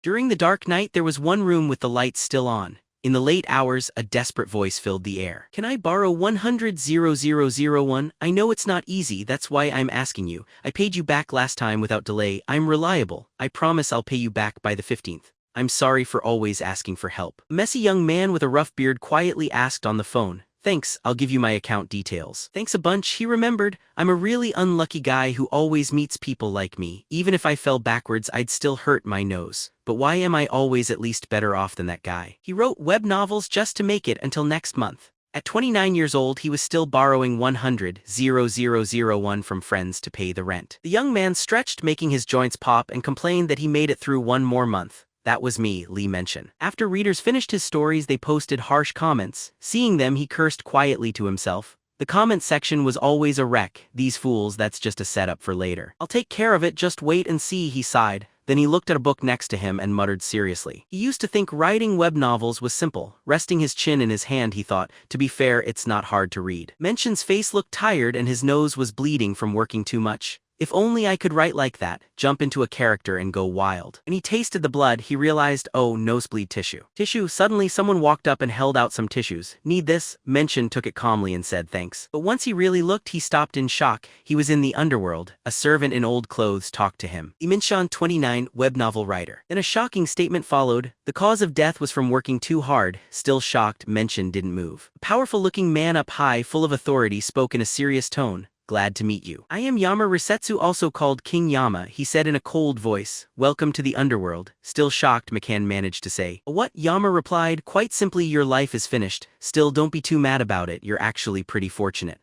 During the dark night there was one room with the lights still on. In the late hours, a desperate voice filled the air. "Can I borrow 100,001? I know it's not easy, that's why I'm asking you. I paid you back last time without delay. I'm reliable. I promise I'll pay you back by the 15th. I'm sorry for always asking for help." A messy young man with a rough beard quietly asked on the phone. "Thanks, I'll give you my account details." "Thanks a bunch," he remembered. "I'm a really unlucky guy who always meets people like me. Even if I fell backwards I'd still hurt my nose. But why am I always at least better off than that guy?" He wrote web novels just to make it until next month. At 29 years old he was still borrowing 100,001 from friends to pay the rent. The young man stretched, making his joints pop, and complained that he made it through one more month. "That was me," Lee mentioned. After readers finished his stories they posted harsh comments. Seeing them he cursed quietly to himself. The comment section was always a wreck. "These fools, that's just a setup for later. I'll take care of it, just wait and see," he sighed. Then he looked at a book next to him and muttered seriously. He used to think writing web novels was simple. Resting his chin in his hand he thought, "To be fair, it's not hard to read." Mention's face looked tired and his nose was bleeding from working too much. "If only I could write like that, jump into a character and go wild." When he tasted the blood, he realized, oh, nosebleed tissue. Suddenly someone walked up and held out some tissues. "Need this?" Mention took it calmly and said thanks. But once he really looked, he stopped in shock. He was in the underworld. A servant in old clothes talked to him. Lee Myung-chan, 29, web novel writer. Then a shocking statement followed. The cause of death was from working too hard. Still shocked, Mention didn't move. A powerful-looking man up high, full of authority, spoke in a serious tone. "Glad to meet you. I am Yama Resetsu, also called King Yama," he said in a cold voice. "Welcome to the underworld." Still shocked, McCann managed to say. "What?" Yama replied. "Quite simply, your life is finished. Still, don't be too mad about it, you're actually pretty fortunate."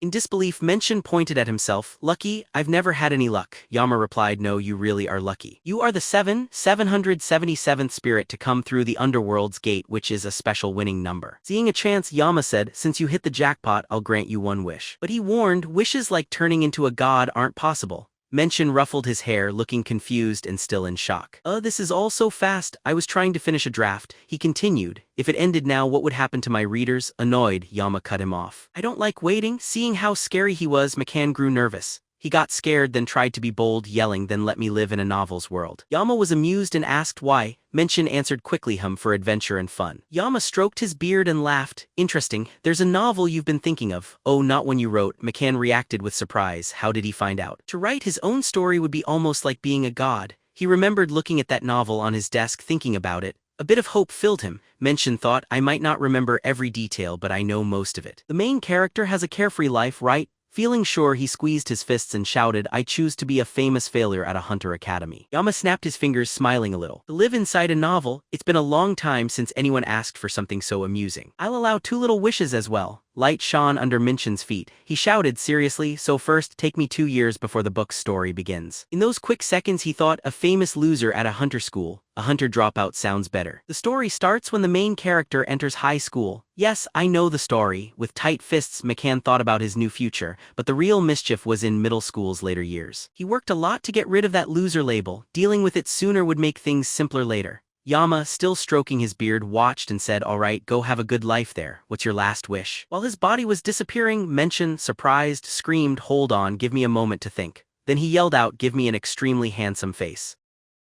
In disbelief, Mention pointed at himself. "Lucky? I've never had any luck." Yama replied, "No, you really are lucky. You are the 777th spirit to come through the underworld's gate, which is a special winning number." Seeing a chance, Yama said, "Since you hit the jackpot, I'll grant you one wish." But he warned, wishes like turning into a god aren't possible. Mention ruffled his hair, looking confused and still in shock. This is all so fast. I was trying to finish a draft," he continued. "If it ended now, what would happen to my readers?" Annoyed, Yama cut him off. "I don't like waiting." Seeing how scary he was, McCann grew nervous. He got scared, then tried to be bold, yelling, "Then let me live in a novel's world." Yama was amused and asked why. Mention answered quickly, for adventure and fun." Yama stroked his beard and laughed. "Interesting. There's a novel you've been thinking of." "Oh, not one you wrote." McCann reacted with surprise. How did he find out? To write his own story would be almost like being a god. He remembered looking at that novel on his desk, thinking about it. A bit of hope filled him. Mention thought, "I might not remember every detail, but I know most of it. The main character has a carefree life, right?" Feeling sure, he squeezed his fists and shouted, "I choose to be a famous failure at a hunter academy." Yama snapped his fingers, smiling a little. "To live inside a novel? It's been a long time since anyone asked for something so amusing. I'll allow 2 little wishes as well." Light shone under Mention's feet. He shouted seriously, "So first, take me 2 years before the book's story begins." In those quick seconds he thought, a famous loser at a hunter school. A hunter dropout sounds better. The story starts when the main character enters high school. Yes, I know the story. With tight fists, McCann thought about his new future, but the real mischief was in middle school's later years. He worked a lot to get rid of that loser label. Dealing with it sooner would make things simpler later. Yama, still stroking his beard, watched and said, "All right, go have a good life there. What's your last wish?" While his body was disappearing, Mention, surprised, screamed, "Hold on, give me a moment to think." Then he yelled out, "Give me an extremely handsome face.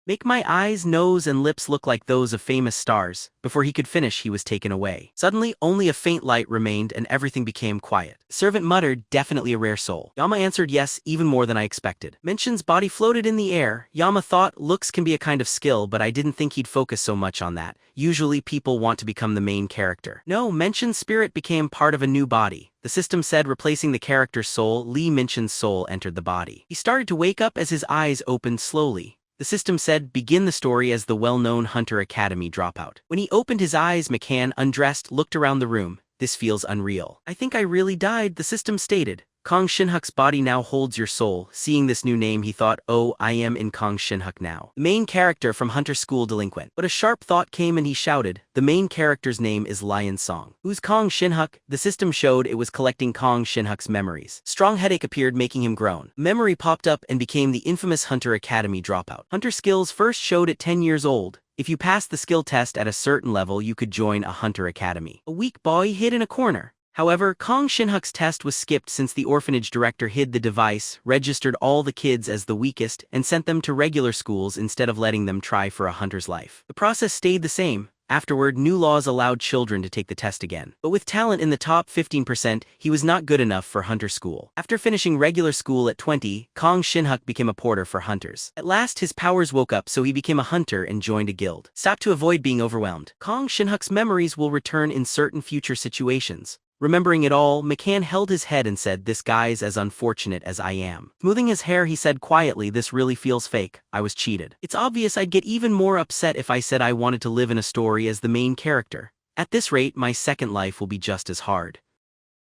Make my eyes, nose, and lips look like those of famous stars." Before he could finish, he was taken away. Suddenly, only a faint light remained and everything became quiet. The servant muttered, "Definitely a rare soul." Yama answered, "Yes, even more than I expected." Mention's body floated in the air. Yama thought, looks can be a kind of skill, but I didn't think he'd focus so much on that. Usually people want to become the main character. No, Mention's spirit became part of a new body. The system said, replacing the character's soul, Lee Myung-chan's soul entered the body. He started to wake up as his eyes opened slowly. The system said, begin the story as the well-known Hunter Academy dropout. When he opened his eyes, McCann, undressed, looked around the room. This feels unreal. I think I really died, the system stated. Gong Shin-huk's body now holds your soul. Seeing this new name, he thought, oh, I am in Gong Shin-huk now. The main character from Hunter School delinquent. But a sharp thought came and he shouted, the main character's name is Lion Song. Who's Gong Shin-huk? The system showed it was collecting Gong Shin-huk's memories. Strong headache appeared, making him groan. Memory popped up and became the infamous Hunter Academy dropout. Hunter skills first showed at 10 years old. If you passed the skill test at a certain level, you could join a Hunter Academy. A weak boy hid in a corner. However, Gong Shin-huk's test was skipped since the orphanage director hid the device, registered all the kids as the weakest, and sent them to regular schools instead of letting them try for a hunter's life. The process stayed the same. Afterward, new laws allowed children to take the test again. But with talent in the top 15%, he was not good enough for hunter school. After finishing regular school at 20, Gong Shin-huk became a porter for hunters. At last, his powers woke up, so he became a hunter and joined a guild. Stop to avoid being overwhelmed. Gong Shin-huk's memories will return in certain future situations. Remembering it all, McCann held his head and said, "This guy's as unfortunate as I am." Smoothing his hair, he said quietly, "This really feels fake. I was cheated. It's obvious I'd get even more upset if I said I wanted to live in a story as the main character. At this rate, my second life will be just as hard."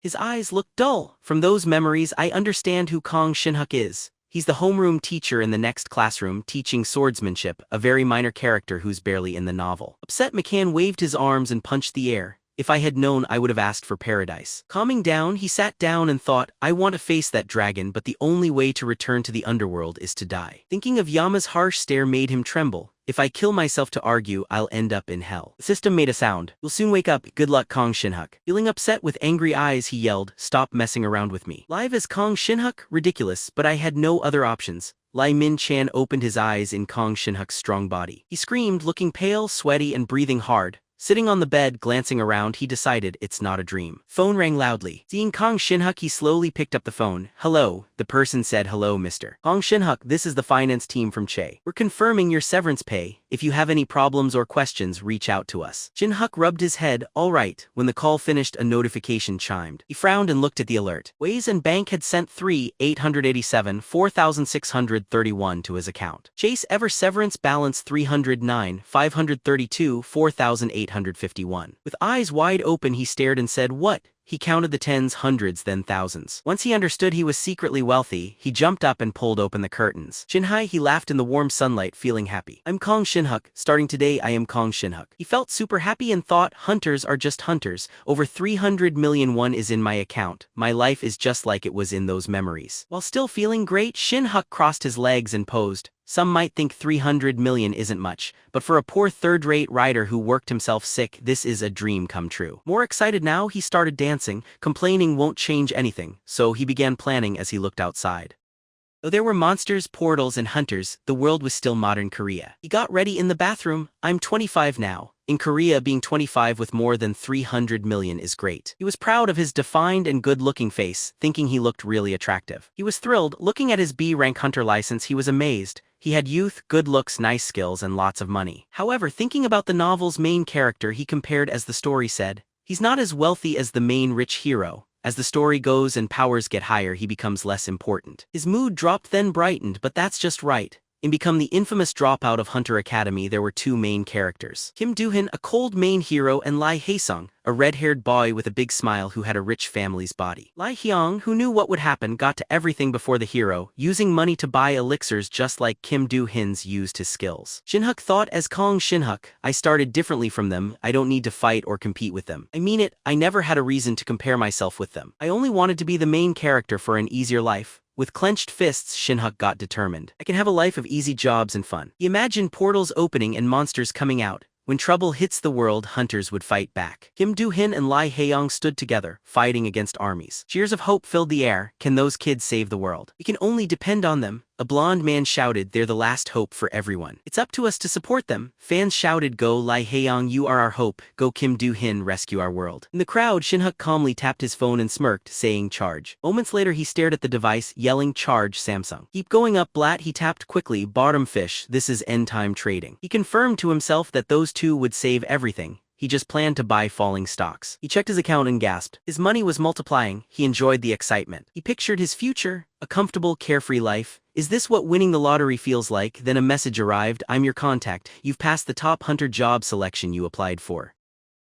His eyes looked dull. "From those memories, I understand who Gong Shin-huk is. He's the homeroom teacher in the next classroom teaching swordsmanship, a very minor character who's barely in the novel." Upset, McCann waved his arms and punched the air. "If I had known, I would have asked for paradise." Calming down, he sat down and thought, "I want to face that dragon, but the only way to return to the underworld is to die." Thinking of Yama's harsh stare made him tremble. "If I kill myself to argue, I'll end up in hell." The system made a sound. "You'll soon wake up. Good luck, Gong Shin-huk." Feeling upset with angry eyes, he yelled, "Stop messing around with me." Live as Gong Shin-huk? Ridiculous, but I had no other options. Lee Myung-chan opened his eyes in Gong Shin-huk's strong body. He screamed, looking pale, sweaty, and breathing hard. Sitting on the bed, glancing around, he decided it's not a dream. Phone rang loudly. Seeing Gong Shin-huk, he slowly picked up the phone. "Hello," the person said. "Hello, Mr. Gong Shin-huk, this is the finance team from Che. We're confirming your severance pay. If you have any problems or questions, reach out to us." Shin-huk rubbed his head. "All right." When the call finished, a notification chimed. He frowned and looked at the alert. Ways and Bank had sent 3,887,4,631 to his account. Chase Ever severance balance 309,532,4,851. With eyes wide open, he stared and said, "What?" He counted the tens, hundreds, then thousands. Once he understood he was secretly wealthy, he jumped up and pulled open the curtains. "Shinhai," he laughed in the warm sunlight, feeling happy. "I'm Gong Shin-huk. Starting today, I am Gong Shin-huk." He felt super happy and thought, hunters are just hunters. Over 300 million won is in my account. My life is just like it was in those memories. While still feeling great, Shin-huk crossed his legs and posed. Some might think 300 million isn't much, but for a poor third-rate writer who worked himself sick, this is a dream come true. More excited now, he started dancing. Complaining won't change anything, so he began planning as he looked outside. Though there were monsters, portals, and hunters, the world was still modern Korea. He got ready in the bathroom. "I'm 25 now. In Korea, being 25 with more than 300 million is great." He was proud of his defined and good-looking face, thinking he looked really attractive. He was thrilled. Looking at his B-rank hunter license, he was amazed. He had youth, good looks, nice skills, and lots of money. However, thinking about the novel's main character, he compared, as the story said, he's not as wealthy as the main rich hero. As the story goes and powers get higher, he becomes less important. His mood dropped then brightened, but that's just right. In Become the infamous dropout of Hunter Academy, there were two main characters. Kim Do-hyun, a cold main hero, and Lee Hae-sung, a red-haired boy with a big smile who had a rich family's body. Lee Hyung, who knew what would happen, got to everything before the hero, using money to buy elixirs just like Kim Do-hyun's used his skills. Shin-huk thought, as Gong Shin-huk, I started differently from them. I don't need to fight or compete with them. I mean it, I never had a reason to compare myself with them. I only wanted to be the main character for an easier life. With clenched fists, Shin-huk got determined. I can have a life of easy jobs and fun. He imagined portals opening and monsters coming out. When trouble hits the world, hunters would fight back. Kim Do-hyun and Lee Hae-young stood together, fighting against armies. Cheers of hope filled the air. Can those kids save the world? We can only depend on them. A blonde man shouted, they're the last hope for everyone. It's up to us to support them. Fans shouted, go Lee Hae-young, you are our hope. Go Kim Do-hyun, rescue our world. In the crowd, Shin-huk calmly tapped his phone and smirked, saying charge. Moments later, he stared at the device, yelling charge Samsung. Keep going up, Blat, he tapped quickly, bottom fish, this is end time trading. He confirmed to himself that those two would save everything. He just planned to buy falling stocks. He checked his account and gasped. His money was multiplying. He enjoyed the excitement. He pictured his future, a comfortable, carefree life. Is this what winning the lottery feels like? Then a message arrived. I'm your contact. You've passed the top hunter job selection you applied for.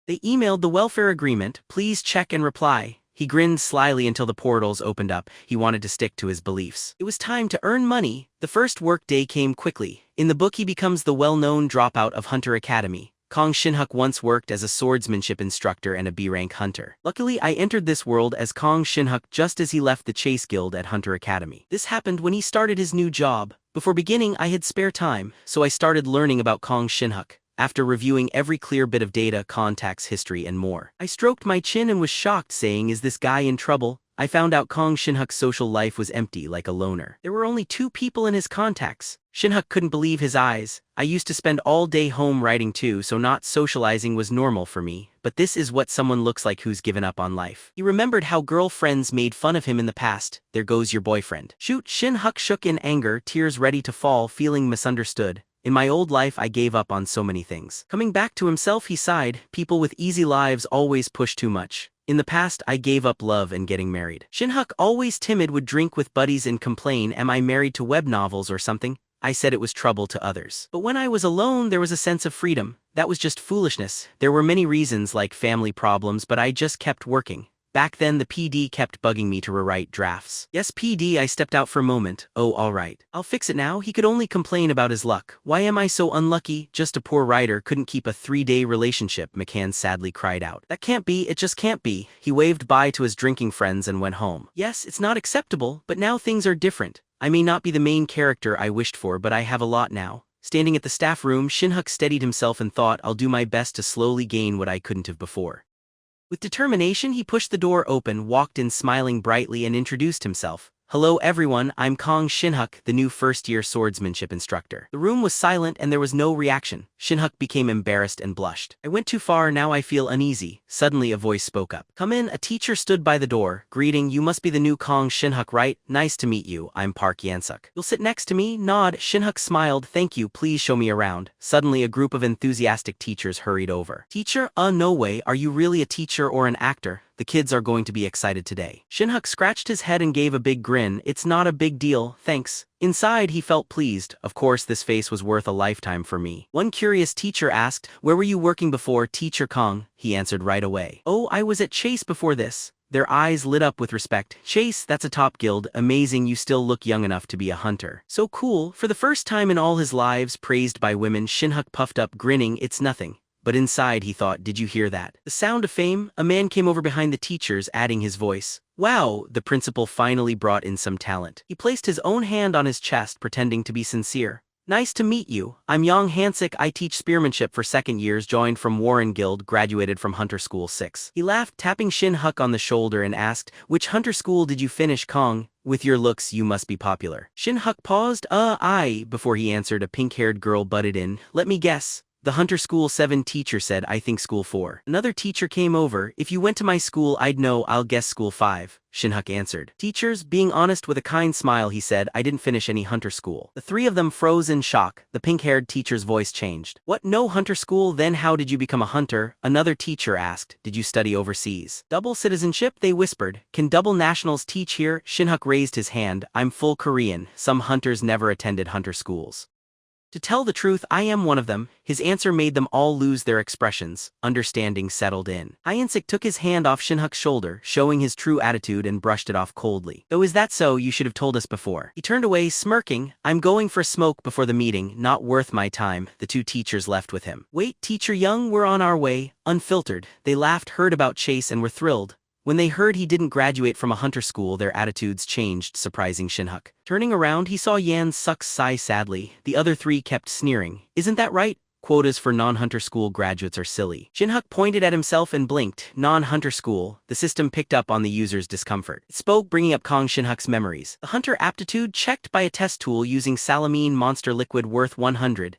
They emailed the welfare agreement. Please check and reply. He grinned slyly until the portals opened up. He wanted to stick to his beliefs. It was time to earn money. The first work day came quickly. In the book, he becomes the well-known dropout of Hunter Academy. Gong Shin-huk once worked as a swordsmanship instructor and a B-rank hunter. Luckily, I entered this world as Gong Shin-huk just as he left the Chase Guild at Hunter Academy. This happened when he started his new job. Before beginning, I had spare time, so I started learning about Gong Shin-huk. after reviewing every clear bit of data, contacts, history, and more. I stroked my chin and was shocked, saying, "Is this guy in trouble?" I found out Gong Shin-huk's social life was empty, like a loner. There were only 2 people in his contacts. Shin-huk couldn't believe his eyes. I used to spend all day home writing too, so not socializing was normal for me. But this is what someone looks like who's given up on life. He remembered how girlfriends made fun of him in the past. There goes your boyfriend. Shoot, Shin-huk shook in anger, tears ready to fall, feeling misunderstood. In my old life I gave up on so many things. Coming back to himself, he sighed. People with easy lives always push too much. In the past, I gave up love and getting married. Shin-huk, always timid, would drink with buddies and complain, "Am I married to web novels or something?" I said it was trouble to others. But when I was alone, there was a sense of freedom. That was just foolishness. There were many reasons, like family problems, but I just kept working. Back then the PD kept bugging me to rewrite drafts. "Yes, PD," I stepped out for a moment. "Oh, alright. I'll fix it now." He could only complain about his luck. "Why am I so unlucky? Just a poor writer couldn't keep a 3-day relationship," McCann sadly cried out. "That can't be, it just can't be." He waved bye to his drinking friends and went home. "Yes, it's not acceptable, but now things are different. I may not be the main character I wished for, but I have a lot now." Standing at the staff room, Shin-huk steadied himself and thought, "I'll do my best to slowly gain what I couldn't have before." With determination, he pushed the door open, walked in smiling brightly, and introduced himself. "Hello everyone, I'm Gong Shin-huk, the new first-year swordsmanship instructor." The room was silent and there was no reaction. Shin-huk became embarrassed and blushed. "I went too far, now I feel uneasy." Suddenly a voice spoke up. "Come in." A teacher stood by the door, greeting. "You must be the new Gong Shin-huk, right? Nice to meet you, I'm Park Yansuk." "You'll sit next to me?" Nod. Shin-huk smiled. "Thank you, please show me around." Suddenly a group of enthusiastic teachers hurried over. "Teacher? No way, are you really a teacher or an actor? The kids are going to be excited today." Shin-huk scratched his head and gave a big grin. "It's not a big deal, thanks." Inside he felt pleased. Of course this face was worth a lifetime for me. One curious teacher asked, "Where were you working before, Teacher Kong?" He answered right away. "Oh, I was at Chase before this." Their eyes lit up with respect. "Chase, that's a top guild. Amazing, you still look young enough to be a hunter." "So cool." For the first time in all his lives praised by women, Shin-huk puffed up, grinning. "It's nothing." But inside he thought, "Did you hear that? The sound of fame?" A man came over behind the teachers, adding his voice. "Wow!" The principal finally brought in some talent. He placed his own hand on his chest, pretending to be sincere. "Nice to meet you. I'm Yang Hansik. I teach spearmanship for 2nd years, joined from Warren Guild, graduated from Hunter School 6. He laughed, tapping Shin-huk on the shoulder, and asked, "Which Hunter School did you finish, Kong? With your looks, you must be popular." Shin-huk paused. I," before he answered, a pink-haired girl butted in. "Let me guess. The Hunter School 7 teacher said, "I think School 4. Another teacher came over. "If you went to my school, I'd know. I'll guess School 5. Shin-huk answered. "Teachers," being honest with a kind smile, he said, "I didn't finish any Hunter School." The 3 of them froze in shock. The pink-haired teacher's voice changed. "What, no Hunter School? Then how did you become a hunter?" Another teacher asked. "Did you study overseas?" "Double citizenship," they whispered. "Can double nationals teach here?" Shin-huk raised his hand. "I'm full Korean. Some hunters never attended Hunter schools. To tell the truth, I am one of them." His answer made them all lose their expressions. Understanding settled in. Hyansik took his hand off Shin-huk's shoulder, showing his true attitude, and brushed it off coldly. "Oh, is that so? You should have told us before." He turned away, smirking. "I'm going for a smoke before the meeting. Not worth my time." The 2 teachers left with him. "Wait, Teacher Young, we're on our way." Unfiltered, they laughed, heard about Chase, and were thrilled. When they heard he didn't graduate from a hunter school, their attitudes changed, surprising Shin-huk. Turning around, he saw Yan Suk sigh sadly. The other 3 kept sneering. "Isn't that right? Quotas for non-hunter school graduates are silly." Shin-huk pointed at himself and blinked. Non-hunter school. The system picked up on the user's discomfort. It spoke, bringing up Gong Shin-huk's memories. The hunter aptitude checked by a test tool using salamine monster liquid worth 100,000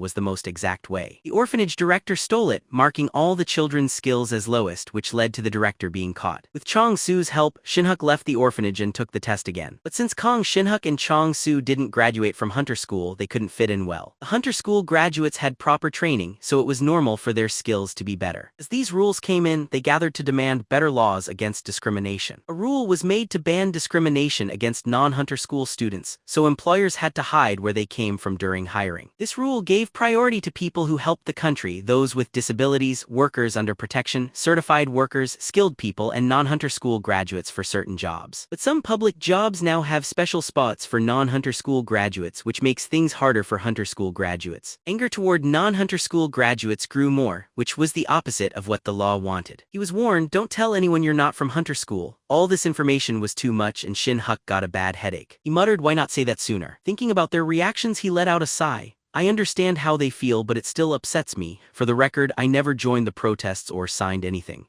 was the most exact way. The orphanage director stole it, marking all the children's skills as lowest, which led to the director being caught. With Chong Su's help, Shin-huk left the orphanage and took the test again. But since Gong Shin-huk and Chong Su didn't graduate from hunter school, they couldn't fit in well. The hunter school graduates had proper training, so it was normal for their skills to be better. As these rules came in, they gathered to demand better laws against discrimination. A rule was made to ban discrimination against non-hunter school students, so employers had to hide where they came from during hiring. This rule gave priority to people who helped the country, those with disabilities, workers under protection, certified workers, skilled people, and non-hunter school graduates for certain jobs. But some public jobs now have special spots for non-hunter school graduates, which makes things harder for hunter school graduates. Anger toward non-hunter school graduates grew more, which was the opposite of what the law wanted. He was warned, "Don't tell anyone you're not from hunter school." All this information was too much, and Shin-huk got a bad headache. He muttered, "Why not say that sooner?" Thinking about their reactions, he let out a sigh. I understand how they feel but it still upsets me. For the record, I never joined the protests or signed anything.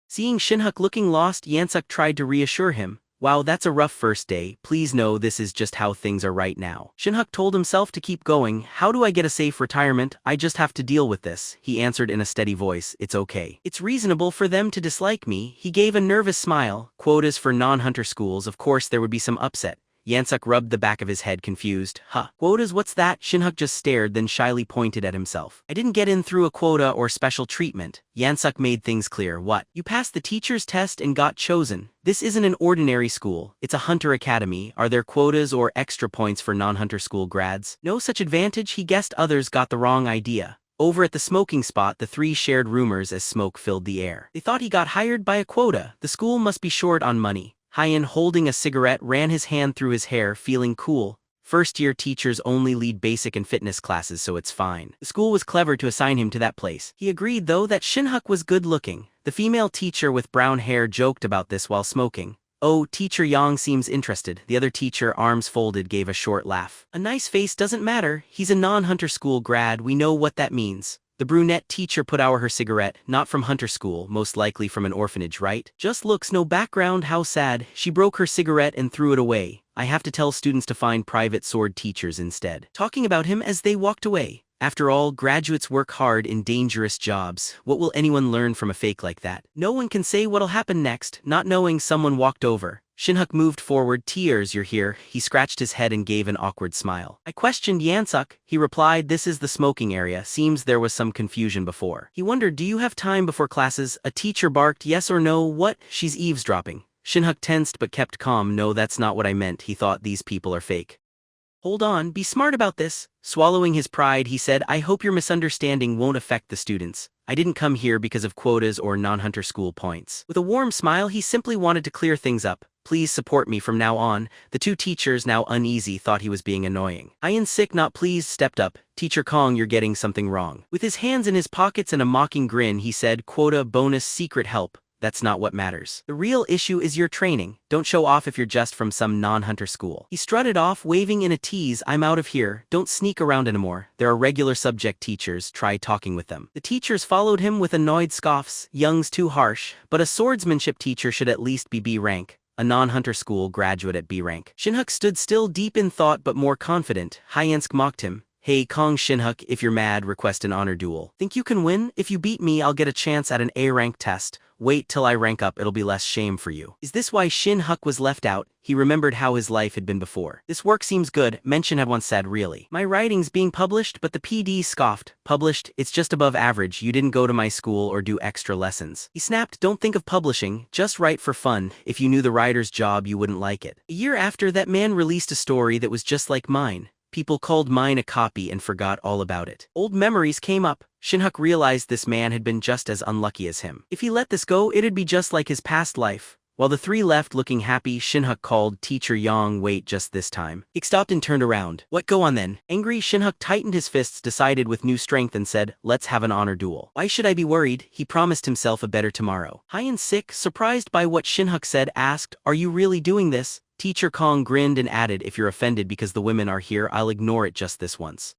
Seeing Shin-huk looking lost, Yansuk tried to reassure him. Wow, that's a rough first day. Please know this is just how things are right now. Shin-huk told himself to keep going. How do I get a safe retirement? I just have to deal with this, he answered in a steady voice. It's okay. It's reasonable for them to dislike me. He gave a nervous smile. Quotas for non-hunter schools, of course there would be some upset. Yansuk rubbed the back of his head confused. Huh. Quotas, what's that? Shin-huk just stared then shyly pointed at himself. I didn't get in through a quota or special treatment. Yansuk made things clear. What? You passed the teacher's test and got chosen. This isn't an ordinary school. It's a hunter academy. Are there quotas or extra points for non-hunter school grads? No such advantage. He guessed others got the wrong idea. Over at the smoking spot, the three shared rumors as smoke filled the air. They thought he got hired by a quota. The school must be short on money. Hyen, holding a cigarette, ran his hand through his hair, feeling cool. First-year teachers only lead basic and fitness classes, so it's fine. The school was clever to assign him to that place. He agreed, though, that Shin-huk was good-looking. The female teacher with brown hair joked about this while smoking. Oh, Teacher Yang seems interested. The other teacher, arms folded, gave a short laugh. A nice face doesn't matter. He's a non-hunter school grad. We know what that means. The brunette teacher put out her cigarette, not from hunter school, most likely from an orphanage, right? Just looks, no background, how sad. She broke her cigarette and threw it away. I have to tell students to find private sword teachers instead. Talking about him as they walked away. After all, graduates work hard in dangerous jobs. What will anyone learn from a fake like that? No one can say what'll happen next. Not knowing, someone walked over. Shin-huk moved forward. Tears, you're here. He scratched his head and gave an awkward smile. I questioned Yansuk. He replied, this is the smoking area. Seems there was some confusion before. He wondered, do you have time before classes? A teacher barked, yes or no. What? She's eavesdropping. Shin-huk tensed but kept calm. No, that's not what I meant. He thought these people are fake. Hold on, be smart about this. Swallowing his pride, he said, I hope your misunderstanding won't affect the students. I didn't come here because of quotas or non-hunter school points. With a warm smile, he simply wanted to clear things up. Please support me from now on. The two teachers, now uneasy, thought he was being annoying. Hyen, sick not pleased, stepped up. Teacher Kong, you're getting something wrong. With his hands in his pockets and a mocking grin, he said, quota, bonus, secret help. That's not what matters. The real issue is your training. Don't show off if you're just from some non-hunter school. He strutted off, waving in a tease. I'm out of here. Don't sneak around anymore. There are regular subject teachers. Try talking with them. The teachers followed him with annoyed scoffs. Young's too harsh, but a swordsmanship teacher should at least be B rank. A non-hunter school graduate at B rank. Shin-huk stood still, deep in thought but more confident. Hyensk mocked him. Hey Kong, Shin-huk, if you're mad, request an honor duel. Think you can win? If you beat me, I'll get a chance at an A rank test. Wait till I rank up, it'll be less shame for you. Is this why Shin-huk was left out? He remembered how his life had been before. This work seems good, Mention had once said, really. My writing's being published, but the PD scoffed. Published? It's just above average. You didn't go to my school or do extra lessons. He snapped, don't think of publishing, just write for fun. If you knew the writer's job, you wouldn't like it. A year after, that man released a story that was just like mine. People called mine a copy and forgot all about it. Old memories came up. Shin-huk realized this man had been just as unlucky as him. If he let this go, it'd be just like his past life. While the three left looking happy, Shin-huk called Teacher Yang. Wait, just this time. He stopped and turned around. What, go on then? Angry, Shin-huk tightened his fists, decided with new strength and said, let's have an honor duel. Why should I be worried? He promised himself a better tomorrow. Hyen, sick, surprised by what Shin-huk said, asked, are you really doing this? Teacher Kong grinned and added, if you're offended because the women are here, I'll ignore it just this once.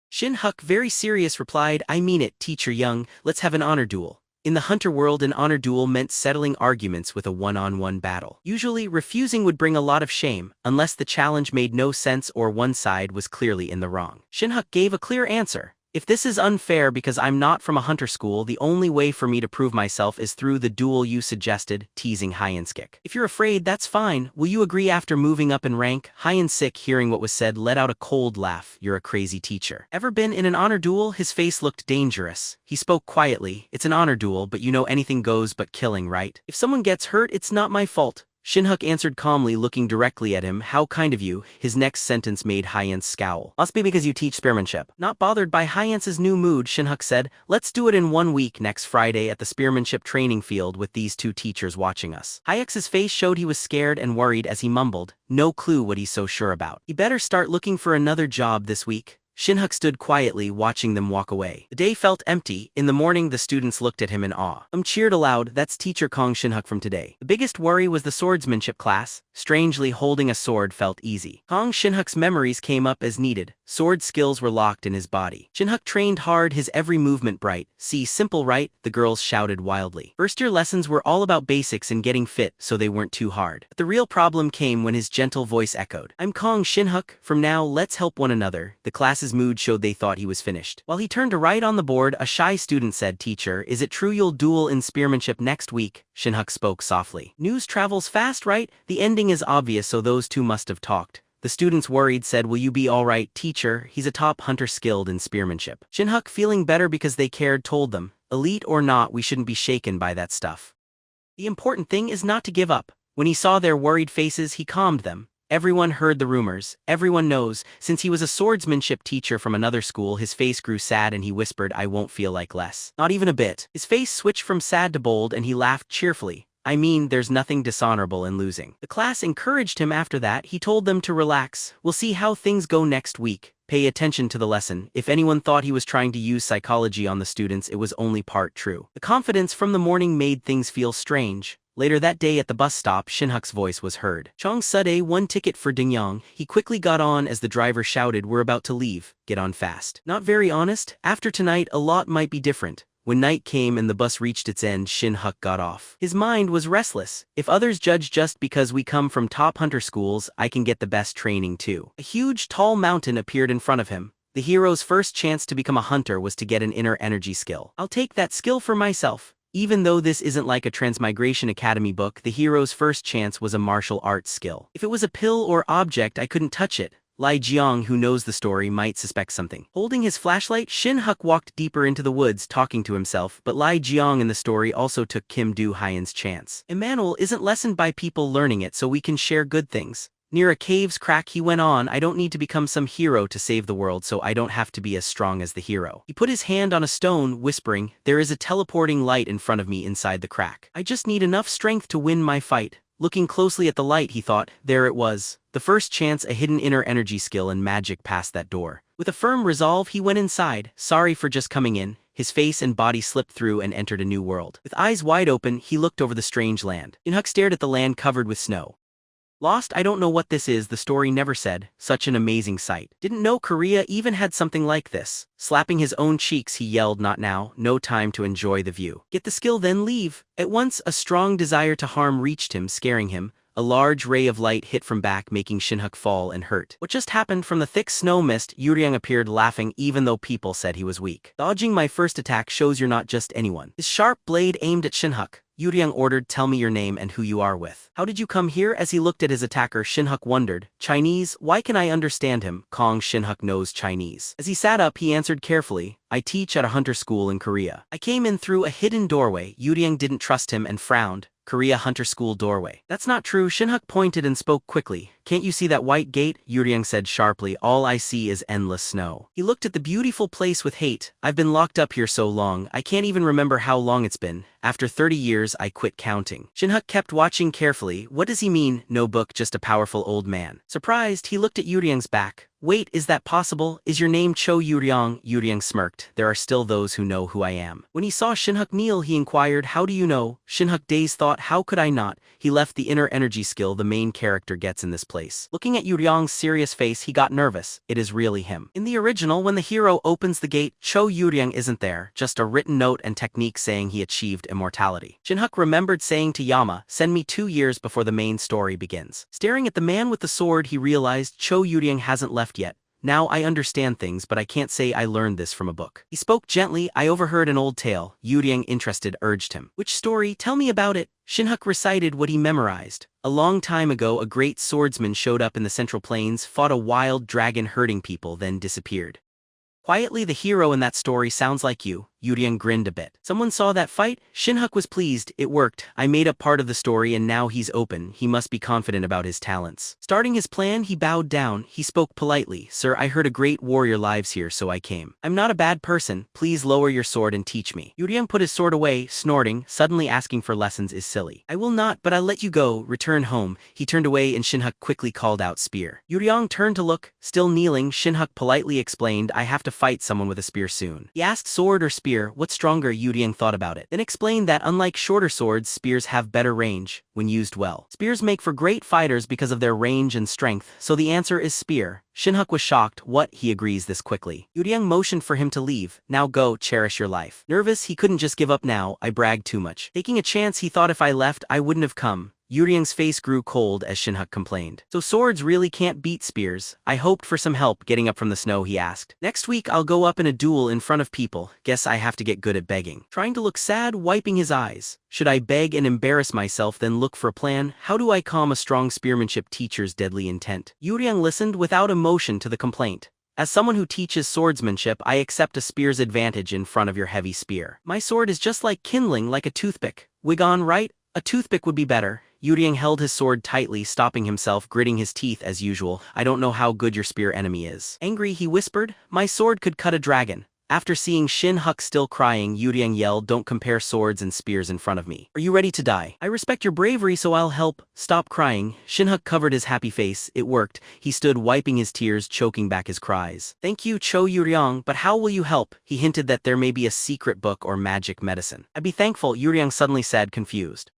Shin-huk, very serious, replied, I mean it, Teacher Young, let's have an honor duel. In the hunter world, an honor duel meant settling arguments with a one-on-one battle. Usually, refusing would bring a lot of shame, unless the challenge made no sense or one side was clearly in the wrong. Shin-huk gave a clear answer. If this is unfair because I'm not from a hunter school, the only way for me to prove myself is through the duel you suggested, teasing Hyenskik. If you're afraid, that's fine. Will you agree after moving up in rank? Hyensik, hearing what was said, let out a cold laugh. You're a crazy teacher. Ever been in an honor duel? His face looked dangerous. He spoke quietly. It's an honor duel, but you know anything goes but killing, right? If someone gets hurt, it's not my fault. Shin-huk answered calmly, looking directly at him. How kind of you. His next sentence made Hyens scowl. Must be because you teach spearmanship. Not bothered by Hyens's new mood, Shin-huk said, let's do it in 1 week, next Friday at the spearmanship training field with these two teachers watching us. Hyex's face showed he was scared and worried as he mumbled, no clue what he's so sure about. He better start looking for another job this week. Shin-huk stood quietly watching them walk away. The day felt empty. In the morning the students looked at him in awe. Cheered aloud, "That's teacher Gong Shin-huk from today." The biggest worry was the swordsmanship class. Strangely, holding a sword felt easy. Gong Shin-huk's memories came up as needed. Sword skills were locked in his body. Shin-huk trained hard, his every movement bright. "See, simple right?" the girls shouted wildly. First-year lessons were all about basics and getting fit, so they weren't too hard. But the real problem came when his gentle voice echoed. "I'm Gong Shin-huk. From now, let's help one another." The class's mood showed they thought he was finished. While he turned to write on the board, a shy student said, "Teacher, is it true you'll duel in spearmanship next week?" Shin-huk spoke softly. "News travels fast, right? The ending is obvious, so those two must have talked." The students worried said, "Will you be alright, teacher? He's a top hunter skilled in spearmanship." Shin-huk, feeling better because they cared, told them, "Elite or not, we shouldn't be shaken by that stuff. The important thing is not to give up." When he saw their worried faces, he calmed them. Everyone heard the rumors. Everyone knows. Since he was a swordsmanship teacher from another school, his face grew sad and he whispered, "I won't feel like less. Not even a bit." His face switched from sad to bold and he laughed cheerfully. "I mean, there's nothing dishonorable in losing." The class encouraged him after that. He told them to relax. "We'll see how things go next week. Pay attention to the lesson." If anyone thought he was trying to use psychology on the students, it was only part true. The confidence from the morning made things feel strange. Later that day at the bus stop, Shin-huk's voice was heard. "Chong Sude, one ticket for Dingyang." He quickly got on as the driver shouted, "We're about to leave. Get on fast." Not very honest. After tonight, a lot might be different. When night came and the bus reached its end, Shin-huk got off. His mind was restless. "If others judge just because we come from top hunter schools, I can get the best training too." A huge, tall mountain appeared in front of him. The hero's first chance to become a hunter was to get an inner energy skill. "I'll take that skill for myself." Even though this isn't like a Transmigration Academy book, the hero's first chance was a martial arts skill. "If it was a pill or object, I couldn't touch it." Lee Jiang, who knows the story, might suspect something. Holding his flashlight, Shin-huk walked deeper into the woods, talking to himself, but Lee Jiang in the story also took Kim Do-hyen's chance. "Emmanuel isn't lessened by people learning it, so we can share good things." Near a cave's crack, he went on, "I don't need to become some hero to save the world, so I don't have to be as strong as the hero." He put his hand on a stone, whispering, "There is a teleporting light in front of me inside the crack. I just need enough strength to win my fight." Looking closely at the light, he thought, there it was. The first chance, a hidden inner energy skill and magic past that door. With a firm resolve, he went inside, sorry for just coming in. His face and body slipped through and entered a new world. With eyes wide open, he looked over the strange land. Shin-huk stared at the land covered with snow. "Lost, I don't know what this is," the story never said. Such an amazing sight. Didn't know Korea even had something like this. Slapping his own cheeks, he yelled, "Not now, no time to enjoy the view. Get the skill then leave." At once, a strong desire to harm reached him, scaring him. A large ray of light hit from back, making Shin-huk fall and hurt. What just happened? From the thick snow mist, Yuriang appeared, laughing even though people said he was weak. "Dodging my first attack shows you're not just anyone." His sharp blade aimed at Shin-huk. Yuriang ordered, "Tell me your name and who you are with." "How did you come here?" As he looked at his attacker, Shin-huk wondered. "Chinese? Why can I understand him?" Gong Shin-huk knows Chinese. As he sat up, he answered carefully, "I teach at a hunter school in Korea. I came in through a hidden doorway." Yuriang didn't trust him and frowned. "Korea hunter school doorway. That's not true." Shin-huk pointed and spoke quickly. "Can't you see that white gate?" Yuriang said sharply. "All I see is endless snow." He looked at the beautiful place with hate. "I've been locked up here so long, I can't even remember how long it's been. After 30 years, I quit counting." Shin-huk kept watching carefully. What does he mean? No book, just a powerful old man. Surprised, he looked at Yuriang's back. "Wait, is that possible? Is your name Cho Yuriang?" Yuriang smirked. "There are still those who know who I am." When he saw Shin-huk kneel, he inquired, "How do you know?" Shin-huk dazed thought, "How could I not?" He left the inner energy skill the main character gets in this place. Looking at Yuriang's serious face, he got nervous. It is really him. In the original, when the hero opens the gate, Cho Yuriang isn't there, just a written note and technique saying he achieved immortality. Shin-huk remembered saying to Yama, "Send me 2 years before the main story begins." Staring at the man with the sword, he realized Cho Yuriang hasn't left yet. "Now I understand things, but I can't say I learned this from a book." He spoke gently. "I overheard an old tale." Yuriang, interested, urged him. "Which story? Tell me about it." Shin-huk recited what he memorized. "A long time ago, a great swordsman showed up in the Central Plains, fought a wild dragon hurting people, then disappeared. Quietly, the hero in that story sounds like you." Yuriang grinned a bit. Someone saw that fight? Shin-huk was pleased. It worked. I made up part of the story and now he's open. He must be confident about his talents. Starting his plan, he bowed down. He spoke politely. Sir, I heard a great warrior lives here, so I came. I'm not a bad person. Please lower your sword and teach me. Yuriang put his sword away, snorting. Suddenly asking for lessons is silly. I will not, but I'll let you go. Return home. He turned away and Shin-huk quickly called out spear. Yuriang turned to look. Still kneeling, Shin-huk politely explained, I have to fight someone with a spear soon. He asked sword or spear, what's stronger? Yuriang thought about it. Then explained that unlike shorter swords, spears have better range, when used well. Spears make for great fighters because of their range and strength, so the answer is spear. Shin-huk was shocked. What? He agrees this quickly. Yuriang motioned for him to leave. Now go, cherish your life. Nervous, he couldn't just give up now. I bragged too much. Taking a chance, he thought if I left, I wouldn't have come. Yuriang's face grew cold as Shin-huk complained. So swords really can't beat spears? I hoped for some help getting up from the snow, he asked. Next week I'll go up in a duel in front of people. Guess I have to get good at begging. Trying to look sad, wiping his eyes. Should I beg and embarrass myself then look for a plan? How do I calm a strong spearmanship teacher's deadly intent? Yuriang listened without emotion to the complaint. As someone who teaches swordsmanship, I accept a spear's advantage in front of your heavy spear. My sword is just like kindling, like a toothpick. Wig on, right? A toothpick would be better. Yuriang held his sword tightly, stopping himself, gritting his teeth as usual. I don't know how good your spear enemy is. Angry, he whispered, my sword could cut a dragon. After seeing Shin-huk still crying, Yuriang yelled, don't compare swords and spears in front of me. Are you ready to die? I respect your bravery, so I'll help. Stop crying. Shin-huk covered his happy face. It worked. He stood wiping his tears, choking back his cries. Thank you, Cho Yuriang, but how will you help? He hinted that there may be a secret book or magic medicine. I'd be thankful, Yuriang suddenly said, confused.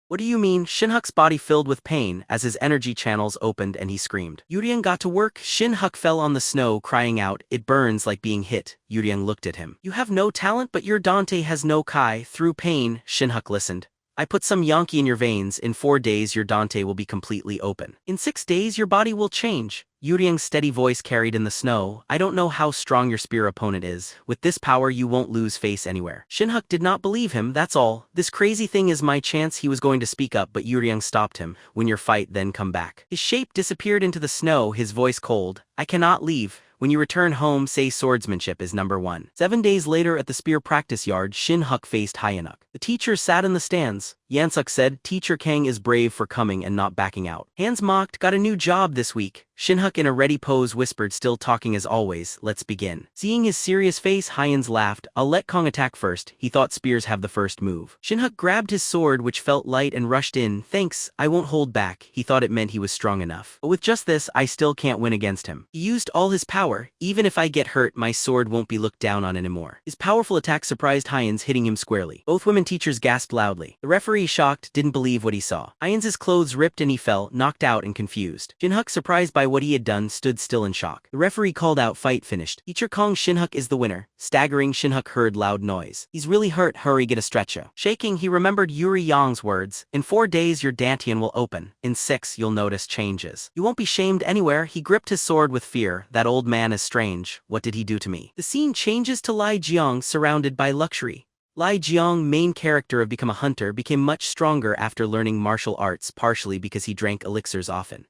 What do you mean? Shin-huk's body filled with pain as his energy channels opened and he screamed. Yuriang got to work. Shin-huk fell on the snow, crying out, it burns like being hit. Yuriang looked at him. You have no talent, but your Dante has no kai. Through pain, Shin-huk listened. I put some Yankee in your veins. In 4 days your Dante will be completely open. In 6 days your body will change. Yuriang's steady voice carried in the snow. I don't know how strong your spear opponent is. With this power you won't lose face anywhere. Shin-huk did not believe him, that's all. This crazy thing is my chance. He was going to speak up, but Yuriang stopped him. Win your fight, then come back. His shape disappeared into the snow, his voice cold. I cannot leave. When you return home, say swordsmanship is number 1. 7 days later at the spear practice yard, Shin-huk faced Hyunuk. The teacher sat in the stands. Yansuk said, Teacher Kang is brave for coming and not backing out. Hans mocked, got a new job this week. Shin-huk in a ready pose whispered, still talking as always, let's begin. Seeing his serious face, Hyans laughed, I'll let Kong attack first. He thought spears have the first move. Shin-huk grabbed his sword, which felt light, and rushed in. Thanks, I won't hold back. He thought it meant he was strong enough. But with just this, I still can't win against him. He used all his power. Even if I get hurt, my sword won't be looked down on anymore. His powerful attack surprised Hyans, hitting him squarely. Both women teachers gasped loudly. The referee, shocked, didn't believe what he saw. Hyans' clothes ripped and he fell, knocked out and confused. Shin-huk, surprised by what he had done, stood still in shock. The referee called out, fight finished. Teacher Kong, Shin-huk is the winner. Staggering, Shin-huk heard loud noise. He's really hurt, hurry, get a stretcher. Shaking, he remembered Yuri Yang's words. In 4 days your dantian will open. In 6 you'll notice changes. You won't be shamed anywhere. He gripped his sword with fear. That old man is strange. What did he do to me? The scene changes to Lai Jiang surrounded by luxury. Lai Jiang, main character of Become a Hunter, became much stronger after learning martial arts, partially because he drank elixirs often.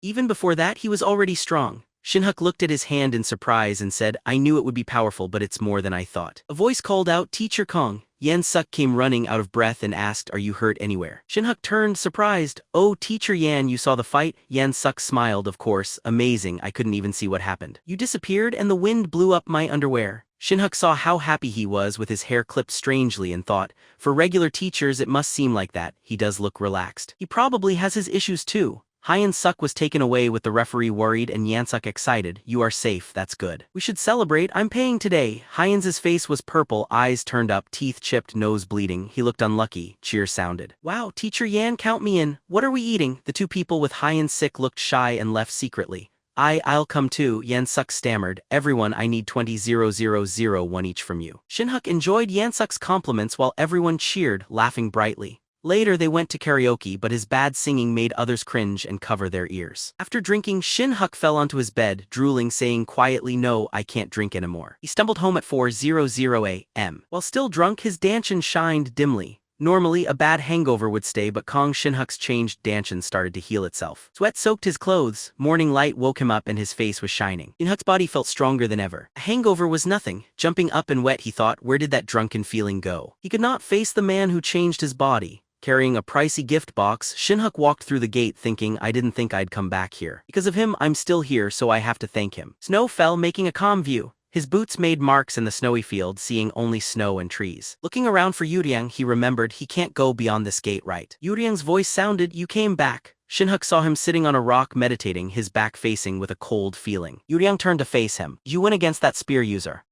Even before that, he was already strong. Shin-huk looked at his hand in surprise and said, I knew it would be powerful, but it's more than I thought. A voice called out, Teacher Kong. Yan-suk came running out of breath and asked, are you hurt anywhere? Shin-huk turned, surprised. Oh, Teacher Yan, you saw the fight? Yan-suk smiled, of course. Amazing, I couldn't even see what happened. You disappeared and the wind blew up my underwear. Shin-huk saw how happy he was with his hair clipped strangely and thought, for regular teachers it must seem like that. He does look relaxed. He probably has his issues too. Hyun-suk was taken away with the referee worried and Yansuk excited. You are safe, that's good. We should celebrate, I'm paying today. Hyun's face was purple, eyes turned up, teeth chipped, nose bleeding. He looked unlucky. Cheers sounded. Wow, Teacher Yan, count me in. What are we eating? The 2 people with Hyun sick looked shy and left secretly. I'll come too, Yansuk stammered. Everyone, I need 20,000 each from you. Shin-huk enjoyed Yansuk's compliments while everyone cheered, laughing brightly. Later they went to karaoke, but his bad singing made others cringe and cover their ears. After drinking, Shin-huk fell onto his bed, drooling, saying quietly, no, I can't drink anymore. He stumbled home at 4:00 a.m. While still drunk, his dantian shined dimly. Normally, a bad hangover would stay, but Gong Shin-huk's changed dantian started to heal itself. Sweat soaked his clothes, morning light woke him up and his face was shining. Shin-huk's body felt stronger than ever. A hangover was nothing. Jumping up and wet, he thought, where did that drunken feeling go? He could not face the man who changed his body. Carrying a pricey gift box, Shin-huk walked through the gate thinking, I didn't think I'd come back here. Because of him, I'm still here, so I have to thank him. Snow fell, making a calm view. His boots made marks in the snowy field, seeing only snow and trees. Looking around for Yuriang, he remembered he can't go beyond this gate, right? Yuriang's voice sounded, you came back. Shin-huk saw him sitting on a rock meditating, his back facing with a cold feeling. Yuriang turned to face him. You win against that spear user.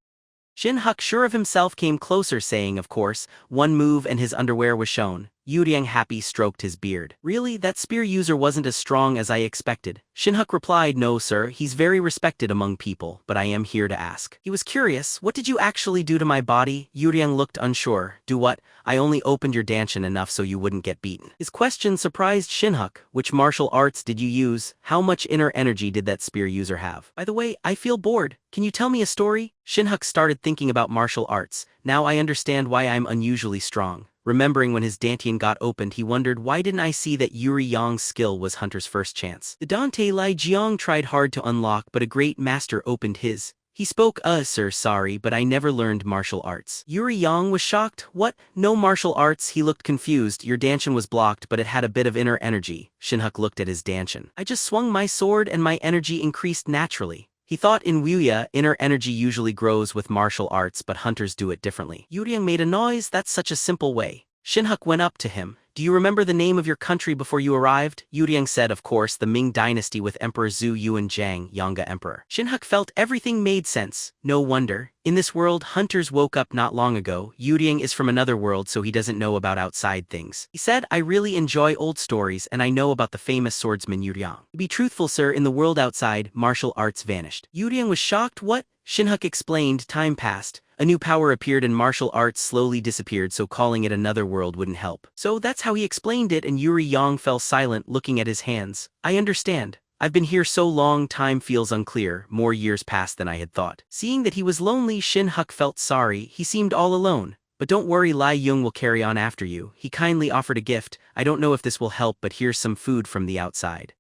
Shin-huk, sure of himself, came closer, saying, of course. One move and his underwear was shown. Yuriang, happy, stroked his beard. Really, that spear user wasn't as strong as I expected. Shin-huk replied, no sir, he's very respected among people, but I am here to ask. He was curious, what did you actually do to my body? Yuriang looked unsure. Do what? I only opened your dantian enough so you wouldn't get beaten. His question surprised Shin-huk. Which martial arts did you use? How much inner energy did that spear user have? By the way, I feel bored. Can you tell me a story? Shin-huk started thinking about martial arts. Now I understand why I'm unusually strong. Remembering when his dantian got opened, he wondered, why didn't I see that Yuriang's skill was Hunter's first chance? The Dante Lee Jiang tried hard to unlock, but a great master opened his. He spoke, sir, sorry, but I never learned martial arts. Yuriang was shocked. What? No martial arts? He looked confused. Your dantian was blocked, but it had a bit of inner energy. Shin-huk looked at his dantian. I just swung my sword and my energy increased naturally. He thought in Wuya, inner energy usually grows with martial arts, but hunters do it differently. Yuriang made a noise. That's such a simple way. Shin-huk went up to him. Do you remember the name of your country before you arrived? Yuriang said, of course, the Ming dynasty with Emperor Zhu Yuanzhang, Yanga Emperor. Shin-huk felt everything made sense. No wonder. In this world, hunters woke up not long ago. Yuriang is from another world, so he doesn't know about outside things. He said, I really enjoy old stories, and I know about the famous swordsman Yuriang. To be truthful, sir, in the world outside, martial arts vanished. Yuriang was shocked. What? Shin-huk explained. Time passed. A new power appeared and martial arts slowly disappeared, so calling it another world wouldn't help. So that's how he explained it, and Yuriang fell silent, looking at his hands. I understand. I've been here so long, time feels unclear. More years passed than I had thought. Seeing that he was lonely, Shin-huk felt sorry. He seemed all alone. But don't worry, Lee Myung will carry on after you. He kindly offered a gift. I don't know if this will help, but here's some food from the outside.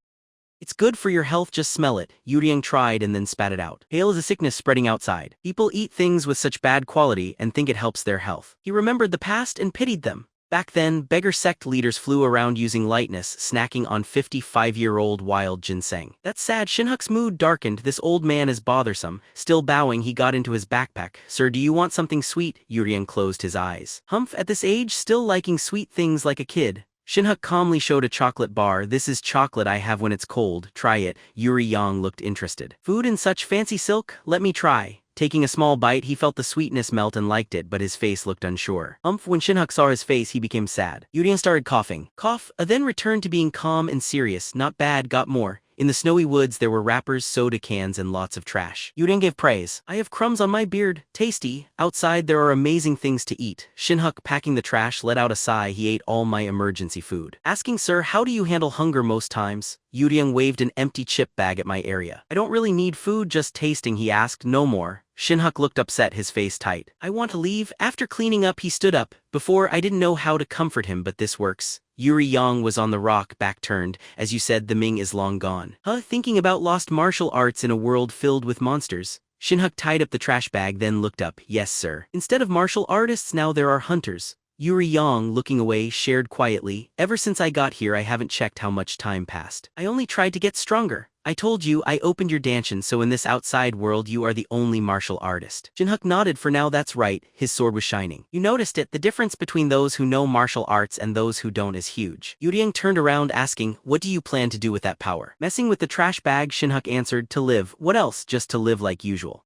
It's good for your health, just smell it. Yuriang tried and then spat it out. Hail is a sickness spreading outside. People eat things with such bad quality and think it helps their health. He remembered the past and pitied them. Back then, beggar sect leaders flew around using lightness, snacking on 55-year-old wild ginseng. That's sad. Shin-huk's mood darkened. This old man is bothersome. Still bowing, he got into his backpack. Sir, do you want something sweet? Yuriang closed his eyes. Humph, at this age, still liking sweet things like a kid. Shin-huk calmly showed a chocolate bar. This is chocolate I have when it's cold. Try it. Yuriang looked interested. Food in such fancy silk? Let me try. Taking a small bite, he felt the sweetness melt and liked it, but his face looked unsure. When Shin-huk saw his face, he became sad. Yuriang started coughing. Cough, then returned to being calm and serious. Not bad, got more. In the snowy woods there were wrappers, soda cans, and lots of trash. Yuriang gave praise. I have crumbs on my beard. Tasty. Outside there are amazing things to eat. Shin-huk, packing the trash, let out a sigh. He ate all my emergency food. Asking, sir, how do you handle hunger most times? Yuriang waved an empty chip bag at my area. I don't really need food, just tasting, he asked. No more. Shin-huk looked upset, his face tight. I want to leave. After cleaning up, he stood up. Before, I didn't know how to comfort him, but this works. Yuriang was on the rock, back turned. As you said, the Ming is long gone. Thinking about lost martial arts in a world filled with monsters. Shin-huk tied up the trash bag, then looked up. Yes, sir. Instead of martial artists, now there are hunters. Yuriang, looking away, shared quietly. Ever since I got here, I haven't checked how much time passed. I only tried to get stronger. I told you, I opened your dantian, so in this outside world you are the only martial artist. Shin-huk nodded. For now, that's right. His sword was shining. You noticed it. The difference between those who know martial arts and those who don't is huge. Yuriang turned around, asking, what do you plan to do with that power? Messing with the trash bag, Shin-huk answered. To live. What else? Just to live like usual.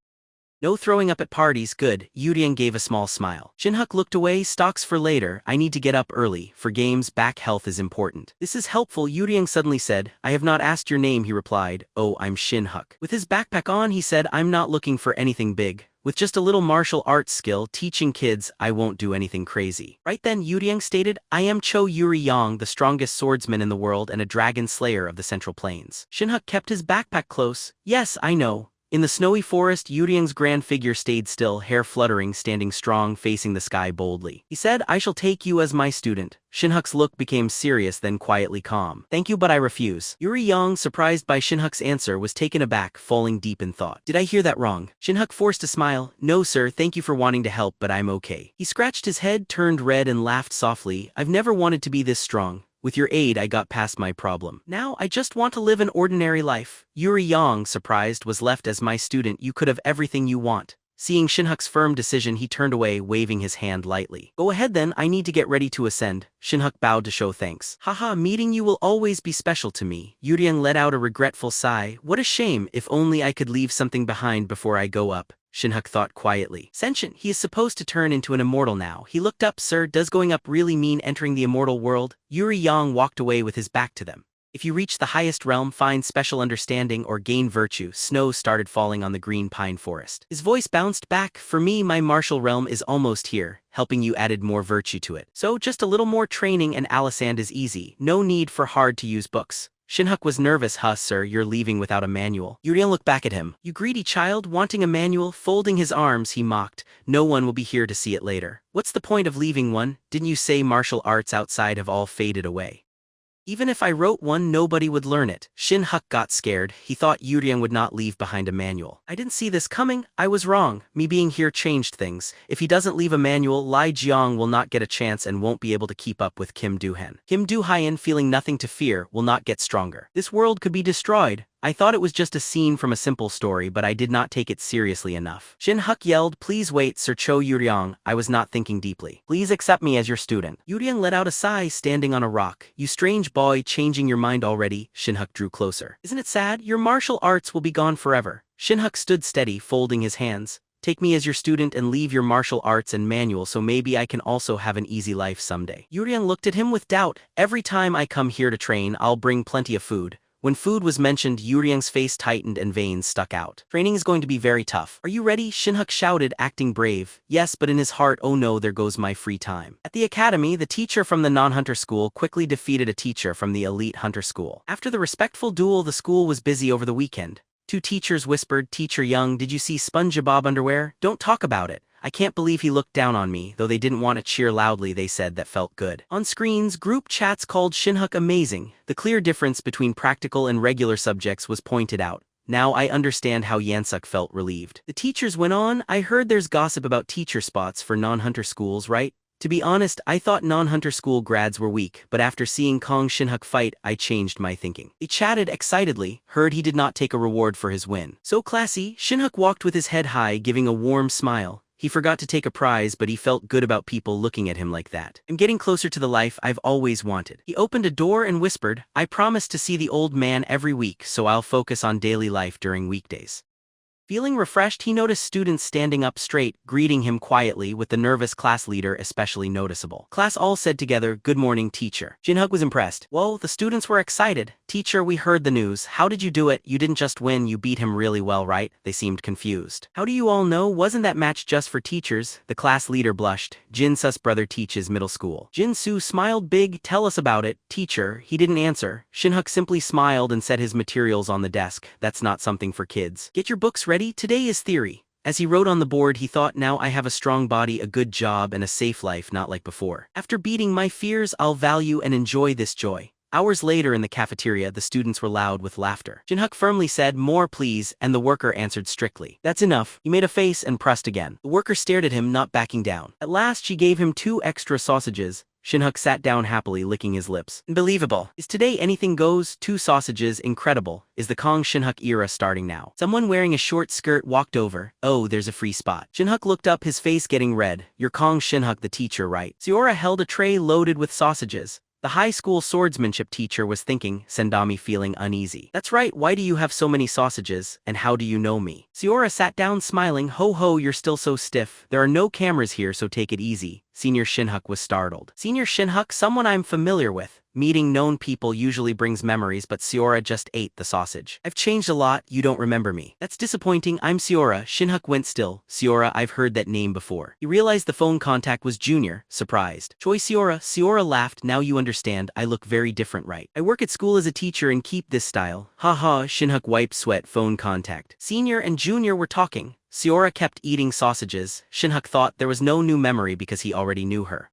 No throwing up at parties. Good. Yuriang gave a small smile. Shin-huk looked away. Stocks for later. I need to get up early. For games, back health is important. This is helpful, Yuriang suddenly said. I have not asked your name, he replied. Oh, I'm Shin-huk. With his backpack on, he said, I'm not looking for anything big. With just a little martial arts skill, teaching kids, I won't do anything crazy. Right then, Yuriang stated, I am Cho Yuriang, the strongest swordsman in the world and a dragon slayer of the Central Plains. Shin-huk kept his backpack close. Yes, I know. In the snowy forest, Yuriang's grand figure stayed still, hair fluttering, standing strong, facing the sky boldly. He said, "I shall take you as my student." Shin-huk's look became serious, then quietly calm. "Thank you, but I refuse." Yuriang, surprised by Shin-huk's answer, was taken aback, falling deep in thought. "Did I hear that wrong?" Shin-huk forced a smile. "No sir, thank you for wanting to help, but I'm okay." He scratched his head, turned red and laughed softly. "I've never wanted to be this strong. With your aid, I got past my problem. Now, I just want to live an ordinary life." Yuriang, surprised, was left. "As my student, you could have everything you want." Seeing Shin-huk's firm decision, he turned away, waving his hand lightly. "Go ahead then, I need to get ready to ascend." Shin-huk bowed to show thanks. "Haha, meeting you will always be special to me." Yuriang let out a regretful sigh. "What a shame, if only I could leave something behind before I go up." Shin-huk thought quietly. "Sentient, he is supposed to turn into an immortal now." He looked up. "Sir, does going up really mean entering the immortal world?" Yuriang walked away with his back to them. "If you reach the highest realm, find special understanding, or gain virtue." Snow started falling on the green pine forest. His voice bounced back. "For me, my martial realm is almost here. Helping you added more virtue to it. So just a little more training and Alisand is easy. No need for hard-to-use books." Shin-huk was nervous. "Huh, sir, you're leaving without a manual." Yuriang looked back at him. "You greedy child, wanting a manual?" Folding his arms, he mocked. "No one will be here to see it later. What's the point of leaving one? Didn't you say martial arts outside have all faded away? Even if I wrote one, nobody would learn it." Shin-huk got scared. He thought Yuriang would not leave behind a manual. "I didn't see this coming. I was wrong. Me being here changed things. If he doesn't leave a manual, Lai Jiang will not get a chance and won't be able to keep up with Kim Do-hyun. Kim Do-hyun, feeling nothing to fear, will not get stronger. This world could be destroyed. I thought it was just a scene from a simple story, but I did not take it seriously enough." Shin-huk yelled, "Please wait, Sir Cho Yuriang, I was not thinking deeply. Please accept me as your student." Yuriang let out a sigh, standing on a rock. "You strange boy, changing your mind already." Shin-huk drew closer. "Isn't it sad? Your martial arts will be gone forever." Shin-huk stood steady, folding his hands. "Take me as your student and leave your martial arts and manual so maybe I can also have an easy life someday." Yuriang looked at him with doubt. "Every time I come here to train, I'll bring plenty of food." When food was mentioned, Yuriang's face tightened and veins stuck out. "Training is going to be very tough. Are you ready?" Shin-huk shouted, acting brave. "Yes, but in his heart, oh no, there goes my free time." At the academy, the teacher from the non-hunter school quickly defeated a teacher from the elite hunter school. After the respectful duel, the school was busy over the weekend. Two teachers whispered, "Teacher Young, did you see SpongeBob underwear? Don't talk about it. I can't believe he looked down on me." Though they didn't want to cheer loudly, they said that felt good. On screens, group chats called Shin-huk amazing. The clear difference between practical and regular subjects was pointed out. "Now I understand how Yansuk felt relieved." The teachers went on, "I heard there's gossip about teacher spots for non-hunter schools, right? To be honest, I thought non-hunter school grads were weak, but after seeing Gong Shin-huk fight, I changed my thinking." They chatted excitedly. Heard he did not take a reward for his win. "So classy." Shin-huk walked with his head high, giving a warm smile. He forgot to take a prize, but he felt good about people looking at him like that. "I'm getting closer to the life I've always wanted." He opened a door and whispered, "I promise to see the old man every week, so I'll focus on daily life during weekdays." Feeling refreshed, he noticed students standing up straight, greeting him quietly, with the nervous class leader especially noticeable. Class all said together, "Good morning, teacher." Shin-huk was impressed. "Whoa, the students were excited." "Teacher, we heard the news. How did you do it? You didn't just win, you beat him really well, right?" They seemed confused. "How do you all know? Wasn't that match just for teachers?" The class leader blushed. "Jin-su's brother teaches middle school." Jin-soo smiled big. "Tell us about it." "Teacher." He didn't answer. Shin-huk simply smiled and set his materials on the desk. "That's not something for kids. Get your books ready. Today is theory." As he wrote on the board, he thought, "Now I have a strong body, a good job, and a safe life, not like before. After beating my fears, I'll value and enjoy this joy." Hours later in the cafeteria, the students were loud with laughter. Shin-huk firmly said, "More please," and the worker answered strictly, "That's enough." He made a face and pressed again. The worker stared at him, not backing down. At last she gave him 2 extra sausages. Shin-huk sat down happily, licking his lips. "Unbelievable. Is today anything goes? 2 sausages, incredible. Is the Gong Shin-huk era starting now?" Someone wearing a short skirt walked over. "Oh, there's a free spot." Shin-huk looked up, his face getting red. "You're Gong Shin-huk, the teacher, right?" Seora held a tray loaded with sausages. The high school swordsmanship teacher was thinking, Sendami feeling uneasy. "That's right, why do you have so many sausages, and how do you know me?" Seora sat down smiling. "Ho ho, you're still so stiff. There are no cameras here, so take it easy." Senior Shin-huk was startled. Senior Shin-huk, someone I'm familiar with. Meeting known people usually brings memories, but Seora just ate the sausage. I've changed a lot, you don't remember me. That's disappointing, I'm Seora. Shin-huk went still. Seora, I've heard that name before. He realized the phone contact was Junior, surprised. Choi Seora. Seora laughed, now you understand, I look very different, right? I work at school as a teacher and keep this style. Haha, Shin-huk wiped sweat. Phone contact. Senior and Junior were talking. Seora kept eating sausages. Shin-huk thought there was no new memory because he already knew her.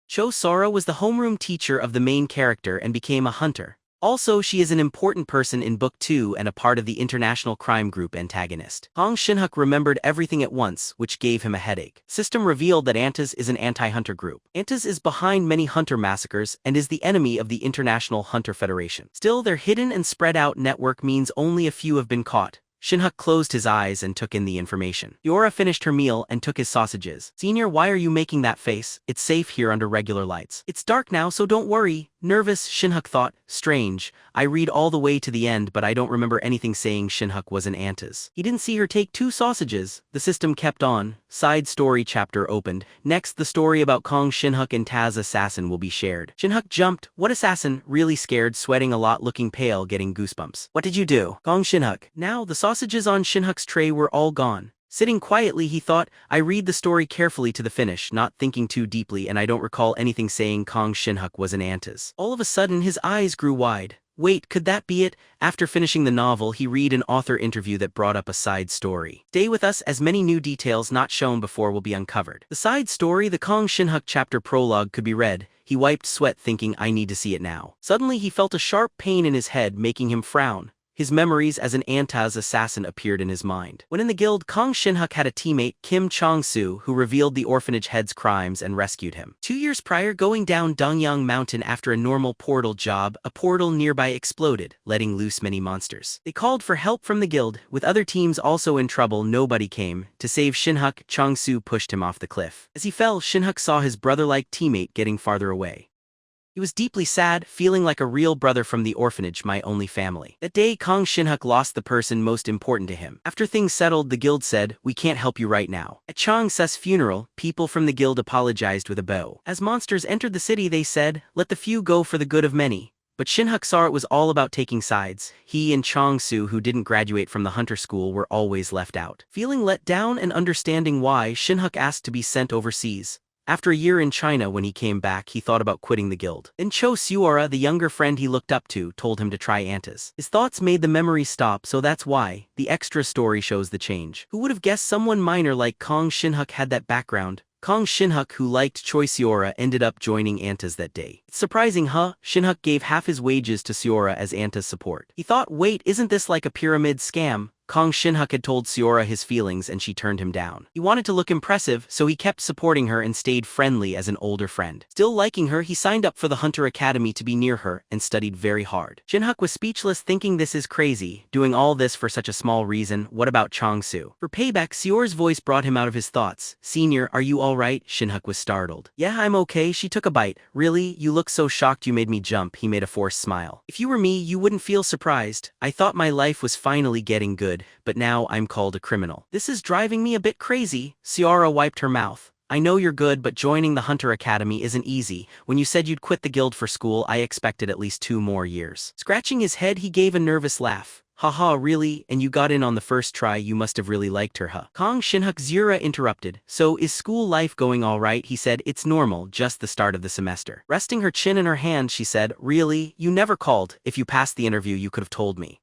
Cho Sora was the homeroom teacher of the main character and became a hunter. Also, she is an important person in Book 2 and a part of the international crime group antagonist. Gong Shin-huk remembered everything at once, which gave him a headache. System revealed that Antas is an anti-hunter group. Antas is behind many hunter massacres and is the enemy of the International Hunter Federation. Still, their hidden and spread out network means only a few have been caught. Shin-huk closed his eyes and took in the information. Seora finished her meal and took his sausages. Senior, why are you making that face? It's safe here under regular lights. It's dark now, so don't worry. Nervous, Shin-huk thought. Strange. I read all the way to the end, but I don't remember anything saying Shin-huk was an Antas. He didn't see her take 2 sausages. The system kept on. Side story chapter opened. Next, the story about Gong Shin-huk and Taz assassin will be shared. Shin-huk jumped. What assassin? Really scared, sweating a lot, looking pale, getting goosebumps. What did you do? Gong Shin-huk. Now, the sausages on Shin-huk's tray were all gone. Sitting quietly, he thought, I read the story carefully to the finish, not thinking too deeply, and I don't recall anything saying Gong Shin-huk was an Antas. All of a sudden, his eyes grew wide. Wait, could that be it? After finishing the novel, he read an author interview that brought up a side story. Stay with us, as many new details not shown before will be uncovered. The side story, the Gong Shin-huk chapter prologue, could be read. He wiped sweat thinking, I need to see it now. Suddenly he felt a sharp pain in his head, making him frown. His memories as an Antas assassin appeared in his mind. When in the guild, Gong Shin-huk had a teammate, Kim Chong-soo, who revealed the orphanage head's crimes and rescued him. 2 years prior, going down Dongyang Mountain after a normal portal job, a portal nearby exploded, letting loose many monsters. They called for help from the guild. With other teams also in trouble, nobody came. To save Shin-huk, Chong-soo pushed him off the cliff. As he fell, Shin-huk saw his brother-like teammate getting farther away. He was deeply sad, feeling like a real brother from the orphanage, my only family. That day, Gong Shin-huk lost the person most important to him. After things settled, the guild said, we can't help you right now. At Chong-su's funeral, people from the guild apologized with a bow. As monsters entered the city, they said, let the few go for the good of many. But Shin-huk saw it was all about taking sides. He and Chong-soo, who didn't graduate from the hunter school, were always left out. Feeling let down and understanding why, Shin-huk asked to be sent overseas. After a year in China, when he came back, he thought about quitting the guild. Then Cho Seora, the younger friend he looked up to, told him to try Antas. His thoughts made the memory stop, so that's why. The extra story shows the change. Who would have guessed someone minor like Gong Shin-huk had that background? Gong Shin-huk, who liked Choi Seora, ended up joining Antas that day. It's surprising, huh? Shin-huk gave half his wages to Seora as Antas support. He thought, wait, isn't this like a pyramid scam? Gong Shin-huk had told Seora his feelings and she turned him down. He wanted to look impressive, so he kept supporting her and stayed friendly as an older friend. Still liking her, he signed up for the Hunter Academy to be near her and studied very hard. Shin-huk was speechless, thinking this is crazy, doing all this for such a small reason. What about Chong-soo? For payback, Seora's voice brought him out of his thoughts. Senior, are you alright? Shin-huk was startled. Yeah, I'm okay. She took a bite. Really? You look so shocked you made me jump. He made a forced smile. If you were me, you wouldn't feel surprised. I thought my life was finally getting good, but now I'm called a criminal. This is driving me a bit crazy. Seora wiped her mouth. I know you're good, but joining the Hunter Academy isn't easy. When you said you'd quit the guild for school, I expected at least 2 more years. Scratching his head, he gave a nervous laugh. Haha, really? And you got in on the first try? You must have really liked her, huh? Gong Shin-huk Zura interrupted. So, is school life going alright? He said. It's normal, just the start of the semester. Resting her chin in her hand, she said, really? You never called. If you passed the interview, you could have told me.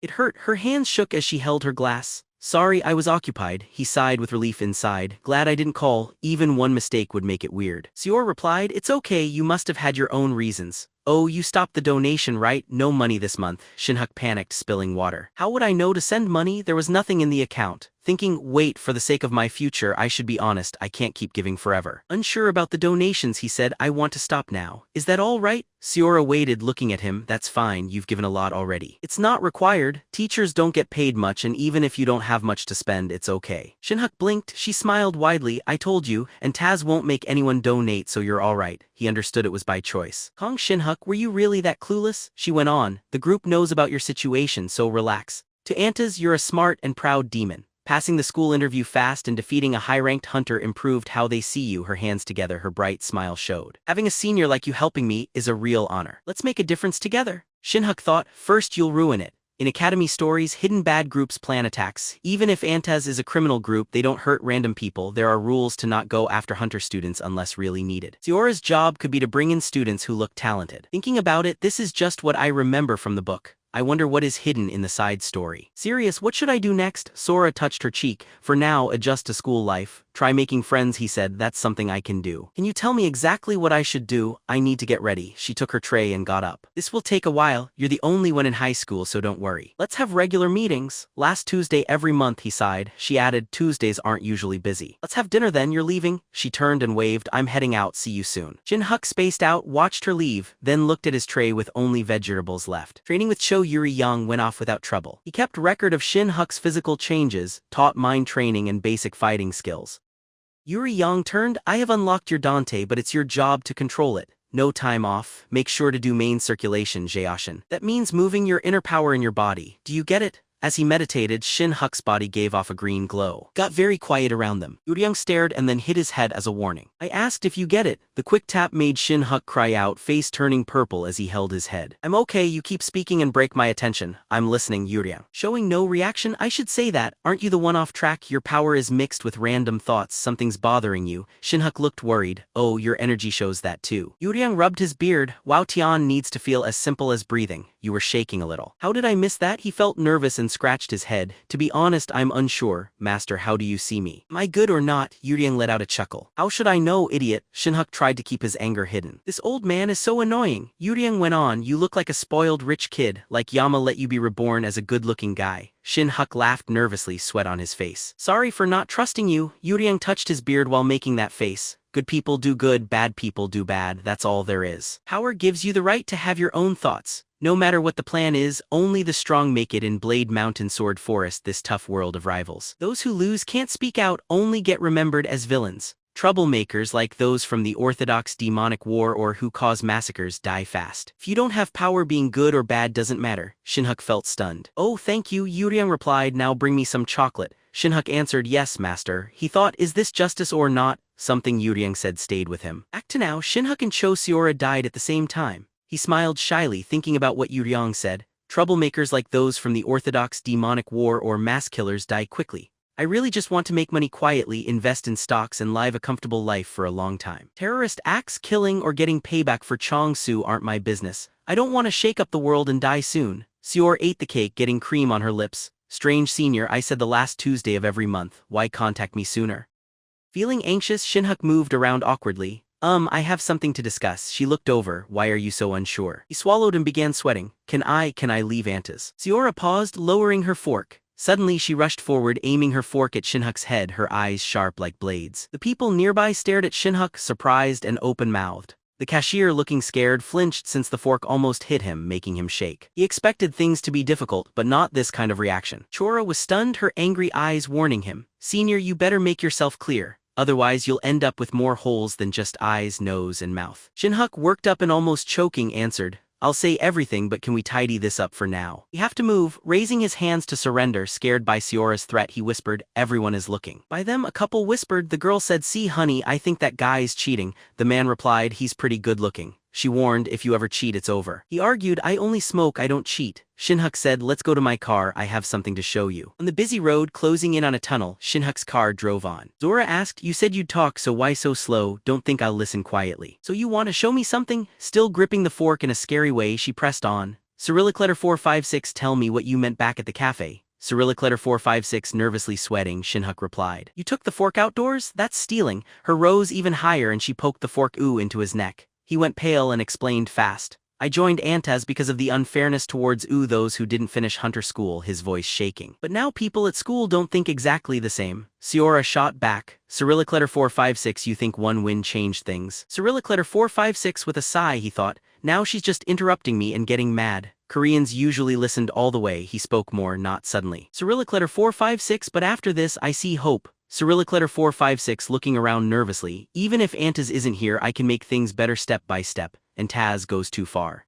It hurt. Her hands shook as she held her glass. Sorry, I was occupied. He sighed with relief inside. Glad I didn't call. Even one mistake would make it weird. Seor replied, it's okay, you must have had your own reasons. Oh, you stopped the donation, right? No money this month. Shin-huk panicked, spilling water. How would I know to send money? There was nothing in the account. Thinking, wait, for the sake of my future, I should be honest, I can't keep giving forever. Unsure about the donations, he said, I want to stop now. Is that all right? Seora waited, looking at him. That's fine, you've given a lot already. It's not required. Teachers don't get paid much, and even if you don't have much to spend, it's okay. Shin-huk blinked. She smiled widely. I told you, and Taz won't make anyone donate, so you're all right. He understood it was by choice. Gong Shin-huk, were you really that clueless? She went on. The group knows about your situation, so relax. To Antas, you're a smart and proud demon. Passing the school interview fast and defeating a high-ranked hunter improved how they see you. Her hands together, her bright smile showed. Having a senior like you helping me is a real honor. Let's make a difference together. Shin-huk thought, first you'll ruin it. In academy stories, hidden bad groups plan attacks. Even if Antaz is a criminal group, they don't hurt random people. There are rules to not go after hunter students unless really needed. Siora's job could be to bring in students who look talented. Thinking about it, this is just what I remember from the book. I wonder what is hidden in the side story. Serious, what should I do next? Sora touched her cheek. For now, adjust to school life. Try making friends, he said. That's something I can do. Can you tell me exactly what I should do? I need to get ready. She took her tray and got up. This will take a while. You're the only one in high school, so don't worry. Let's have regular meetings. Last Tuesday every month, he sighed. She added, Tuesdays aren't usually busy. Let's have dinner then, you're leaving? She turned and waved. I'm heading out, see you soon. Shin-huk spaced out, watched her leave, then looked at his tray with only vegetables left. Training with Cho Yuriang went off without trouble. He kept record of Shin-huk's physical changes, taught mind training and basic fighting skills. Yuriang turned, I have unlocked your Dante, but it's your job to control it. No time off. Make sure to do main circulation, exhaustion. That means moving your inner power in your body. Do you get it? As he meditated, Shin-huk's body gave off a green glow. Got very quiet around them. Yuriang stared and then hit his head as a warning. I asked if you get it. The quick tap made Shin-huk cry out, face turning purple as he held his head. I'm okay, you keep speaking and break my attention. I'm listening, Yuriang. Showing no reaction, I should say that. Aren't you the one off track? Your power is mixed with random thoughts. Something's bothering you. Shin-huk looked worried. Oh, your energy shows that too. Yuriang rubbed his beard. Wao Tian needs to feel as simple as breathing. You were shaking a little. How did I miss that? He felt nervous and scratched his head. To be honest, I'm unsure. Master, how do you see me? Am I good or not? Yuriang let out a chuckle. How should I know, idiot? Shin-huk tried to keep his anger hidden. This old man is so annoying. Yuriang went on, you look like a spoiled rich kid, like Yama let you be reborn as a good-looking guy. Shin-huk laughed nervously, sweat on his face. Sorry for not trusting you. Yuriang touched his beard while making that face. Good people do good, bad people do bad, that's all there is. Power gives you the right to have your own thoughts. No matter what the plan is, only the strong make it in Blade Mountain Sword Forest, this tough world of rivals. Those who lose can't speak out, only get remembered as villains. Troublemakers like those from the orthodox demonic war or who cause massacres die fast. If you don't have power, being good or bad doesn't matter. Shin-huk felt stunned. Oh, thank you, Yuriang replied, now bring me some chocolate. Shin-huk answered, yes, master. He thought, is this justice or not? Something Yuriang said stayed with him. Act to now, Shin-huk and Cho Seora died at the same time. He smiled shyly, thinking about what Yuriang said. Troublemakers like those from the orthodox demonic war or mass killers die quickly. I really just want to make money quietly, invest in stocks and live a comfortable life for a long time. Terrorist acts, killing, or getting payback for Chong-su aren't my business. I don't want to shake up the world and die soon. Seor ate the cake, getting cream on her lips. Strange senior, I said the last Tuesday of every month. Why contact me sooner? Feeling anxious, Shin-huk moved around awkwardly. I have something to discuss. She looked over. Why are you so unsure? He swallowed and began sweating. Can I leave Antas? Seora paused, lowering her fork. Suddenly she rushed forward, aiming her fork at Shin-huk's head, her eyes sharp like blades. The people nearby stared at Shin-huk, surprised and open-mouthed. The cashier, looking scared, flinched since the fork almost hit him, making him shake. He expected things to be difficult, but not this kind of reaction. Chora was stunned, her angry eyes warning him. Senior, you better make yourself clear. Otherwise you'll end up with more holes than just eyes, nose, and mouth. Shin-huk, worked up and almost choking, answered, I'll say everything, but can we tidy this up for now? We have to move. Raising his hands to surrender, scared by Seora's threat, he whispered, everyone is looking. By them, a couple whispered. The girl said, see honey, I think that guy's cheating. The man replied, he's pretty good looking. She warned, if you ever cheat, it's over. He argued, I only smoke, I don't cheat. Shin-huk said, let's go to my car, I have something to show you. On the busy road, closing in on a tunnel, Shin-huk's car drove on. Zora asked, you said you'd talk, so why so slow? Don't think I'll listen quietly. So you want to show me something? Still gripping the fork in a scary way, she pressed on. Cyrillic letter 456, tell me what you meant back at the cafe. Cyrillic letter 456, nervously sweating, Shin-huk replied. You took the fork outdoors? That's stealing. Her rose even higher and she poked the fork into his neck. He went pale and explained fast. I joined Antaz because of the unfairness towards those who didn't finish hunter school, his voice shaking. But now people at school don't think exactly the same. Seora shot back. Cyrillic letter 456, you think one win changed things? Cyrillic letter 456 with a sigh, he thought. Now she's just interrupting me and getting mad. Koreans usually listened all the way, he spoke more, not suddenly. Cyrillic letter 456, but after this I see hope. Cyrillic letter 456, looking around nervously. Even if Antaz isn't here, I can make things better step by step, and Taz goes too far.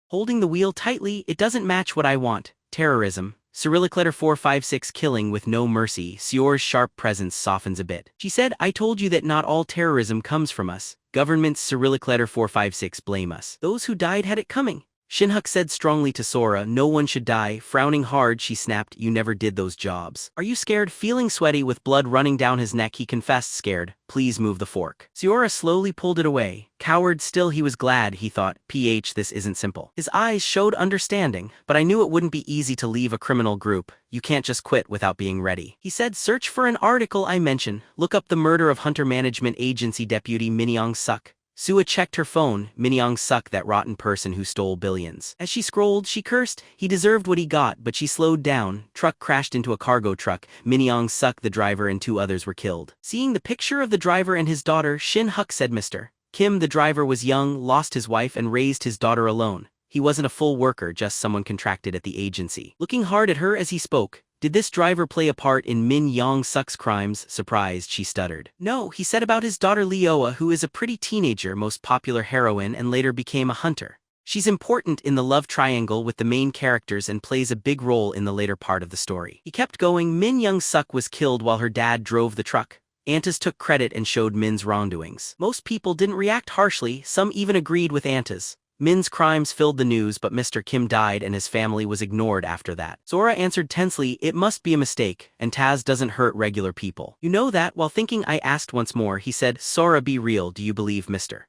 Holding the wheel tightly, it doesn't match what I want. Terrorism. Cyrillic letter 456 killing with no mercy. Seor's sharp presence softens a bit. She said, I told you that not all terrorism comes from us. Government's Cyrillic letter 456 blame us. Those who died had it coming. Shin-huk said strongly to Sora, no one should die. Frowning hard, she snapped, you never did those jobs. Are you scared? Feeling sweaty with blood running down his neck, he confessed, scared. Please move the fork. Sora slowly pulled it away. Coward still, he was glad, he thought. This isn't simple. His eyes showed understanding, but I knew it wouldn't be easy to leave a criminal group. You can't just quit without being ready. He said, search for an article I mention. Look up the murder of Hunter Management Agency Deputy Min Young-suk. Sua checked her phone. Min Young-suk, that rotten person who stole billions. As she scrolled, she cursed. He deserved what he got, but she slowed down. Truck crashed into a cargo truck. Min Young-suk, the driver, and 2 others were killed. Seeing the picture of the driver and his daughter, Shin-huk said Mr. Kim, the driver, was young, lost his wife, and raised his daughter alone. He wasn't a full worker, just someone contracted at the agency. Looking hard at her as he spoke, did this driver play a part in Min Young-suk's crimes? Surprised, she stuttered. No, he said about his daughter Leoa, who is a pretty teenager, most popular heroine, and later became a hunter. She's important in the love triangle with the main characters and plays a big role in the later part of the story. He kept going. Min Young-suk was killed while her dad drove the truck. Antas took credit and showed Min's wrongdoings. Most people didn't react harshly, some even agreed with Antas. Min's crimes filled the news, but Mr. Kim died and his family was ignored after that. Sora answered tensely, it must be a mistake, and Taz doesn't hurt regular people. You know that? While thinking, I asked once more. He said, Sora, be real, do you believe Mr.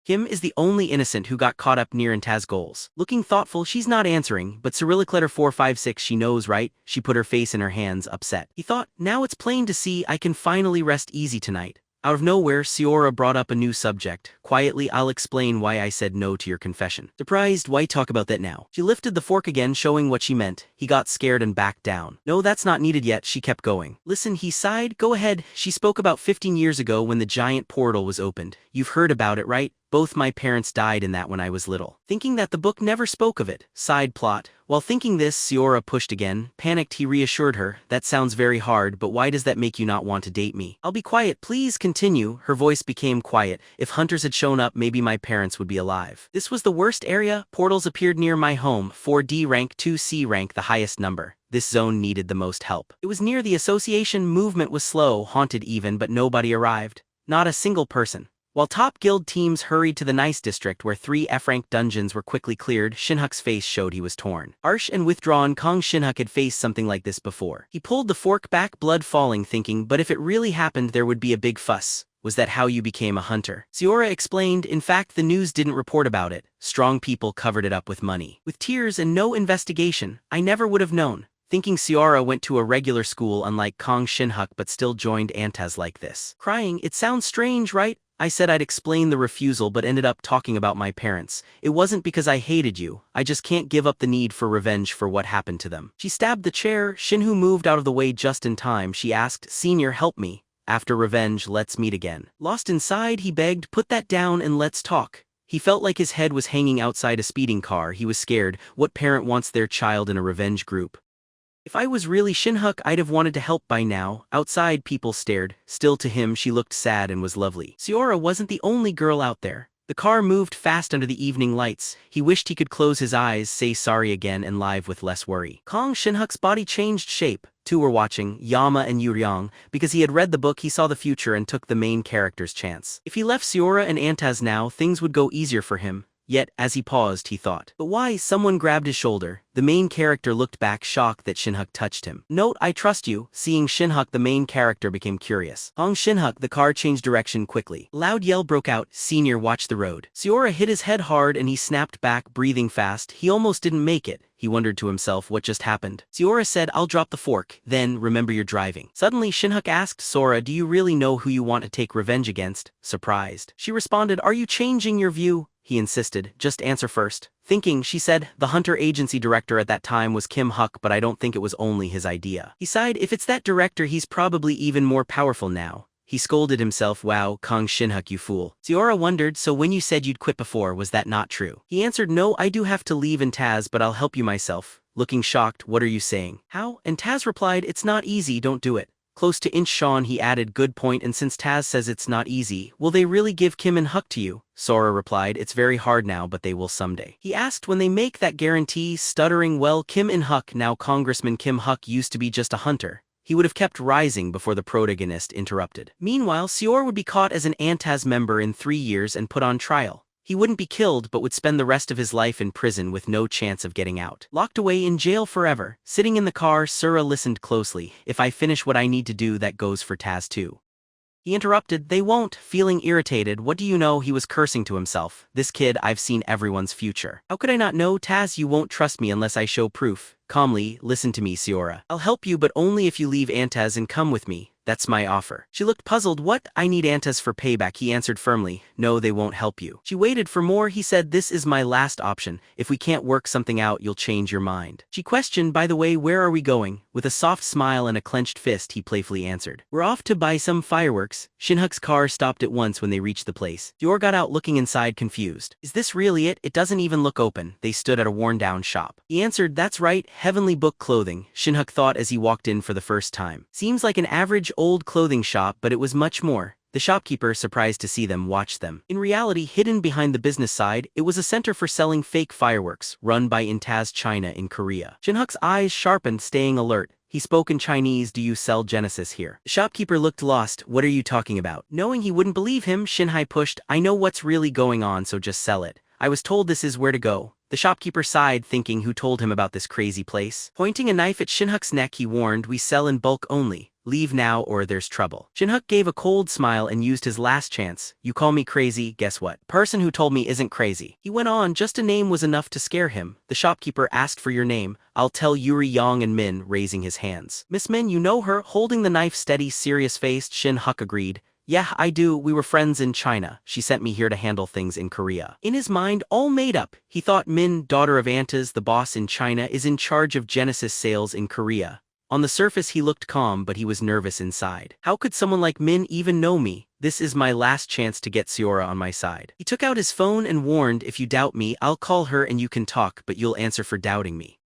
Kim is the only innocent who got caught up near in Taz's goals? Looking thoughtful, she's not answering, but Cyrillic letter 456, she knows, right? She put her face in her hands, upset. He thought, now it's plain to see I can finally rest easy tonight. Out of nowhere, Sora brought up a new subject. Quietly, I'll explain why I said no to your confession. Surprised, why talk about that now? She lifted the fork again, showing what she meant. He got scared and backed down. No, that's not needed yet, she kept going. Listen, he sighed, go ahead. She spoke about 15 years ago when the giant portal was opened. You've heard about it, right? Both my parents died in that when I was little. Thinking that the book never spoke of it. Side plot. While thinking this, Sora pushed again. Panicked, he reassured her. That sounds very hard, but why does that make you not want to date me? I'll be quiet, please continue. Her voice became quiet. If hunters had shown up, maybe my parents would be alive. This was the worst area. Portals appeared near my home. 4D rank, 2C rank, the highest number. This zone needed the most help. It was near the association. Movement was slow, haunted even, but nobody arrived. Not a single person. While top guild teams hurried to the Nice District where 3 F-rank dungeons were quickly cleared, Shin-huk's face showed he was torn. Harsh and withdrawn, Gong Shin-huk had faced something like this before. He pulled the fork back, blood falling, thinking, but if it really happened there would be a big fuss. Was that how you became a hunter? Sora explained, in fact the news didn't report about it. Strong people covered it up with money. With tears and no investigation, I never would have known. Thinking Sora went to a regular school unlike Gong Shin-huk but still joined Antas like this. Crying, it sounds strange, right? I said I'd explain the refusal but ended up talking about my parents. It wasn't because I hated you, I just can't give up the need for revenge for what happened to them. She stabbed the chair. Shinhu moved out of the way just in time. She asked, Senior, help me. After revenge, let's meet again. Lost inside, he begged, put that down and let's talk. He felt like his head was hanging outside a speeding car. He was scared. What parent wants their child in a revenge group? If I was really Shin-huk, I'd have wanted to help by now. Outside, people stared. Still to him, she looked sad and was lovely. Sora wasn't the only girl out there. The car moved fast under the evening lights. He wished he could close his eyes, say sorry again, and live with less worry. Gong Shin-huk's body changed shape. 2 were watching, Yama and Yuriang. Because he had read the book, he saw the future and took the main character's chance. If he left Sora and Antaz now, things would go easier for him. Yet, as he paused, he thought. But why? Someone grabbed his shoulder. The main character looked back, shocked that Shin-huk touched him. Note, I trust you. Seeing Shin-huk, the main character became curious. Gong Shin-huk, the car changed direction quickly. Loud yell broke out, Senior, watch the road. Sora hit his head hard and he snapped back, breathing fast. He almost didn't make it. He wondered to himself what just happened. Sora said, I'll drop the fork, then remember you're driving. Suddenly, Shin-huk asked Sora, do you really know who you want to take revenge against? Surprised. She responded, are you changing your view? He insisted, just answer first. Thinking, she said, the hunter agency director at that time was Kim Huk, but I don't think it was only his idea. He sighed, if it's that director he's probably even more powerful now. He scolded himself, wow, Gong Shin-huk, you fool. Sora wondered, so when you said you'd quit before, was that not true? He answered, no, I do have to leave in Taz, but I'll help you myself. Looking shocked, what are you saying? How? And Taz replied, it's not easy, don't do it. Close to inch Sean, he added, good point, and since Taz says it's not easy, will they really give Kim and Huk to you? Sora replied, it's very hard now but they will someday. He asked when they make that guarantee, stuttering, well, Kim and Huk, now Congressman Kim Huk, used to be just a hunter. He would have kept rising before the protagonist interrupted. Meanwhile, Seor would be caught as an Antaz member in 3 years and put on trial. He wouldn't be killed but would spend the rest of his life in prison with no chance of getting out. Locked away in jail forever. Sitting in the car, Sura listened closely. If I finish what I need to do, that goes for Taz too. He interrupted, they won't, feeling irritated. What do you know? He was cursing to himself. This kid, I've seen everyone's future. How could I not know? Taz, you won't trust me unless I show proof. Calmly, listen to me, Seora. I'll help you but only if you leave Antaz and come with me. That's my offer. She looked puzzled. What? I need Antaz for payback. He answered firmly. No, they won't help you. She waited for more. He said, this is my last option. If we can't work something out, you'll change your mind. She questioned, by the way, where are we going? With a soft smile and a clenched fist, he playfully answered, we're off to buy some fireworks. Shin-huk's car stopped at once when they reached the place. Dior got out, looking inside confused. Is this really it? It doesn't even look open. They stood at a worn-down shop. He answered, that's right, Heavenly Book Clothing. Shin-huk thought as he walked in for the first time. Seems like an average old clothing shop, but it was much more. The shopkeeper, surprised to see them, watched them. In reality, hidden behind the business side, it was a center for selling fake fireworks, run by Intaz China in Korea. Shin-huk's eyes sharpened, staying alert. He spoke in Chinese, do you sell Genesis here? The shopkeeper looked lost. What are you talking about? Knowing he wouldn't believe him, Shin-hai pushed, I know what's really going on, so just sell it. I was told this is where to go. The shopkeeper sighed, thinking who told him about this crazy place. Pointing a knife at Shin-huk's neck, he warned, we sell in bulk only. Leave now or there's trouble. Shin-huk gave a cold smile and used his last chance. You call me crazy, guess what? Person who told me isn't crazy. He went on, just a name was enough to scare him. The shopkeeper asked for your name. I'll tell Yuriang and Min, raising his hands. Miss Min, you know her? Holding the knife steady, serious-faced, Shin-huk agreed. Yeah, I do. We were friends in China. She sent me here to handle things in Korea. In his mind, all made up, he thought Min, daughter of Antaz, the boss in China, is in charge of Genesis sales in Korea. On the surface he looked calm, but he was nervous inside. How could someone like Min even know me? This is my last chance to get Seora on my side. He took out his phone and warned, if you doubt me, I'll call her and you can talk, but you'll answer for doubting me.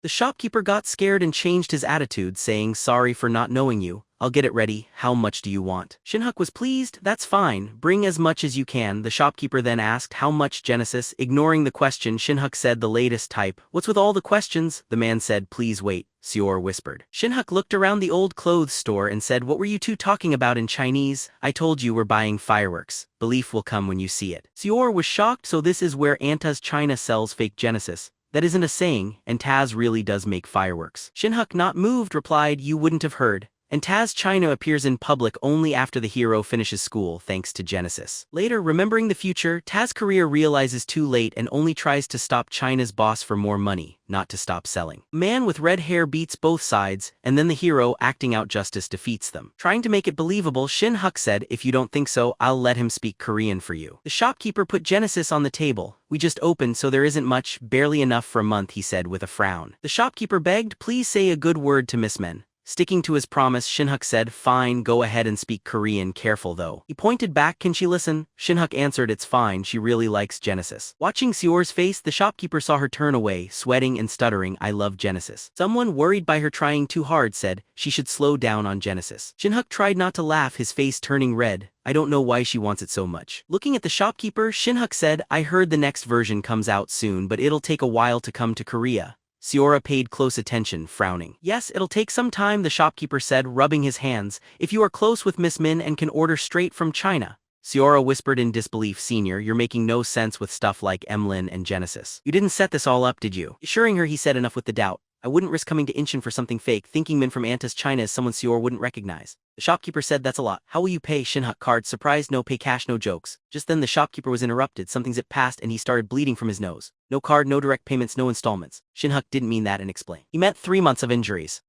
The shopkeeper got scared and changed his attitude, saying, sorry for not knowing you. I'll get it ready. How much do you want? Shin-huk was pleased. That's fine. Bring as much as you can. The shopkeeper then asked, how much Genesis? Ignoring the question, Shin-huk said, the latest type. What's with all the questions? The man said, please wait. Seor whispered. Shin-huk looked around the old clothes store and said, what were you two talking about in Chinese? I told you we're buying fireworks. Belief will come when you see it. Seor was shocked. So this is where Antaz China sells fake Genesis. That isn't a saying, and Taz really does make fireworks. Shin-huk, not moved, replied, you wouldn't have heard. And Taz China appears in public only after the hero finishes school thanks to Genesis. Later, remembering the future, Taz Korea realizes too late and only tries to stop China's boss for more money, not to stop selling. A man with red hair beats both sides, and then the hero, acting out justice, defeats them. Trying to make it believable, Shin-huk said, if you don't think so, I'll let him speak Korean for you. The shopkeeper put Genesis on the table. We just opened, so there isn't much, barely enough for a month, he said with a frown. The shopkeeper begged, please say a good word to Miss Men. Sticking to his promise, Shin-huk said, fine, go ahead and speak Korean, careful though. He pointed back, can she listen? Shin-huk answered, it's fine, she really likes Genesis. Watching Seor's face, the shopkeeper saw her turn away, sweating and stuttering, I love Genesis. Someone, worried by her trying too hard, said, she should slow down on Genesis. Shin-huk tried not to laugh, his face turning red. I don't know why she wants it so much. Looking at the shopkeeper, Shin-huk said, I heard the next version comes out soon, but it'll take a while to come to Korea. Seora paid close attention, frowning. Yes, it'll take some time, the shopkeeper said, rubbing his hands, if you are close with Miss Min and can order straight from China. Seora whispered in disbelief, Senior, you're making no sense with stuff like Emlyn and Genesis. You didn't set this all up, did you? Assuring her, he said, enough with the doubt. I wouldn't risk coming to Incheon for something fake, thinking Min from Antaz China is someone Seor wouldn't recognize. The shopkeeper said, that's a lot. How will you pay? Shin-huk card, surprised, no pay cash, no jokes. Just then the shopkeeper was interrupted, something zipped past and he started bleeding from his nose. No card, no direct payments, no installments. Shin-huk didn't mean that and explained. He meant 3 months of injuries.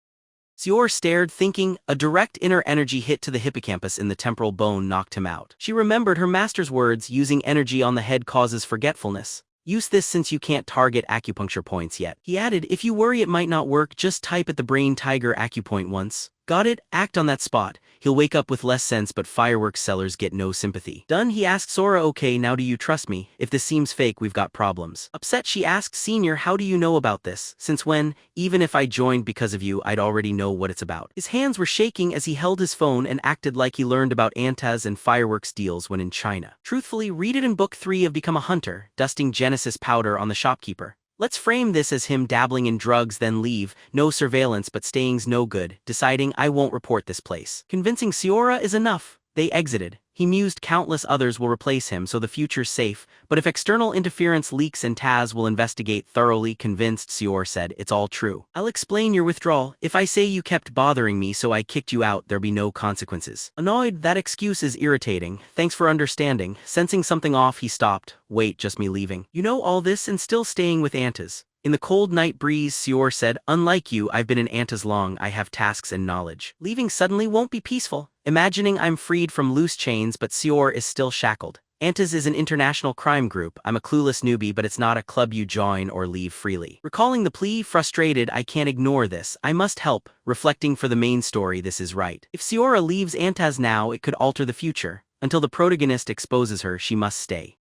Seor stared, thinking. A direct inner energy hit to the hippocampus in the temporal bone knocked him out. She remembered her master's words, using energy on the head causes forgetfulness. Use this since you can't target acupuncture points yet. He added, if you worry it might not work, just type at the brain tiger acupoint once. Got it, act on that spot. He'll wake up with less sense, but fireworks sellers get no sympathy. Done, he asked Sora. Okay, now do you trust me? If this seems fake, we've got problems. Upset, she asked, Senior, how do you know about this? Since when? Even if I joined because of you, I'd already know what it's about. His hands were shaking as he held his phone and acted like he learned about antas and fireworks deals when in China. Truthfully, read it in book 3 of Become a Hunter, dusting Genesis powder on the shopkeeper. Let's frame this as him dabbling in drugs, then leave, no surveillance but staying's no good, deciding I won't report this place. Convincing Sora is enough. They exited. He mused countless others will replace him so the future's safe, but if external interference leaks and Taz will investigate thoroughly. Convinced, Sior said, it's all true. I'll explain your withdrawal. If I say you kept bothering me so I kicked you out, there'll be no consequences. Annoyed, that excuse is irritating. Thanks for understanding. Sensing something off, he stopped. Wait, just me leaving? You know all this and still staying with Antas? In the cold night breeze, Sior said, unlike you, I've been in Antas long, I have tasks and knowledge. Leaving suddenly won't be peaceful. Imagining I'm freed from loose chains but Sior is still shackled. Antas is an international crime group. I'm a clueless newbie, but it's not a club you join or leave freely. Recalling the plea, frustrated, I can't ignore this. I must help. Reflecting for the main story, this is right. If Siora leaves Antas now, it could alter the future. Until the protagonist exposes her, she must stay.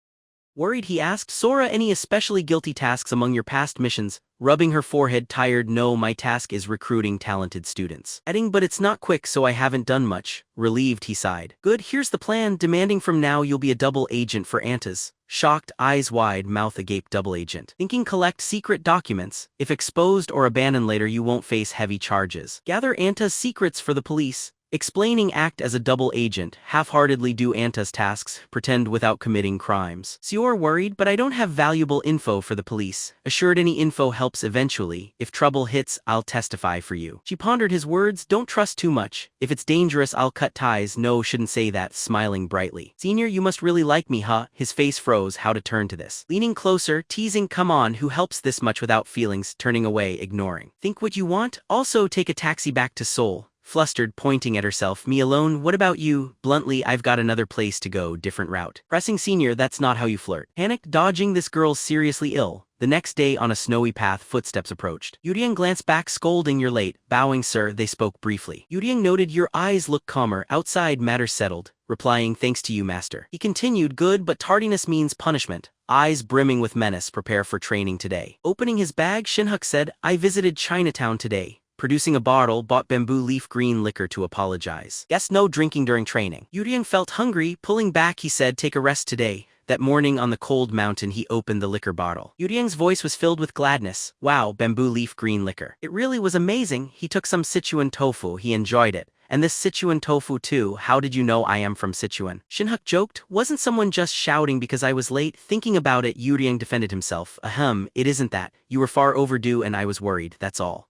Worried, he asked, Sora, any especially guilty tasks among your past missions? Rubbing her forehead, tired, no, my task is recruiting talented students. Adding, but it's not quick, so I haven't done much. Relieved, he sighed. Good, here's the plan, demanding from now you'll be a double agent for Antas. Shocked, eyes wide, mouth agape, double agent. Thinking, collect secret documents. If exposed or abandoned later, you won't face heavy charges. Gather Anta's secrets for the police. Explaining, act as a double agent, half-heartedly do Anta's tasks, pretend without committing crimes. Sior worried, but I don't have valuable info for the police. Assured any info helps eventually. If trouble hits, I'll testify for you. She pondered his words, don't trust too much. If it's dangerous, I'll cut ties. No, shouldn't say that, smiling brightly. Senior, you must really like me, huh? His face froze, how to turn to this. Leaning closer, teasing, come on, who helps this much without feelings, turning away, ignoring. Think what you want? Also take a taxi back to Seoul. Flustered, pointing at herself, me alone, what about you? Bluntly, I've got another place to go, different route. Pressing, Senior, that's not how you flirt. Panicked, dodging, this girl's seriously ill. The next day on a snowy path, footsteps approached. Yuriang glanced back, scolding, you're late. Bowing, sir, they spoke briefly. Yuriang noted, your eyes look calmer, outside matters settled. Replying, thanks to you, master. He continued, good, but tardiness means punishment. Eyes brimming with menace, prepare for training today. Opening his bag, Shin-huk said, I visited Chinatown today. Producing a bottle, bought bamboo leaf green liquor to apologize. Guess no drinking during training. Yuriang felt hungry, pulling back, he said, take a rest today. That morning on the cold mountain, he opened the liquor bottle. Yuriang's voice was filled with gladness. Wow, bamboo leaf green liquor. It really was amazing. He took some Sichuan tofu, he enjoyed it. And this Sichuan tofu too, how did you know I am from Sichuan? Shin-huk joked, wasn't someone just shouting because I was late? Thinking about it, Yuriang defended himself. Ahem, it isn't that. You were far overdue and I was worried, that's all.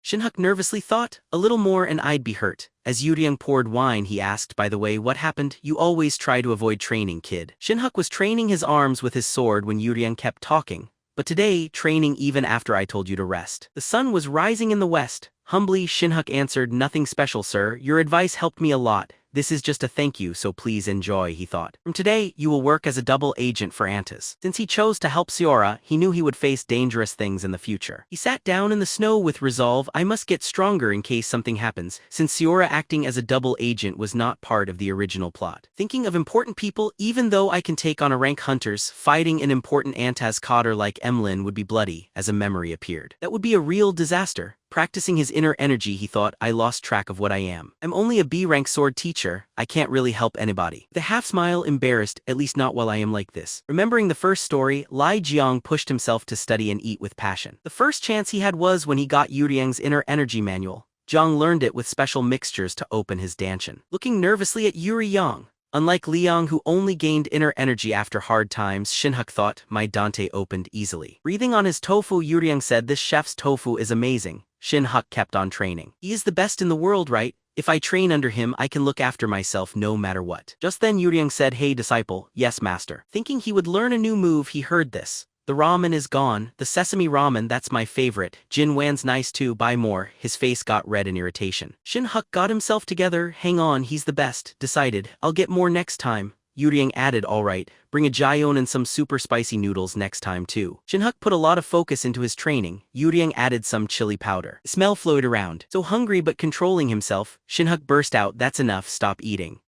Shin-huk nervously thought, a little more and I'd be hurt. As Yuriang poured wine, he asked, by the way, what happened? You always try to avoid training, kid. Shin-huk was training his arms with his sword when Yuriang kept talking. But today, training even after I told you to rest. The sun was rising in the west. Humbly, Shin-huk answered, nothing special, sir. Your advice helped me a lot. This is just a thank you, so please enjoy, he thought. From today, you will work as a double agent for Antas. Since he chose to help Siora, he knew he would face dangerous things in the future. He sat down in the snow with resolve, I must get stronger in case something happens, since Siora acting as a double agent was not part of the original plot. Thinking of important people, even though I can take on a rank hunters, fighting an important Antas coder like Emlyn would be bloody, as a memory appeared. That would be a real disaster. Practicing his inner energy, he thought, I lost track of what I am. I'm only a B-rank sword teacher, I can't really help anybody. The half-smile, embarrassed, at least not while I am like this. Remembering the first story, Lai Jiang pushed himself to study and eat with passion. The first chance he had was when he got Yuriang's inner energy manual. Jiang learned it with special mixtures to open his danchin. Looking nervously at Yuriang. Unlike Liang, who only gained inner energy after hard times, Shin-huk thought, my Dante opened easily. Breathing on his tofu, Yuriang said, this chef's tofu is amazing. Shin-huk kept on training. He is the best in the world, right? If I train under him, I can look after myself no matter what. Just then Yuriang said, hey disciple, yes master. Thinking he would learn a new move, he heard this. The ramen is gone, the sesame ramen, that's my favorite. Jin Wan's nice too, buy more. His face got red in irritation. Shin-huk got himself together, hang on, he's the best, decided, I'll get more next time. Yuriang added alright, bring a Jion and some super spicy noodles next time too. Shin-huk put a lot of focus into his training. Yuriang added some chili powder. The smell flowed around. So hungry but controlling himself, Shin-huk burst out, that's enough, stop eating.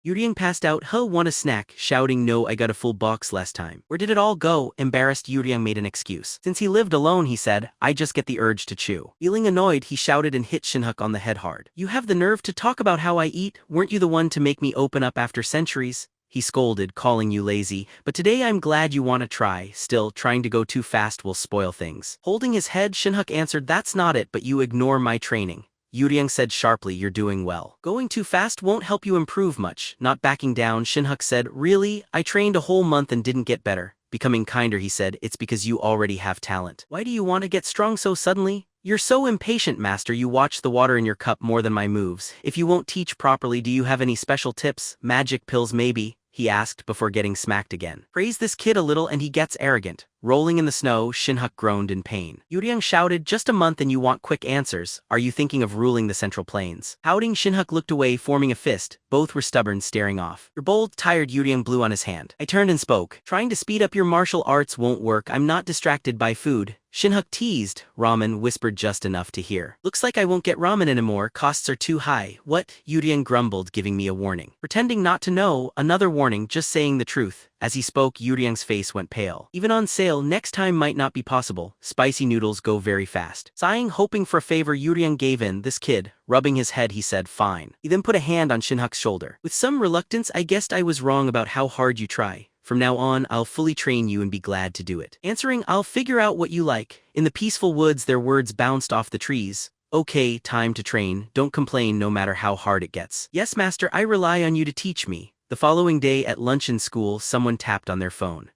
Yuriang passed out, want a snack, shouting no, I got a full box last time. Where did it all go? Embarrassed, Yuriang made an excuse. Since he lived alone, he said, I just get the urge to chew. Feeling annoyed, he shouted and hit Shin-huk on the head hard. You have the nerve to talk about how I eat? Weren't you the one to make me open up after centuries? He scolded, calling you lazy, but today I'm glad you want to try. Still, trying to go too fast will spoil things. Holding his head, Shin-huk answered, that's not it, but you ignore my training. Yuriang said sharply, you're doing well. Going too fast won't help you improve much. Not backing down, Shin-huk said, really? I trained a whole month and didn't get better. Becoming kinder, he said, it's because you already have talent. Why do you want to get strong so suddenly? You're so impatient, master, you watch the water in your cup more than my moves. If you won't teach properly, do you have any special tips? Magic pills maybe? He asked before getting smacked again. Praise this kid a little and he gets arrogant. Rolling in the snow, Shin-huk groaned in pain. Yuriang shouted, just a month and you want quick answers. Are you thinking of ruling the Central Plains? Pouting, Shin-huk looked away, forming a fist. Both were stubborn, staring off. You're bold, tired, Yuriang blew on his hand. I turned and spoke. Trying to speed up your martial arts won't work. I'm not distracted by food. Shin-huk teased. Ramen, whispered just enough to hear. Looks like I won't get ramen anymore. Costs are too high. What? Yuriang grumbled, giving me a warning. Pretending not to know. Another warning, just saying the truth. As he spoke, Yuriang's face went pale. Even on sale, next time might not be possible. Spicy noodles go very fast. Sighing, hoping for a favor, Yuriang gave in. This kid. Rubbing his head, he said, fine. He then put a hand on Shin-huk's shoulder. With some reluctance, I guessed I was wrong about how hard you try. From now on, I'll fully train you and be glad to do it. Answering, I'll figure out what you like. In the peaceful woods, their words bounced off the trees. Okay, time to train. Don't complain no matter how hard it gets. Yes, master, I rely on you to teach me. The following day at lunch in school, someone tapped on their phone.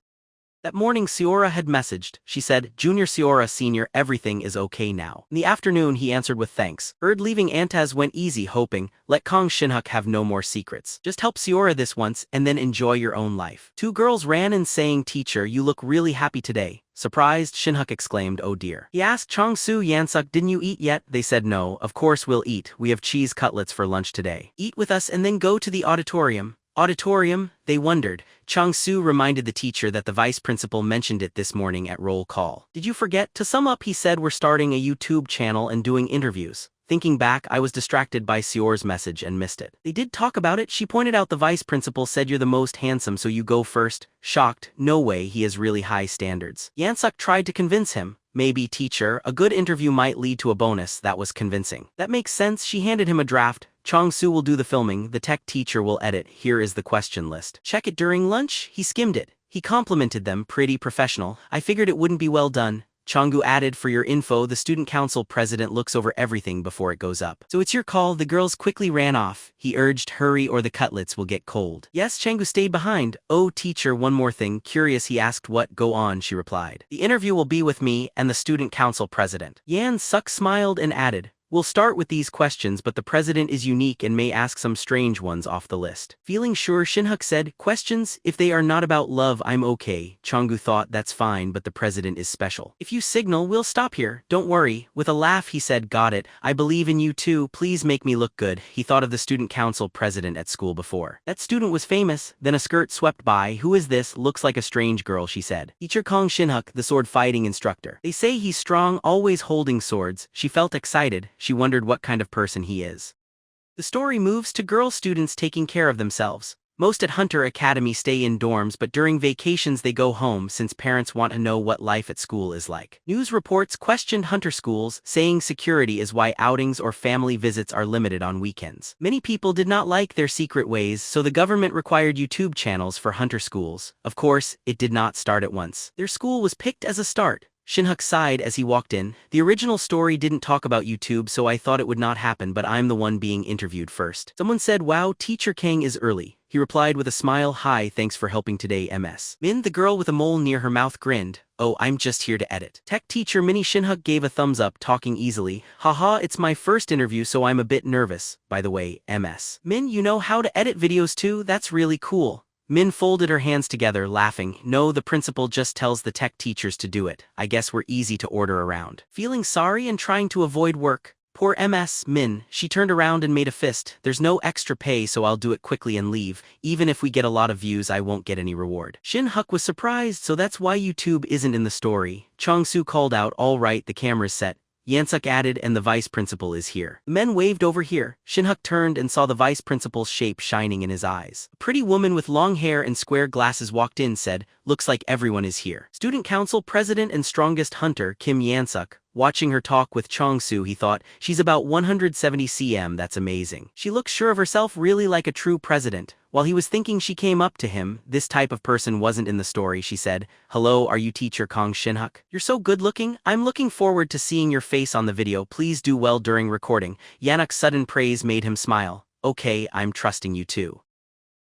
That morning, Seora had messaged. She said, Junior Seora, Senior, everything is okay now. In the afternoon, he answered with thanks. Heard leaving Antaz went easy, hoping, let Kong Shin-huk have no more secrets. Just help Seora this once, and then enjoy your own life. Two girls ran in saying, teacher, you look really happy today. Surprised, Shin-huk exclaimed, oh dear. He asked Chong-soo, Yansuk, didn't you eat yet? They said no, of course we'll eat. We have cheese cutlets for lunch today. Eat with us and then go to the auditorium. Auditorium, they wondered. Chong-soo reminded the teacher that the vice principal mentioned it this morning at roll call. Did you forget? To sum up, he said, we're starting a YouTube channel and doing interviews. Thinking back, I was distracted by Seor's message and missed it. They did talk about it. She pointed out the vice principal said you're the most handsome, so you go first. Shocked, no way, he has really high standards. Yansuk tried to convince him. Maybe, teacher, a good interview might lead to a bonus. That was convincing. That makes sense. She handed him a draft. Chong-soo will do the filming, the tech teacher will edit. Here is the question list. Check it during lunch? He skimmed it. He complimented them, pretty professional. I figured it wouldn't be well done. Chong-gu added, for your info, the student council president looks over everything before it goes up. So it's your call. The girls quickly ran off. He urged, hurry or the cutlets will get cold. Yes, Chang-gu stayed behind. Oh, teacher, one more thing. Curious, he asked. What? Go on, she replied. The interview will be with me and the student council president. Yan-suk smiled and added, we'll start with these questions, but the president is unique and may ask some strange ones off the list. Feeling sure, Shin-huk said, questions? If they are not about love, I'm okay. Chong-gu thought, that's fine, but the president is special. If you signal, we'll stop here. Don't worry. With a laugh, he said, got it. I believe in you too. Please make me look good. He thought of the student council president at school before. That student was famous. Then a skirt swept by. Who is this? Looks like a strange girl, she said. Teacher Kong Shin-huk, the sword fighting instructor. They say he's strong, always holding swords. She felt excited. She wondered what kind of person he is. The story moves to girl students taking care of themselves. Most at Hunter Academy stay in dorms, but during vacations they go home since parents want to know what life at school is like. News reports questioned Hunter schools, saying security is why outings or family visits are limited on weekends. Many people did not like their secret ways, so the government required YouTube channels for Hunter schools. Of course, it did not start at once. Their school was picked as a start. Shin-huk sighed as he walked in. The original story didn't talk about YouTube, so I thought it would not happen, but I'm the one being interviewed first. Someone said, wow, Teacher Kang is early. He replied with a smile, hi, thanks for helping today, MS. Min, the girl with a mole near her mouth, grinned. Oh, I'm just here to edit. Tech teacher Minnie. Shin-huk gave a thumbs up, talking easily. Haha, it's my first interview, so I'm a bit nervous. By the way, MS. Min, you know how to edit videos too? That's really cool. Min folded her hands together, laughing. No, the principal just tells the tech teachers to do it. I guess we're easy to order around. Feeling sorry and trying to avoid work. Poor Poor MS, Min, she turned around and made a fist. There's no extra pay so I'll do it quickly and leave. Even if we get a lot of views I won't get any reward. Shin-huk was surprised, so that's why YouTube isn't in the story. Chong-soo called out, all right, the camera's set. Yansuk added, and the vice principal is here. The men waved over here. Shin-huk turned and saw the vice principal's shape shining in his eyes. A pretty woman with long hair and square glasses walked in, said, looks like everyone is here. Student council president and strongest hunter, Kim Yansuk. Watching her talk with Chong-soo, he thought, she's about 170 cm, that's amazing. She looks sure of herself, really like a true president. While he was thinking, she came up to him. This type of person wasn't in the story, she said. Hello, are you teacher Gong Shin-huk? You're so good looking. I'm looking forward to seeing your face on the video. Please do well during recording. Yanuk's sudden praise made him smile. Okay, I'm trusting you too.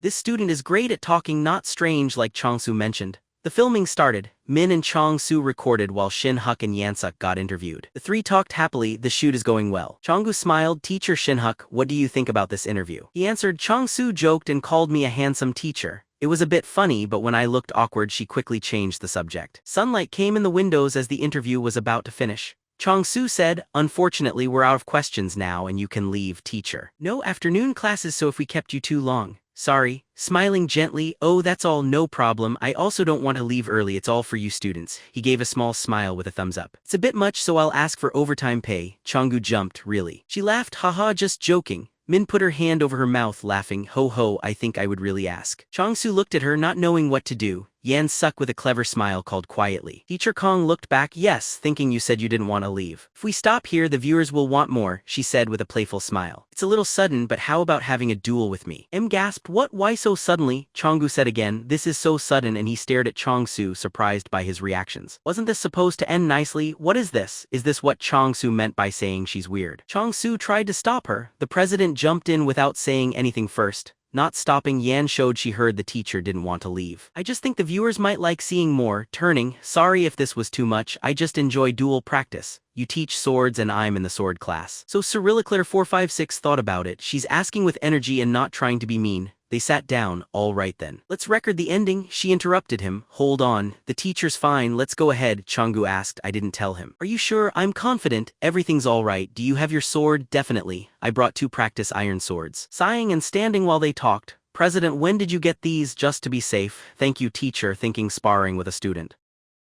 This student is great at talking, not strange like Chong-soo mentioned. The filming started. Min and Chong-soo recorded while Shin-huk and Yansuk got interviewed. The three talked happily. The shoot is going well. Chong-gu smiled. Teacher Shin-huk, what do you think about this interview? He answered. Chong-soo joked and called me a handsome teacher. It was a bit funny, but when I looked awkward she quickly changed the subject. Sunlight came in the windows as the interview was about to finish. Chong-soo said, unfortunately we're out of questions now and you can leave, teacher. No afternoon classes, so if we kept you too long. Sorry. Smiling gently, oh that's all, no problem, I also don't want to leave early, it's all for you students. He gave a small smile with a thumbs up. It's a bit much so I'll ask for overtime pay. Chong-gu jumped, really? She laughed, haha, just joking. Min put her hand over her mouth laughing, ho ho, I think I would really ask. Chong-soo looked at her not knowing what to do. Yansuk with a clever smile called quietly. Teacher Kong looked back, yes, thinking you said you didn't want to leave. If we stop here the viewers will want more, she said with a playful smile. It's a little sudden, but how about having a duel with me? M gasped, what, why so suddenly? Chong-gu said again, this is so sudden, and he stared at Chong-soo surprised by his reactions. Wasn't this supposed to end nicely? What is this? Is this what Chong-soo meant by saying she's weird? Chong-soo tried to stop her. The president jumped in without saying anything first. Not stopping, Yan showed she heard the teacher didn't want to leave. I just think the viewers might like seeing more. Turning, sorry if this was too much, I just enjoy duel practice. You teach swords and I'm in the sword class. So Cyrillicler 456 thought about it. She's asking with energy and not trying to be mean. They sat down. All right then. Let's record the ending. She interrupted him. Hold on. The teacher's fine. Let's go ahead. Chong-gu asked. I didn't tell him. Are you sure? I'm confident. Everything's all right. Do you have your sword? Definitely. I brought 2 practice iron swords. Sighing and standing while they talked. President, when did you get these? Just to be safe. Thank you, teacher. Thinking sparring with a student.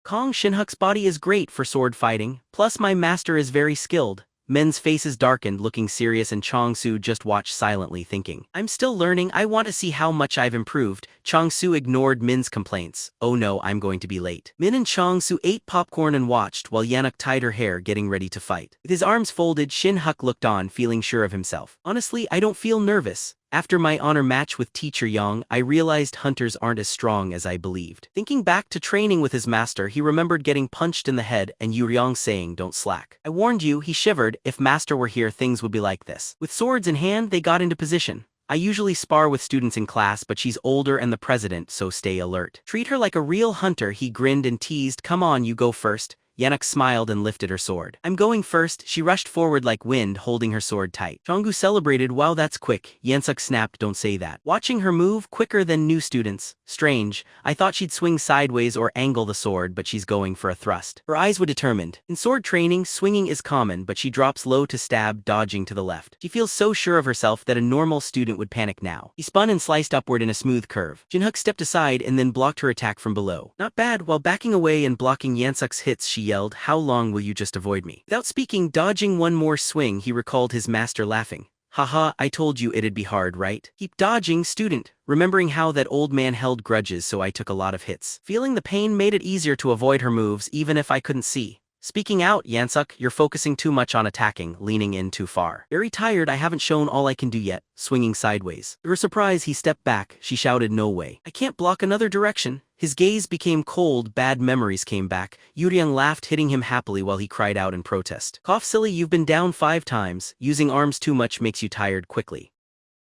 Gong Shin-huk's body is great for sword fighting. Plus my master is very skilled. Men's faces darkened, looking serious, and Chong-soo just watched silently, thinking, I'm still learning, I want to see how much I've improved. Chong-soo ignored Min's complaints. Oh no, I'm going to be late. Min and Chong-soo ate popcorn and watched while Yanuk tied her hair, getting ready to fight. With his arms folded, Shin-huk looked on, feeling sure of himself. Honestly, I don't feel nervous. After my honor match with Teacher Yang, I realized hunters aren't as strong as I believed. Thinking back to training with his master, he remembered getting punched in the head and Yuriang saying, don't slack. I warned you, he shivered, if master were here things would be like this. With swords in hand, they got into position. I usually spar with students in class, but she's older and the president, so stay alert. Treat her like a real hunter, he grinned and teased, come on, you go first. Yanuk smiled and lifted her sword. I'm going first. She rushed forward like wind, holding her sword tight. Chong-gu celebrated, wow that's quick. Yansuk snapped, don't say that. Watching her move quicker than new students. Strange. I thought she'd swing sideways or angle the sword, but she's going for a thrust. Her eyes were determined. In sword training, swinging is common, but she drops low to stab, dodging to the left. She feels so sure of herself that a normal student would panic now. He spun and sliced upward in a smooth curve. Shin-huk stepped aside and then blocked her attack from below. Not bad. While backing away and blocking Yansuk's hits, she yelled, how long will you just avoid me? Without speaking, dodging one more swing, he recalled his master laughing. Haha, I told you it'd be hard, right? Keep dodging, student. Remembering how that old man held grudges, so I took a lot of hits. Feeling the pain made it easier to avoid her moves even if I couldn't see. Speaking out, Yansuk, you're focusing too much on attacking, leaning in too far. Very tired, I haven't shown all I can do yet. Swinging sideways. To her surprise, he stepped back. She shouted, no way. I can't block another direction. His gaze became cold, bad memories came back. Yuriang laughed, hitting him happily while he cried out in protest. Cough silly, you've been down 5 times. Using arms too much makes you tired quickly.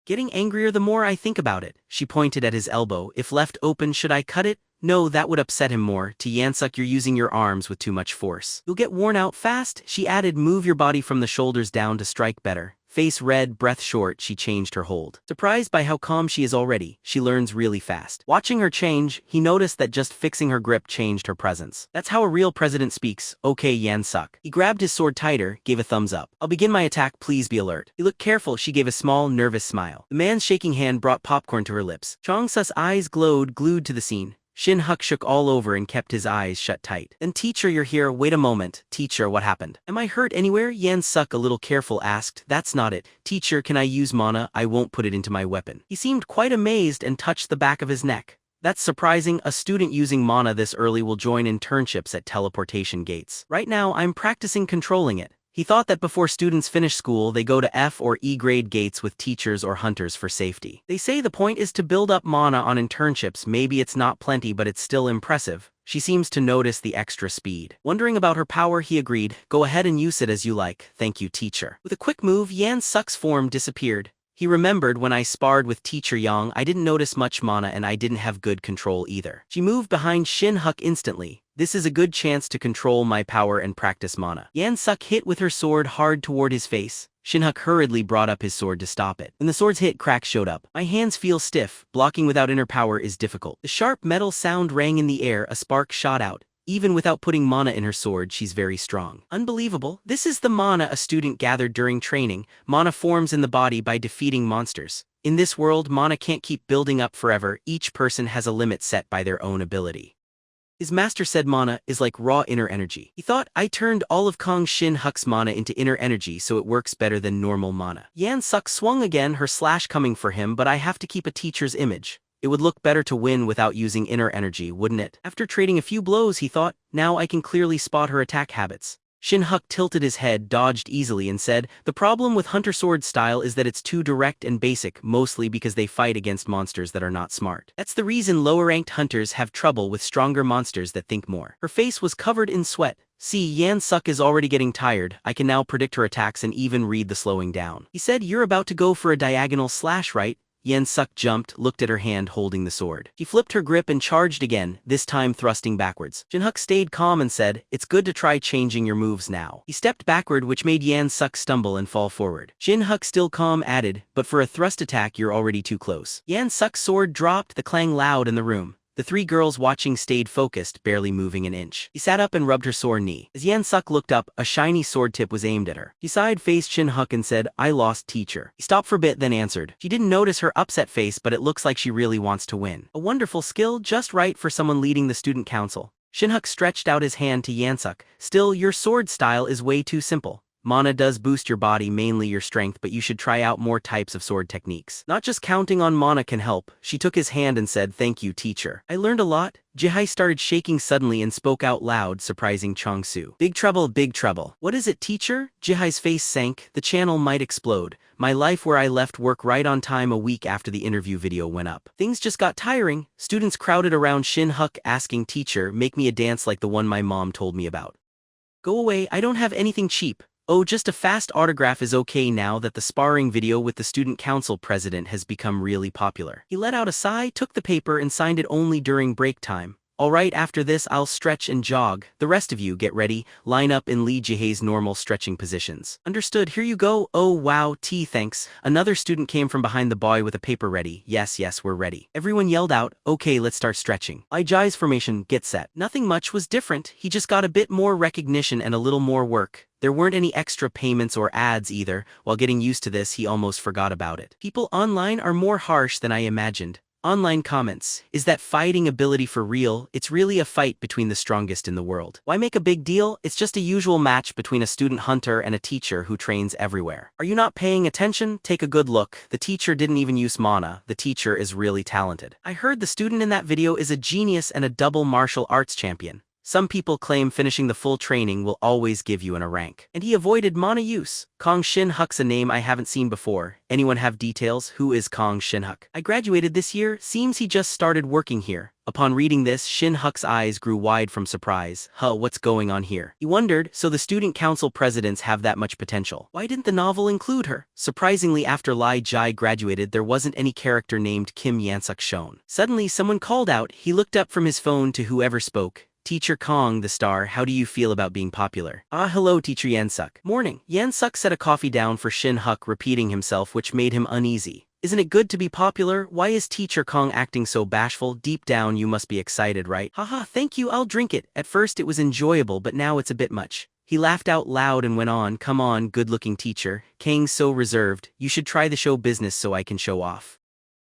Getting angrier the more I think about it. She pointed at his elbow. If left open, should I cut it? No, that would upset him more. To Yansuk, you're using your arms with too much force. You'll get worn out fast, she added. Move your body from the shoulders down to strike better. Face red, breath short, she changed her hold. Surprised by how calm she is already, she learns really fast. Watching her change, he noticed that just fixing her grip changed her presence. That's how a real president speaks. Okay, Yan-suk. He grabbed his sword tighter, gave a thumbs up. I'll begin my attack, please be alert. He looked careful, she gave a small, nervous smile. The man's shaking hand brought popcorn to her lips. Chong-su's eyes glowed, glued to the scene. Shin-huk shook all over and kept his eyes shut tight. Then teacher, you're here, wait a moment. Teacher, what happened? Am I hurt anywhere? Yan-suk, a little careful, asked. That's not it. Teacher, can I use mana? I won't put it into my weapon. He seemed quite amazed and touched the back of his neck. That's surprising, a student using mana this early will join internships at teleportation gates. Right now, I'm practicing controlling it. He thought that before students finish school they go to F or E grade gates with teachers or hunters for safety. They say the point is to build up mana on internships. Maybe it's not plenty but it's still impressive. She seems to notice the extra speed. Wondering about her power, he agreed. Go ahead and use it as you like. Thank you, teacher. With a quick move, Yan-suk's form disappeared. He remembered when I sparred with Teacher Yang I didn't notice much mana and I didn't have good control either. She moved behind Shin-huk instantly. This is a good chance to control my power and practice mana. Yan-suk hit with her sword hard toward his face. Shin-huk hurriedly brought up his sword to stop it. When the sword's hit, cracks showed up. My hands feel stiff. Blocking without inner power is difficult. The sharp metal sound rang in the air, a spark shot out. Even without putting mana in her sword, she's very strong. Unbelievable. This is the mana a student gathered during training. Mana forms in the body by defeating monsters. In this world, mana can't keep building up forever. Each person has a limit set by their own ability. His master said mana is like raw inner energy. He thought, I turned all of Gong Shin-huk's mana into inner energy so it works better than normal mana. Yan-suk swung again, her slash coming for him, but I have to keep a teacher's image. It would look better to win without using inner energy, wouldn't it? After trading a few blows, he thought, now I can clearly spot her attack habits. Shin-huk tilted his head, dodged easily and said, the problem with Hunter Sword style is that it's too direct and basic, mostly because they fight against monsters that are not smart. That's the reason lower-ranked hunters have trouble with stronger monsters that think more. Her face was covered in sweat. See, Yan-suk is already getting tired. I can now predict her attacks and even read the slowing down. He said, you're about to go for a diagonal slash, right? Yan-suk jumped, looked at her hand holding the sword. She flipped her grip and charged again, this time thrusting backwards. Shin-huk stayed calm and said, it's good to try changing your moves now. He stepped backward, which made Yan-suk stumble and fall forward. Shin-huk, still calm, added, but for a thrust attack you're already too close. Yan-suk's sword dropped, the clang loud in the room. The three girls watching stayed focused, barely moving an inch. He sat up and rubbed her sore knee. As Yan-suk looked up, a shiny sword tip was aimed at her. He side-faced Shin-huk and said, I lost, teacher. He stopped for a bit, then answered. She didn't notice her upset face, but it looks like she really wants to win. A wonderful skill, just right for someone leading the student council. Shin-huk stretched out his hand to Yan-suk. Still, your sword style is way too simple. Mana does boost your body, mainly your strength, but you should try out more types of sword techniques. Not just counting on mana can help. She took his hand and said, thank you, teacher. I learned a lot. Jihai started shaking suddenly and spoke out loud, surprising Chong-su. Big trouble, big trouble. What is it, teacher? Jihai's face sank. The channel might explode. My life where I left work right on time a week after the interview video went up. Things just got tiring. Students crowded around Shin-huk asking, teacher, make me a dance like the one my mom told me about. Go away, I don't have anything cheap. Oh, just a fast autograph is okay now that the sparring video with the student council president has become really popular. He let out a sigh, took the paper and signed it only during break time. Alright, after this I'll stretch and jog. The rest of you get ready, line up in Lee Jihei's normal stretching positions. Understood, here you go. Oh wow, thanks. Another student came from behind the boy with a paper ready. Yes, we're ready. Everyone yelled out, okay, let's start stretching. Lee Jihei's formation, get set. Nothing much was different, he just got a bit more recognition and a little more work. There weren't any extra payments or ads either. While getting used to this, he almost forgot about it. People online are more harsh than I imagined. Online comments, is that fighting ability for real? It's really a fight between the strongest in the world. Why make a big deal? It's just a usual match between a student hunter and a teacher who trains everywhere. Are you not paying attention? Take a good look. The teacher didn't even use mana. The teacher is really talented. I heard the student in that video is a genius and a double martial arts champion. Some people claim finishing the full training will always give you a rank. And he avoided mana use. Gong Shin-huk's a name I haven't seen before. Anyone have details? Who is Gong Shin-huk? I graduated this year. Seems he just started working here. Upon reading this, Shin-huk's eyes grew wide from surprise. What's going on here? He wondered, so the student council presidents have that much potential. Why didn't the novel include her? Surprisingly, after Lee Jihei graduated, there wasn't any character named Kim Yan-suk shown. Suddenly, someone called out. He looked up from his phone to whoever spoke. Teacher Kong, the star, how do you feel about being popular? Ah, hello, Teacher Yansuk. Morning. Yansuk set a coffee down for Shin-huk, repeating himself, which made him uneasy. Isn't it good to be popular? Why is Teacher Kong acting so bashful? Deep down you must be excited, right? Haha, thank you, I'll drink it. At first it was enjoyable, but now it's a bit much. He laughed out loud and went on, come on, good-looking teacher. Kang's so reserved. You should try the show business so I can show off.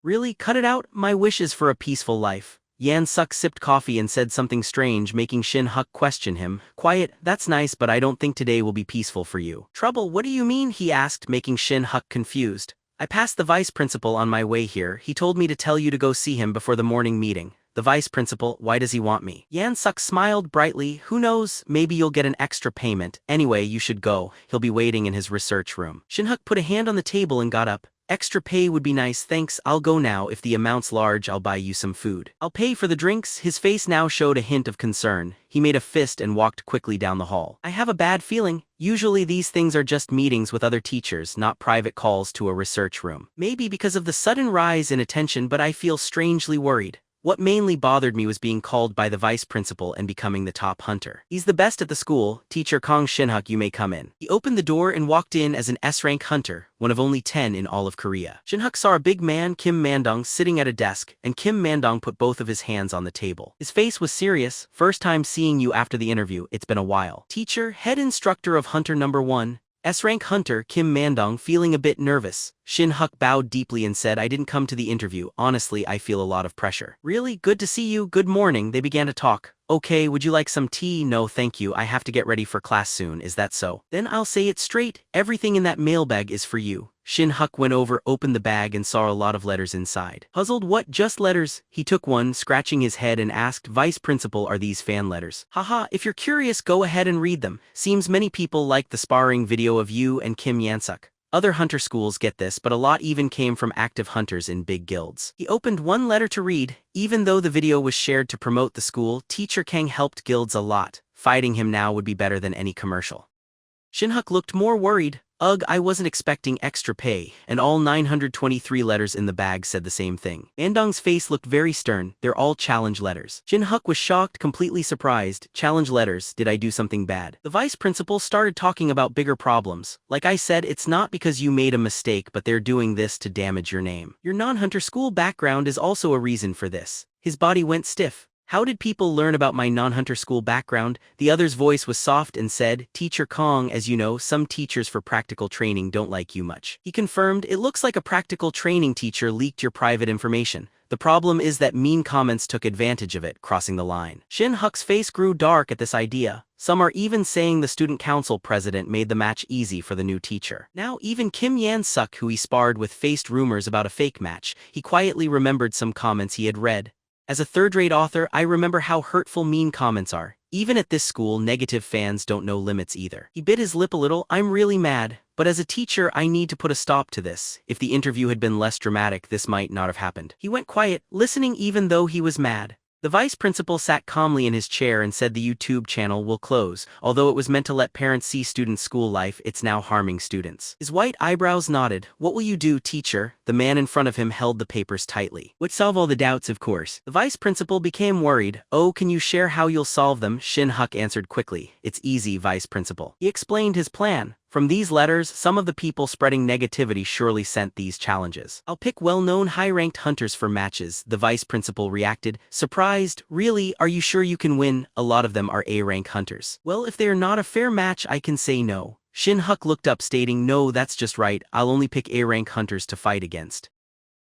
Really? Cut it out? My wish is for a peaceful life. Yansuk sipped coffee and said something strange, making Shin-huk question him. Quiet, that's nice, but I don't think today will be peaceful for you. Trouble, what do you mean? He asked, making Shin-huk confused. I passed the vice principal on my way here. He told me to tell you to go see him before the morning meeting. The vice principal, why does he want me? Yansuk smiled brightly. Who knows, maybe you'll get an extra payment. Anyway, you should go. He'll be waiting in his research room. Shin-huk put a hand on the table and got up. Extra pay would be nice, thanks, I'll go now. If the amount's large, I'll buy you some food. I'll pay for the drinks. His face now showed a hint of concern. He made a fist and walked quickly down the hall. I have a bad feeling. Usually these things are just meetings with other teachers, not private calls to a research room. Maybe because of the sudden rise in attention, but I feel strangely worried. What mainly bothered me was being called by the vice principal and becoming the top hunter. He's the best at the school. Teacher Kong Shin-huk, you may come in. He opened the door and walked in as an S-rank hunter, one of only 10 in all of Korea. Shin-huk saw a big man, Kim Mandong, sitting at a desk, and Kim Mandong put both of his hands on the table. His face was serious. First time seeing you after the interview, it's been a while. Teacher, head instructor of Hunter number 1. S-rank hunter Kim Mandong feeling a bit nervous. Shin-huk bowed deeply and said, I didn't come to the interview. Honestly, I feel a lot of pressure. Really? Good to see you. Good morning. They began to talk. Okay, would you like some tea? No, thank you. I have to get ready for class soon. Is that so? Then I'll say it straight. Everything in that mailbag is for you. Shin-huk went over, opened the bag, and saw a lot of letters inside. Puzzled, what, just letters? He took one, scratching his head, and asked, Vice Principal, are these fan letters? Haha, if you're curious, go ahead and read them. Seems many people liked the sparring video of you and Kim Yansuk. Other hunter schools get this, but a lot even came from active hunters in big guilds. He opened one letter to read. Even though the video was shared to promote the school, Teacher Kang helped guilds a lot. Fighting him now would be better than any commercial. Shin-huk looked more worried. Ugh, I wasn't expecting extra pay, and all 923 letters in the bag said the same thing. Mandong's face looked very stern. They're all challenge letters. Shin-huk was shocked, completely surprised. Challenge letters, did I do something bad? The vice principal started talking about bigger problems. Like I said, it's not because you made a mistake, but they're doing this to damage your name. Your non-hunter school background is also a reason for this. His body went stiff. How did people learn about my non-hunter school background? The other's voice was soft and said, Teacher Kong, as you know, some teachers for practical training don't like you much. He confirmed, it looks like a practical training teacher leaked your private information. The problem is that mean comments took advantage of it, crossing the line. Shin-huk's face grew dark at this idea. Some are even saying the student council president made the match easy for the new teacher. Now even Kim Yansuk, who he sparred with, faced rumors about a fake match. He quietly remembered some comments he had read. As a third-rate author, I remember how hurtful mean comments are. Even at this school, negative fans don't know limits either. He bit his lip a little. I'm really mad, but as a teacher, I need to put a stop to this. If the interview had been less dramatic, this might not have happened. He went quiet, listening even though he was mad. The vice principal sat calmly in his chair and said the YouTube channel will close. Although it was meant to let parents see students' school life, it's now harming students. His white eyebrows nodded. What will you do, teacher? The man in front of him held the papers tightly. Would solve all the doubts, of course. The vice principal became worried. Oh, can you share how you'll solve them? Shin-huk answered quickly. It's easy, vice principal. He explained his plan. From these letters, some of the people spreading negativity surely sent these challenges. I'll pick well-known high-ranked hunters for matches, the vice principal reacted. Surprised, really, are you sure you can win? A lot of them are A-rank hunters. Well, if they are not a fair match, I can say no. Shin-huk looked up stating, no, that's just right, I'll only pick A-rank hunters to fight against.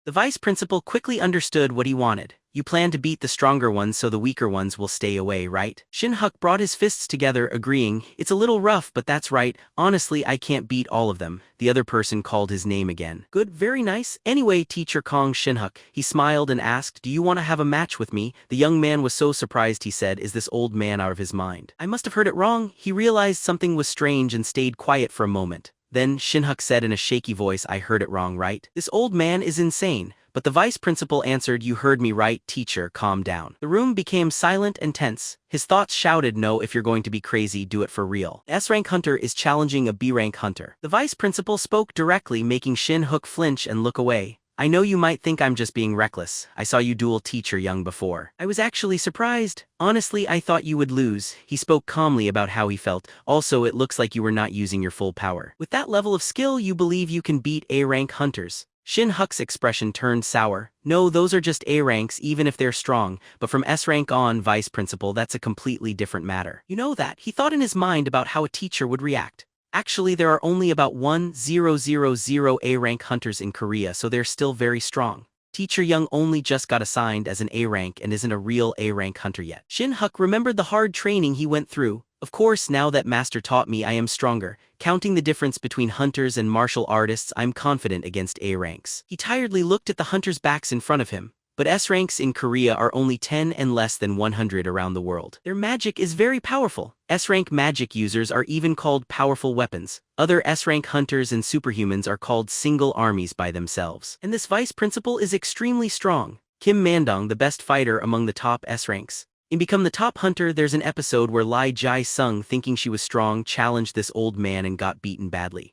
The vice principal quickly understood what he wanted. You plan to beat the stronger ones so the weaker ones will stay away, right? Shin-huk brought his fists together, agreeing, it's a little rough, but that's right. Honestly, I can't beat all of them. The other person called his name again. Good, very nice. Anyway, Teacher Kong Shin-huk, he smiled and asked, do you want to have a match with me? The young man was so surprised he said, is this old man out of his mind? I must have heard it wrong. He realized something was strange and stayed quiet for a moment. Then Shin-huk said in a shaky voice, I heard it wrong, right? This old man is insane. But the vice principal answered, you heard me right, teacher, calm down. The room became silent and tense. His thoughts shouted, no, if you're going to be crazy, do it for real. S-rank hunter is challenging a B-rank hunter. The vice principal spoke directly, making Shin-huk flinch and look away. I know you might think I'm just being reckless. I saw you duel Cho Yuriang before. I was actually surprised. Honestly, I thought you would lose. He spoke calmly about how he felt. Also, it looks like you were not using your full power. With that level of skill, you believe you can beat A-rank hunters. Shin-huk's expression turned sour. No, those are just A ranks even if they're strong, but from S rank on, vice principal, that's a completely different matter. You know that, he thought in his mind about how a teacher would react. Actually, there are only about 1,000 A-rank hunters in Korea, so they're still very strong. Cho Yuriang only just got assigned as an A-rank and isn't a real A-rank hunter yet. Shin-huk remembered the hard training he went through. Of course, now that master taught me I am stronger. Counting the difference between hunters and martial artists, I'm confident against A-ranks. He tiredly looked at the hunters' backs in front of him. But S-ranks in Korea are only 10 and less than 100 around the world. Their magic is very powerful. S-rank magic users are even called powerful weapons. Other S-rank hunters and superhumans are called single armies by themselves. And this vice principal is extremely strong. Kim Mandong, the best fighter among the top S-ranks. In Become the Top Hunter, there's an episode where Lee Jae-sung, thinking she was strong, challenged this old man and got beaten badly.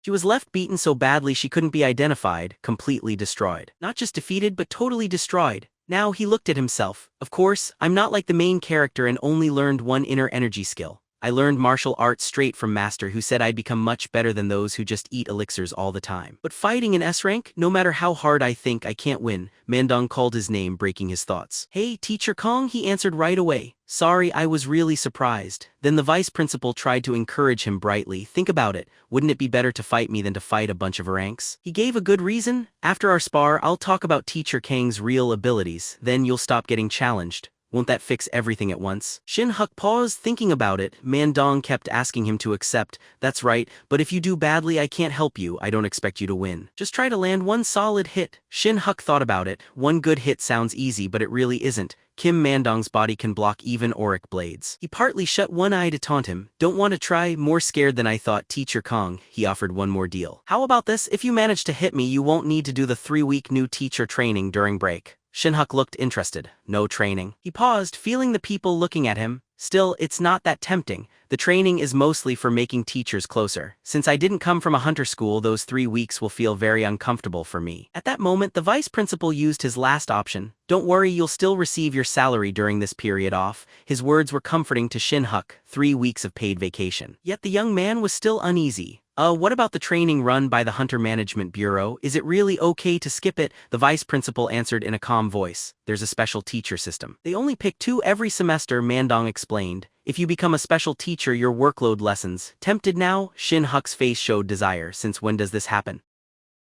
She was left beaten so badly she couldn't be identified, completely destroyed. Not just defeated, but totally destroyed. Now he looked at himself. Of course, I'm not like the main character and only learned one inner energy skill. I learned martial arts straight from master who said I'd become much better than those who just eat elixirs all the time. But fighting in S-rank, no matter how hard I think I can't win. Mandong called his name, breaking his thoughts. Hey, Teacher Kong, he answered right away. Sorry, I was really surprised. Then the vice principal tried to encourage him brightly. Think about it. Wouldn't it be better to fight me than to fight a bunch of ranks? He gave a good reason. After our spar, I'll talk about Teacher Kang's real abilities. Then you'll stop getting challenged. Won't that fix everything at once? Shin-huk paused, thinking about it. Mandong kept asking him to accept. That's right, but if you do badly I can't help you. I don't expect you to win. Just try to land one solid hit. Shin-huk thought about it. One good hit sounds easy, but it really isn't. Kim Mandong's body can block even auric blades. He partly shut one eye to taunt him. Don't want to try? More scared than I thought. Teacher Kong, he offered one more deal. How about this? If you manage to hit me, you won't need to do the 3-week new teacher training during break. Shin-huk looked interested. No training. He paused, feeling the people looking at him. Still, it's not that tempting. The training is mostly for making teachers closer. Since I didn't come from a hunter school, those 3 weeks will feel very uncomfortable for me. At that moment, the vice principal used his last option. Don't worry, you'll still receive your salary during this period off. His words were comforting to Shin-huk. 3 weeks of paid vacation. Yet the young man was still uneasy. What about the training run by the Hunter Management Bureau? Is it really okay to skip it? The vice principal answered in a calm voice. There's a special teacher system. They only pick 2 every semester, Mandong explained. If you become a special teacher, your workload lessens. Tempted now? Shin-huk's face showed desire. Since when does this happen?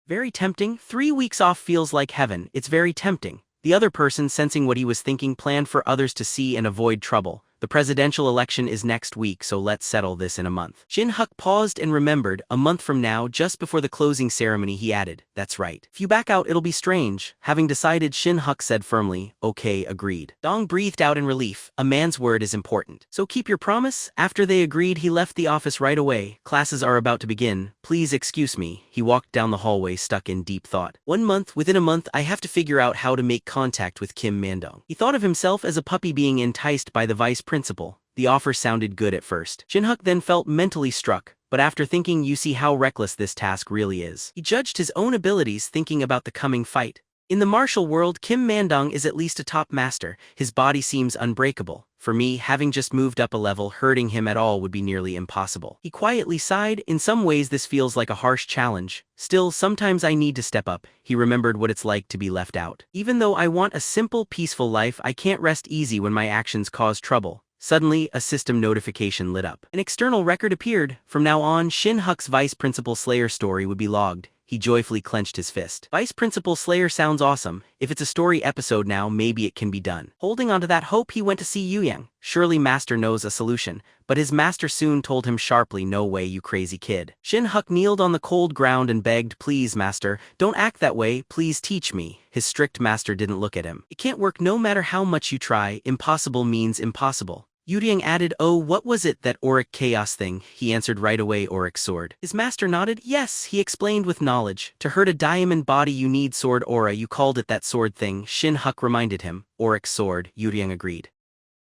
Very tempting. 3 weeks off feels like heaven. It's very tempting. The other person, sensing what he was thinking, planned for others to see and avoid trouble. The presidential election is next week, so let's settle this in a month. Shin-huk paused and remembered. A month from now, just before the closing ceremony, he added, that's right. If you back out, it'll be strange. Having decided, Shin-huk said firmly, okay, agreed. Dong breathed out in relief. A man's word is important. So keep your promise? After they agreed, he left the office right away. Classes are about to begin. Please excuse me. He walked down the hallway, stuck in deep thought. Within a month, I have to figure out how to make contact with Kim Mandong. He thought of himself as a puppy being enticed by the vice principal. The offer sounded good at first. Shin-huk then felt mentally struck, but after thinking, you see how reckless this task really is. He judged his own abilities, thinking about the coming fight. In the martial world, Kim Mandong is at least a top master. His body seems unbreakable. For me, having just moved up a level, hurting him at all would be nearly impossible. He quietly sighed. In some ways this feels like a harsh challenge. Still, sometimes I need to step up. He remembered what it's like to be left out. Even though I want a simple, peaceful life, I can't rest easy when my actions cause trouble. Suddenly, a system notification lit up. An external record appeared. From now on, Shin-huk's Vice Principal Slayer story would be logged. He joyfully clenched his fist. Vice Principal Slayer sounds awesome. If it's a story episode now, maybe it can be done. Holding onto that hope, he went to see Yuriang. Surely Master knows a solution. But his master soon told him sharply, no way, you crazy kid. Shin-huk kneeled on the cold ground and begged, please, master, don't act that way, please teach me. His strict master didn't look at him. It can't work no matter how much you try. Impossible means impossible. Yuriang added, oh, what was it, that auric chaos thing? He answered right away, auric sword. His master nodded. Yes, he explained with knowledge. To hurt a diamond body you need sword aura, you called it that sword thing. Shin-huk reminded him. Auric sword, Yuriang agreed.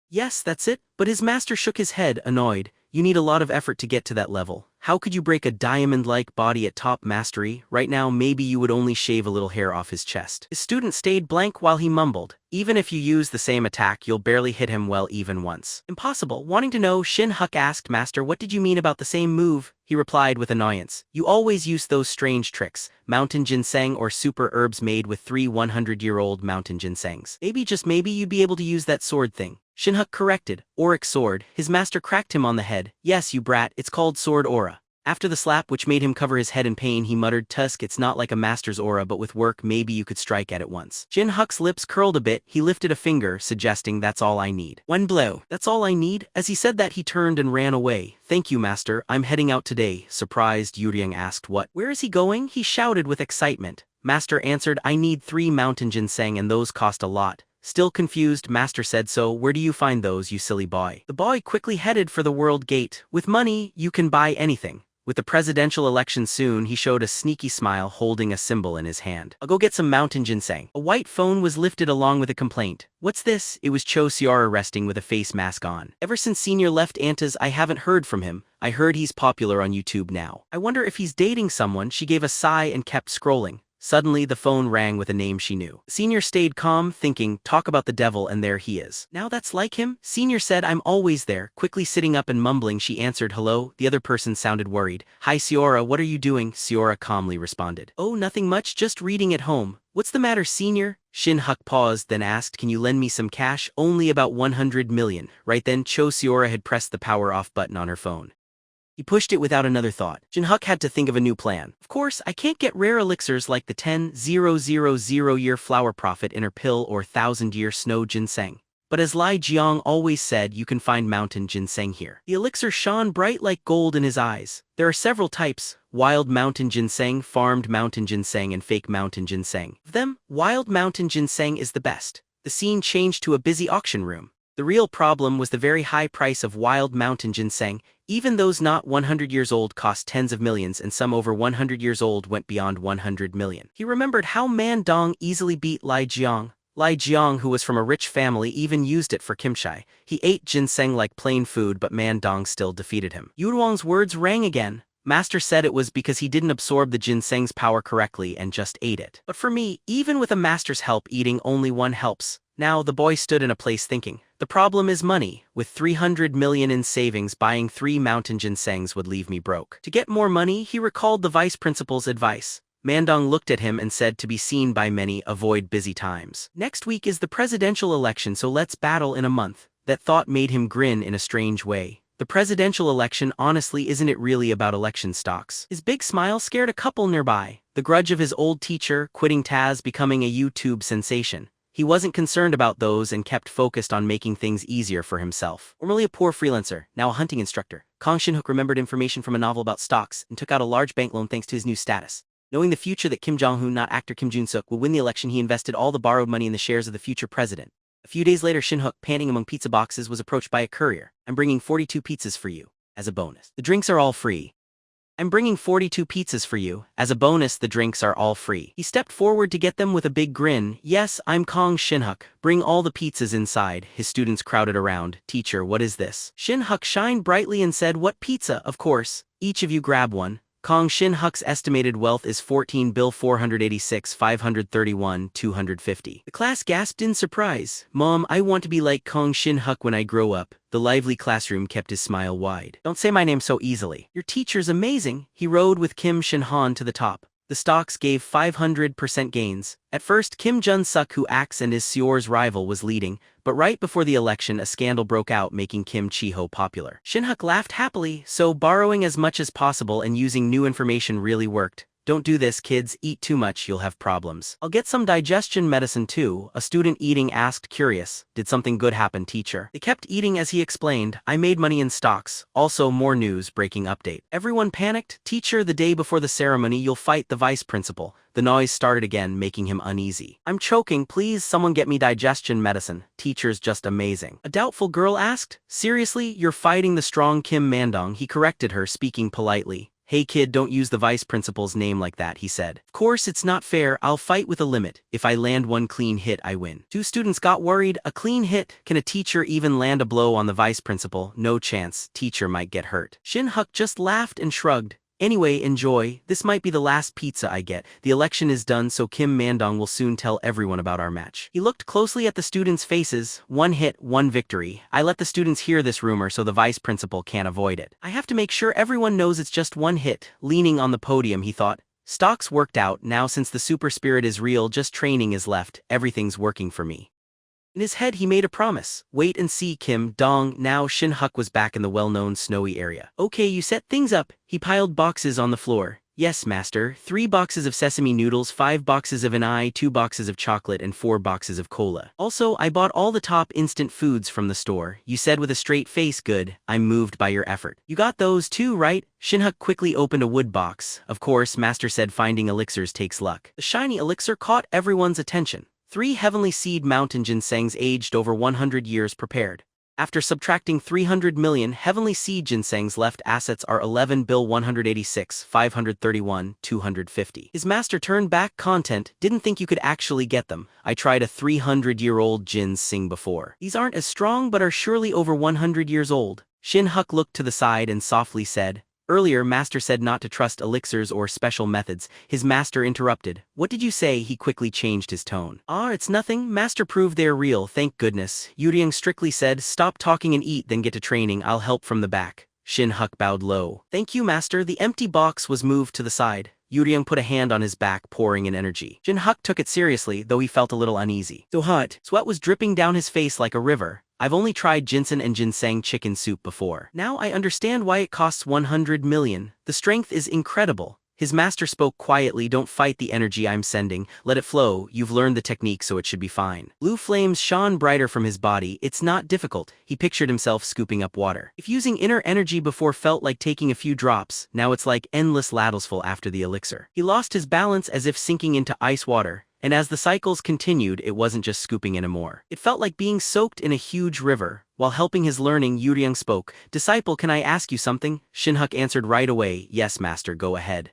Yes, that's it, but his master shook his head, annoyed. You need a lot of effort to get to that level. How could you break a diamond-like body at top mastery? Right now, maybe you would only shave a little hair off his chest. His student stayed blank while he mumbled. Even if you use the same attack, you'll barely hit him well even once. Impossible. Wanting to know, Shin-huk asked, Master, what did you mean about the same move? He replied with annoyance. You always use those strange tricks, mountain ginseng or super herbs made with 3 100-year-old mountain ginsengs. Maybe, just maybe, you'd be able to use that sword thing. Shin-huk corrected. Auric sword. His master cracked him on the head. Yes, you brat, it's called sword aura. After the slap, which made him cover his head in pain, he muttered, Tusk, it's not like a master's aura, but with work maybe you could strike at it once. Shin-huk's lips curled a bit. He lifted a finger, suggesting, that's all I need. One blow. That's all I need? As he said that, he turned and ran away. Thank you, master. I'm heading out today. Surprised, Yuriang asked, what? Where is he going? He shouted with excitement. Master answered, I need 3 mountain ginseng and those cost a lot. Still confused, Master said, so where do you find those, you silly boy? The boy quickly headed for the world gate. With money, you can buy anything. With the presidential election soon, he showed a sneaky smile holding a symbol in his hand. I'll go get some mountain ginseng. A white phone was lifted along with a complaint. What's this? It was Cho Yuriang resting with a face mask on. Ever since Senior left Anta's, I haven't heard from him. I heard he's popular on YouTube now. I wonder if he's dating someone. She gave a sigh and kept scrolling. Suddenly, the phone rang with a name she knew. Senior stayed calm, thinking, talk about the devil, and there he is. Now that's like him? Senior said, I'm always there. Quickly sitting up and mumbling, she answered, hello. The other person sounded worried. Hi, Siora, what are you doing? Siora calmly responded. Oh, nothing much, just reading at home. What's the matter, Senior? Shin-huk paused, then asked, can you lend me some cash? Only about 100 million. Right then, Cho Siora had pressed the power off button on her phone. He pushed it without another thought. Shin-huk had to think of a new plan. Of course, I can't get rare elixirs like the 10,000-year flower prophet inner pill or 1,000-year snow ginseng. But as Lee Jiang always said, you can find mountain ginseng here. The elixir shone bright like gold in his eyes. There are several types: wild mountain ginseng, farmed mountain ginseng, and fake mountain ginseng. Of them, wild mountain ginseng is the best. The scene changed to a busy auction room. The real problem was the very high price of wild mountain ginseng. Even those not 100 years old cost tens of millions, and some over 100 years old went beyond 100 million. He remembered how Man Dong easily beat Lee Jiang. Lee Jiang, who was from a rich family, even used it for kimchi. He ate ginseng like plain food, but Man Dong still defeated him. Yuduang's words rang again. Master said it was because he didn't absorb the ginseng's power correctly and just ate it. But for me, even with a master's help, eating only one helps. Now, the boy stood in a place thinking. The problem is money. With 300 million in savings, buying 3 mountain ginsengs would leave me broke. To get more money, he recalled the vice principal's advice. Mandong looked at him and said, to be seen by many, avoid busy times. Next week is the presidential election, so let's battle in a month. That thought made him grin in a strange way. The presidential election, honestly, isn't it really about election stocks? His big smile scared a couple nearby. The grudge of his old teacher, quitting Taz, becoming a YouTube sensation. He wasn't concerned about those and kept focused on making things easier for himself. Formerly a poor freelancer, now a hunting instructor, Gong Shin-huk remembered information from a novel about stocks and took out a large bank loan thanks to his new status. Knowing the future that Kim Jong-un, not actor Kim Jun-suk, would win the election, he invested all the borrowed money in the shares of the future president. A few days later, Shin-huk, panting among pizza boxes, was approached by a courier. I'm bringing 42 pizzas for you, as a bonus. The drinks are all free. I'm bringing 42 pizzas for you. As a bonus, the drinks are all free. He stepped forward to get them with a big grin. Yes, I'm Gong Shin-huk. Bring all the pizzas inside. His students crowded around. Teacher, what is this? Shin-huk shined brightly and said, what pizza? Of course. Each of you grab one. Gong Shin-huk's estimated wealth is 14,486,531,250. The class gasped in surprise. Mom, I want to be like Gong Shin-huk when I grow up. The lively classroom kept his smile wide. Don't say my name so easily. Your teacher's amazing. He rode with Kim Shin-han to the top. The stocks gave 500% gains. At first, Kim Jun-suk, who acts and is Seor's rival, was leading, but right before the election, a scandal broke out, making Kim Chi-ho popular. Shin-huk laughed happily, so borrowing as much as possible and using new information really worked. Don't do this, kids. Eat too much, you'll have problems. I'll get some digestion medicine too, a student eating asked, curious. Did something good happen, teacher? They kept eating as he explained. I made money in stocks. Also, more news, breaking update. Everyone panicked. Teacher, the day before the ceremony, you'll fight the vice principal. The noise started again, making him uneasy. I'm choking, please someone get me digestion medicine. Teacher's just amazing. A doubtful girl asked. Seriously, you're fighting the strong Kim Mandong? He corrected her, speaking politely. "Hey kid, don't use the vice principal's name like that," he said. "Of course it's not fair, I'll fight with a limit. If I land one clean hit, I win." Two students got worried. A clean hit? Can a teacher even land a blow on the vice principal? No chance, teacher might get hurt. Shin-huk just laughed and shrugged. "Anyway, enjoy. This might be the last pizza I get. The election is done, so Kim Mandong will soon tell everyone about our match." He looked closely at the students' faces. "One hit, one victory. I let the students hear this rumor so the vice principal can't avoid it. I have to make sure everyone knows it's just one hit." Leaning on the podium, he thought, "Stocks worked out. Now since the super spirit is real, just training is left. Everything's working for me." In his head he made a promise. "Wait and see, Kim Dong." Now Shin-huk was back in the well-known snowy area. "Okay, you set things up." He piled boxes on the floor. "Yes, master. 3 boxes of sesame noodles, 5 boxes of anai, 2 boxes of chocolate, and 4 boxes of cola. Also, I bought all the top instant foods from the store." You said with a straight face. "Good. I'm moved by your effort. You got those too, right?" Shin-huk quickly opened a wood box. "Of course," master said, "finding elixirs takes luck." The shiny elixir caught everyone's attention. 3 heavenly seed mountain ginsengs aged over 100 years prepared. After subtracting 300 million heavenly seed ginsengs, left assets are 11,186,531,250. His master turned back. "Content, didn't think you could actually get them. I tried a 300-year-old ginseng before. These aren't as strong but are surely over 100 years old." Shin-huk looked to the side and softly said, "Earlier master said not to trust elixirs or special methods." His master interrupted. "What did you say?" He quickly changed his tone. "Ah, it's nothing. Master proved they're real, thank goodness." Yuriang strictly said, "Stop talking and eat, then get to training. I'll help from the back." Shin-huk bowed low. "Thank you, master." The empty box was moved to the side. Yuriang put a hand on his back, pouring in energy. Shin-huk took it seriously, though he felt a little uneasy. "So hot." Sweat was dripping down his face like a river. "I've only tried ginseng and ginseng chicken soup before. Now I understand why it costs 100 million. The strength is incredible." His master spoke quietly. "Don't fight the energy I'm sending. Let it flow. You've learned the technique, so it should be fine." Blue flames shone brighter from his body. "It's not difficult." He pictured himself scooping up water. If using inner energy before felt like taking a few drops, now it's like endless ladlesful after the elixir. He lost his balance as if sinking into ice water. And as the cycles continued, it wasn't just scooping anymore. It felt like being soaked in a huge river. While helping his learning, Yuriang spoke. "Disciple, can I ask you something?" Shin-huk answered right away. "Yes, master, go ahead."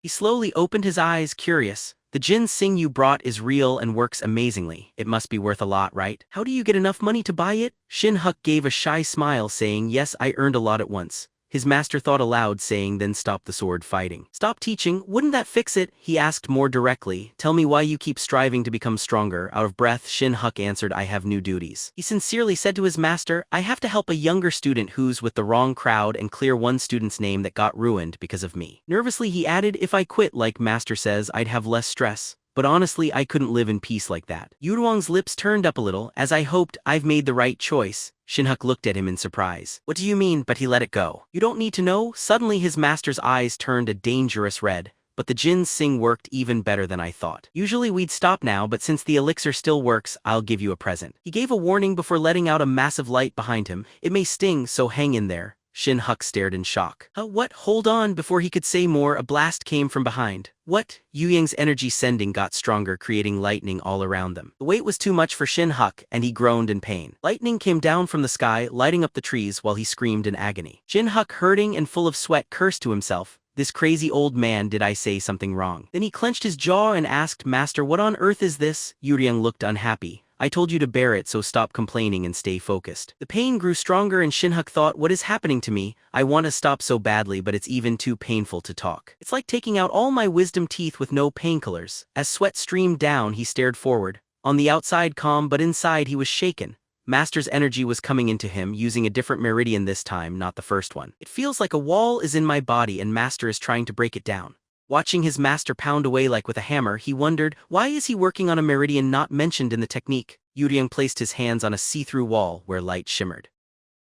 He slowly opened his eyes, curious. "The ginseng you brought is real and works amazingly. It must be worth a lot, right? How do you get enough money to buy it?" Shin-huk gave a shy smile, saying, "Yes, I earned a lot at once." His master thought aloud, saying, "Then stop the sword fighting." "Stop teaching? Wouldn't that fix it?" He asked more directly. "Tell me why you keep striving to become stronger." Out of breath, Shin-huk answered, "I have new duties." He sincerely said to his master, "I have to help a younger student who's with the wrong crowd and clear one student's name that got ruined because of me." Nervously he added, "If I quit like master says, I'd have less stress. But honestly, I couldn't live in peace like that." Yuruang's lips turned up a little. "As I hoped, I've made the right choice." Shin-huk looked at him in surprise. "What do you mean?" But he let it go. "You don't need to know." Suddenly his master's eyes turned a dangerous red. "But the ginseng worked even better than I thought. Usually we'd stop now, but since the elixir still works, I'll give you a present." He gave a warning before letting out a massive light behind him. "It may sting, so hang in there." Shin-huk stared in shock. What? Hold on." Before he could say more, a blast came from behind. "What?" Yuyang's energy sending got stronger, creating lightning all around them. The weight was too much for Shin-huk, and he groaned in pain. Lightning came down from the sky, lighting up the trees while he screamed in agony. Shin-huk, hurting and full of sweat, cursed to himself. "This crazy old man, did I say something wrong?" Then he clenched his jaw and asked, "Master, what on earth is this?" Yuriang looked unhappy. "I told you to bear it, so stop complaining and stay focused." The pain grew stronger and Shin-huk thought, "What is happening to me? I want to stop so badly, but it's even too painful to talk. It's like taking out all my wisdom teeth with no painkillers." As sweat streamed down, he stared forward. On the outside calm, but inside he was shaken. Master's energy was coming into him, using a different meridian this time, not the first one. "It feels like a wall is in my body and Master is trying to break it down." Watching his master pound away like with a hammer, he wondered, why is he working on a meridian not mentioned in the technique? Yuriang placed his hands on a see-through wall where light shimmered.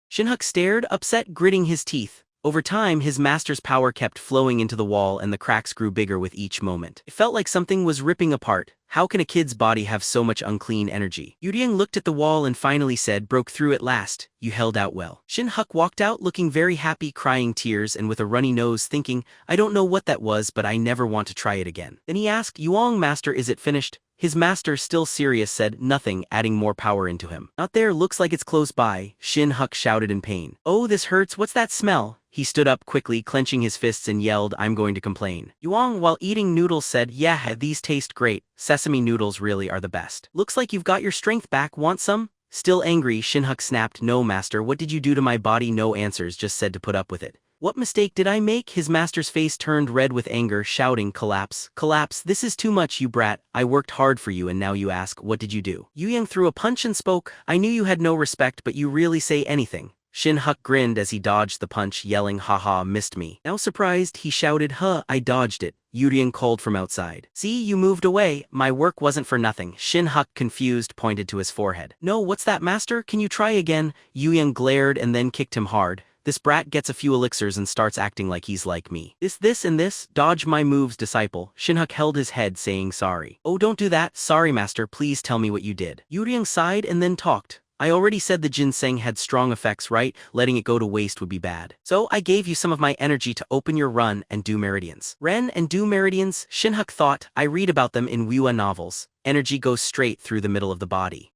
Shin-huk stared, upset, gritting his teeth. Over time, his master's power kept flowing into the wall and the cracks grew bigger with each moment. It felt like something was ripping apart. How can a kid's body have so much unclean energy? Yuriang looked at the wall and finally said, "Broke through at last. You held out well." Shin-huk walked out looking very happy, crying tears and with a runny nose, thinking, "I don't know what that was, but I never want to try it again." Then he asked, "Yuang, master, is it finished?" His master, still serious, said nothing, adding more power into him. Not there, looks like it's close by, Shin-huk shouted in pain. Oh, this hurts, what's that smell? He stood up quickly, clenching his fists, and yelled, I'm going to complain. Yuriang, while eating noodles, said, yeah, these taste great, sesame noodles really are the best. Looks like you've got your strength back, want some? Still angry, Shin-huk snapped, no master, what did you do to my body? No answers, just said to put up with it. What mistake did I make? His master's face turned red with anger, shouting, collapse, collapse, this is too much, you brat, I worked hard for you and now you ask, what did you do? Yuriang threw a punch and spoke, I knew you had no respect but you really say anything. Shin-huk grinned as he dodged the punch, yelling, haha, missed me. Now surprised, he shouted, huh, I dodged it. Yuriang called from outside. See, you moved away, my work wasn't for nothing. Shin-huk, confused, pointed to his forehead. No, what's that, master? Can you try again? Yuriang glared and then kicked him hard. This brat gets a few elixirs and starts acting like he's like me. This and this, dodge my moves, disciple. Shin-huk held his head, saying sorry. Oh, don't do that, sorry master, please tell me what you did. Yuriang sighed and then talked. I already said the ginseng had strong effects, right? Letting it go to waste would be bad. So I gave you some of my energy to open your run and do meridians. Ren and do meridians, Shin-huk thought, I read about them in Wua novels. Energy goes straight through the middle of the body.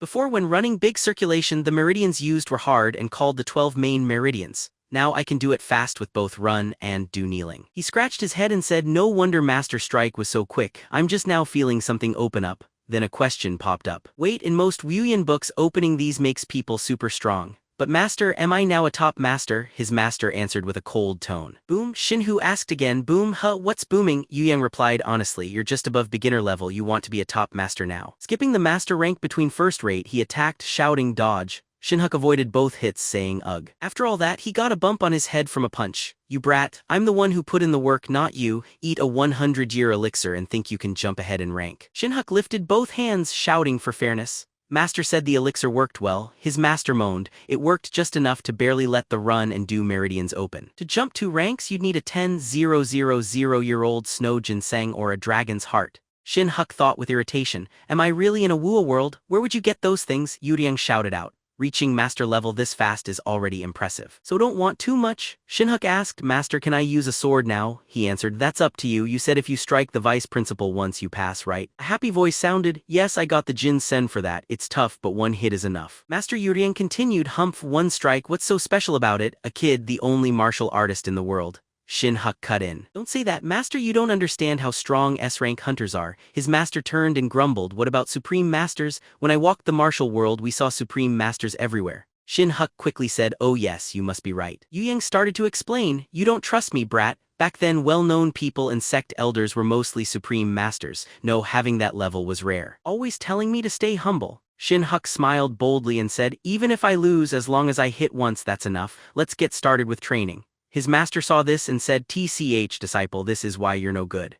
Before, when running big circulation, the meridians used were hard and called the 12 main meridians. Now I can do it fast with both run and do kneeling. He scratched his head and said, no wonder Master Strike was so quick, I'm just now feeling something open up. Then a question popped up. Wait, in most Wuyan books opening these makes people super strong. But master, am I now a top master? His master answered with a cold tone. Boom, Shin-hoo asked again. Boom, huh, what's booming? Yuriang replied honestly, you're just above beginner level, you want to be a top master now. Skipping the master rank between first rate, he attacked, shouting dodge. Shin-huk avoided both hits, saying ugh. After all that, he got a bump on his head from a punch. You brat, I'm the one who put in the work, not you. Eat a 100-year elixir and think you can jump ahead in rank. Shin-huk lifted both hands, shouting for fairness. Master said the elixir worked well. His master moaned, it worked just enough to barely let the run and do meridians open. To jump 2 ranks, you'd need a 10,000-year-old snow ginseng or a dragon's heart. Shin-huk thought with irritation, am I really in a Wua world? Where would you get those things? Yuriang shouted out. Reaching master level this fast is already impressive. So don't want too much? Shin-huk asked, master, can I use a sword now? He answered, that's up to you. You said if you strike the vice principal once you pass, right? A happy voice sounded, yes, I got the ginseng for that. It's tough, but 1 hit is enough. Master Yuriang continued, humph, 1 strike, what's so special about it? A kid, the only martial artist in the world. Shin-huk cut in. Don't say that, master, you don't understand how strong S-rank hunters are. His master turned and grumbled, what about supreme masters? When I walked the martial world we saw supreme masters everywhere. Shin-huk quickly said, oh yes, you must be right. Yuriang started to explain, you don't trust me, brat. Back then well-known people and sect elders were mostly supreme masters. No, having that level was rare. Always telling me to stay humble. Shin-huk smiled boldly and said, even if I lose, as long as I hit once, that's enough. Let's get started with training. His master saw this and said, tch, disciple, this is why you're no good.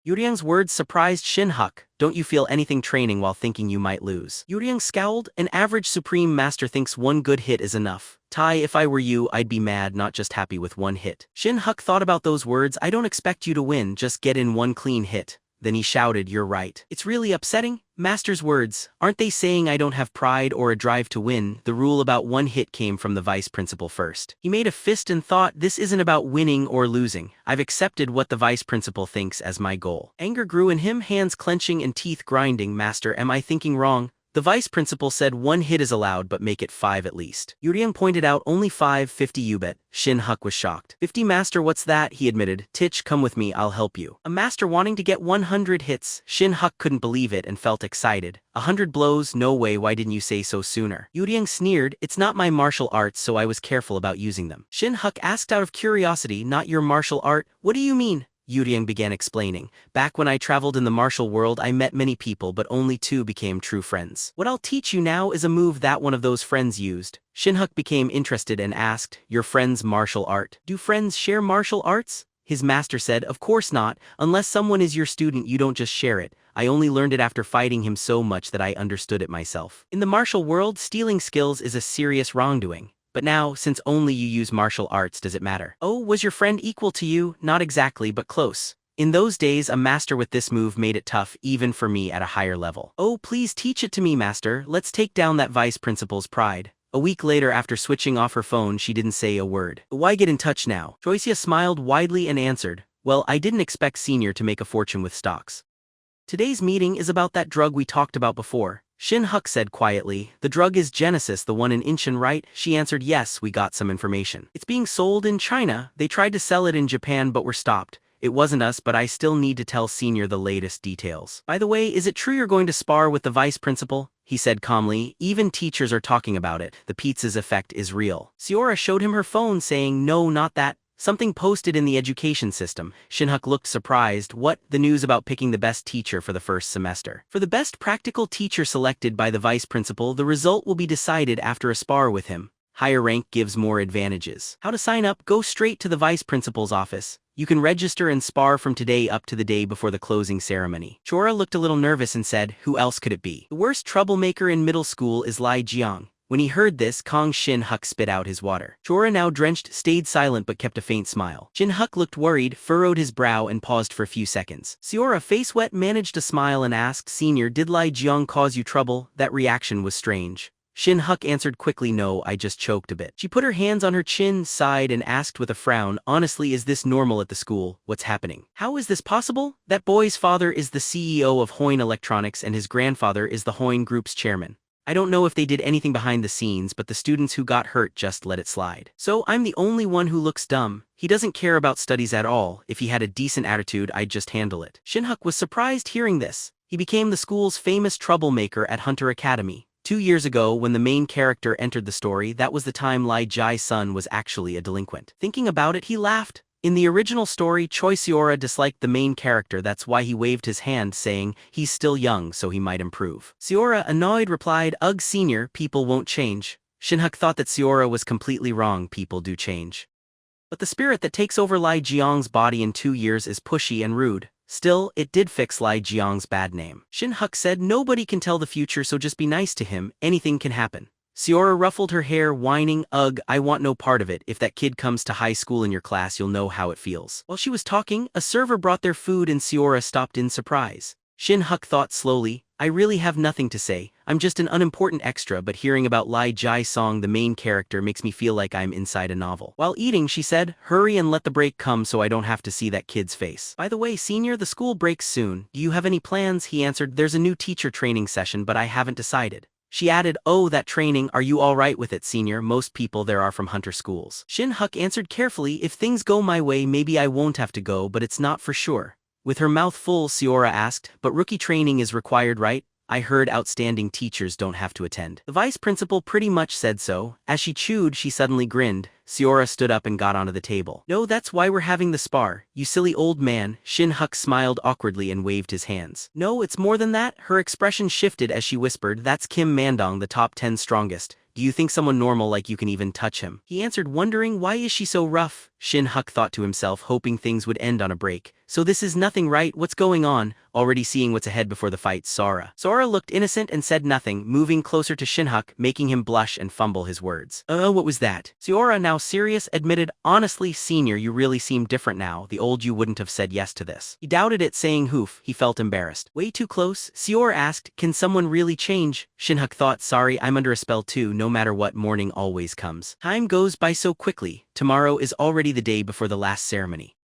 Yuriang's words surprised Shin-huk. Don't you feel anything training while thinking you might lose? Yuriang scowled. An average supreme master thinks 1 good hit is enough. Tai, if I were you, I'd be mad, not just happy with 1 hit. Shin-huk thought about those words, I don't expect you to win, just get in 1 clean hit. Then he shouted, you're right. It's really upsetting. Master's words, aren't they saying I don't have pride or a drive to win? The rule about 1 hit came from the vice principal first. He made a fist and thought, this isn't about winning or losing. I've accepted what the vice principal thinks as my goal. Anger grew in him, hands clenching and teeth grinding. Master, am I thinking wrong? The vice principal said 1 hit is allowed but make it 5 at least. Yuriang pointed out only 5, 50 you bet. Shin-huk was shocked. 50 master, what's that? He admitted. Tich, come with me, I'll help you. A master wanting to get 100 hits. Shin-huk couldn't believe it and felt excited. 100 blows? No way, why didn't you say so sooner? Yuriang sneered, it's not my martial arts so I was careful about using them. Shin-huk asked out of curiosity, not your martial art? What do you mean? Yuriang began explaining, back when I traveled in the martial world I met many people but only 2 became true friends. What I'll teach you now is a move that one of those friends used. Shin-huk became interested and asked, your friend's martial art? Do friends share martial arts? His master said, of course not, unless someone is your student you don't just share it. I only learned it after fighting him so much that I understood it myself. In the martial world, stealing skills is a serious wrongdoing. But now, since only you use martial arts, does it matter? Oh, was your friend equal to you? Not exactly, but close. In those days, a master with this move made it tough, even for me at a higher level. Oh, please teach it to me, master. Let's take down that vice principal's pride. A week later, after switching off her phone, she didn't say a word. Why get in touch now? Joycia smiled widely and answered, well, I didn't expect Senior to make a fortune with stocks. Today's meeting is about that drug we talked about before, Shin-huk said quietly. The drug is Genesis, the one in Incheon, right? She answered, yes, we got some information. It's being sold in China. They tried to sell it in Japan but were stopped. It wasn't us, but I still need to tell Senior the latest details. By the way, is it true you're going to spar with the vice principal? He said calmly. Even teachers are talking about it. The pizza's effect is real. Seora showed him her phone saying, no, not that. Something posted in the education system. Shin-huk looked surprised. What? The news about picking the best teacher for the first semester. For the best practical teacher selected by the vice principal, the result will be decided after a spar with him. Higher rank gives more advantages. How to sign up? Go straight to the vice principal's office. You can register and spar from today up to the day before the closing ceremony. Chora looked a little nervous and said, who else could it be? The worst troublemaker in middle school is Lee Myung-chan. When he heard this, Gong Shin-huk spit out his water. Chora, now drenched, stayed silent but kept a faint smile. Shin-huk looked worried, furrowed his brow and paused for a few seconds. Seora, face wet, managed to smile and asked, Senior, did Lee Myung-chan cause you trouble? That reaction was strange. Shin-huk answered quickly, no, I just choked a bit. She put her hands on her chin, sighed and asked with a frown, honestly, is this normal at the school? What's happening? How is this possible? That boy's father is the CEO of Hoin Electronics and his grandfather is the Hoin Group's chairman. I don't know if they did anything behind the scenes, but the students who got hurt just let it slide. So I'm the only one who looks dumb. He doesn't care about studies at all. If he had a decent attitude, I'd just handle it. Shin-huk was surprised hearing this. He became the school's famous troublemaker at Hunter Academy. 2 years ago, when the main character entered the story, that was the time Lee Jai's son was actually a delinquent. Thinking about it, he laughed. In the original story, Choi Seora disliked the main character, that's why he waved his hand saying, he's still young so he might improve. Seora, annoyed, replied, ugh Senior, people won't change. Shin-huk thought that Seora was completely wrong, people do change. But the spirit that takes over Lee Jiang's body in 2 years is pushy and rude. Still, it did fix Lee Jiang's bad name. Shin-huk said, nobody can tell the future so just be nice to him, anything can happen. Seora ruffled her hair, whining, ugh, I want no part of it. If that kid comes to high school in your class, you'll know how it feels. While she was talking, a server brought their food and Seora stopped in surprise. Shin-huk thought slowly, I really have nothing to say. I'm just an unimportant extra, but hearing about Lee Jai's song, the main character, makes me feel like I'm inside a novel. While eating, she said, hurry and let the break come so I don't have to see that kid's face. By the way, Senior, the school breaks soon. Do you have any plans? He answered, there's a new teacher training session, but I haven't decided. She added, oh, that training, are you all right with it, Senior? Most people there are from Hunter schools. Shin-huk answered carefully, if things go my way, maybe I won't have to go, but it's not for sure. With her mouth full, Seora asked, but rookie training is required, right? I heard outstanding teachers don't have to attend. The vice principal pretty much said so. As she chewed, she suddenly grinned. Seora stood up and got onto the table. No, that's why we're having the spar, you silly old man. Shin-huk smiled awkwardly and waved his hands. No, it's more than that. Her expression shifted as she whispered, that's Kim Mandong, the top 10 strongest. Do you think someone normal like you can even touch him? He answered, wondering, why is she so rough? Shin-huk thought to himself, hoping things would end on a break. So this is nothing, right? What's going on? Already seeing what's ahead before the fight, Sora looked innocent and said nothing, moving closer to Shin-huk, making him blush and fumble his words. What was that? Seora, now serious, admitted, honestly, Senior, you really seem different now. The old you wouldn't have said yes to this. He doubted it, saying hoof. He felt embarrassed. Way too close? Seora asked, can someone really change? Shin-huk thought, sorry, I'm under a spell too. No matter what, morning always comes. Time goes by so quickly. Tomorrow is already the day before the last ceremony.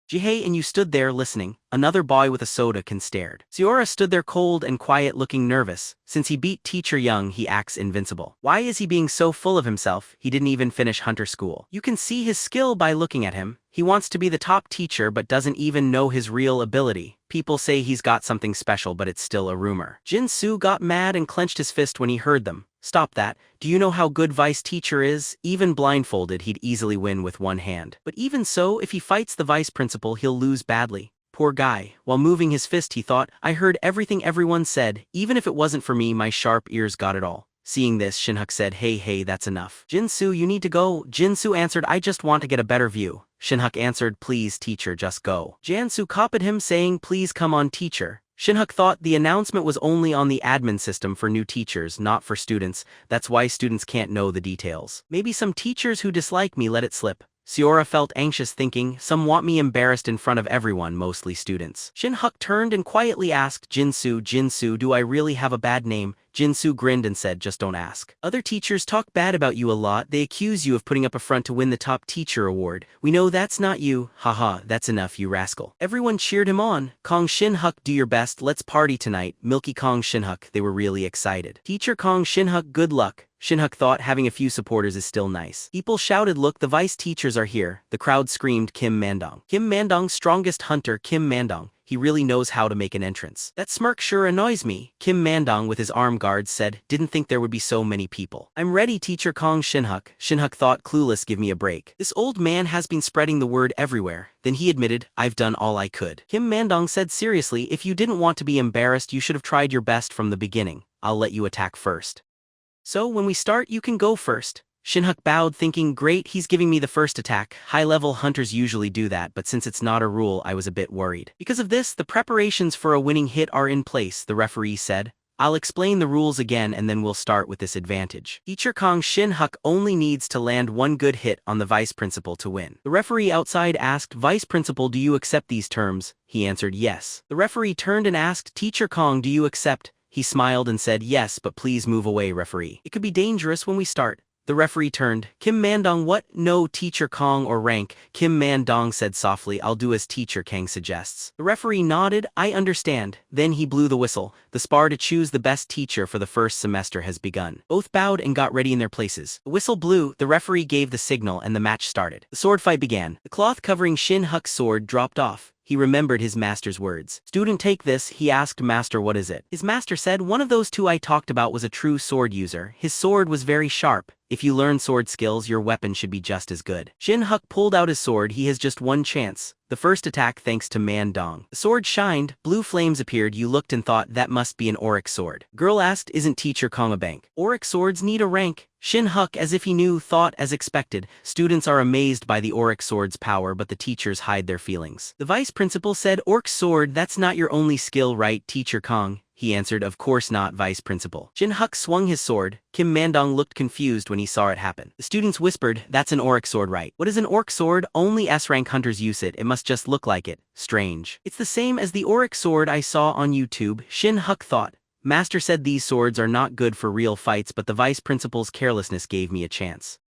Jihei and you stood there listening. Another boy with a soda can stared. Seora stood there cold and quiet, looking nervous. Since he beat Teacher Young, he acts invincible. Why is he being so full of himself? He didn't even finish Hunter School. You can see his skill by looking at him. He wants to be the top teacher but doesn't even know his real ability. People say he's got something special, but it's still a rumor. Jin-soo got mad and clenched his fist when he heard them. Stop that. Do you know how good vice teacher is? Even blindfolded, he'd easily win with one hand. But even so, if he fights the vice principal, he'll lose badly. Poor guy. While moving his fist, he thought, I heard everything everyone said. Even if it wasn't for me, my sharp ears got it all. Seeing this, Shin-huk said, hey, that's enough. Jin-soo, you need to go. Jin-soo answered, I just want to get a better view. Shin-huk answered, please, teacher, just go. Jan-soo copied him, saying, please come on, teacher. Shin-huk thought the announcement was only on the admin system for new teachers, not for students. That's why students can't know the details. Maybe some teachers who dislike me let it slip. Seora felt anxious thinking, some want me embarrassed in front of everyone, mostly students. Shin-huk turned and quietly asked, Jinsu, do I really have a bad name? Jinsu grinned and said, just don't ask. Other teachers talk bad about you a lot, they accuse you of putting up a front to win the top teacher award. We know that's not you, haha, that's enough you rascal. Everyone cheered him on. Gong Shin-huk, do your best, let's party tonight. Milky Gong Shin-huk, they were really excited. Teacher Gong Shin-huk, good luck. Shin-huk thought having a few supporters is still nice. People shouted, look, the vice teachers are here. The crowd screamed, Kim Mandong. Kim Mandong, strongest hunter, Kim Mandong. He really knows how to make an entrance. That smirk sure annoys me, Kim Mandong with his arm guards said, didn't think there would be so many people. I'm ready, teacher Gong Shin-huk. Shin-huk thought, clueless, give me a break. This old man has been spreading the word everywhere. Then he admitted, I've done all I could. Kim Mandong said seriously, if you didn't want to be embarrassed you should have tried your best from the beginning. I'll let you attack first. So when we start you can go first. Shin-huk bowed thinking, great, he's giving me the first attack. High-level hunters usually do that, but since it's not a rule I was a bit worried. Because of this, the preparations for a winning hit are in place, the referee said. I'll explain the rules again and then we'll start with this advantage. Teacher Gong Shin-huk only needs to land one good hit on the vice principal to win. The referee outside asked, Vice Principal, do you accept these terms? He answered yes. The referee turned and asked, Teacher Gong, do you accept? He smiled and said, yes, but please move away, referee. It could be dangerous when we start. The referee turned. Kim Mandong, what? No, teacher Kong or rank. Kim Mandong said softly, I'll do as teacher Kang suggests. The referee nodded, I understand. Then he blew the whistle. The spar to choose the best teacher for the first semester has begun. Both bowed and got ready in their places. The whistle blew, the referee gave the signal and the match started. The sword fight began. The cloth covering Shin-huk's sword dropped off. He remembered his master's words. Student, take this, he asked master, what is it? His master said, one of those two I talked about was a true sword user. His sword was very sharp. If you learn sword skills, your weapon should be just as good. Shin-huk pulled out his sword, he has just one chance. The first attack thanks to Mandong. The sword shined, blue flames appeared, you looked and thought that must be an auric sword. Girl asked, isn't teacher Kong a bank? Auric swords need a rank. Shin-huk, as if he knew, thought as expected. Students are amazed by the auric sword's power, but the teachers hide their feelings. The vice principal said, Auric sword, that's not your only skill, right, teacher Kong? He answered, of course not, vice principal. Shin-huk swung his sword. Kim Mandong looked confused when he saw it happen. The students whispered, that's an auric sword, right? What is an auric sword? Only S-rank hunters use it, it must just look like it. Strange. It's the same as the auric sword I saw on YouTube, Shin-huk thought. Master said these swords are not good for real fights, but the vice principal's carelessness gave me a chance.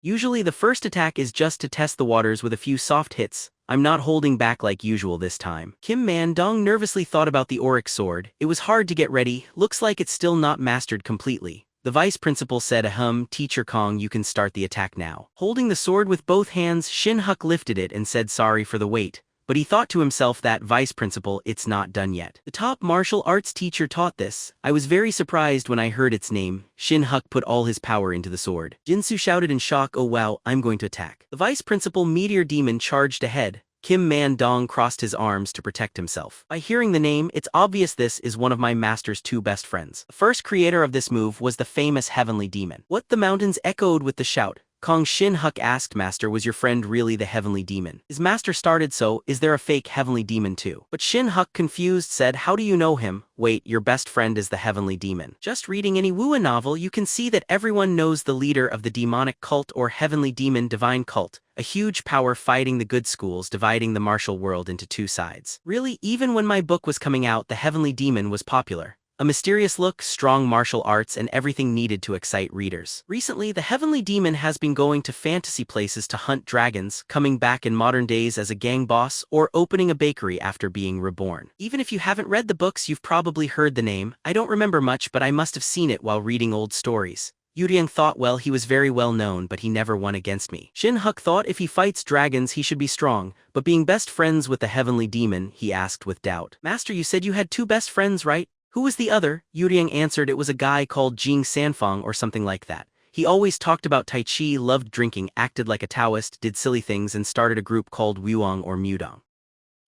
Usually the first attack is just to test the waters with a few soft hits. I'm not holding back like usual this time. Kim Mandong nervously thought about the auric sword. It was hard to get ready, looks like it's still not mastered completely. The vice principal said, ahem, teacher Kong, you can start the attack now. Holding the sword with both hands, Shin-huk lifted it and said sorry for the wait. But he thought to himself, that vice principal, it's not done yet. The top martial arts teacher taught this. I was very surprised when I heard its name. Shin-huk put all his power into the sword. Jinsu shouted in shock, oh wow, I'm going to attack. The vice principal meteor demon charged ahead. Kim Mandong crossed his arms to protect himself. By hearing the name, it's obvious this is one of my master's two best friends. The first creator of this move was the famous heavenly demon. What? The mountains echoed with the shout. Gong Shin-huk asked, master, was your friend really the heavenly demon? His master started, so, is there a fake heavenly demon too? But Shin-huk, confused, said, how do you know him? Wait, your best friend is the heavenly demon. Just reading any Wuha novel you can see that everyone knows the leader of the demonic cult or heavenly demon divine cult. A huge power fighting the good schools, dividing the martial world into two sides. Really, even when my book was coming out, the heavenly demon was popular. A mysterious look, strong martial arts, and everything needed to excite readers. Recently, the heavenly demon has been going to fantasy places to hunt dragons, coming back in modern days as a gang boss, or opening a bakery after being reborn. Even if you haven't read the books, you've probably heard the name. I don't remember much, but I must have seen it while reading old stories. Yuriang thought, well, he was very well known, but he never won against me. Shin-huk thought if he fights dragons he should be strong, but being best friends with the heavenly demon, he asked with doubt. Master, you said you had two best friends, right? Who was the other? Yuriang answered, it was a guy called Jing Sanfeng or something like that. He always talked about Tai Chi, loved drinking, acted like a Taoist, did silly things, and started a group called Wuong or Mudong.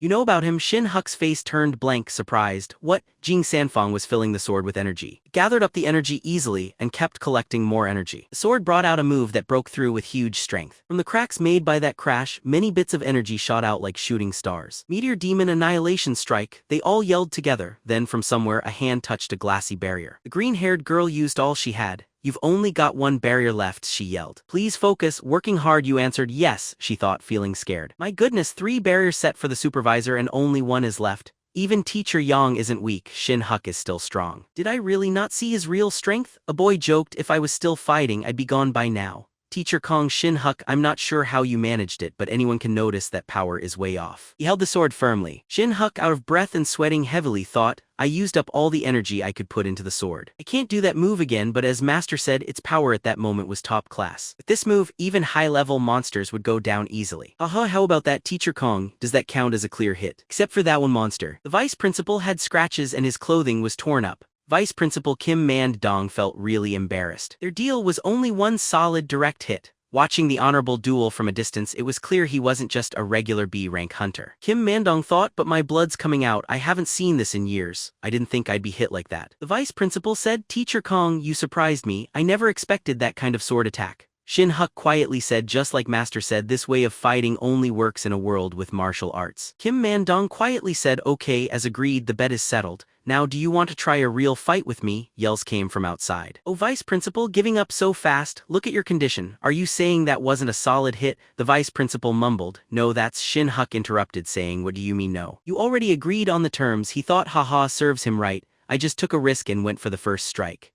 You know about him? Shin-huk's face turned blank, surprised. What? Jing Sanfeng was filling the sword with energy. It gathered up the energy easily and kept collecting more energy. The sword brought out a move that broke through with huge strength. From the cracks made by that crash, many bits of energy shot out like shooting stars. Meteor Demon Annihilation Strike, they all yelled together. Then from somewhere a hand touched a glassy barrier. The green-haired girl used all she had. You've only got one barrier left, she yelled. Please focus, working hard, you answered. Yes, she thought, feeling scared. My goodness, 3 barriers set for the supervisor and only 1 is left. Even Teacher Yang isn't weak, Shin-huk is still strong. Did I really not see his real strength? A boy joked, if I was still fighting, I'd be gone by now. Teacher Gong Shin-huk, I'm not sure how you managed it, but anyone can notice that power is way off. He held the sword firmly. Shin-huk, out of breath and sweating heavily, thought, I used up all the energy I could put into the sword. I can't do that move again, but as Master said, its power at that moment was top class. With this move, even high-level monsters would go down easily. Haha, how about that, Teacher Kong? Does that count as a clear hit? Except for that one monster. The vice principal had scratches and his clothing was torn up. Vice Principal Kim Man-dong felt really embarrassed. Their deal was only one solid direct hit. Watching the honorable duel from a distance, it was clear he wasn't just a regular B-rank hunter. Kim Man-dong thought, but my blood's coming out, I haven't seen this in years. I didn't think I'd be hit like that. The vice principal said, Teacher Kong, you surprised me, I never expected that kind of sword attack. Shin-huk quietly said, just like Master said, this way of fighting only works in a world with martial arts. Kim Man-dong quietly said, okay, as agreed, the bet is settled. Now do you want to try a real fight with me? Yells came from outside. Oh, Vice Principal, giving up so fast? Look at your condition. Are you saying that wasn't a solid hit? The Vice Principal mumbled. No, that's Shin-huk interrupted, saying, what do you mean no? You already agreed on the terms. He thought, haha, serves him right. I just took a risk and went for the first strike.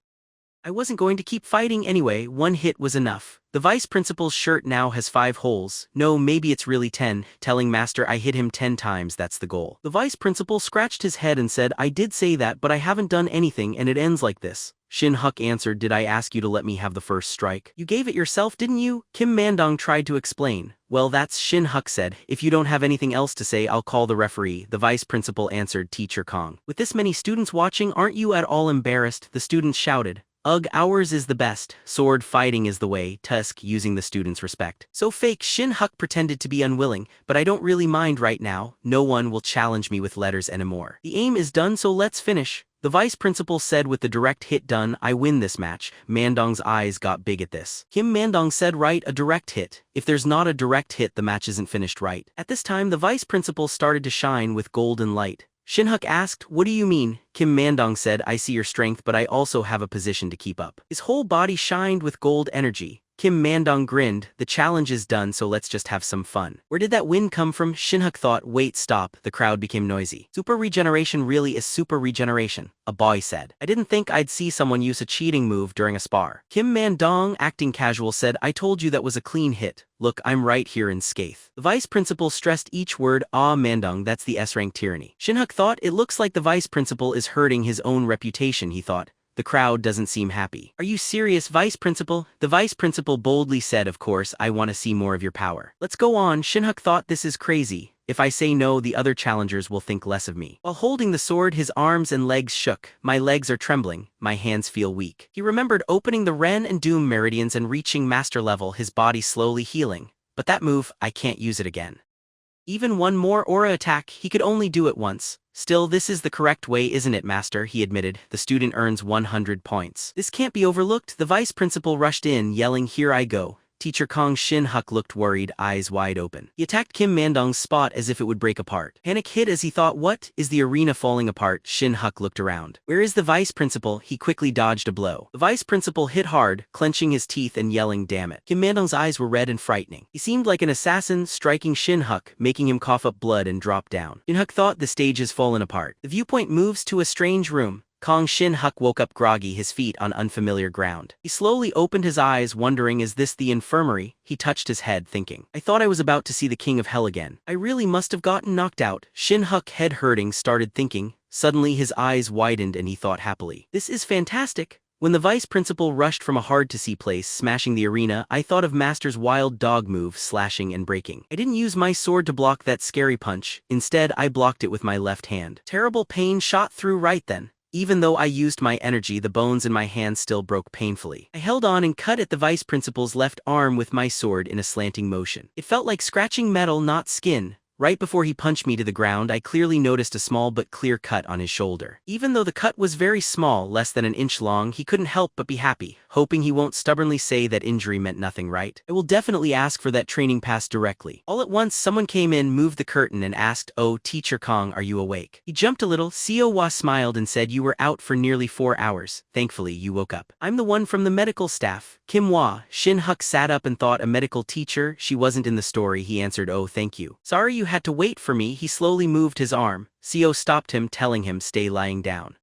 I wasn't going to keep fighting anyway, 1 hit was enough. The vice principal's shirt now has 5 holes. No, maybe it's really 10, telling Master I hit him 10 times, that's the goal. The vice principal scratched his head and said, I did say that, but I haven't done anything and it ends like this. Shin-huk answered, did I ask you to let me have the first strike? You gave it yourself, didn't you? Kim Man-dong tried to explain. Well, that's Shin-huk said. If you don't have anything else to say, I'll call the referee. The vice principal answered, Teacher Kong. With this many students watching, aren't you at all embarrassed? The students shouted. Ugh, ours is the best. Sword fighting is the way. Tusk, using the students' respect. So fake. Shin-huk pretended to be unwilling, but I don't really mind right now. No one will challenge me with letters anymore. The aim is done, so let's finish. The vice principal said with the direct hit done, I win this match. Mandong's eyes got big at this. Kim Mandong said, right, a direct hit. If there's not a direct hit, the match isn't finished, right? At this time, the vice principal started to shine with golden light. Shin-huk asked, what do you mean? Kim Man-dong said, I see your strength, but I also have a position to keep up. His whole body shined with gold energy. Kim Man-dong grinned, the challenge is done, so let's just have some fun. Where did that wind come from? Shin-huk thought, wait, stop. The crowd became noisy. Super regeneration really is super regeneration, a boy said. I didn't think I'd see someone use a cheating move during a spar. Kim Man-dong, acting casual, said, I told you that was a clean hit. Look, I'm right here in Scathe. The vice principal stressed each word, Mandong, that's the S-rank tyranny. Shin-huk thought, it looks like the vice principal is hurting his own reputation, he thought. The crowd doesn't seem happy. Are you serious, Vice Principal? The Vice Principal boldly said, of course, I want to see more of your power. Let's go on. Shin-huk thought, this is crazy. If I say no, the other challengers will think less of me. While holding the sword, his arms and legs shook. My legs are trembling. My hands feel weak. He remembered opening the Ren and Doom meridians and reaching master level, his body slowly healing. But that move, I can't use it again. Even one more aura attack, he could only do it once. Still, this is the correct way, isn't it, Master? He admitted. The student earns 100 points. This can't be overlooked. The vice principal rushed in, yelling, here I go. Teacher Gong Shin-huk looked worried, eyes wide open. He attacked Kim Man-dong's spot as if it would break apart. Panic hit as he thought, what? Is the arena falling apart? Shin-huk looked around. Where is the vice principal? He quickly dodged a blow. The vice principal hit hard, clenching his teeth and yelling, damn it. Kim Man-dong's eyes were red and frightening. He seemed like an assassin, striking Shin-huk, making him cough up blood and drop down. Shin-huk thought, the stage has fallen apart. The viewpoint moves to a strange room. Gong Shin-huk woke up groggy, his feet on unfamiliar ground. He slowly opened his eyes, wondering, is this the infirmary? He touched his head, thinking. I thought I was about to see the king of hell again. I really must have gotten knocked out. Shin-huk, head hurting, started thinking. Suddenly his eyes widened and he thought happily. This is fantastic. When the vice principal rushed from a hard-to-see place, smashing the arena, I thought of Master's wild dog move, slashing and breaking. I didn't use my sword to block that scary punch. Instead, I blocked it with my left hand. Terrible pain shot through right then. Even though I used my energy, the bones in my hand still broke painfully. I held on and cut at the vice principal's left arm with my sword in a slanting motion. It felt like scratching metal, not skin. Right before he punched me to the ground, I clearly noticed a small but clear cut on his shoulder. Even though the cut was very small, less than an inch long, he couldn't help but be happy, hoping he won't stubbornly say that injury meant nothing, right? I will definitely ask for that training pass directly. All at once, someone came in, moved the curtain, and asked, "Oh, Teacher Kong, are you awake?" He jumped a little. Seowa smiled and said, "You were out for nearly 4 hours. Thankfully, you woke up." "I'm the one from the medical staff." Kim Hwa. Shin-huk sat up and thought, a medical teacher? She wasn't in the story. He answered, "Oh, thank you. Sorry you had to wait for me." He slowly moved his arm. Seo stopped him, telling him, "Stay lying down.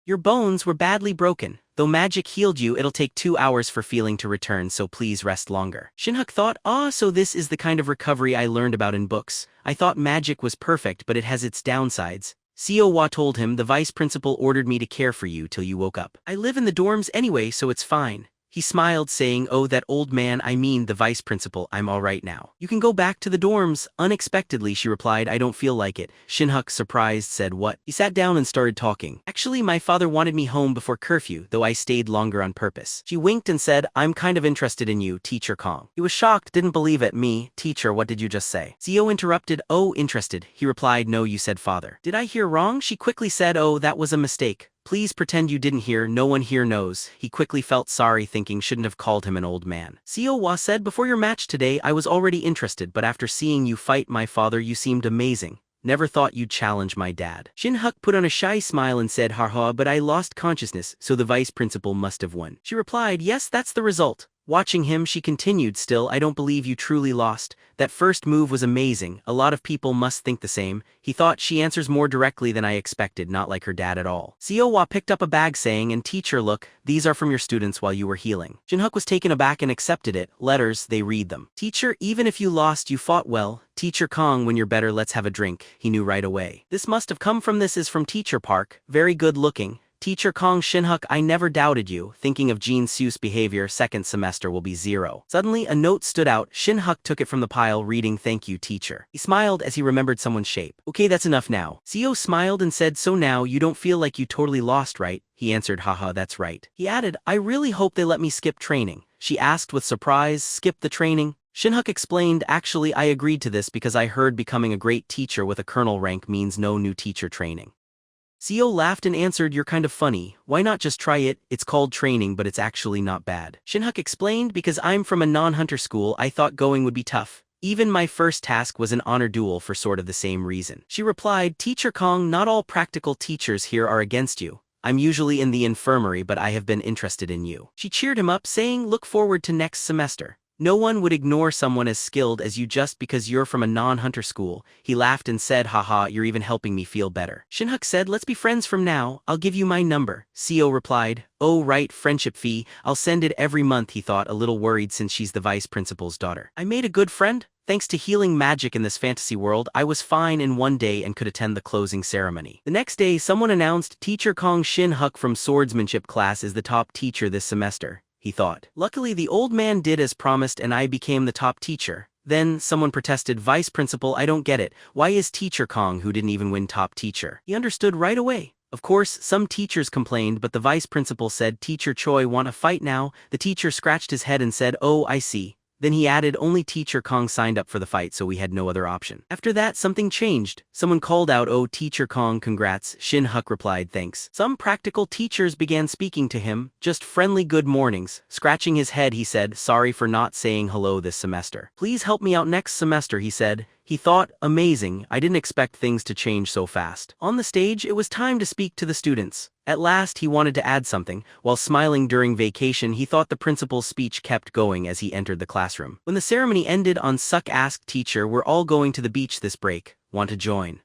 Your bones were badly broken. Though magic healed you, it'll take 2 hours for feeling to return, so please rest longer." Shin-huk thought, so this is the kind of recovery I learned about in books. I thought magic was perfect, but it has its downsides. Seo told him, "The vice principal ordered me to care for you till you woke up. I live in the dorms anyway, so it's fine." He smiled, saying, "Oh, that old man, I mean the vice principal, I'm all right now. You can go back to the dorms." Unexpectedly, she replied, "I don't feel like it." Shin-huk, surprised, said, "What?" He sat down and started talking. "Actually, my father wanted me home before curfew, though I stayed longer on purpose." She winked and said, "I'm kind of interested in you, Teacher Kong." He was shocked, didn't believe it. "Me? Teacher, what did you just say?" Seo interrupted. "Oh, interested." He replied, "No, you said father." "Did I hear wrong?" She quickly said, "Oh, that was a mistake. Please pretend you didn't hear, no one here knows." He quickly felt sorry, thinking shouldn't have called him an old man. Seo said, "Before your match today, I was already interested, but after seeing you fight my father, you seemed amazing. Never thought you'd challenge my dad." Shin-huk put on a shy smile and said, "Haha, but I lost consciousness, so the vice principal must have won." She replied, "Yes, that's the result." Watching him, she continued, "Still, I don't believe you truly lost. That first move was amazing. A lot of people must think the same." He thought, she answers more directly than I expected, not like her dad at all. Seo picked up a bag saying, "And teacher, look, these are from your students while you were healing." Shin-huk was taken aback and accepted it. "Letters, they read them. Teacher, even if you lost, you fought well. Teacher Kong, when you're better, let's have a drink." He knew right away. This must have come from this is from Teacher Park. Very good looking. Teacher Kong. Shin-huk, I never doubted you. Thinking of Jin Su's behavior, second semester will be 0. Suddenly, a note stood out. Shin-huk took it from the pile, reading, "Thank you, teacher." He smiled as he remembered someone's shape. "Okay, that's enough now." Seo smiled and said, "So now, you don't feel like you totally lost, right?" He answered, "Haha, that's right." He added, "I really hope they let me skip training." She asked with surprise, "Skip the training?" Shin-huk explained, "Actually, I agreed to this because I heard becoming a great teacher with a colonel rank means no new teacher training." Seo laughed and answered, "You're kind of funny. Why not just try it? It's called training, but it's actually not bad." Shin-huk explained, "Because I'm from a non-hunter school, I thought going would be tough. Even my first task was an honor duel for sort of the same reason." She replied, "Teacher Kong, not all practical teachers here are against you. I'm usually in the infirmary, but I have been interested in you." She cheered him up, saying, "Look forward to next semester. No one would ignore someone as skilled as you just because you're from a non-hunter school." He laughed and said, "Haha, you're even helping me feel better." Shin-huk said, "Let's be friends from now. I'll give you my number." Seo replied, "Oh right, friendship fee. I'll send it every month." He thought, a little worried since she's the vice principal's daughter. "I made a good friend. Thanks to healing magic in this fantasy world, I was fine in one day and could attend the closing ceremony." The next day, someone announced, "Teacher Kong Shin-huk from swordsmanship class is the top teacher this semester." He thought. Luckily, the old man did as promised and I became the top teacher. Then, someone protested, "Vice principal, I don't get it. Why is Teacher Kong, who didn't even win top teacher?" He understood right away. Of course, some teachers complained, but the vice principal said, "Teacher Choi, want a fight now?" The teacher scratched his head and said, "Oh, I see." Then he added, "Only Teacher Kong signed up for the fight, so we had no other option." After that, something changed. Someone called out, "Oh, Teacher Kong, congrats." Shin-huk replied, "Thanks." Some practical teachers began speaking to him, just friendly good mornings. Scratching his head, he said, "Sorry for not saying hello this semester. Please help me out next semester," he said. He thought, amazing, I didn't expect things to change so fast. On the stage, it was time to speak to the students. At last, he wanted to add something. While smiling during vacation, he thought the principal's speech kept going as he entered the classroom. When the ceremony ended, Suk asked, "Teacher, we're all going to the beach this break. Want to join?"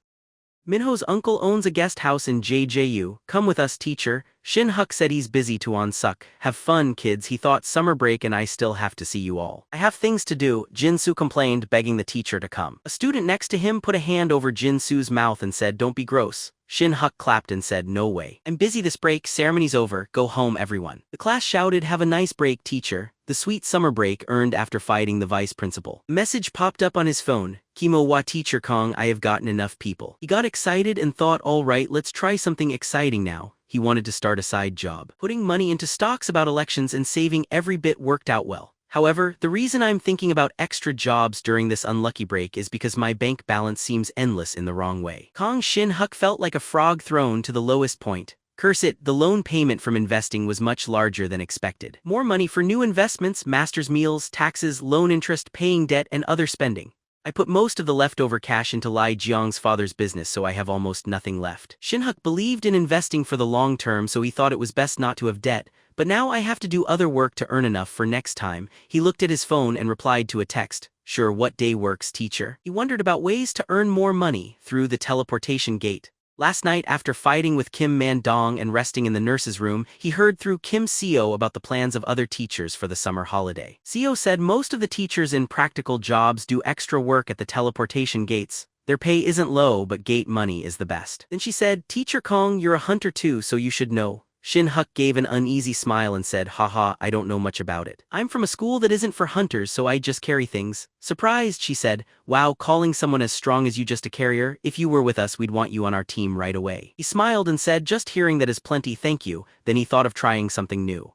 "Minho's uncle owns a guest house in JJU. Come with us, teacher." Shin-huk said he's busy to Suk. "Have fun, kids." He thought, summer break and I still have to see you all. "I have things to do." Jin-soo complained, begging the teacher to come. A student next to him put a hand over Jin-soo's mouth and said, "Don't be gross." Shin-huk clapped and said, "No way. I'm busy this break. Ceremony's over. Go home, everyone." The class shouted, "Have a nice break, teacher." The sweet summer break earned after fighting the vice principal. A message popped up on his phone. "Kimo wa Teacher Kong, I have gotten enough people." He got excited and thought, all right, let's try something exciting now. He wanted to start a side job. Putting money into stocks about elections and saving every bit worked out well. However, the reason I'm thinking about extra jobs during this unlucky break is because my bank balance seems endless in the wrong way. Gong Shin-huk felt like a frog thrown to the lowest point. Curse it, the loan payment from investing was much larger than expected. More money for new investments, master's meals, taxes, loan interest, paying debt, and other spending. I put most of the leftover cash into Lee Jiang's father's business, so I have almost nothing left. Shin-huk believed in investing for the long term, so he thought it was best not to have debt, but now I have to do other work to earn enough for next time. He looked at his phone and replied to a text. Sure, what day works, teacher? He wondered about ways to earn more money through the teleportation gate. Last night, after fighting with Kim Man-dong and resting in the nurse's room, he heard through Kim Seo about the plans of other teachers for the summer holiday. Seo said most of the teachers in practical jobs do extra work at the teleportation gates. Their pay isn't low, but gate money is the best. Then she said, Teacher Kong, you're a hunter too, so you should know. Shin-huk gave an uneasy smile and said, haha, I don't know much about it. I'm from a school that isn't for hunters, so I just carry things. Surprised, she said, wow, calling someone as strong as you just a carrier? If you were with us, we'd want you on our team right away. He smiled and said, just hearing that is plenty, thank you. Then he thought of trying something new.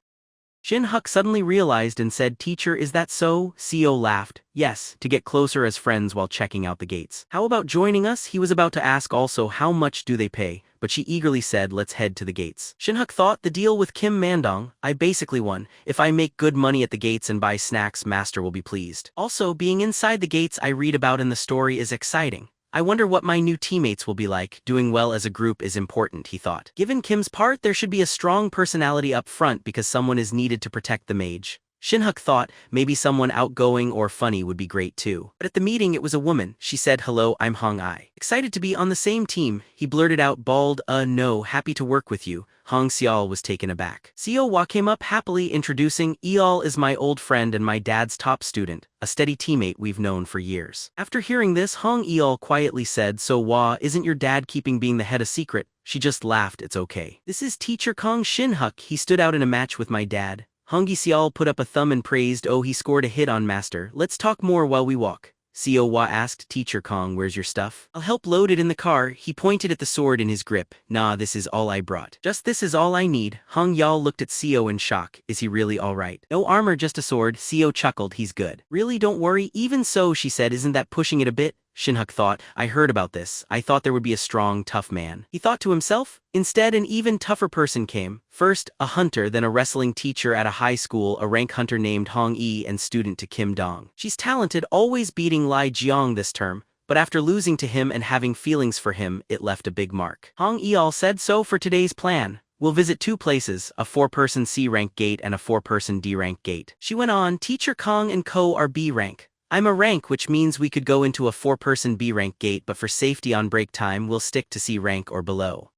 Shin-huk suddenly realized and said, Teacher, is that so? Seo laughed. Yes, to get closer as friends while checking out the gates. How about joining us? He was about to ask also how much do they pay, but she eagerly said, let's head to the gates. Shin-huk thought, the deal with Kim Man-dong, I basically won. If I make good money at the gates and buy snacks, master will be pleased. Also, being inside the gates I read about in the story is exciting. I wonder what my new teammates will be like. Doing well as a group is important, he thought. Given Kim's part, there should be a strong personality up front because someone is needed to protect the mage. Shin-huk thought maybe someone outgoing or funny would be great too. But at the meeting it was a woman. She said, hello, I'm Hong Ai. Excited to be on the same team, he blurted out bald, no, happy to work with you. Hong Seol was taken aback. Seo Hwa came up happily introducing, Eol is my old friend and my dad's top student, a steady teammate we've known for years. After hearing this, Hong Eol quietly said, so Hwa, isn't your dad keeping being the head a secret? She just laughed, it's okay. This is teacher Gong Shin-huk, he stood out in a match with my dad. Hong Seol put up a thumb and praised, oh he scored a hit on master, let's talk more while we walk. Seo Hwa asked, Teacher Kong, where's your stuff? I'll help load it in the car. He pointed at the sword in his grip. Nah, this is all I brought. Just this is all I need. Hong Yao looked at Seo in shock. Is he really alright? No armor, just a sword. Seo chuckled, he's good. Really, don't worry. Even so, she said, isn't that pushing it a bit? Shin-huk thought, I heard about this. I thought there would be a strong, tough man. He thought to himself. Instead, an even tougher person came. First, a hunter, then a wrestling teacher at a high school, a rank hunter named Hong Yi and student to Kim Dong. She's talented, always beating Lee Jiang this term, but after losing to him and having feelings for him, it left a big mark. Hong Yi said so for today's plan. We'll visit 2 places, a 4-person C-rank gate and a 4-person D-rank gate. She went on, Teacher Kong and Co are B-rank. I'm a rank, which means we could go into a 4-person B-rank gate, but for safety on break time we'll stick to C rank or below.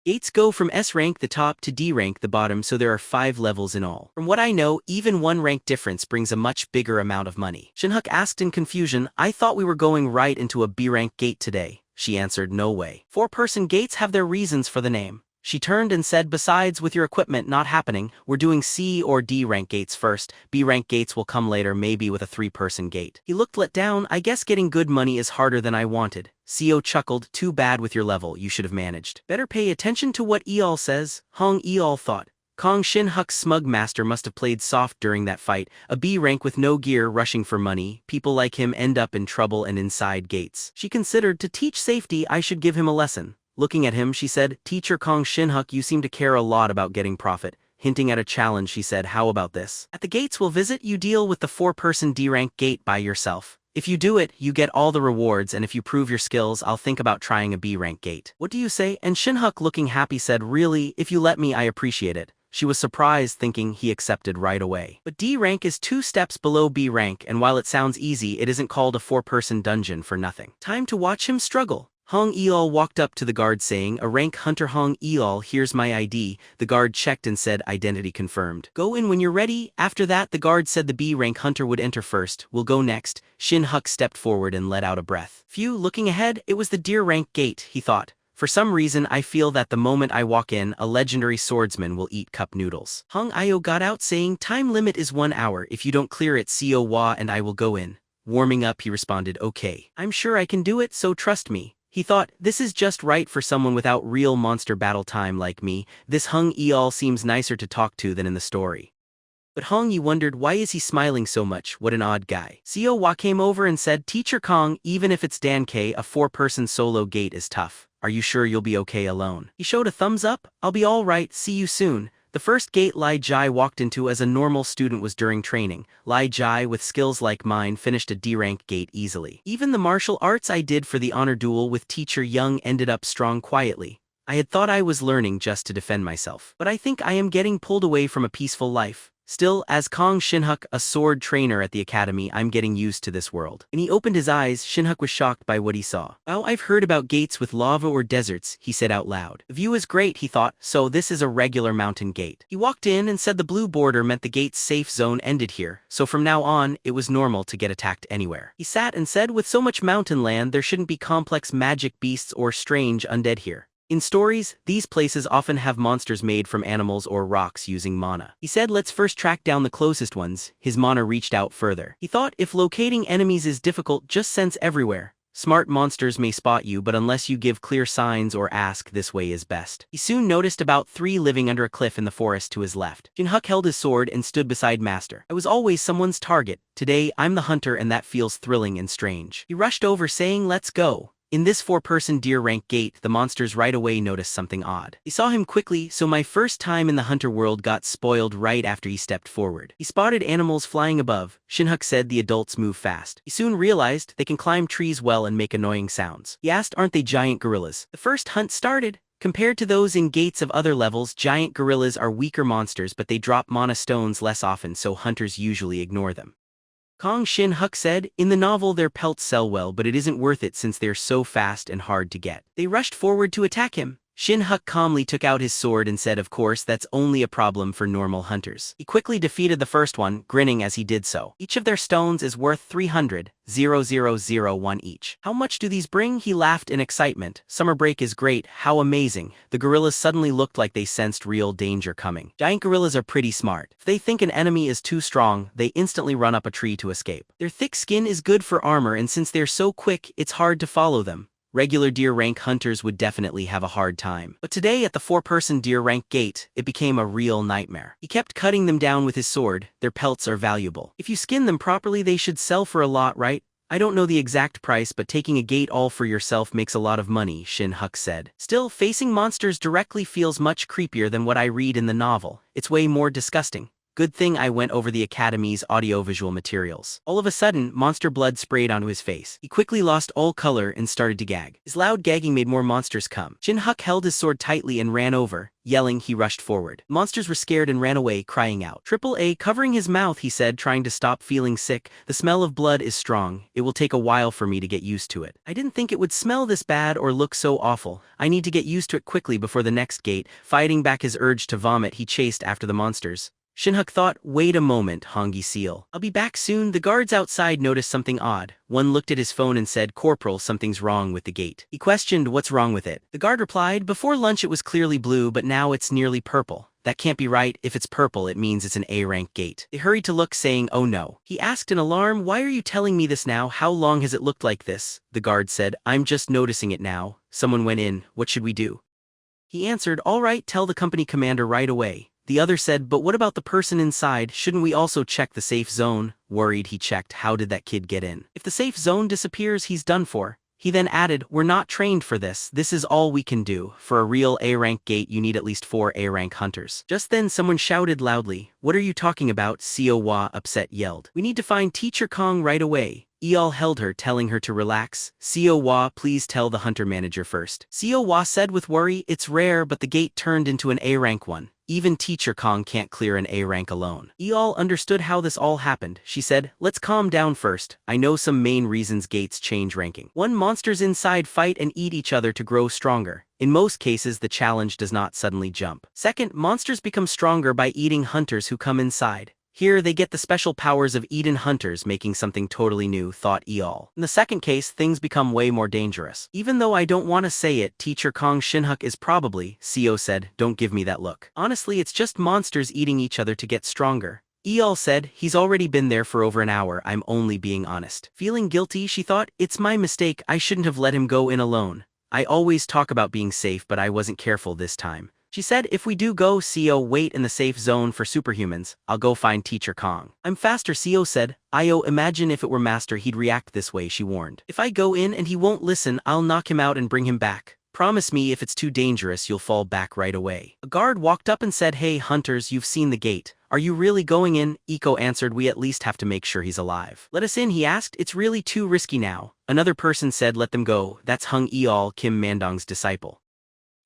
Gates go from S rank the top to D rank the bottom, so there are 5 levels in all. From what I know, even 1 rank difference brings a much bigger amount of money. Shin-huk asked in confusion, I thought we were going right into a B rank gate today. She answered, no way. 4-person gates have their reasons for the name. She turned and said, besides, with your equipment not happening, we're doing C or D rank gates first. B rank gates will come later, maybe with a 3-person gate. He looked let down. I guess getting good money is harder than I wanted. Seo chuckled, too bad with your level, you should have managed. Better pay attention to what Eol says, Hong Eol thought. Gong Shin-huk's smug master must have played soft during that fight. A B rank with no gear rushing for money. People like him end up in trouble and inside gates. She considered, to teach safety, I should give him a lesson. Looking at him, she said, Teacher Gong Shin-huk, you seem to care a lot about getting profit. Hinting at a challenge, she said, how about this? At the gates we'll visit, you deal with the 4-person D-rank gate by yourself. If you do it, you get all the rewards, and if you prove your skills, I'll think about trying a B-rank gate. What do you say? And Shin-huk, looking happy, said, really, if you let me, I appreciate it. She was surprised, thinking he accepted right away. But D rank is 2 steps below B rank, and while it sounds easy, it isn't called a 4-person dungeon for nothing. Time to watch him struggle. Hong Eol walked up to the guard saying, a rank hunter. Hong Eol, here's my ID. The guard checked and said, identity confirmed. Go in when you're ready. After that, the guard said the B rank hunter would enter first. We'll go next. Shin-huk stepped forward and let out a breath. Phew, looking ahead, it was the D rank gate, he thought. For some reason, I feel that the moment I walk in, a legendary swordsman will eat cup noodles. Hong Io got out saying, time limit is 1 hour. If you don't clear it, Seo Hwa and I will go in. Warming up, he responded, okay. I'm sure I can do it, so trust me. He thought, this is just right for someone without real monster battle time like me. This Hong Eol seems nicer to talk to than in the story. But Hong Yi wondered why is he smiling so much, what an odd guy. Seo Wa came over and said, Teacher Kong, even if it's Dan K, a 4-person solo gate is tough. Are you sure you'll be okay alone? He showed a thumbs up. I'll be alright, see you soon. The first gate Lai Jai walked into as a normal student was during training. Lai Jai, with skills like mine, finished a D-rank gate easily. Even the martial arts I did for the honor duel with Teacher Young ended up strong quietly. I had thought I was learning just to defend myself. But I think I am getting pulled away from a peaceful life. Still, as Gong Shin-huk, a sword trainer at the academy, I'm getting used to this world. When he opened his eyes, Shin-huk was shocked by what he saw. Oh, I've heard about gates with lava or deserts, he said out loud. The view is great, he thought, so this is a regular mountain gate. He walked in and said the blue border meant the gate's safe zone ended here, so from now on, it was normal to get attacked anywhere. He sat and said, with so much mountain land, there shouldn't be complex magic beasts or strange undead here. In stories, these places often have monsters made from animals or rocks using mana. He said let's first track down the closest ones. His mana reached out further. He thought if locating enemies is difficult, just sense everywhere. Smart monsters may spot you, but unless you give clear signs or ask, this way is best. He soon noticed about 3 living under a cliff in the forest to his left. Shin-huk held his sword and stood beside Master. I was always someone's target. Today, I'm the hunter and that feels thrilling and strange. He rushed over saying let's go. In this 4-person deer rank gate, the monsters right away noticed something odd. They saw him quickly, so my first time in the hunter world got spoiled right after he stepped forward. He spotted animals flying above. Shin-huk said the adults move fast. He soon realized they can climb trees well and make annoying sounds. He asked, aren't they giant gorillas? The first hunt started. Compared to those in gates of other levels, giant gorillas are weaker monsters, but they drop mana stones less often, so hunters usually ignore them. Gong Shin-huk said, in the novel their pelts sell well, but it isn't worth it since they're so fast and hard to get. They rushed forward to attack him. Shin-huk calmly took out his sword and said of course that's only a problem for normal hunters. He quickly defeated the first one, grinning as he did so. Each of their stones is worth 300,001 each. How much do these bring? He laughed in excitement. Summer break is great, how amazing. The gorillas suddenly looked like they sensed real danger coming. Giant gorillas are pretty smart. If they think an enemy is too strong, they instantly run up a tree to escape. Their thick skin is good for armor, and since they're so quick, it's hard to follow them. Regular deer rank hunters would definitely have a hard time. But today at the 4-person deer rank gate, it became a real nightmare. He kept cutting them down with his sword. Their pelts are valuable. If you skin them properly, they should sell for a lot, right? I don't know the exact price, but taking a gate all for yourself makes a lot of money, Shin-huk said. Still, facing monsters directly feels much creepier than what I read in the novel. It's way more disgusting. Good thing I went over the Academy's audiovisual materials. All of a sudden, monster blood sprayed onto his face. He quickly lost all color and started to gag. His loud gagging made more monsters come. Shin-huk held his sword tightly and ran over. Yelling, he rushed forward. Monsters were scared and ran away, crying out. "AAA covering his mouth," he said, trying to stop feeling sick. "The smell of blood is strong. It will take a while for me to get used to it. I didn't think it would smell this bad or look so awful. I need to get used to it quickly before the next gate." Fighting back his urge to vomit, he chased after the monsters. Shin-huk thought, wait a moment, Hongi Seal. I'll be back soon. The guards outside noticed something odd. One looked at his phone and said, "Corporal, something's wrong with the gate." He questioned, "What's wrong with it?" The guard replied, "Before lunch it was clearly blue, but now it's nearly purple. That can't be right. If it's purple, it means it's an A-rank gate." They hurried to look, saying, "Oh no." He asked in alarm, "Why are you telling me this now? How long has it looked like this?" The guard said, "I'm just noticing it now. Someone went in. What should we do?" He answered, "All right, tell the company commander right away." The other said, "But what about the person inside? Shouldn't we also check the safe zone?" Worried, he checked. How did that kid get in? If the safe zone disappears, he's done for. He then added, "We're not trained for this. This is all we can do. For a real A-rank gate, you need at least 4 A-rank hunters." Just then someone shouted loudly, "What are you talking about?" Seo Wa, upset, yelled, "We need to find Teacher Kong right away." Eol held her, telling her to relax. "Seo Wa, please tell the hunter manager first." Seo Wa said with worry, "It's rare, but the gate turned into an A-rank one. Even Teacher Kong can't clear an A-rank alone." Eol understood how this all happened. She said, "Let's calm down first. I know some main reasons gates change ranking. 1. Monsters inside fight and eat each other to grow stronger. In most cases, the challenge does not suddenly jump. 2. Monsters become stronger by eating hunters who come inside. Here, they get the special powers of Eden hunters, making something totally new," thought Eol. In the second case, things become way more dangerous. "Even though I don't want to say it, Teacher Kong Shin-huk is probably," Seo said. "Don't give me that look. Honestly, it's just monsters eating each other to get stronger." Eol said, "He's already been there for over an hour. I'm only being honest." Feeling guilty, she thought, "It's my mistake. I shouldn't have let him go in alone. I always talk about being safe, but I wasn't careful this time." She said, if we do go, CO, wait in the safe zone for superhumans. I'll go find Teacher Kong. I'm faster, CO said. Imagine if it were Master he'd react this way, she warned. If I go in and he won't listen, I'll knock him out and bring him back. Promise me if it's too dangerous you'll fall back right away. A guard walked up and said, hey hunters, you've seen the gate. Are you really going in? Iko answered, we at least have to make sure he's alive. Let us in, he asked. It's really too risky now. Another person said, let them go. That's Hung Eol, Kim Mandong's disciple.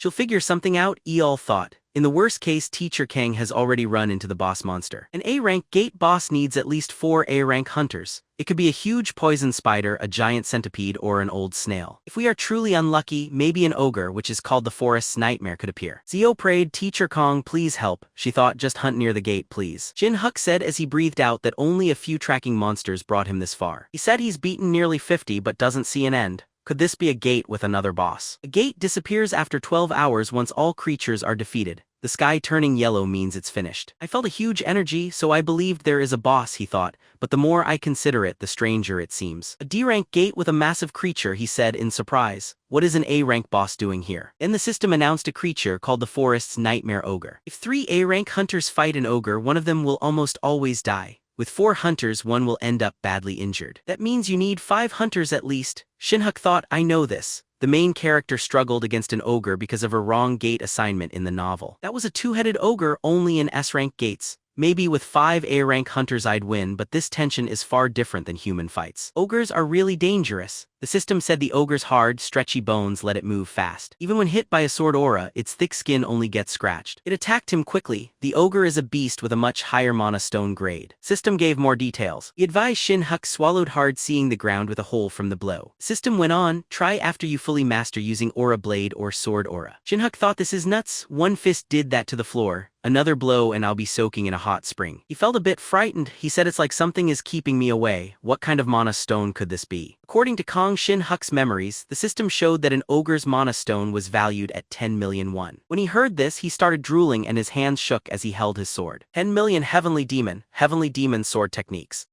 She'll figure something out, Eol thought. In the worst case, Teacher Kang has already run into the boss monster. An A-rank gate boss needs at least 4 A-rank hunters. It could be a huge poison spider, a giant centipede, or an old snail. If we are truly unlucky, maybe an ogre, which is called the forest's nightmare, could appear. Zio prayed, Teacher Kong, please help. She thought, just hunt near the gate, please. Shin-huk said as he breathed out that only a few tracking monsters brought him this far. He said he's beaten nearly 50 but doesn't see an end. Could this be a gate with another boss? A gate disappears after 12 hours once all creatures are defeated. The sky turning yellow means it's finished. I felt a huge energy, so I believed there is a boss, he thought, but the more I consider it, the stranger it seems. A D-rank gate with a massive creature, he said in surprise. What is an A-rank boss doing here? Then the system announced a creature called the forest's nightmare ogre. If 3 A-rank hunters fight an ogre, one of them will almost always die. With 4 hunters, one will end up badly injured. That means you need 5 hunters at least. Shin-huk thought, I know this. The main character struggled against an ogre because of a wrong gate assignment in the novel. That was a 2-headed ogre only in S-rank gates. Maybe with 5 A-rank hunters I'd win, but this tension is far different than human fights. Ogres are really dangerous. The system said the ogre's hard, stretchy bones let it move fast. Even when hit by a sword aura, its thick skin only gets scratched. It attacked him quickly. The ogre is a beast with a much higher mana stone grade. System gave more details. He advised Shin-huk swallowed hard, seeing the ground with a hole from the blow. System went on, try after you fully master using aura blade or sword aura. Shin-huk thought this is nuts. One fist did that to the floor. Another blow and I'll be soaking in a hot spring. He felt a bit frightened. He said, it's like something is keeping me away. What kind of mana stone could this be? According to Gong Shin-huk's memories, the system showed that an ogre's mana stone was valued at 10 million won. When he heard this, he started drooling and his hands shook as he held his sword. 10 million heavenly demon sword techniques.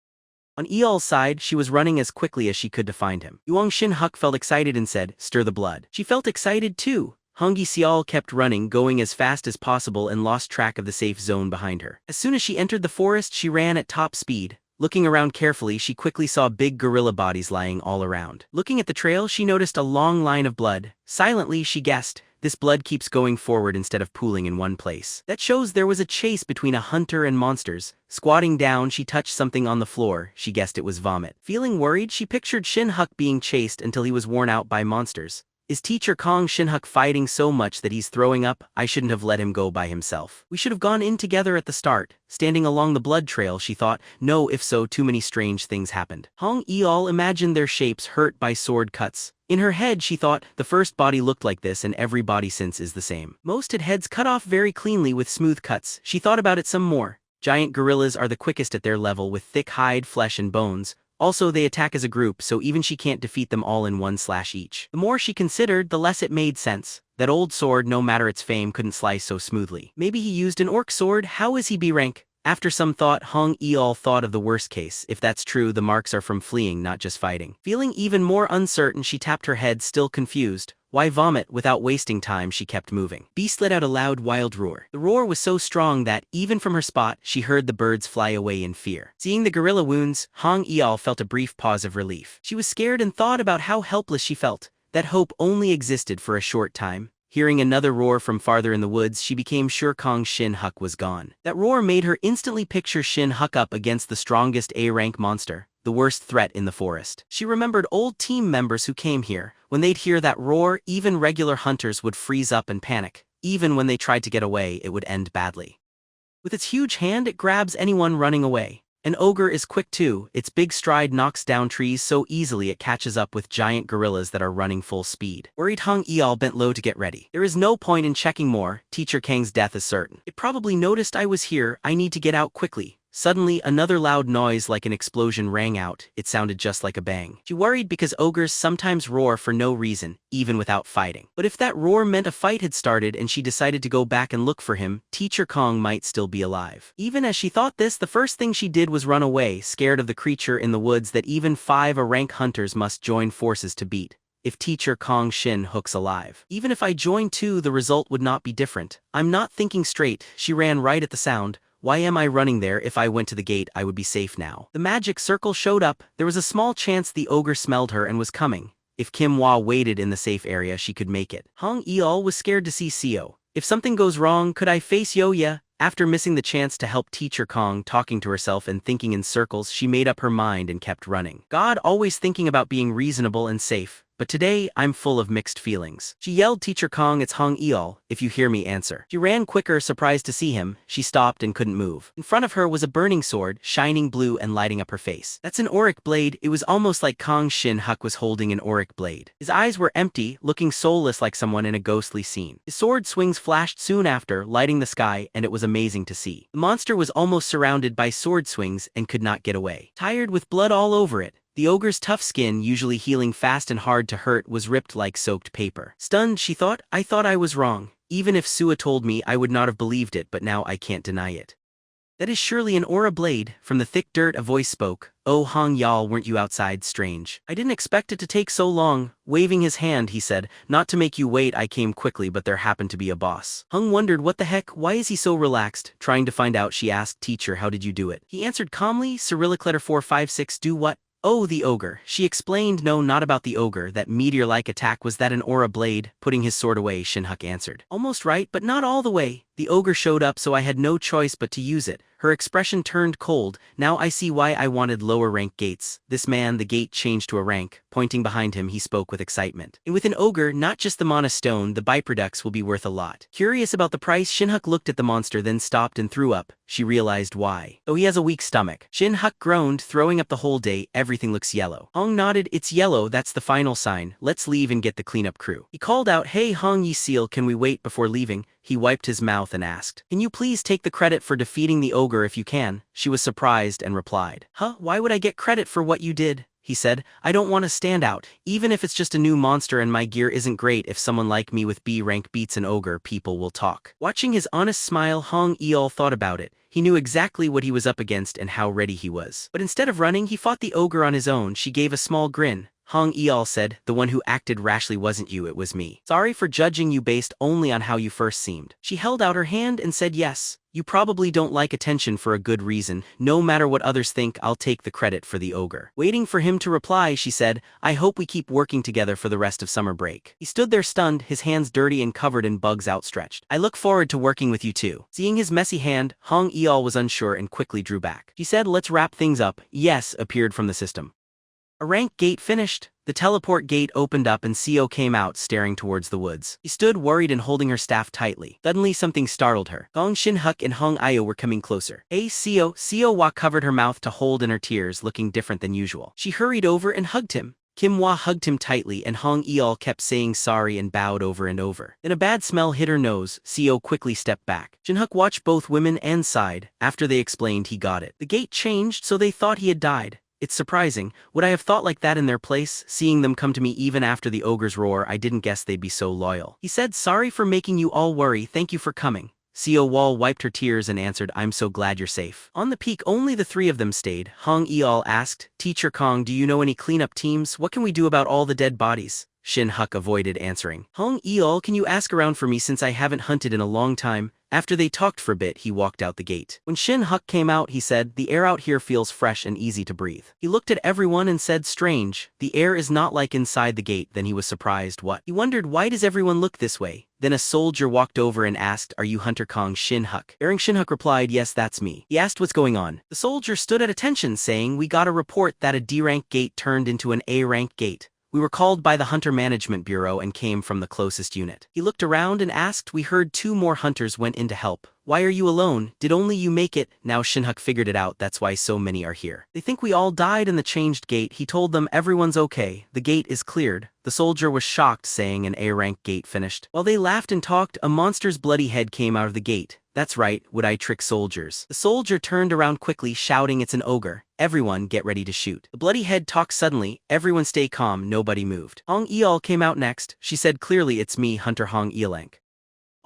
On Eol's side, she was running as quickly as she could to find him. Gong Shin-huk felt excited and said, stir the blood. She felt excited too. Hong Seol kept running, going as fast as possible and lost track of the safe zone behind her. As soon as she entered the forest, she ran at top speed. Looking around carefully, she quickly saw big gorilla bodies lying all around. Looking at the trail, she noticed a long line of blood. Silently, she guessed, this blood keeps going forward instead of pooling in one place. That shows there was a chase between a hunter and monsters. Squatting down, she touched something on the floor. She guessed it was vomit. Feeling worried, she pictured Shin-huk being chased until he was worn out by monsters. Is Teacher Gong Shin-huk fighting so much that he's throwing up? I shouldn't have let him go by himself. We should have gone in together at the start. Standing along the blood trail, she thought. No, if so, too many strange things happened. Hong Eol imagined their shapes hurt by sword cuts. In her head, she thought, the first body looked like this and every body since is the same. Most had heads cut off very cleanly with smooth cuts. She thought about it some more. Giant gorillas are the quickest at their level with thick hide, flesh and bones. Also, they attack as a group, so even she can't defeat them all in one slash each. The more she considered, the less it made sense. That old sword, no matter its fame, couldn't slice so smoothly. Maybe he used an orc sword? How is he B rank? After some thought, Hong Eol thought of the worst case. If that's true, the marks are from fleeing, not just fighting. Feeling even more uncertain, she tapped her head, still confused. Why vomit? Without wasting time, she kept moving. Beast let out a loud, wild roar. The roar was so strong that, even from her spot, she heard the birds fly away in fear. Seeing the gorilla wounds, Hong Eol felt a brief pause of relief. She was scared and thought about how helpless she felt. That hope only existed for a short time. Hearing another roar from farther in the woods, she became sure Gong Shin-huk was gone. That roar made her instantly picture Shin-huk up against the strongest A-rank monster, the worst threat in the forest. She remembered old team members who came here. When they'd hear that roar, even regular hunters would freeze up and panic. Even when they tried to get away, it would end badly. With its huge hand, it grabs anyone running away. An ogre is quick too. Its big stride knocks down trees so easily it catches up with giant gorillas that are running full speed. Worried, Hong Eol bent low to get ready. There is no point in checking more. Teacher Kang's death is certain. It probably noticed I was here. I need to get out quickly. Suddenly, another loud noise like an explosion rang out. It sounded just like a bang. She worried because ogres sometimes roar for no reason, even without fighting. But if that roar meant a fight had started and she decided to go back and look for him, Teacher Kong might still be alive. Even as she thought this, the first thing she did was run away, scared of the creature in the woods that even 5 A-rank hunters must join forces to beat. if teacher Gong Shin-huk's alive. Even if I join too, the result would not be different. I'm not thinking straight. She ran right at the sound. Why am I running there? If I went to the gate, I would be safe now. The magic circle showed up. There was a small chance the ogre smelled her and was coming. If Kim Hwa waited in the safe area, she could make it. Hong Eol was scared to see Seo. If something goes wrong, could I face Yo-ya? After missing the chance to help teacher Kong, talking to herself and thinking in circles, she made up her mind and kept running. God, always thinking about being reasonable and safe. But today, I'm full of mixed feelings. She yelled, Teacher Kong, it's Hong Eol, if you hear me, answer. She ran quicker, surprised to see him. She stopped and couldn't move. In front of her was a burning sword, shining blue and lighting up her face. That's an auric blade. It was almost like Gong Shin-huk was holding an auric blade. His eyes were empty, looking soulless like someone in a ghostly scene. His sword swings flashed soon after, lighting the sky, and it was amazing to see. The monster was almost surrounded by sword swings and could not get away. Tired with blood all over it, the ogre's tough skin, usually healing fast and hard to hurt, was ripped like soaked paper. Stunned, she thought, I thought I was wrong. Even if Sua told me, I would not have believed it, but now I can't deny it. That is surely an aura blade. From the thick dirt a voice spoke. Oh Hong Yal, weren't you outside? Strange. I didn't expect it to take so long. Waving his hand, he said, not to make you wait, I came quickly, but there happened to be a boss. Hung wondered, what the heck, why is he so relaxed? Trying to find out, she asked, Teacher, how did you do it? He answered calmly, Cyrillic letter 456, do what? Oh, the ogre. She explained, no, not about the ogre, that meteor-like attack. Was that an aura blade? Putting his sword away, Shin-huk answered. Almost right, but not all the way. The ogre showed up, so I had no choice but to use it. Her expression turned cold. Now I see why I wanted lower rank gates. This man, the gate changed to a rank. Pointing behind him, he spoke with excitement. And with an ogre, not just the mana stone, the byproducts will be worth a lot. Curious about the price, Shin-huk looked at the monster, then stopped and threw up. She realized why. Oh, he has a weak stomach. Shin-huk groaned, throwing up the whole day. Everything looks yellow. Hong nodded. It's yellow, that's the final sign. Let's leave and get the cleanup crew. He called out, hey Hong Yi Seal, can we wait before leaving? He wiped his mouth and asked, can you please take the credit for defeating the ogre if you can? She was surprised and replied, huh, why would I get credit for what you did? He said, I don't want to stand out, even if it's just a new monster and my gear isn't great. If someone like me with B rank beats an ogre, people will talk. Watching his honest smile, Hong Eol thought about it. He knew exactly what he was up against and how ready he was. But instead of running, he fought the ogre on his own. She gave a small grin. Hong Eol said, the one who acted rashly wasn't you, it was me. Sorry for judging you based only on how you first seemed. She held out her hand and said, yes, you probably don't like attention for a good reason. No matter what others think, I'll take the credit for the ogre. Waiting for him to reply, she said, I hope we keep working together for the rest of summer break. He stood there stunned, his hands dirty and covered in bugs outstretched. I look forward to working with you too. Seeing his messy hand, Hong Eol was unsure and quickly drew back. She said, let's wrap things up. Yes, appeared from the system. A rank gate finished. The teleport gate opened up and Seo came out, staring towards the woods. He stood worried and holding her staff tightly. Suddenly something startled her. Gong Shin-huk and Hong Ayo were coming closer. Hey Seo. Seo Hwa covered her mouth to hold in her tears, looking different than usual. She hurried over and hugged him. Kim Hwa hugged him tightly and Hong Eol kept saying sorry and bowed over and over. Then a bad smell hit her nose. Seo quickly stepped back. Shin-huk watched both women and sighed. After they explained, he got it. The gate changed, so they thought he had died. It's surprising. Would I have thought like that in their place? Seeing them come to me even after the ogre's roar, I didn't guess they'd be so loyal. He said, sorry for making you all worry, thank you for coming. Seo Wall wiped her tears and answered, I'm so glad you're safe. On the peak, only the three of them stayed. Hong Eol asked, Teacher Kong, do you know any cleanup teams? What can we do about all the dead bodies? Shin-huk avoided answering. Hong Eol, can you ask around for me since I haven't hunted in a long time? After they talked for a bit, he walked out the gate. When Shin-huk came out, he said, the air out here feels fresh and easy to breathe. He looked at everyone and said, strange, the air is not like inside the gate. Then he was surprised. What? He wondered, why does everyone look this way? Then a soldier walked over and asked, are you Hunter Kong Shin-huk? Shin-huk replied, yes, that's me. He asked what's going on. The soldier stood at attention, saying, we got a report that a D-rank gate turned into an A-rank gate. We were called by the Hunter Management Bureau and came from the closest unit. He looked around and asked, we heard 2 more hunters went in to help. Why are you alone? Did only you make it? Now Shin-huk figured it out, that's why so many are here. They think we all died in the changed gate. He told them everyone's okay, the gate is cleared. The soldier was shocked, saying an A-rank gate finished. While they laughed and talked, a monster's bloody head came out of the gate. That's right, would I trick soldiers? The soldier turned around quickly, shouting, it's an ogre. Everyone get ready to shoot. The bloody head talked suddenly, everyone stay calm, nobody moved. Hong Eol came out next. She said clearly, it's me, Hunter Hong Eolank.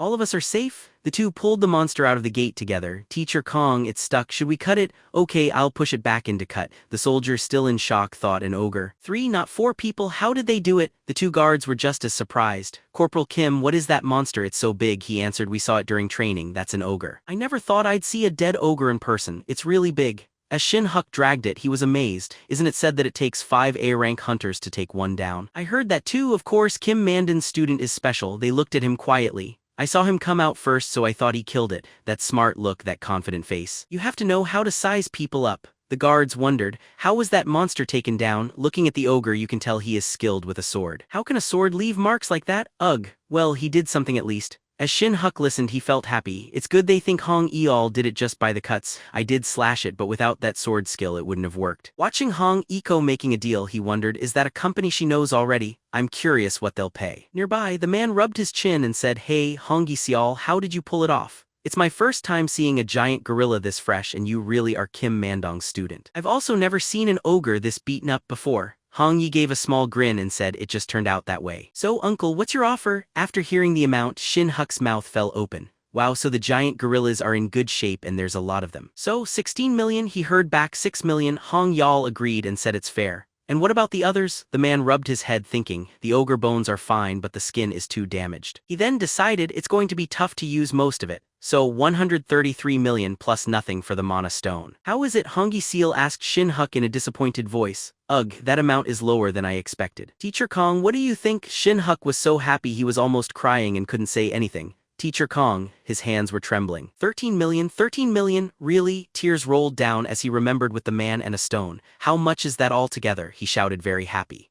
All of us are safe? The two pulled the monster out of the gate together. Teacher Kong, it's stuck. Should we cut it? Okay, I'll push it back into cut. The soldier, still in shock, thought an ogre. 3, not 4 people. How did they do it? The 2 guards were just as surprised. Corporal Kim, what is that monster? It's so big, he answered. We saw it during training. That's an ogre. I never thought I'd see a dead ogre in person. It's really big. As Shin-huk dragged it, he was amazed. Isn't it said that it takes 5 A-rank hunters to take one down? I heard that too. Of course, Kim Mandan's student is special. They looked at him quietly. I saw him come out first, so I thought he killed it. That smart look, that confident face. You have to know how to size people up. The guards wondered, how was that monster taken down? Looking at the ogre, you can tell he is skilled with a sword. How can a sword leave marks like that? Ugh. Well, he did something at least. As Shin-huk listened, he felt happy. It's good they think Hong Eol did it just by the cuts. I did slash it, but without that sword skill it wouldn't have worked. Watching Hong Eko making a deal, he wondered, is that a company she knows already? I'm curious what they'll pay. Nearby, the man rubbed his chin and said, hey, Hong Eol, how did you pull it off? It's my first time seeing a giant gorilla this fresh, and you really are Kim Mandong's student. I've also never seen an ogre this beaten up before. Hong Yi gave a small grin and said, it just turned out that way. So, uncle, what's your offer? After hearing the amount, Shin-huk's mouth fell open. Wow, so the giant gorillas are in good shape and there's a lot of them. So, 16 million, he heard back. 6 million, Hong Yal agreed and said it's fair. And what about the others? The man rubbed his head thinking, the ogre bones are fine but the skin is too damaged. He then decided it's going to be tough to use most of it. So 133 million plus nothing for the mana stone. How is it? Hongi Seal asked Shin-huk in a disappointed voice. Ugh, that amount is lower than I expected. Teacher Kong, what do you think? Shin-huk was so happy he was almost crying and couldn't say anything. Teacher Kong, his hands were trembling. 13 million, really? Tears rolled down as he remembered with the man and a stone. How much is that altogether? He shouted, very happy.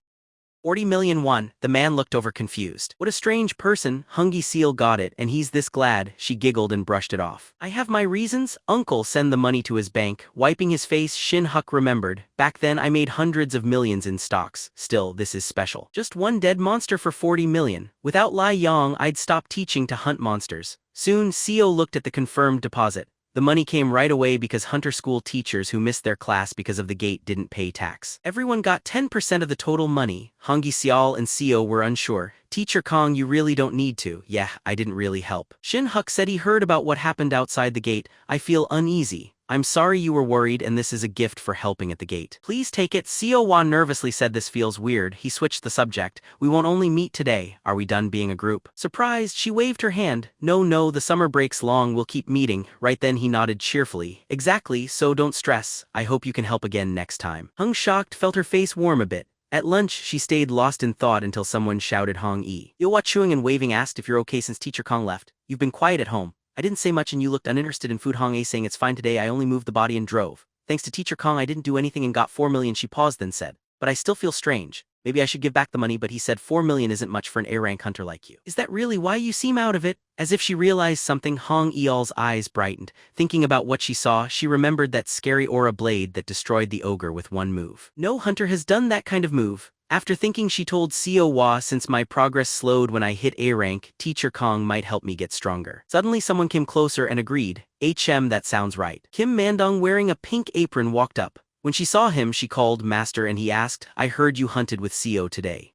40 million won. The man looked over confused. What a strange person. Hungy Seal got it, and he's this glad. She giggled and brushed it off. I have my reasons. Uncle, send the money to his bank. Wiping his face, Shin-huk remembered. Back then I made hundreds of millions in stocks. Still, this is special. Just one dead monster for 40 million. Without Lai Yang, I'd stop teaching to hunt monsters. Soon, Seo looked at the confirmed deposit. The money came right away because hunter school teachers who missed their class because of the gate didn't pay tax. Everyone got 10% of the total money. Hongi Seol and Seo were unsure. Teacher Kong, you really don't need to. Yeah, I didn't really help. Shin-huk said he heard about what happened outside the gate. I feel uneasy. I'm sorry you were worried, and this is a gift for helping at the gate. Please take it. Seo Wa nervously said this feels weird. He switched the subject. We won't only meet today. Are we done being a group? Surprised, she waved her hand. No, the summer break's long. We'll keep meeting. Right then he nodded cheerfully. Exactly, so don't stress. I hope you can help again next time. Hung, shocked, felt her face warm a bit. At lunch, she stayed lost in thought until someone shouted Hong Yi. Ilwa chewing and waving asked if you're okay since Teacher Kong left. You've been quiet at home. I didn't say much and you looked uninterested in food. Hong A saying it's fine today. I only moved the body and drove. Thanks to Teacher Kong I didn't do anything and got 4 million. She paused then said. But I still feel strange. Maybe I should give back the money, but he said 4 million isn't much for an A-rank hunter like you. Is that really why you seem out of it? As if she realized something, Hong Eol's eyes brightened. Thinking about what she saw, she remembered that scary aura blade that destroyed the ogre with one move. No hunter has done that kind of move. After thinking, she told Seo Wa, since my progress slowed when I hit A rank, Teacher Kong might help me get stronger. Suddenly someone came closer and agreed. That sounds right. Kim Mandong wearing a pink apron walked up. When she saw him, she called Master and he asked, I heard you hunted with Seo today.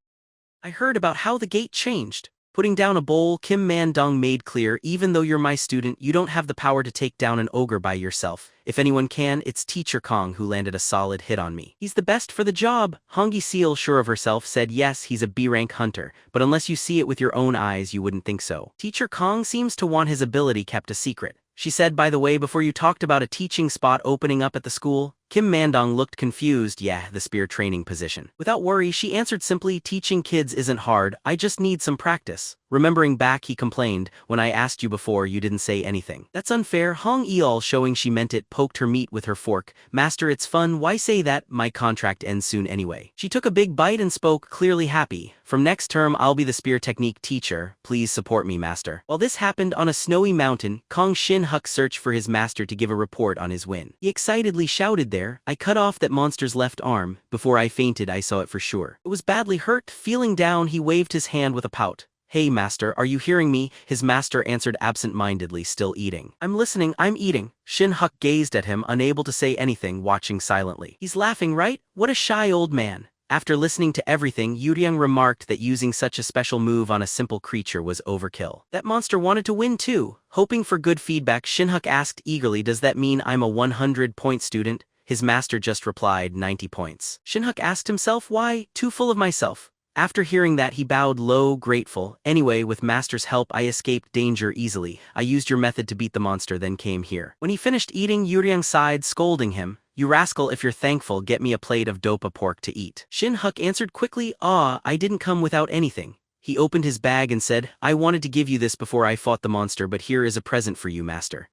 I heard about how the gate changed. Putting down a bowl, Kim Mandong made clear, even though you're my student, you don't have the power to take down an ogre by yourself. If anyone can, it's Teacher Kong who landed a solid hit on me. He's the best for the job. Hongi Seal, sure of herself, said yes, he's a B-rank hunter, but unless you see it with your own eyes, you wouldn't think so. Teacher Kong seems to want his ability kept a secret. She said, by the way, before you talked about a teaching spot opening up at the school. Kim Mandong looked confused. Yeah, the spear training position. Without worry, she answered simply, teaching kids isn't hard, I just need some practice. Remembering back, he complained, when I asked you before, you didn't say anything. That's unfair. Hong Eol, showing she meant it, poked her meat with her fork. Master, it's fun, why say that? My contract ends soon anyway. She took a big bite and spoke, clearly happy. From next term, I'll be the spear technique teacher. Please support me, master. While this happened on a snowy mountain, Gong Shin-huk searched for his master to give a report on his win. He excitedly shouted there, I cut off that monster's left arm. Before I fainted, I saw it for sure. It was badly hurt. Feeling down, he waved his hand with a pout. Hey master, are you hearing me? His master answered absent-mindedly, still eating. I'm listening, I'm eating. Shin-huk gazed at him, unable to say anything, watching silently. He's laughing, right? What a shy old man. After listening to everything, Yuriang remarked that using such a special move on a simple creature was overkill. That monster wanted to win too. Hoping for good feedback, Shin-huk asked eagerly, "Does that mean I'm a 100-point student?" His master just replied, 90 points. Shin-huk asked himself, why? Too full of myself. After hearing that, he bowed low, grateful. "Anyway, with master's help I escaped danger easily. I used your method to beat the monster, then came here." When he finished eating, Yuriang sighed, scolding him. "You rascal, if you're thankful, get me a plate of dopa pork to eat." Shin-huk answered quickly, I didn't come without anything." He opened his bag and said, "I wanted to give you this before I fought the monster, but here is a present for you, master.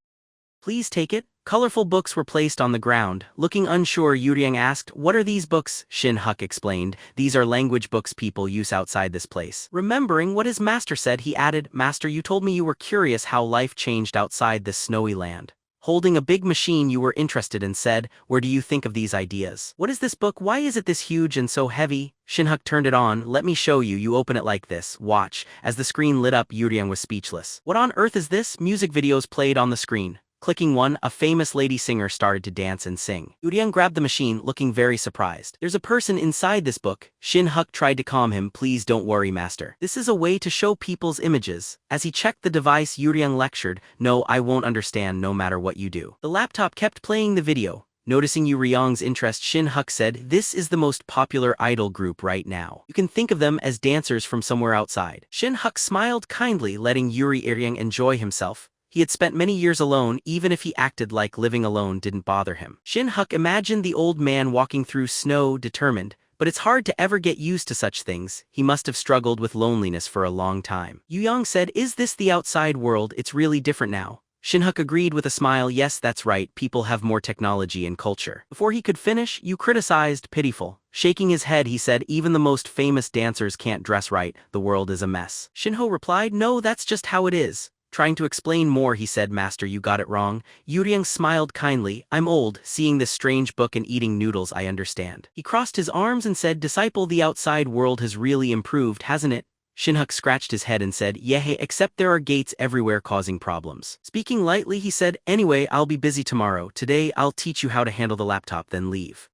Please take it." Colorful books were placed on the ground. Looking unsure, Yuriang asked, "What are these books?" Shin-huk explained, "These are language books people use outside this place." Remembering what his master said, he added, "Master, you told me you were curious how life changed outside this snowy land. Holding a big machine, you were interested and said, where do you think of these ideas? What is this book? Why is it this huge and so heavy?" Shin-huk turned it on. "Let me show you. You open it like this. Watch." As the screen lit up, Yuriang was speechless. "What on earth is this?" Music videos played on the screen. Clicking one, a famous lady singer started to dance and sing. Yuriang grabbed the machine, looking very surprised. "There's a person inside this book." Shin-huk tried to calm him. "Please don't worry, master. This is a way to show people's images." As he checked the device, Yuriang lectured, "No, I won't understand no matter what you do." The laptop kept playing the video. Noticing Yuriang's interest, Shin-huk said, "This is the most popular idol group right now. You can think of them as dancers from somewhere outside." Shin-huk smiled kindly, letting Yuriang enjoy himself. He had spent many years alone. Even if he acted like living alone didn't bother him. Shin-huk imagined the old man walking through snow, determined, but it's hard to ever get used to such things. He must have struggled with loneliness for a long time. Yuriang said, "Is this the outside world? It's really different now." Shin-huk agreed with a smile. "Yes, that's right. People have more technology and culture." Before he could finish, "You criticized, pitiful." Shaking his head, he said, "Even the most famous dancers can't dress right. The world is a mess." Shin-ho replied, "No, that's just how it is." Trying to explain more, he said, "Master, you got it wrong." Yuriang smiled kindly. "I'm old. Seeing this strange book and eating noodles, I understand." He crossed his arms and said, "Disciple, the outside world has really improved, hasn't it?" Shin-huk scratched his head and said, "Yeah, except there are gates everywhere causing problems." Speaking lightly, he said, "Anyway, I'll be busy tomorrow. Today, I'll teach you how to handle the laptop, then leave."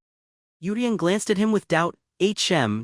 Yuriang glanced at him with doubt.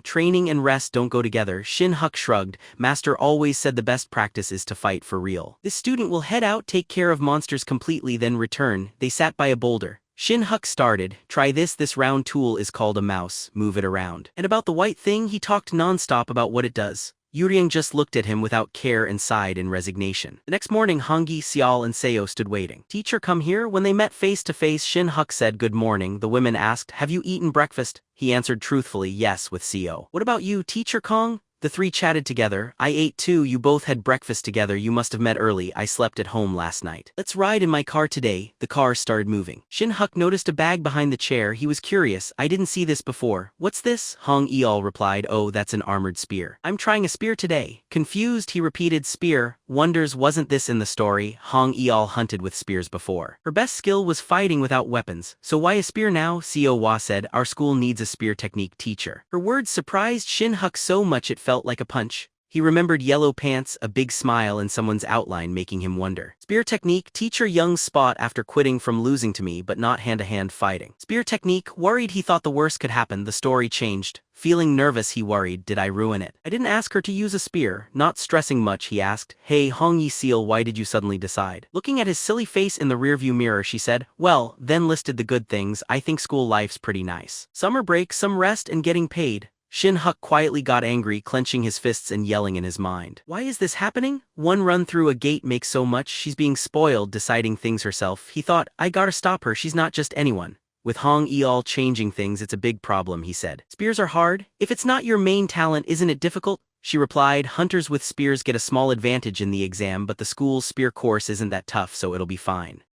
Training and rest don't go together." Shin-huk shrugged. "Master always said the best practice is to fight for real. This student will head out, take care of monsters completely, then return." They sat by a boulder. Shin-huk started, "Try this. This round tool is called a mouse. Move it around." And about the white thing, he talked non-stop about what it does. Yuriang just looked at him without care and sighed in resignation. The next morning, Hongyi, Seol, and Seo stood waiting. "Teacher, come here." When they met face to face, Shin-huk said, "Good morning." The women asked, "Have you eaten breakfast?" He answered truthfully, "Yes," with Seo. "What about you, Teacher Kong?" The three chatted together. "I ate too. You both had breakfast together. You must have met early. I slept at home last night. Let's ride in my car today." The car started moving. Shin-huk noticed a bag behind the chair. He was curious. "I didn't see this before. What's this?" Hong Eol replied, "Oh, that's an armored spear. I'm trying a spear today." Confused, he repeated, "Spear." Wonders, wasn't this in the story? Hong Eol hunted with spears before. Her best skill was fighting without weapons. So why a spear now? Seo Wa said, "Our school needs a spear technique teacher." Her words surprised Shin-huk so much it felt like a punch. He remembered yellow pants, a big smile, and someone's outline making him wonder. "Spear technique, teacher Young's spot after quitting from losing to me but not hand-to-hand fighting." Spear technique, worried he thought the worst could happen. The story changed. Feeling nervous, he worried, "Did I ruin it?" "I didn't ask her to use a spear." Not stressing much, he asked, "Hey, Hong Yi-seol, why did you suddenly decide?" Looking at his silly face in the rearview mirror, she said, "Well," then listed the good things. "I think school life's pretty nice. Summer break, some rest, and getting paid." Shin-huk quietly got angry, clenching his fists and yelling in his mind. Why is this happening? One run through a gate makes so much. She's being spoiled, deciding things herself. He thought, I gotta stop her. She's not just anyone. With Hong Eol changing things, it's a big problem, he said. Spears are hard. If it's not your main talent, isn't it difficult? She replied, hunters with spears get a small advantage in the exam, but the school's spear course isn't that tough, so it'll be fine.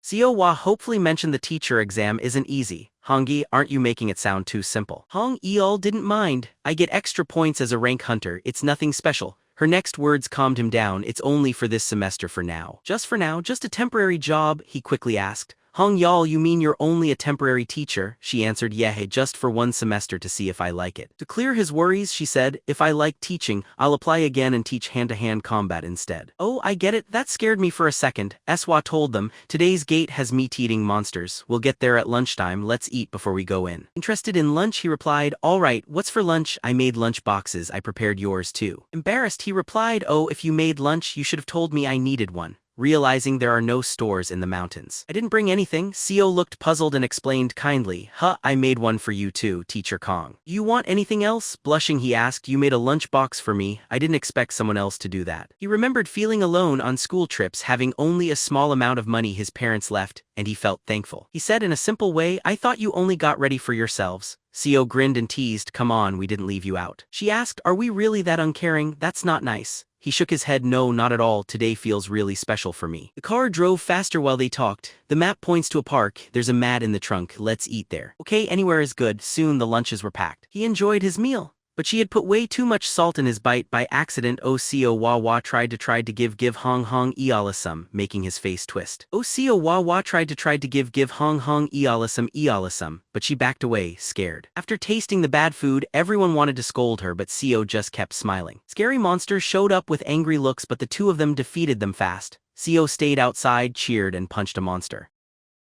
Seo Wa hopefully mentioned the teacher exam isn't easy. Hongyi, aren't you making it sound too simple? Hong Eol didn't mind. I get extra points as a rank hunter. It's nothing special. Her next words calmed him down. It's only for this semester for now. Just for now, just a temporary job, he quickly asked. Hong Yal, you mean you're only a temporary teacher? She answered, yeah, hey, just for one semester to see if I like it. To clear his worries, she said, if I like teaching, I'll apply again and teach hand-to-hand combat instead. Oh, I get it, that scared me for a second. Eswa told them, today's gate has meat-eating monsters. We'll get there at lunchtime, let's eat before we go in. Interested in lunch, he replied, alright, what's for lunch? I made lunch boxes, I prepared yours too. Embarrassed, he replied, oh, if you made lunch, you should have told me I needed one. Realizing there are no stores in the mountains. I didn't bring anything. Seo looked puzzled and explained kindly, I made one for you too, Teacher Kong. You want anything else? Blushing, he asked, you made a lunchbox for me. I didn't expect someone else to do that. He remembered feeling alone on school trips, having only a small amount of money his parents left, and he felt thankful. He said in a simple way, I thought you only got ready for yourselves. Seo grinned and teased, come on, we didn't leave you out. She asked, are we really that uncaring? That's not nice. He shook his head, no, not at all, today feels really special for me. The car drove faster while they talked. The map points to a park, there's a mat in the trunk, let's eat there. Okay, anywhere is good, soon the lunches were packed. He enjoyed his meal. But she had put way too much salt in his bite by accident. Seo Wawa tried to give Hong Hong Eala some, making his face twist. Seo Wawa tried to give Hong Hong Eala some, but she backed away, scared. After tasting the bad food, everyone wanted to scold her, but Seo just kept smiling. Scary monsters showed up with angry looks, but the two of them defeated them fast. Seo stayed outside, cheered, and punched a monster.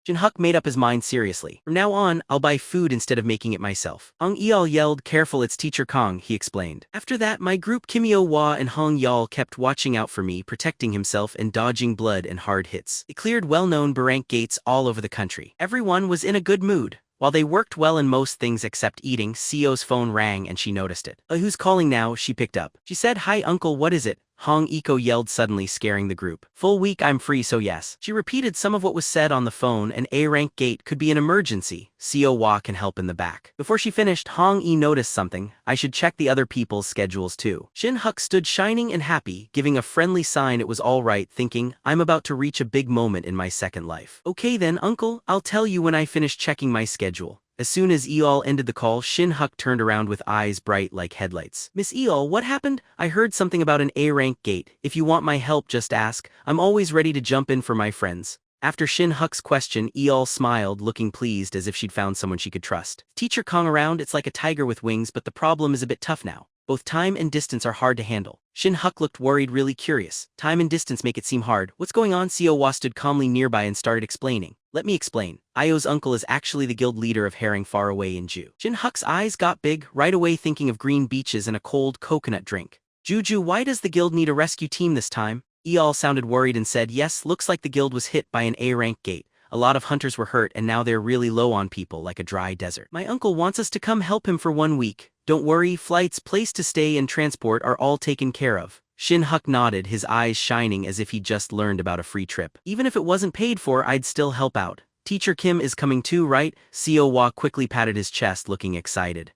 Shin-huk made up his mind seriously. From now on, I'll buy food instead of making it myself. Hong Eal yelled, careful, it's Teacher Kong, he explained. After that, my group Kimyo Wa and Hong Yal kept watching out for me, protecting himself and dodging blood and hard hits. It cleared well-known barrank gates all over the country. Everyone was in a good mood. While they worked well in most things except eating, Seo's phone rang and she noticed it. Who's calling now? She picked up. She said, hi uncle, what is it? Hong Iko yelled suddenly, scaring the group. Full week, I'm free, so yes. She repeated some of what was said on the phone. An A-rank gate could be an emergency. Seo Wa can help in the back. Before she finished, Hong E noticed something. I should check the other people's schedules too. Shin-huk stood shining and happy, giving a friendly sign it was all right, thinking, I'm about to reach a big moment in my second life. Okay then, uncle, I'll tell you when I finish checking my schedule. As soon as Eol ended the call, Shin-huk turned around with eyes bright like headlights. Miss Eol, what happened? I heard something about an A-rank gate. If you want my help, just ask. I'm always ready to jump in for my friends. After Shin-huk's question, Eol smiled, looking pleased as if she'd found someone she could trust. Teacher Kong around, it's like a tiger with wings, but the problem is a bit tough now. Both time and distance are hard to handle. Shin-huk looked worried, really curious. Time and distance make it seem hard. What's going on? Seo Wa stood calmly nearby and started explaining. Let me explain. Io's uncle is actually the guild leader of Herring far away in Ju. Shin-huk's eyes got big, right away thinking of green beaches and a cold coconut drink. Juju, why does the guild need a rescue team this time? Eol sounded worried and said, yes, looks like the guild was hit by an A-rank gate. A lot of hunters were hurt and now they're really low on people, like a dry desert. My uncle wants us to come help him for 1 week. Don't worry, flights, place to stay and transport are all taken care of. Shin-huk nodded, his eyes shining as if he'd just learned about a free trip. Even if it wasn't paid for, I'd still help out. Teacher Kim is coming too, right? Seo Wa quickly patted his chest, looking excited.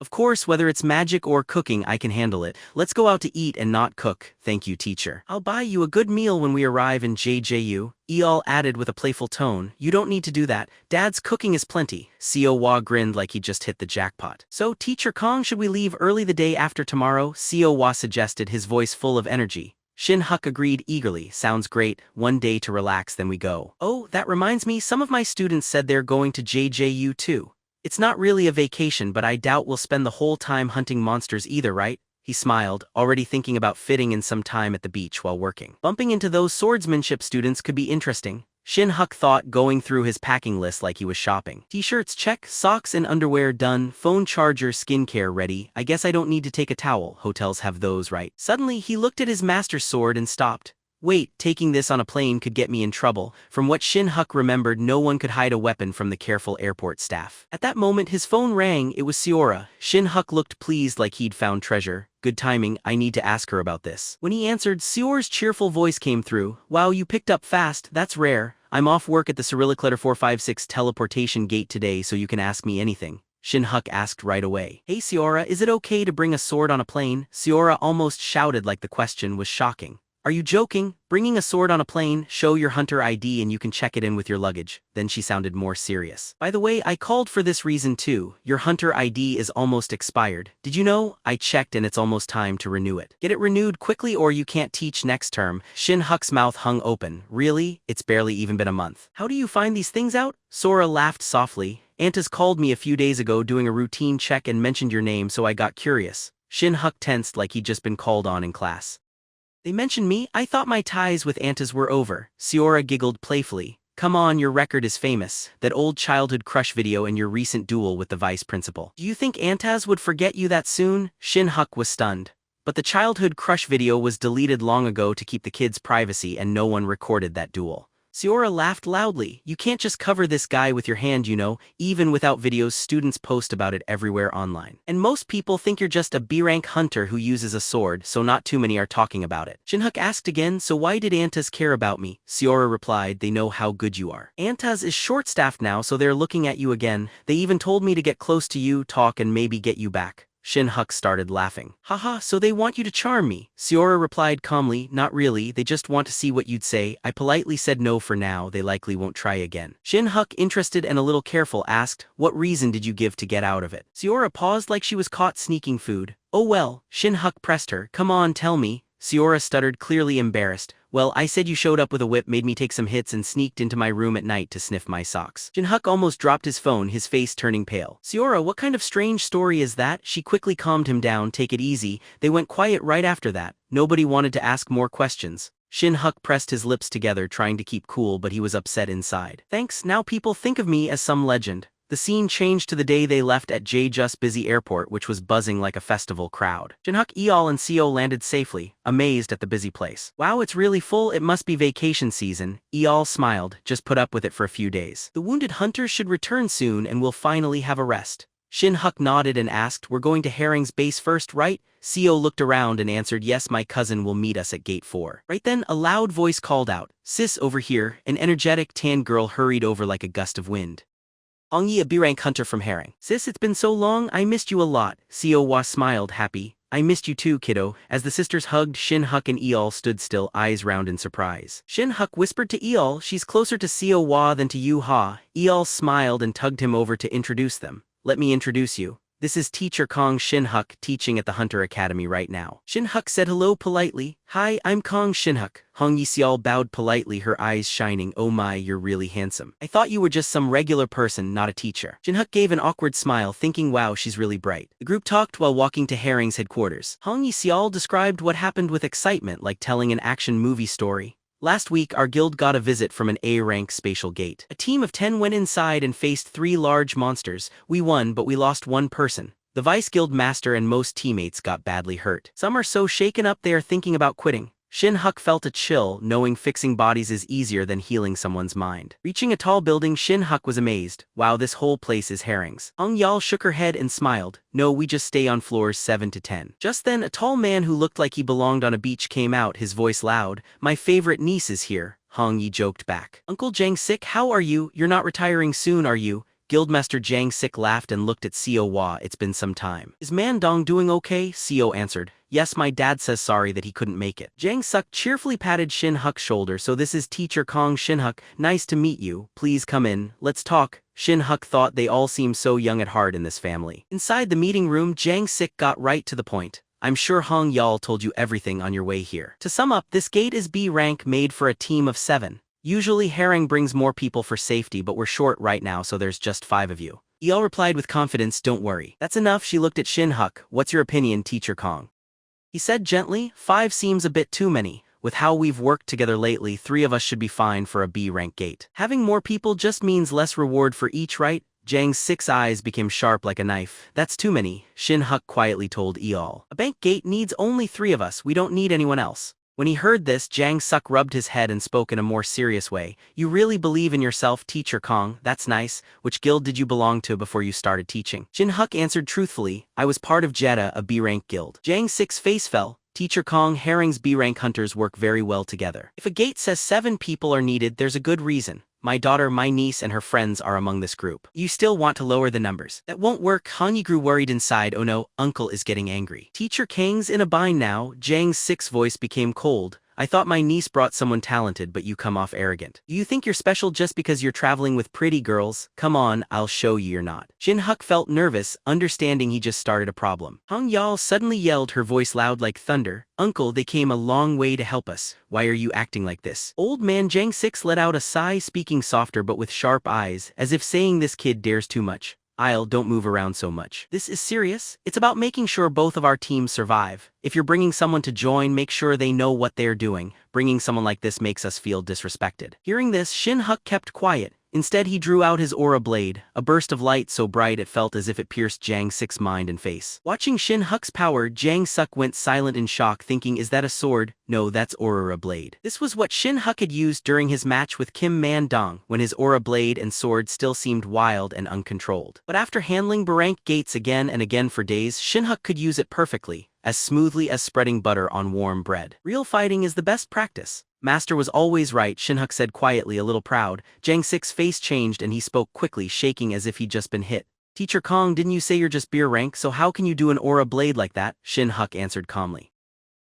Of course, whether it's magic or cooking, I can handle it. Let's go out to eat and not cook. Thank you, teacher. I'll buy you a good meal when we arrive in JJU. Eol added with a playful tone, you don't need to do that. Dad's cooking is plenty. Seo Wa grinned like he just hit the jackpot. So, Teacher Kong, should we leave early the day after tomorrow? Seo Wa suggested, his voice full of energy. Shin-huk agreed eagerly, sounds great, 1 day to relax then we go. Oh, that reminds me, some of my students said they're going to JJU too. It's not really a vacation, but I doubt we'll spend the whole time hunting monsters either, right? He smiled, already thinking about fitting in some time at the beach while working. Bumping into those swordsmanship students could be interesting. Shin-huk thought, going through his packing list like he was shopping. T-shirts check, socks and underwear done, phone charger, skincare ready. I guess I don't need to take a towel, hotels have those, right? Suddenly, he looked at his master's sword and stopped. Wait, taking this on a plane could get me in trouble. From what Shin-huk remembered, no one could hide a weapon from the careful airport staff. At that moment, his phone rang. It was Seora. Shin-huk looked pleased like he'd found treasure. Good timing, I need to ask her about this. When he answered, Seora's cheerful voice came through. Wow, you picked up fast, that's rare. I'm off work at the Cyrillic letter 456 teleportation gate today, so you can ask me anything. Shin-huk asked right away. Hey Seora, is it okay to bring a sword on a plane? Seora almost shouted like the question was shocking. Are you joking? Bringing a sword on a plane? Show your hunter ID and you can check it in with your luggage. Then she sounded more serious. By the way, I called for this reason too. Your hunter ID is almost expired. Did you know? I checked and it's almost time to renew it. Get it renewed quickly or you can't teach next term. Shin-huk's mouth hung open. Really? It's barely even been a month. How do you find these things out? Sora laughed softly. Anta's called me a few days ago doing a routine check and mentioned your name, so I got curious. Shin-huk tensed like he'd just been called on in class. They mentioned me? I thought my ties with Antas were over. Sora giggled playfully. Come on, your record is famous. That old childhood crush video and your recent duel with the vice principal. Do you think Antas would forget you that soon? Shin-huk was stunned. But the childhood crush video was deleted long ago to keep the kids' privacy and no one recorded that duel. Sora laughed loudly. You can't just cover this guy with your hand, you know. Even without videos, students post about it everywhere online. And most people think you're just a B-rank hunter who uses a sword, so not too many are talking about it. Shin-huk asked again, so why did Antas care about me? Sora replied, they know how good you are. Antas is short-staffed now, so they're looking at you again. They even told me to get close to you, talk, and maybe get you back. Shin-huk started laughing. Haha, so they want you to charm me. Sora replied calmly, not really, they just want to see what you'd say. I politely said no for now, they likely won't try again. Shin-huk, interested and a little careful, asked, what reason did you give to get out of it? Sora paused like she was caught sneaking food. Oh well, Shin-huk pressed her, come on, tell me. Sora stuttered, clearly embarrassed. Well, I said you showed up with a whip, made me take some hits and sneaked into my room at night to sniff my socks. Shin-huk almost dropped his phone, his face turning pale. Sora, what kind of strange story is that? She quickly calmed him down, take it easy. They went quiet right after that. Nobody wanted to ask more questions. Shin-huk pressed his lips together, trying to keep cool, but he was upset inside. Thanks, now people think of me as some legend. The scene changed to the day they left at Just busy airport, which was buzzing like a festival crowd. Shin-huk, Eol and Seo landed safely, amazed at the busy place. Wow, it's really full, it must be vacation season. Eol smiled, just put up with it for a few days. The wounded hunters should return soon and we'll finally have a rest. Shin-huk nodded and asked, we're going to Herring's base first, right? Seo looked around and answered, yes, my cousin will meet us at gate 4. Right then, a loud voice called out, sis, over here. An energetic tan girl hurried over like a gust of wind. Hongyi, a B-rank hunter from Herring. Sis, it's been so long, I missed you a lot. Seo smiled, happy. I missed you too, kiddo. As the sisters hugged, Shin-huk and Eol stood still, eyes round in surprise. Shin-huk whispered to Eol, she's closer to Seo than to you, ha. Eol smiled and tugged him over to introduce them. Let me introduce you. This is Teacher Kong Shin-huk, teaching at the Hunter Academy right now. Shin-huk said hello politely. Hi, I'm Kong Shin-huk. Hong Yi-seol bowed politely, her eyes shining. Oh my, you're really handsome. I thought you were just some regular person, not a teacher. Shin-huk gave an awkward smile, thinking wow, she's really bright. The group talked while walking to Herring's headquarters. Hong Yi-seol described what happened with excitement, like telling an action movie story. Last week, our guild got a visit from an A-rank spatial gate. A team of 10 went inside and faced 3 large monsters. We won, but we lost one person. The vice guild master and most teammates got badly hurt. Some are so shaken up they are thinking about quitting. Shin-huk felt a chill, knowing fixing bodies is easier than healing someone's mind. Reaching a tall building, Shin-huk was amazed. Wow, this whole place is Herring's. Hong-yeol shook her head and smiled. No, we just stay on floors 7 to 10. Just then, a tall man who looked like he belonged on a beach came out, his voice loud. My favorite niece is here. Hong-yi joked back. Uncle Jang-sik, how are you? You're not retiring soon, are you? Guildmaster Jang-sik laughed and looked at Seo. It's been some time. Is Man-dong doing okay? Seo answered. Yes, my dad says sorry that he couldn't make it. Jang-suk cheerfully patted Shin-huk's shoulder. So this is Teacher Kong Shin-huk. Nice to meet you. Please come in. Let's talk. Shin-huk thought they all seemed so young at heart in this family. Inside the meeting room, Jang-sik got right to the point. I'm sure Hong-yeol told you everything on your way here. To sum up, this gate is B rank, made for a team of 7. Usually Herring brings more people for safety, but we're short right now, so there's just 5 of you. Eol replied with confidence, don't worry. That's enough. She looked at Shin-huk. What's your opinion, Teacher Kong? He said gently, 5 seems a bit too many. With how we've worked together lately, 3 of us should be fine for a B-rank gate. Having more people just means less reward for each, right? Jang's 6 eyes became sharp like a knife. That's too many, Shin-huk quietly told Eol. A bank gate needs only 3 of us, we don't need anyone else. When he heard this, Jang-suk rubbed his head and spoke in a more serious way. You really believe in yourself, Teacher Kong, that's nice. Which guild did you belong to before you started teaching? Shin-huk answered truthfully, I was part of Jeddah, a B-rank guild. Jang-sik's face fell. Teacher Kong, Herring's B-rank hunters work very well together. If a gate says 7 people are needed, there's a good reason. My daughter, my niece, and her friends are among this group. You still want to lower the numbers. That won't work. Hanyi grew worried inside. Oh no, uncle is getting angry. Teacher Kang's in a bind now. Jang's 6 voice became cold. I thought my niece brought someone talented, but you come off arrogant. Do you think you're special just because you're traveling with pretty girls? Come on, I'll show you you're not. Shin-huk felt nervous, understanding he just started a problem. Hong Yal suddenly yelled, her voice loud like thunder. Uncle, they came a long way to help us. Why are you acting like this? Old man Jang Six let out a sigh, speaking softer but with sharp eyes, as if saying this kid dares too much. Don't move around so much. This is serious. It's about making sure both of our teams survive. If you're bringing someone to join, make sure they know what they're doing. Bringing someone like this makes us feel disrespected. Hearing this, Shin-huk kept quiet. Instead, he drew out his aura blade, a burst of light so bright it felt as if it pierced Jang Sik's mind and face. Watching Shin-huk's power, Jang Suk went silent in shock, thinking, is that a sword? No, that's aura blade. This was what Shin-huk had used during his match with Kim Man-dong, when his aura blade and sword still seemed wild and uncontrolled. But after handling Barank Gates again and again for days, Shin-huk could use it perfectly, as smoothly as spreading butter on warm bread. Real fighting is the best practice. Master was always right, Shin-huk said quietly, a little proud. Jang Sik's face changed and he spoke quickly, shaking as if he'd just been hit. Teacher Kong, didn't you say you're just beer rank, so how can you do an aura blade like that? Shin-huk answered calmly.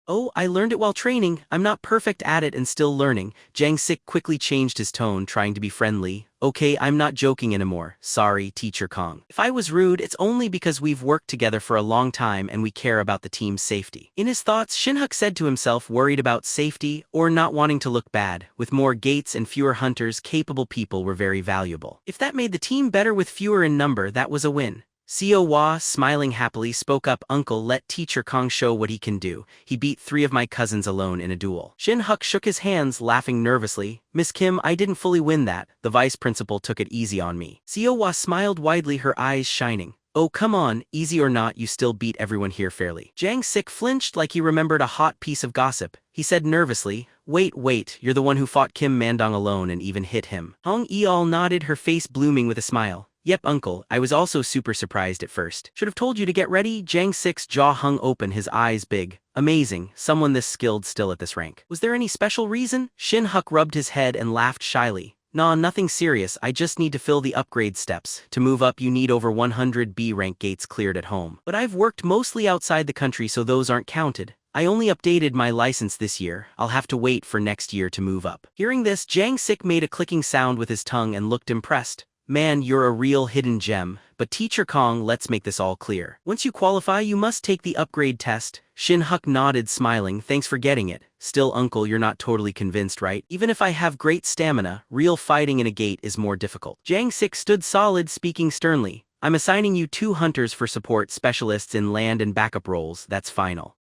Oh, I learned it while training. I'm not perfect at it and still learning. Jang Sik quickly changed his tone, trying to be friendly. Okay, I'm not joking anymore. Sorry, Teacher Kong. If I was rude, it's only because we've worked together for a long time and we care about the team's safety. In his thoughts, Shin-huk said to himself, worried about safety or not wanting to look bad. With more gates and fewer hunters, capable people were very valuable. If that made the team better with fewer in number, that was a win. Seo Hwa, smiling happily, spoke up, Uncle, let Teacher Kong show what he can do. He beat 3 of my cousins alone in a duel. Shin-huk shook his hands, laughing nervously. Miss Kim, I didn't fully win that. The vice principal took it easy on me. Seo Hwa smiled widely, her eyes shining. Oh, come on, easy or not, you still beat everyone here fairly. Jang Sik flinched like he remembered a hot piece of gossip. He said nervously, wait, you're the one who fought Kim Man-dong alone and even hit him. Hong Eol nodded, her face blooming with a smile. Yep, Uncle, I was also super surprised at first. Should have told you to get ready. Jang Sik's jaw hung open, his eyes big. Amazing, someone this skilled still at this rank. Was there any special reason? Shin-huk rubbed his head and laughed shyly. Nah, nothing serious, I just need to fill the upgrade steps. To move up you need over 100 B rank gates cleared at home. But I've worked mostly outside the country, so those aren't counted. I only updated my license this year. I'll have to wait for next year to move up. Hearing this, Jang Sik made a clicking sound with his tongue and looked impressed. Man, you're a real hidden gem, but Teacher Kong, let's make this all clear. Once you qualify, you must take the upgrade test. Shin-huk nodded, smiling, thanks for getting it. Still, Uncle, you're not totally convinced, right? Even if I have great stamina, real fighting in a gate is more difficult. Jang Sik stood solid, speaking sternly. I'm assigning you 2 hunters for support specialists in land and backup roles, that's final.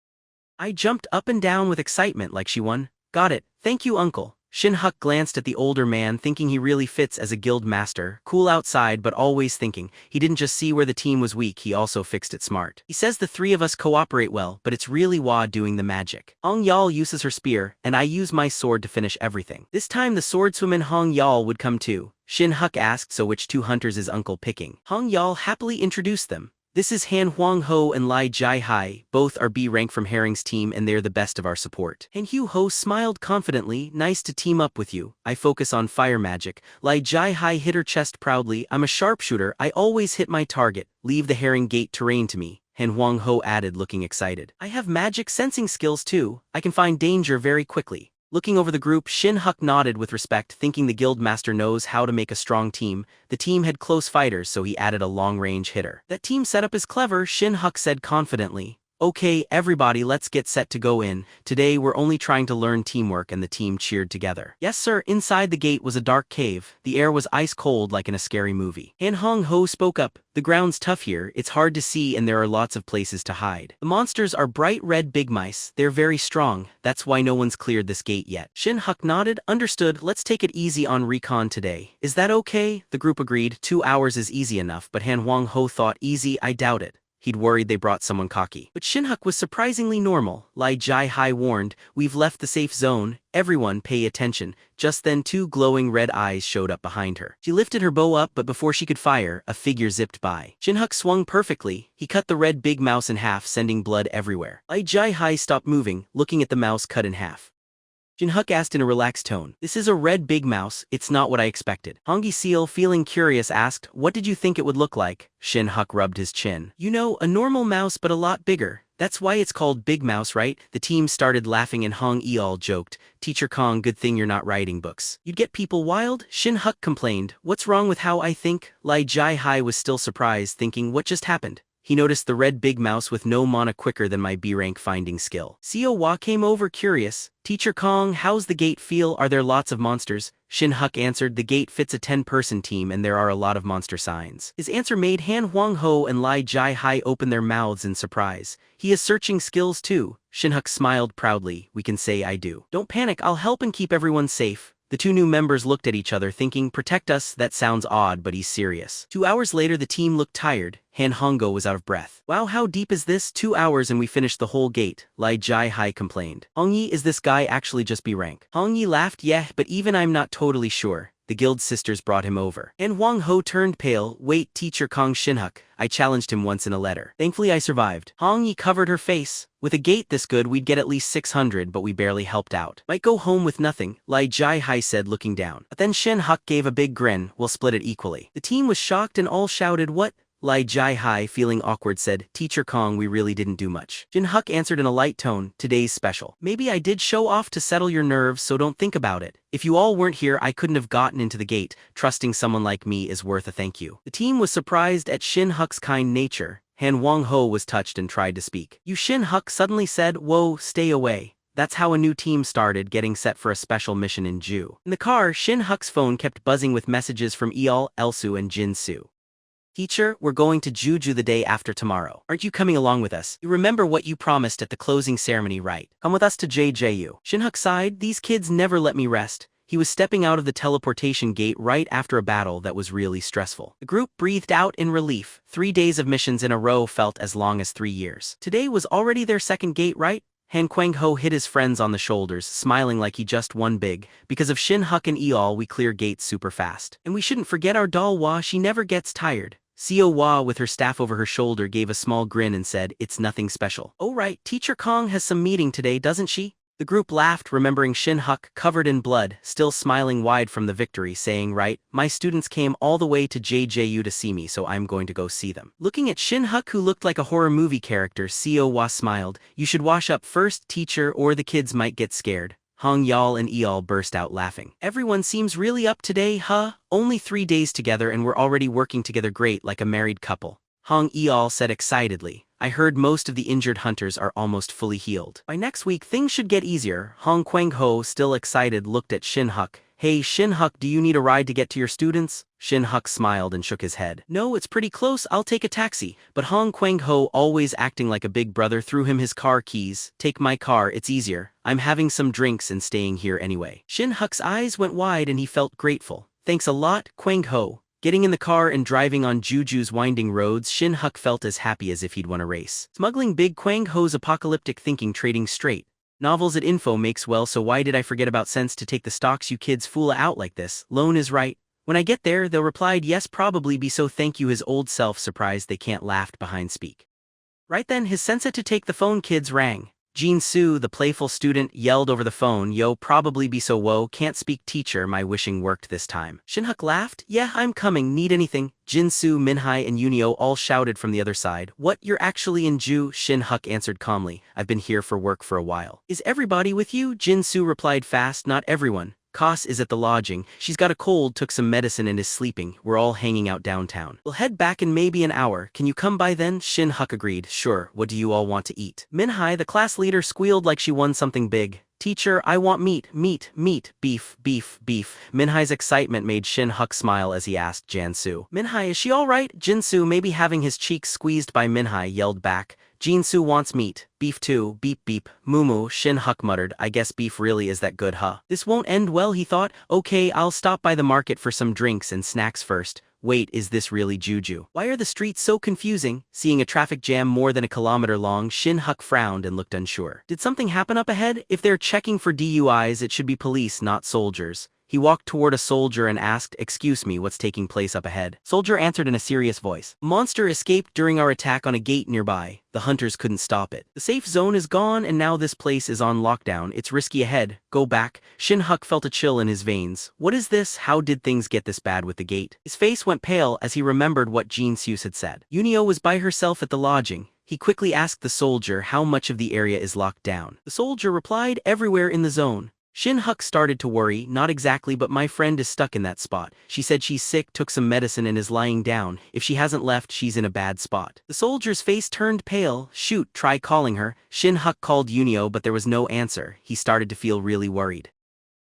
I jumped up and down with excitement like she won. Got it, thank you, Uncle. Shin-huk glanced at the older man, thinking he really fits as a guild master, cool outside but always thinking. He didn't just see where the team was weak, he also fixed it smart. He says the 3 of us cooperate well, but it's really Hwa doing the magic. Hong Yal uses her spear, and I use my sword to finish everything. This time the swordswoman Hong Yal would come too. Shin-huk asked, so which 2 hunters is Uncle picking? Hong Yal happily introduced them. This is Han Huang Ho and Lai Jai Hai, both are B rank from Herring's team and they're the best of our support. Han Hugh Ho smiled confidently, nice to team up with you. I focus on fire magic. Lai Jai Hai hit her chest proudly, I'm a sharpshooter, I always hit my target. Leave the Herring Gate terrain to me. Han Huang Ho added, looking excited. I have magic sensing skills too, I can find danger very quickly. Looking over the group, Shin-huk nodded with respect, thinking the guild master knows how to make a strong team. The team had close fighters, so he added a long-range hitter. That team setup is clever, Shin-huk said confidently. Okay, everybody, let's get set to go in. Today we're only trying to learn teamwork, and the team cheered together. Yes sir, inside the gate was a dark cave. The air was ice cold like in a scary movie. Han Hong Ho spoke up. The ground's tough here, it's hard to see and there are lots of places to hide. The monsters are bright red big mice, they're very strong, that's why no one's cleared this gate yet. Shin-huk nodded, understood, let's take it easy on recon today. Is that okay? The group agreed, 2 hours is easy enough, but Han Huang Ho thought easy, I doubt it. He'd worried they brought someone cocky. But Shin-huk was surprisingly normal. Lai Jai Hai warned, we've left the safe zone, everyone pay attention. Just then 2 glowing red eyes showed up behind her. She lifted her bow up, but before she could fire, a figure zipped by. Shin-huk swung perfectly. He cut the red big mouse in half, sending blood everywhere. Lai Jai Hai stopped moving, looking at the mouse cut in half. Shin-huk asked in a relaxed tone, this is a red big mouse, it's not what I expected. Hongi Seal, feeling curious, asked, what did you think it would look like? Shin-huk rubbed his chin. You know, a normal mouse but a lot bigger. That's why it's called Big Mouse, right? The team started laughing and Hong Eol joked, Teacher Kong, good thing you're not writing books. You'd get people wild? Shin-huk complained, what's wrong with how I think? Lee Jai-hai was still surprised, thinking, what just happened? He noticed the red big mouse with no mana quicker than my B-rank finding skill. Seo-wa came over curious. Teacher Kong, how's the gate feel? Are there lots of monsters? Shin-huk answered, the gate fits a 10-person team and there are a lot of monster signs. His answer made Han Huang-ho and Lee Jai-hai open their mouths in surprise. He is searching skills too. Shin-huk smiled proudly, we can say I do. Don't panic, I'll help and keep everyone safe. The two new members looked at each other thinking, protect us, that sounds odd but he's serious. 2 hours later the team looked tired. Han Hongo was out of breath. Wow, how deep is this? 2 hours and we finished the whole gate, Lee Jai-hai complained. Hongyi, is this guy actually just B-rank? Hongyi laughed, yeah, but even I'm not totally sure. The guild sisters brought him over. And Wang Ho turned pale, wait, Teacher Kong Shin-huk, I challenged him once in a letter. Thankfully I survived. Hong Yi covered her face. With a gate this good we'd get at least 600 but we barely helped out. Might go home with nothing, Lee Jai-hai said looking down. But then Shin-huk gave a big grin, we'll split it equally. The team was shocked and all shouted what? Lee Jai-hai, feeling awkward, said, Teacher Kong, we really didn't do much. Shin-huk answered in a light tone, today's special. Maybe I did show off to settle your nerves, so don't think about it. If you all weren't here I couldn't have gotten into the gate. Trusting someone like me is worth a thank you. The team was surprised at Shin-huk's kind nature. Han Wang-ho was touched and tried to speak. You Shin-huk suddenly said, whoa, stay away. That's how a new team started, getting set for a special mission in Ju. In the car, Shin-huk's phone kept buzzing with messages from Eol, Elsu and Jin-soo. Teacher, we're going to Juju the day after tomorrow. Aren't you coming along with us? You remember what you promised at the closing ceremony, right? Come with us to JJU. Shin-huk sighed, these kids never let me rest. He was stepping out of the teleportation gate right after a battle that was really stressful. The group breathed out in relief. 3 days of missions in a row felt as long as 3 years. Today was already their second gate, right? Han Kwang-ho hit his friends on the shoulders, smiling like he just won big. Because of Shin-huk and Eol, we clear gates super fast. And we shouldn't forget our doll Wa, she never gets tired. Seo Wa with her staff over her shoulder gave a small grin and said, it's nothing special. Oh right, Teacher Kong has some meeting today, doesn't she? The group laughed, remembering Shin-huk, covered in blood, still smiling wide from the victory, saying, right, my students came all the way to JJU to see me, so I'm going to go see them. Looking at Shin-huk, who looked like a horror movie character, Seo Wa smiled, you should wash up first, teacher, or the kids might get scared. Hong Yal and Eol burst out laughing. Everyone seems really up today, huh? Only 3 days together and we're already working together great like a married couple. Hong Eol said excitedly, I heard most of the injured hunters are almost fully healed. By next week things should get easier. Hong Kwang-ho, still excited, looked at Shin-huk. Hey Shin-huk, do you need a ride to get to your students? Shin-huk smiled and shook his head. No, it's pretty close, I'll take a taxi. But Hong Kwang-ho, always acting like a big brother, threw him his car keys. Take my car, it's easier. I'm having some drinks and staying here anyway. Shin-huk's eyes went wide and he felt grateful. Thanks a lot, Kwang-ho. Getting in the car and driving on Juju's winding roads, Shin-huk felt as happy as if he'd won a race. Smuggling big Kwang-ho's apocalyptic thinking, trading straight. Novels at info makes well, so why did I forget about sense to take the stocks you kids fool out like this? Lone is right. When I get there, they'll replied yes probably be so thank you his old self surprised they can't laughed behind speak. Right then his sensei to take the phone kids rang. Jin-soo, the playful student, yelled over the phone, yo probably be so whoa, can't speak teacher, my wishing worked this time. Shin-huk laughed, yeah I'm coming, need anything? Jin-soo, Minhai and Yunio all shouted from the other side, what, you're actually in Ju? Shin-huk answered calmly, I've been here for work for a while. Is everybody with you? Jin-soo replied fast, not everyone. Kos is at the lodging, she's got a cold, took some medicine and is sleeping, we're all hanging out downtown. We'll head back in maybe an hour, can you come by then? Shin-huk agreed, sure, what do you all want to eat? Minhai, the class leader, squealed like she won something big. Teacher, I want meat, beef. Minhai's excitement made Shin-huk smile as he asked Jin-soo. Minhai, is she alright? Jin-soo, maybe having his cheeks squeezed by Minhai, yelled back. Jin-soo wants meat, beef too, beep, moo. Shin-huk muttered, I guess beef really is that good, huh? This won't end well, he thought. Okay, I'll stop by the market for some drinks and snacks first. Wait, is this really Juju? Why are the streets so confusing? Seeing a traffic jam more than a kilometer long, Shin-huk frowned and looked unsure. Did something happen up ahead? If they're checking for DUIs, it should be police, not soldiers. He walked toward a soldier and asked, excuse me, what's taking place up ahead? Soldier answered in a serious voice. Monster escaped during our attack on a gate nearby. The hunters couldn't stop it. The safe zone is gone and now this place is on lockdown. It's risky ahead. Go back. Shin-huk felt a chill in his veins. What is this? How did things get this bad with the gate? His face went pale as he remembered what Jin-soo had said. Yunio was by herself at the lodging. He quickly asked the soldier how much of the area is locked down. The soldier replied, everywhere in the zone. Shin-huk started to worry, not exactly, but my friend is stuck in that spot. She said she's sick, took some medicine and is lying down. If she hasn't left, she's in a bad spot. The soldier's face turned pale. Shoot, try calling her. Shin-huk called Yunio, but there was no answer. He started to feel really worried.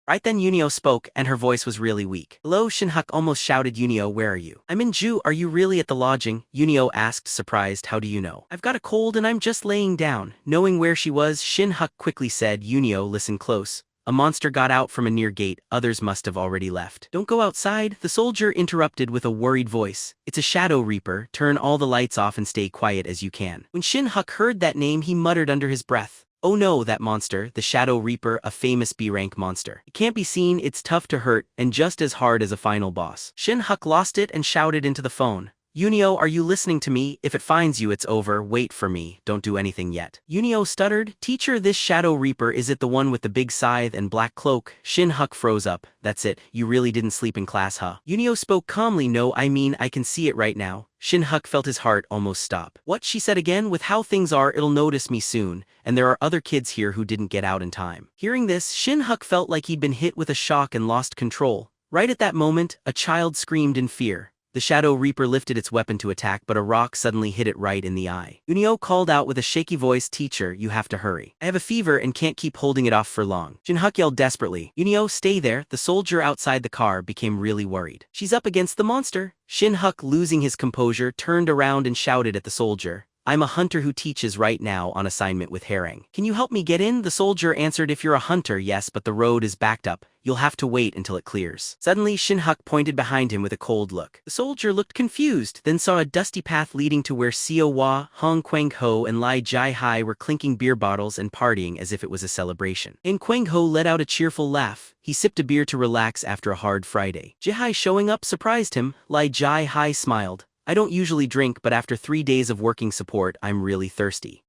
Right then Yunio spoke, and her voice was really weak. Hello, Shin-huk almost shouted. Yunio, where are you? I'm in Ju. Are you really at the lodging? Yunio asked, surprised. How do you know? I've got a cold and I'm just laying down. Knowing where she was, Shin-huk quickly said, Yunio, listen close. A monster got out from a near gate, others must have already left. Don't go outside, the soldier interrupted with a worried voice. It's a shadow reaper, turn all the lights off and stay quiet as you can. When Shin-huk heard that name, he muttered under his breath. Oh no, that monster, the Shadow Reaper, a famous B-rank monster. It can't be seen, it's tough to hurt, and just as hard as a final boss. Shin-huk lost it and shouted into the phone. Yunio, are you listening to me? If it finds you, it's over. Wait for me. Don't do anything yet. Yunio stuttered. Teacher, this Shadow Reaper, is it the one with the big scythe and black cloak? Shin-huk froze up. That's it. You really didn't sleep in class, huh? Yunio spoke calmly. No, I mean, I can see it right now. Shin-huk felt his heart almost stop. What? She said again. With how things are, it'll notice me soon, and there are other kids here who didn't get out in time. Hearing this, Shin-huk felt like he'd been hit with a shock and lost control. Right at that moment, a child screamed in fear. The Shadow Reaper lifted its weapon to attack, but a rock suddenly hit it right in the eye. Yunio called out with a shaky voice, Teacher, you have to hurry. I have a fever and can't keep holding it off for long. Shin-huk yelled desperately. Yunio, stay there. The soldier outside the car became really worried. She's up against the monster. Shin-huk, losing his composure, turned around and shouted at the soldier. I'm a hunter who teaches right now on assignment with Harang. Can you help me get in? The soldier answered, if you're a hunter, yes, but the road is backed up. You'll have to wait until it clears. Suddenly, Shin-huk pointed behind him with a cold look. The soldier looked confused, then saw a dusty path leading to where Seo Hwa, Hong Kwang-ho and Lai Jai-hai were clinking beer bottles and partying as if it was a celebration. And Kwang-ho let out a cheerful laugh. He sipped a beer to relax after a hard Friday. Jai-hai showing up surprised him. Lai Jai-hai smiled. I don't usually drink, but after 3 days of working support, I'm really thirsty.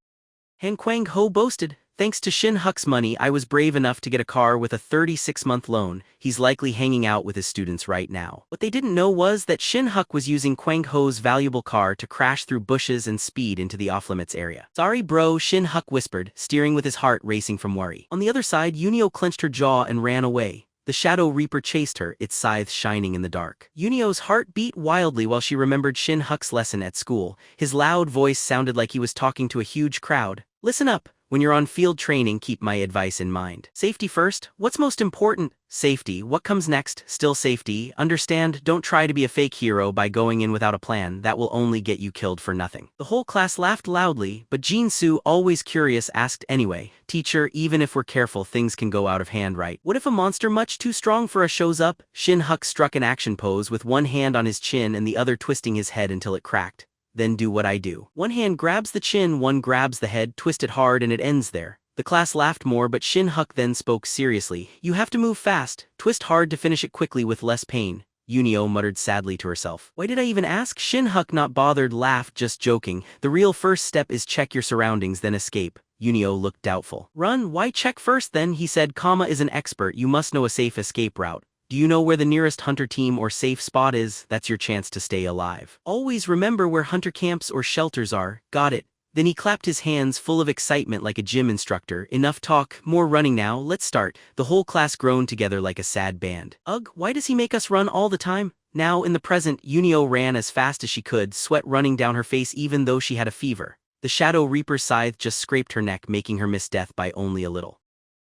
Han Kwang-ho boasted, thanks to Shin-huk's money, I was brave enough to get a car with a 36-month loan. He's likely hanging out with his students right now. What they didn't know was that Shin-huk was using Kwang-ho's valuable car to crash through bushes and speed into the off-limits area. Sorry bro, Shin-huk whispered, steering with his heart racing from worry. On the other side, Yunio clenched her jaw and ran away. The Shadow Reaper chased her, its scythe shining in the dark. Yunio's heart beat wildly while she remembered Shin-huk's lesson at school. His loud voice sounded like he was talking to a huge crowd. Listen up. When you're on field training, keep my advice in mind. Safety first. What's most important? Safety. What comes next? Still safety. Understand, don't try to be a fake hero by going in without a plan. That will only get you killed for nothing. The whole class laughed loudly, but Jin-soo, always curious, asked anyway, Teacher, even if we're careful, things can go out of hand, right? What if a monster much too strong for us shows up? Shin-huk struck an action pose with one hand on his chin and the other twisting his head until it cracked. Then do what I do. One hand grabs the chin, one grabs the head, twist it hard and it ends there. The class laughed more, but Shin-huk then spoke seriously. You have to move fast, twist hard to finish it quickly with less pain. Yunio muttered sadly to herself. Why did I even ask? Shin-huk, not bothered, laughed, just joking. The real first step is check your surroundings, then escape. Yunio looked doubtful. Run, why check first then? He said, Kama is an expert, you must know a safe escape route. Do you know where the nearest hunter team or safe spot is? That's your chance to stay alive. Always remember where hunter camps or shelters are. Got it. Then he clapped his hands full of excitement like a gym instructor. Enough talk, more running now, let's start. The whole class groaned together like a sad band. Ugh, why does he make us run all the time? Now, in the present, Yunio ran as fast as she could, sweat running down her face even though she had a fever. The Shadow Reaper's scythe just scraped her neck, making her miss death by only a little.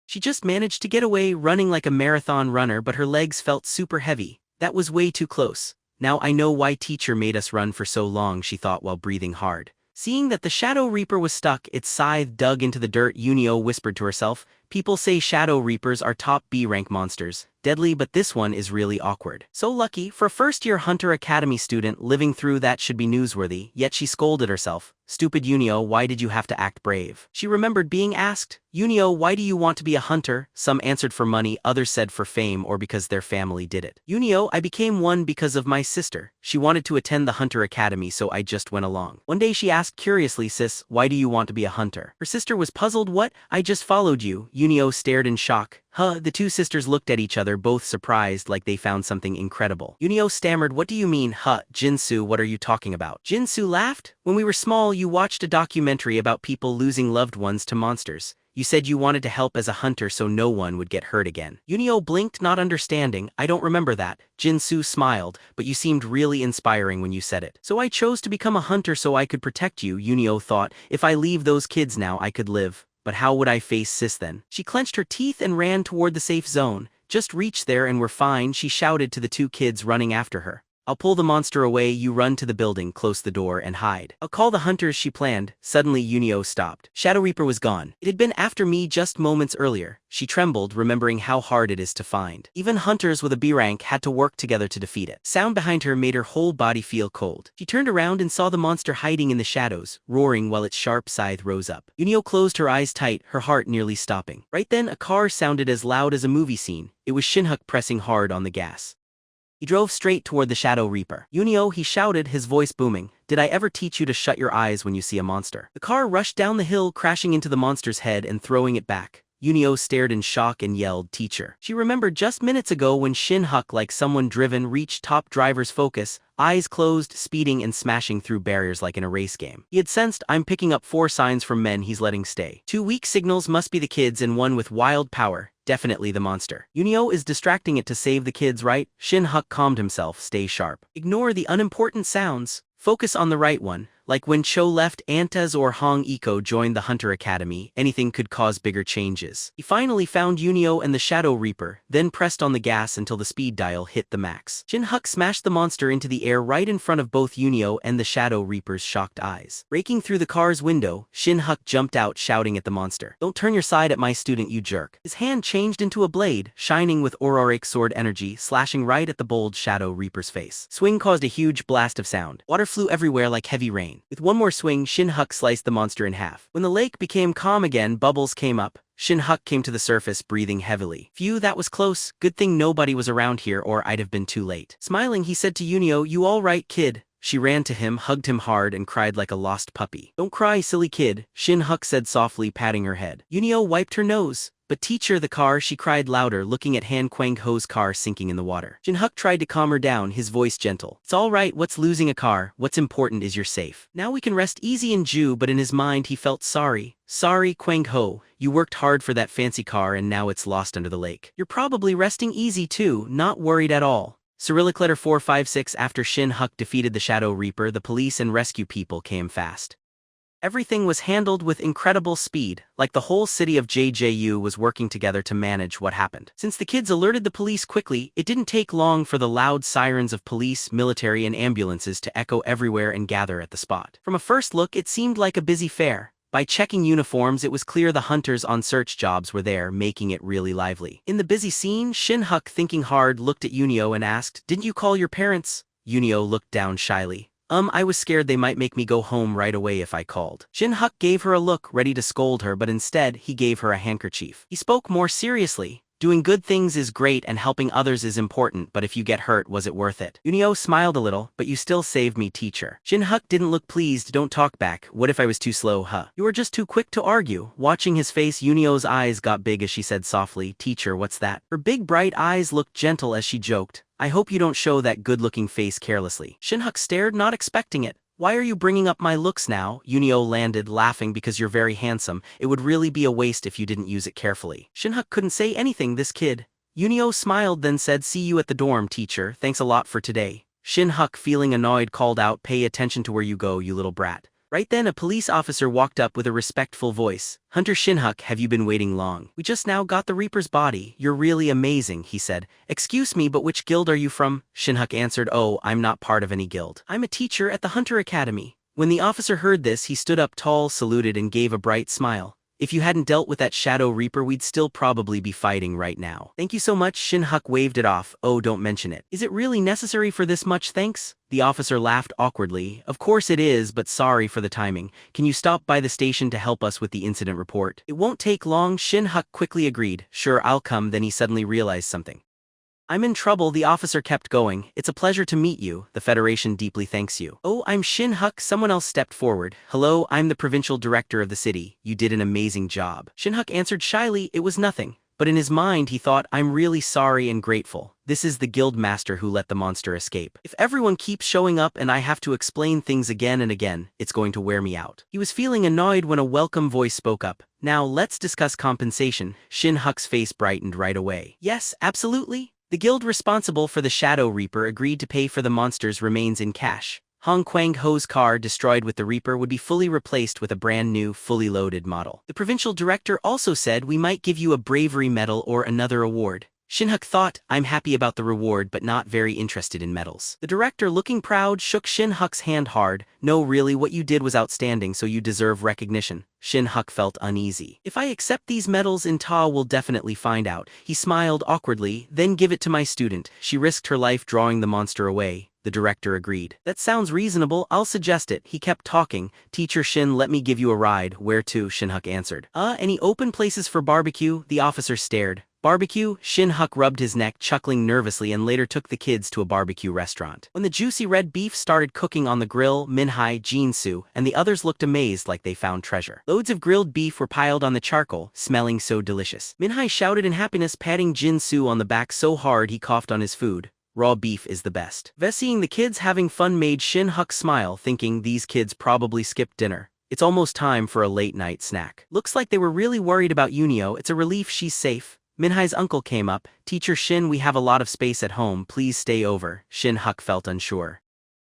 She just managed to get away, running like a marathon runner, but her legs felt super heavy. That was way too close. Now I know why teacher made us run for so long, she thought while breathing hard. Seeing that the Shadow Reaper was stuck, its scythe dug into the dirt, Yunio whispered to herself, people say Shadow Reapers are top B-rank monsters. Deadly, but this one is really awkward. So lucky, for a first-year Hunter Academy student, living through that should be newsworthy, yet she scolded herself. Stupid Yunio, why did you have to act brave? She remembered being asked, Yunio, why do you want to be a hunter? Some answered for money, others said for fame or because their family did it. Yunio, I became one because of my sister. She wanted to attend the Hunter Academy, so I just went along. One day she asked curiously, sis, why do you want to be a hunter? Her sister was puzzled. What? I just followed you. Yunio stared in shock. Huh, the two sisters looked at each other, both surprised like they found something incredible. Yunio stammered, what do you mean, huh, Jinsu, what are you talking about? Jinsu laughed. When we were small, you watched a documentary about people losing loved ones to monsters. You said you wanted to help as a hunter so no one would get hurt again. Yunio blinked, not understanding. I don't remember that. Jinsu smiled, but you seemed really inspiring when you said it. So I chose to become a hunter so I could protect you, Yunio thought. If I leave those kids now, I could live. But how would I face Sis then? She clenched her teeth and ran toward the safe zone. Just reach there and we're fine, she shouted to the two kids running after her. I'll pull the monster away, you run to the building, close the door, and hide. I'll call the hunters, she planned. Suddenly Yunio stopped. Shadow Reaper was gone. It had been after me just moments earlier. She trembled, remembering how hard it is to find. Even hunters with a B rank had to work together to defeat it. Sound behind her made her whole body feel cold. She turned around and saw the monster hiding in the shadows, roaring while its sharp scythe rose up. Yunio closed her eyes tight, her heart nearly stopping. Right then, a car sounded as loud as a movie scene. It was Shin-huk pressing hard on the gas. He drove straight toward the Shadow Reaper. Yunio, he shouted, his voice booming. Did I ever teach you to shut your eyes when you see a monster? The car rushed down the hill, crashing into the monster's head and throwing it back. Yunio stared in shock and yelled, teacher. She remembered just minutes ago when Shin-huk, like someone driven, reached top driver's focus, eyes closed, speeding and smashing through barriers like in a race game. He had sensed, I'm picking up 4 signs from men he's letting stay. 2 weak signals must be the kids and 1 with wild power. Definitely the monster. Yunio is distracting it to save the kids, right? Shin-huk calmed himself, stay sharp. Ignore the unimportant sounds. Focus on the right one. Like when Cho left Antas or Hong Iko joined the Hunter Academy, anything could cause bigger changes. He finally found Yunio and the Shadow Reaper, then pressed on the gas until the speed dial hit the max. Shin-huk smashed the monster into the air right in front of both Yunio and the Shadow Reaper's shocked eyes. Breaking through the car's window, Shin-huk jumped out shouting at the monster. Don't turn your side at my student, you jerk. His hand changed into a blade, shining with auroric sword energy, slashing right at the bold Shadow Reaper's face. Swing caused a huge blast of sound. Water flew everywhere like heavy rain. With one more swing, Shin-huk sliced the monster in half. When the lake became calm again, bubbles came up. Shin-huk came to the surface, breathing heavily. Phew, that was close. Good thing nobody was around here or I'd have been too late. Smiling, he said to Yunio, you all right, kid? She ran to him, hugged him hard, and cried like a lost puppy. Don't cry, silly kid, Shin-huk said softly, patting her head. Yunio wiped her nose. But teacher, the car, she cried louder, looking at Han Kwang-ho's car sinking in the water. Shin-huk tried to calm her down, his voice gentle. It's all right, what's losing a car? What's important is you're safe. Now we can rest easy in Ju, but in his mind he felt sorry. Sorry, Kwang-ho, you worked hard for that fancy car and now it's lost under the lake. You're probably resting easy too, not worried at all. Cyrillic letter 456. After Shin-huk defeated the Shadow Reaper, the police and rescue people came fast. Everything was handled with incredible speed, like the whole city of JJU was working together to manage what happened. Since the kids alerted the police quickly, it didn't take long for the loud sirens of police, military, and ambulances to echo everywhere and gather at the spot. From a first look, it seemed like a busy fair. By checking uniforms, it was clear the hunters on search jobs were there, making it really lively. In the busy scene, Shin-huk, thinking hard, looked at Yunio and asked, "Didn't you call your parents?" Yunio looked down shyly. I was scared they might make me go home right away if I called." Shin-huk gave her a look, ready to scold her, but instead, he gave her a handkerchief. He spoke more seriously. Doing good things is great and helping others is important, but if you get hurt, was it worth it? Yunio smiled a little, but you still saved me, teacher. Shin-huk didn't look pleased. Don't talk back. What if I was too slow, huh? You were just too quick to argue. Watching his face, Yunio's eyes got big as she said softly, "Teacher, what's that?" Her big bright eyes looked gentle as she joked, "I hope you don't show that good-looking face carelessly." Shin-huk stared, not expecting it. "Why are you bringing up my looks now?" Yunio landed, laughing, "Because you're very handsome. It would really be a waste if you didn't use it carefully." Shin-huk couldn't say anything, this kid. Yunio smiled, then said, "See you at the dorm, teacher. Thanks a lot for today." Shin-huk, feeling annoyed, called out, "Pay attention to where you go, you little brat." Right then, a police officer walked up with a respectful voice. "Hunter Shin-huk, have you been waiting long? We just now got the Reaper's body. You're really amazing," he said. "Excuse me, but which guild are you from?" Shin-huk answered, "Oh, I'm not part of any guild. I'm a teacher at the Hunter Academy." When the officer heard this, he stood up tall, saluted, and gave a bright smile. "If you hadn't dealt with that Shadow Reaper, we'd still probably be fighting right now." "Thank you so much," Shin-huk waved it off. "Oh, don't mention it." "Is it really necessary for this much thanks?" The officer laughed awkwardly. "Of course it is, but sorry for the timing. Can you stop by the station to help us with the incident report?" "It won't take long," Shin-huk quickly agreed. "Sure, I'll come." Then he suddenly realized something. I'm in trouble, the officer kept going. It's a pleasure to meet you, the Federation deeply thanks you. Oh, I'm Shin-huk, someone else stepped forward. Hello, I'm the provincial director of the city. You did an amazing job. Shin-huk answered shyly, it was nothing. But in his mind he thought, I'm really sorry and grateful. This is the guild master who let the monster escape. If everyone keeps showing up and I have to explain things again and again, it's going to wear me out. He was feeling annoyed when a welcome voice spoke up. Now let's discuss compensation. Shin-huk's face brightened right away. Yes, absolutely. The guild responsible for the Shadow Reaper agreed to pay for the monster's remains in cash. Hong Kwang-ho's car destroyed with the Reaper would be fully replaced with a brand new, fully loaded model. The provincial director also said we might give you a bravery medal or another award. Shin-huk thought, I'm happy about the reward but not very interested in medals. The director, looking proud, shook Shin-huk's hand hard. No, really, what you did was outstanding, so you deserve recognition. Shin-huk felt uneasy. If I accept these medals, Ta will definitely find out. He smiled awkwardly, then give it to my student. She risked her life drawing the monster away. The director agreed. That sounds reasonable, I'll suggest it. He kept talking. Teacher Shin, let me give you a ride. Where to? Shin-huk answered. Any open places for barbecue? The officer stared. Barbecue? Shin-huk rubbed his neck, chuckling nervously, and later took the kids to a barbecue restaurant. When the juicy red beef started cooking on the grill, Minhai, Jin-soo, and the others looked amazed like they found treasure. Loads of grilled beef were piled on the charcoal, smelling so delicious. Minhai shouted in happiness, patting Jin-soo on the back so hard he coughed on his food. Raw beef is the best. Seeing the kids having fun made Shin-huk smile, thinking these kids probably skipped dinner. It's almost time for a late-night snack. Looks like they were really worried about Yunio. It's a relief she's safe. Minhai's uncle came up. Teacher Shin, we have a lot of space at home. Please stay over. Shin-huk felt unsure.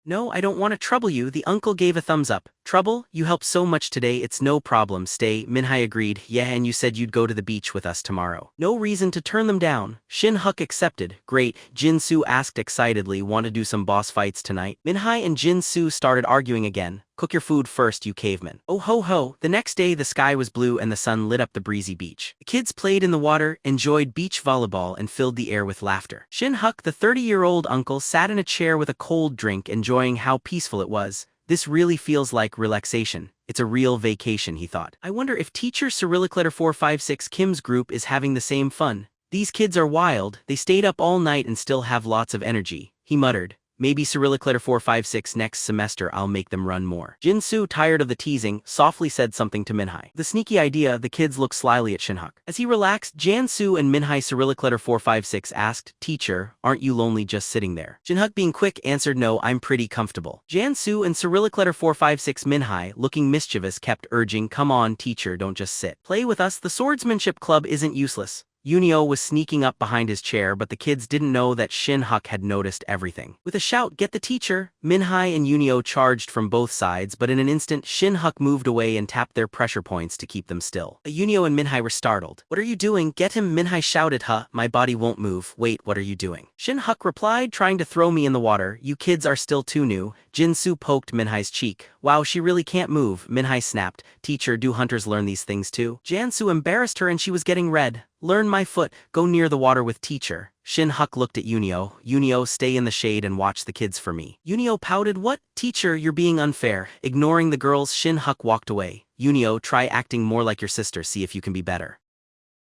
No, I don't want to trouble you. The uncle gave a thumbs up. Trouble? You helped so much today, it's no problem. Stay. Minhai agreed. Yeah, and you said you'd go to the beach with us tomorrow. No reason to turn them down. Shin-huk accepted. Great. Jin-soo asked excitedly, want to do some boss fights tonight? Minhai and Jin-soo started arguing again. Cook your food first, you cavemen. Oh ho ho. The next day the sky was blue and the sun lit up the breezy beach. The kids played in the water, enjoyed beach volleyball, and filled the air with laughter. Shin-huk, the 30-year-old uncle, sat in a chair with a cold drink, enjoying how peaceful it was. This really feels like relaxation. It's a real vacation, he thought. I wonder if teacher Cyrillic letter 456 Kim's group is having the same fun. These kids are wild, they stayed up all night and still have lots of energy, he muttered. Maybe Cyrillic letter 456 next semester I'll make them run more. Jin-soo, tired of the teasing, softly said something to Minhai. The sneaky idea, the kids looked slyly at Shin-huk. As he relaxed, Jan-soo and Minhai Cyrillic letter 456 asked, Teacher, aren't you lonely just sitting there? Shin-huk, being quick, answered, no, I'm pretty comfortable. Jan-soo and Cyrillic letter 456 Minhai, looking mischievous, kept urging, come on teacher, don't just sit. Play with us, the swordsmanship club isn't useless. Yunio was sneaking up behind his chair, but the kids didn't know that Shin-huk had noticed everything. With a shout, get the teacher! Minhai and Yunio charged from both sides, but in an instant, Shin-huk moved away and tapped their pressure points to keep them still. Yunio and Minhai were startled. What are you doing? Get him! Minhai shouted, my body won't move. Wait, what are you doing? Shin-huk replied, trying to throw me in the water. You kids are still too new. Jin-soo poked Minhai's cheek. Wow, she really can't move. Minhai snapped. Teacher, do hunters learn these things too? Jan-soo embarrassed her and she was getting red. Learn my foot, go near the water with teacher. Shin-huk looked at Yunio. Yunio, stay in the shade and watch the kids for me. Yunio pouted, what? Teacher, you're being unfair. Ignoring the girls, Shin-huk walked away. Yunio, try acting more like your sister, see if you can be better.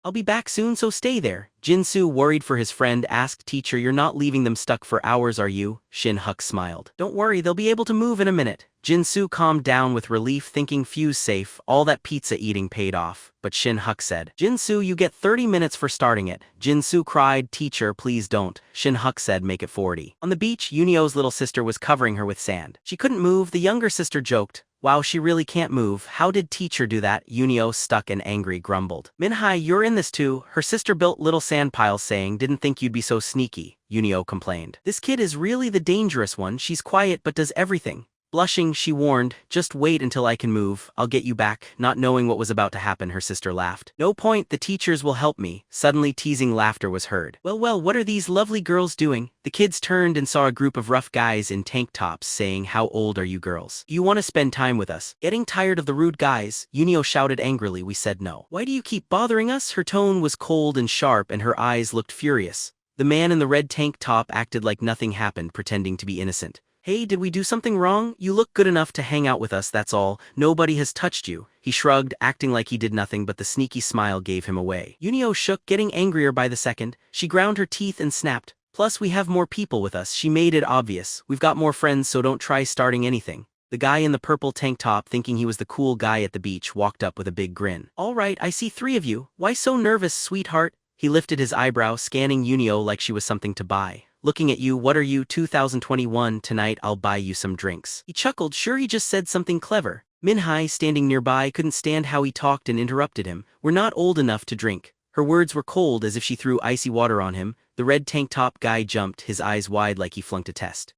I'll be back soon, so stay there. Jin-soo, worried for his friend, asked, Teacher, you're not leaving them stuck for hours, are you? Shin-huk smiled. Don't worry, they'll be able to move in a minute. Jin-soo calmed down with relief, thinking Fuse safe. All that pizza eating paid off. But Shin-huk said, Jin-soo, you get 30 minutes for starting it. Jin-soo cried, Teacher, please don't. Shin-huk said, make it 40. On the beach, Yunio's little sister was covering her with sand. She couldn't move, the younger sister joked. Wow, she really can't move. How did teacher do that? Yunio, stuck and angry, grumbled. Minhai, you're in this too. Her sister built little sand piles, saying, didn't think you'd be so sneaky. Yunio complained. This kid is really the dangerous one. She's quiet but does everything. Blushing, she warned, just wait until I can move, I'll get you back. Not knowing what was about to happen, her sister laughed. No point, the teachers will help me. Suddenly teasing laughter was heard. Well, what are these lovely girls doing? The kids turned and saw a group of rough guys in tank tops saying, how old are you girls? You want to spend time with us? Getting tired of the rude guys, Yunio shouted angrily, we said no. Why do you keep bothering us? Her tone was cold and sharp and her eyes looked furious. The man in the red tank top acted like nothing happened, pretending to be innocent. Hey, did we do something wrong? You look good enough to hang out with us, that's all. Nobody has touched you. He shrugged, acting like he did nothing, but the sneaky smile gave him away. Yunio shook, getting angrier by the second. She ground her teeth and snapped. Plus, we have more people with us. She made it obvious. We've got more friends, so don't try starting anything. The guy in the purple tank top, thinking he was the cool guy at the beach, walked up with a big grin. All right, I see 3 of you. Why so nervous, sweetheart? He lifted his eyebrow, scanning Yunio like she was something to buy. Looking at you, what are you, 2021, tonight I'll buy you some drinks. He chuckled, sure he just said something clever. Minhai, standing nearby, couldn't stand how he talked and interrupted him. We're not old enough to drink. Her words were cold as if she threw icy water on him. The red tank top guy jumped, his eyes wide like he flunked a test.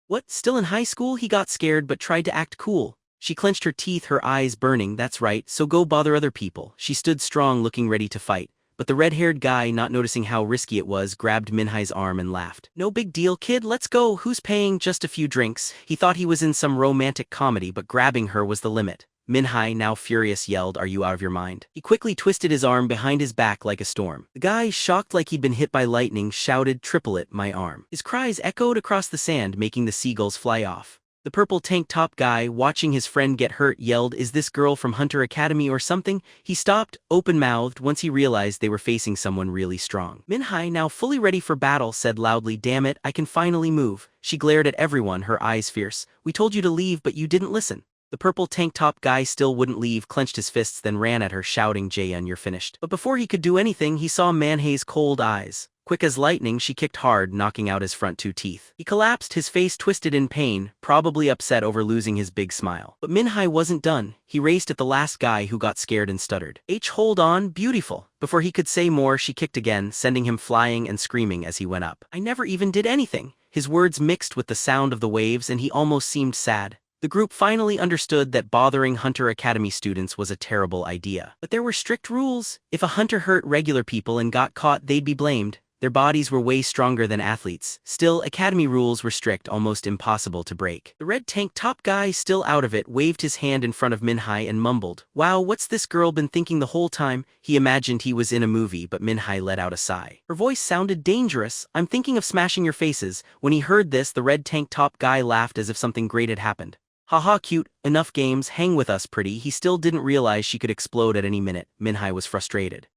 What, still in high school? He got scared but tried to act cool. She clenched her teeth, her eyes burning. That's right, so go bother other people. She stood strong, looking ready to fight. But the red-haired guy, not noticing how risky it was, grabbed Minhai's arm and laughed. No big deal, kid, let's go. Who's paying? Just a few drinks. He thought he was in some romantic comedy, but grabbing her was the limit. Minhai, now furious, yelled, are you out of your mind? He quickly twisted his arm behind his back like a storm. The guy, shocked like he'd been hit by lightning, shouted, triple it, my arm. His cries echoed across the sand, making the seagulls fly off. The purple tank top guy, watching his friend get hurt, yelled, is this girl from Hunter Academy or something? He stopped, open-mouthed, once he realized they were facing someone really strong. Minhai, now fully ready for battle, said loudly, damn it, I can finally move. She glared at everyone, her eyes fierce. We told you to leave, but you didn't listen. The purple tank top guy still wouldn't leave, clenched his fists, then ran at her, shouting, Jaehyun, you're finished. But before he could do anything, he saw Manhwa's cold eyes. Quick as lightning, she kicked hard, knocking out his front 2 teeth. He collapsed, his face twisted in pain, probably upset over losing his big smile. But Minhai wasn't done. He raced at the last guy, who got scared and stuttered. Hold on, beautiful. Before he could say more, she kicked again, sending him flying and screaming as he went up. I never even did anything. His words mixed with the sound of the waves, and he almost seemed sad. The group finally understood that bothering Hunter Academy students was a terrible idea. But there were strict rules. If a hunter hurt regular people and got caught, they'd be blamed. Their bodies were way stronger than athletes. Still, Academy rules were strict, almost impossible to break. The red tank top guy, still out of it, waved his hand in front of Minhai and mumbled, wow, what's this girl been thinking the whole time? He imagined he was in a movie, but Minhai let out a sigh. Her voice sounded dangerous. I'm thinking of smashing your faces. When he heard this, the red tank top guy laughed as if something great had happened. Haha, cute, enough games, hang with us, pretty. He still didn't realize she could explode at any minute. Minhai was frustrated.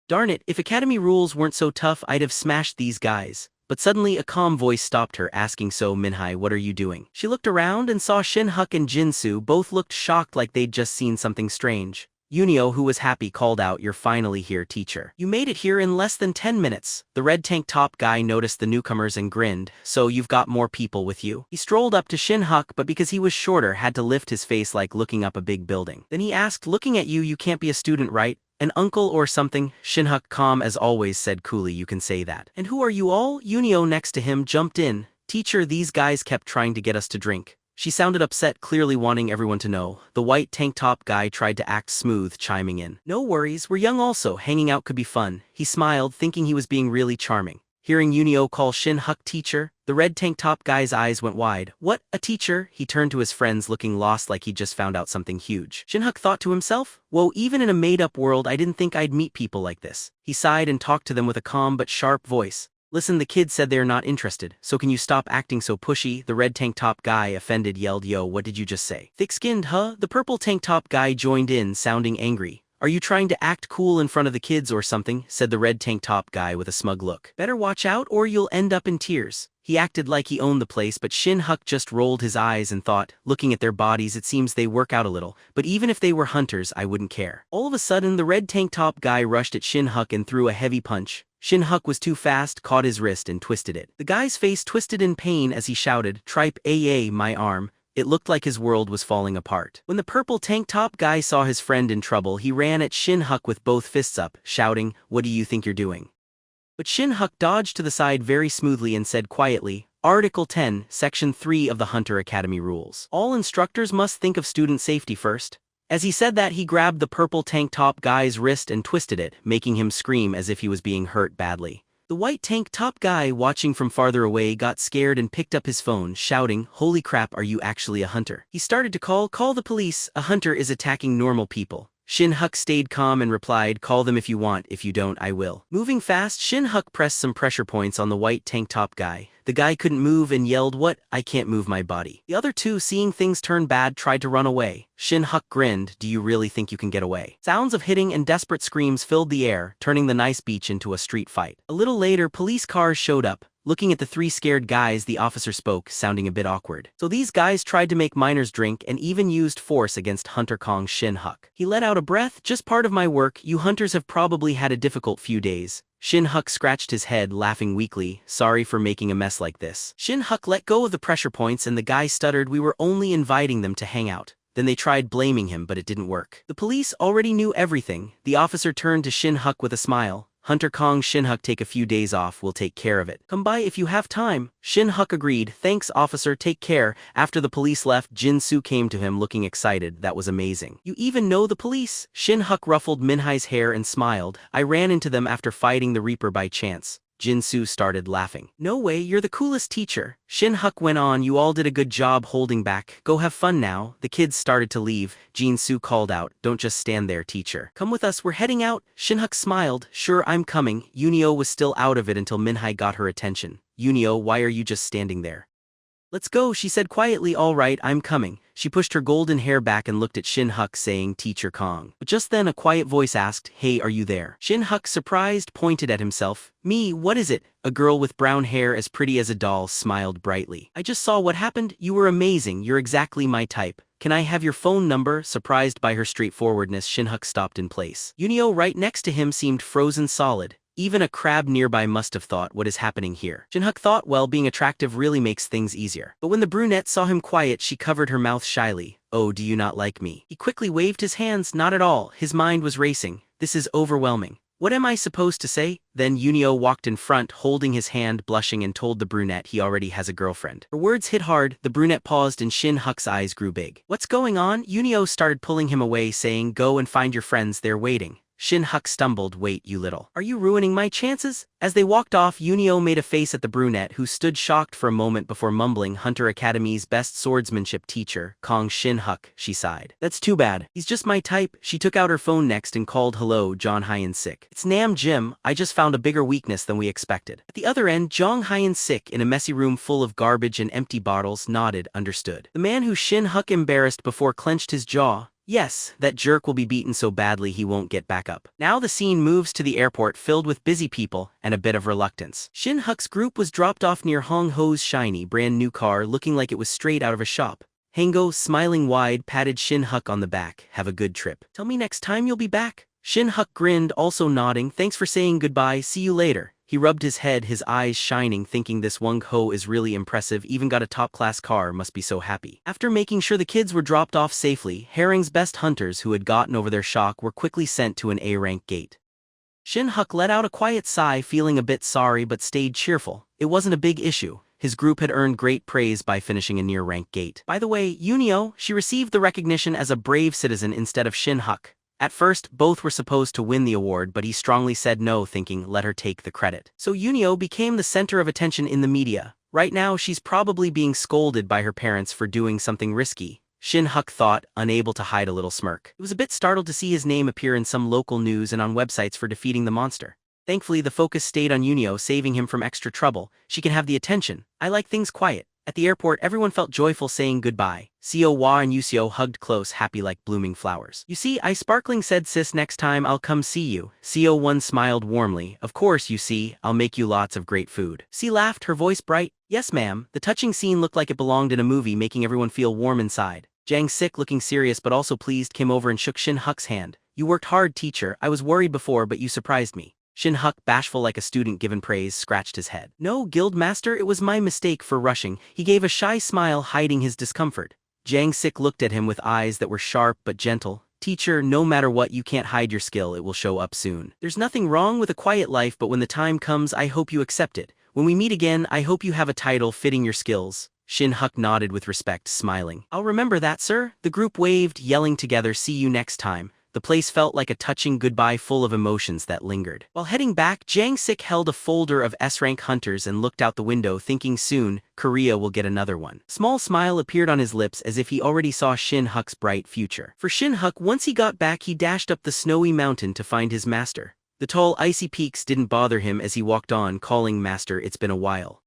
Darn it, if Academy rules weren't so tough, I'd have smashed these guys. But suddenly a calm voice stopped her, asking, so, Minhai, what are you doing? She looked around and saw Shin-huk and Jinsu. Both looked shocked, like they'd just seen something strange. Yunio, who was happy, called out, you're finally here, teacher. You made it here in less than 10 minutes. The red tank top guy noticed the newcomers and grinned, so you've got more people with you? He strolled up to Shin-huk, but because he was shorter, had to lift his face like looking up a big building. Then he asked, looking at you, you can't be a student, right? An uncle or something? Shin-huk, calm as always, said coolly, you can say that. And who are you all? Yunio next to him jumped in. Teacher, these guys kept trying to get us to drink. She sounded upset, clearly wanting everyone to know. The white tank top guy tried to act smooth, chiming in. No worries, we're young also, hanging out could be fun. He smiled, thinking he was being really charming. Hearing Yunio call Shin-huk teacher, the red tank top guy's eyes went wide. What, a teacher? He turned to his friends, looking lost like he'd just found out something huge. Shin-huk thought to himself, whoa, even in a made-up world I didn't think I'd meet people like this. He sighed and talked to them with a calm but sharp voice. Listen, the kids said they're not interested, so can you stop acting so pushy? The red tank top guy, offended, yelled, yo, what did you just say? Thick-skinned, huh? The purple tank top guy joined in, sounding angry. Are you trying to act cool in front of the kids or something? Said the red tank top guy with a smug look. Better watch out or you'll end up in tears. He acted like he owned the place, but Shin-huk just rolled his eyes and thought, looking at their bodies, it seems they work out a little, but even if they were hunters, I wouldn't care. All of a sudden, the red tank top guy rushed at Shin-huk and threw a heavy punch. Shin-huk was too fast, caught his wrist and twisted it. The guy's face twisted in pain as he shouted, tripe my arm. It looked like his world was falling apart. When the purple tank top guy saw his friend in trouble, he ran at Shin-huk with both fists up, shouting, what do you think you're doing? But Shin-huk dodged to the side very smoothly and said quietly, Article 10, Section 3 of the Hunter Academy rules. All instructors must think of student safety first. As he said that, he grabbed the purple tank top guy's wrist and twisted it, making him scream as if he was being hurt badly. The white tank top guy, watching from farther away, got scared and picked up his phone, shouting, holy crap, are you actually a hunter? He started to call the police. A hunter is attacking normal people. Shin-huk stayed calm and replied, call them if you want, if you don't I will. Moving fast, Shin-huk pressed some pressure points on the white tank top guy. The guy couldn't move and yelled, what? I can't move my body. The other two, seeing things turn bad, tried to run away. Shin-huk grinned, do you really think you can get away? Sounds of hitting and desperate screams filled the air, turning the nice beach into a street fight. A little later, police cars showed up. Looking at the three scared guys, the officer spoke, sounding a bit awkward. So these guys tried to make minors drink and even used force against Hunter Kong Shin-huk. He let out a breath, just part of my work, you hunters have probably had a difficult few days. Shin-huk scratched his head, laughing weakly, sorry for making a mess like this. Shin-huk let go of the pressure points and the guy stuttered, we were only inviting them to hang out. Then they tried blaming him, but it didn't work. The police already knew everything. The officer turned to Shin-huk with a smile. Hunter Kong Shin-huk, take a few days off, we'll take care of it. Come by if you have time. Shin-huk agreed, thanks officer, take care. After the police left, Jin-soo came to him looking excited, that was amazing. You even know the police? Shin-huk ruffled Minhai's hair and smiled, I ran into them after fighting the Reaper by chance. Jin-soo started laughing. No way, you're the coolest teacher. Shin-huk went on, you all did a good job holding back. Go have fun now. The kids started to leave. Jin-soo called out, don't just stand there, teacher. Come with us, we're heading out. Shin-huk smiled, sure, I'm coming. Yunio was still out of it until Minhai got her attention. Yunio, why are you just standing there? Let's go, she said quietly, all right, I'm coming. She pushed her golden hair back and looked at Shin-huk saying, Teacher Kong. But just then a quiet voice asked, hey, are you there? Shin-huk, surprised, pointed at himself. Me, what is it? A girl with brown hair as pretty as a doll smiled brightly. I just saw what happened, you were amazing, you're exactly my type. Can I have your phone number? Surprised by her straightforwardness, Shin-huk stopped in place. Yunio right next to him seemed frozen solid. Even a crab nearby must have thought, what is happening here? Shin-huk thought, well, being attractive really makes things easier. But when the brunette saw him quiet, she covered her mouth shyly. Oh, do you not like me? He quickly waved his hands, not at all. His mind was racing. This is overwhelming. What am I supposed to say? Then Yunio walked in front, holding his hand, blushing, and told the brunette he already has a girlfriend. Her words hit hard, the brunette paused and Shin-huk's eyes grew big. What's going on? Yunio started pulling him away, saying, go and find your friends, they're waiting. Shin-huk stumbled, wait, you little. Are you ruining my chances? As they walked off, Yunio made a face at the brunette who stood shocked for a moment before mumbling, Hunter Academy's best swordsmanship teacher, Kong Shin-huk, she sighed. That's too bad. He's just my type. She took out her phone next and called, hello, Jong Hyun-sik. It's Nam Jim, I just found a bigger weakness than we expected. At the other end, Jong Hyun-sik, in a messy room full of garbage and empty bottles, nodded, understood. The man who Shin-huk embarrassed before clenched his jaw. Yes, that jerk will be beaten so badly he won't get back up. Now the scene moves to the airport filled with busy people and a bit of reluctance. Shin-huk's group was dropped off near Hong Ho's shiny, brand new car looking like it was straight out of a shop. Hango, smiling wide, patted Shin-huk on the back. Have a good trip. Tell me next time you'll be back. Shin-huk grinned, also nodding, thanks for saying goodbye, see you later. He rubbed his head, his eyes shining, thinking this Wang Ho is really impressive, even got a top-class car, must be so happy. After making sure the kids were dropped off safely, Herring's best hunters who had gotten over their shock were quickly sent to an A-rank gate. Shin-huk let out a quiet sigh, feeling a bit sorry but stayed cheerful. It wasn't a big issue. His group had earned great praise by finishing a near-rank gate. By the way, Yunio, she received the recognition as a brave citizen instead of Shin-huk. At first, both were supposed to win the award, but he strongly said no, thinking, let her take the credit. So Yunio became the center of attention in the media. Right now, she's probably being scolded by her parents for doing something risky. Shin-huk thought, unable to hide a little smirk. He was a bit startled to see his name appear in some local news and on websites for defeating the monster. Thankfully, the focus stayed on Yunio, saving him from extra trouble. She can have the attention. I like things quiet. At the airport, everyone felt joyful saying goodbye. Seo Hwa and Yuseo hugged close, happy like blooming flowers. You see, I sparkling said sis, next time I'll come see you. Seo One smiled warmly. Of course, you see, I'll make you lots of great food. Si laughed, her voice bright. Yes ma'am. The touching scene looked like it belonged in a movie, making everyone feel warm inside. Jang Sik, looking serious but also pleased, came over and shook Shin-huk's hand. You worked hard, teacher. I was worried before, but you surprised me. Shin-huk, bashful like a student given praise, scratched his head. No, Guildmaster, it was my mistake for rushing. He gave a shy smile, hiding his discomfort. Jang Sik looked at him with eyes that were sharp but gentle. Teacher, no matter what, you can't hide your skill, it will show up soon. There's nothing wrong with a quiet life, but when the time comes, I hope you accept it. When we meet again, I hope you have a title fitting your skills. Shin-huk nodded with respect, smiling. I'll remember that, sir. The group waved, yelling together, see you next time. The place felt like a touching goodbye full of emotions that lingered. While heading back, Jang-sik held a folder of S-rank hunters and looked out the window thinking soon, Korea will get another one. Small smile appeared on his lips as if he already saw Shin-huk's bright future. For Shin-huk, once he got back he dashed up the snowy mountain to find his master. The tall icy peaks didn't bother him as he walked on, calling Master, it's been a while.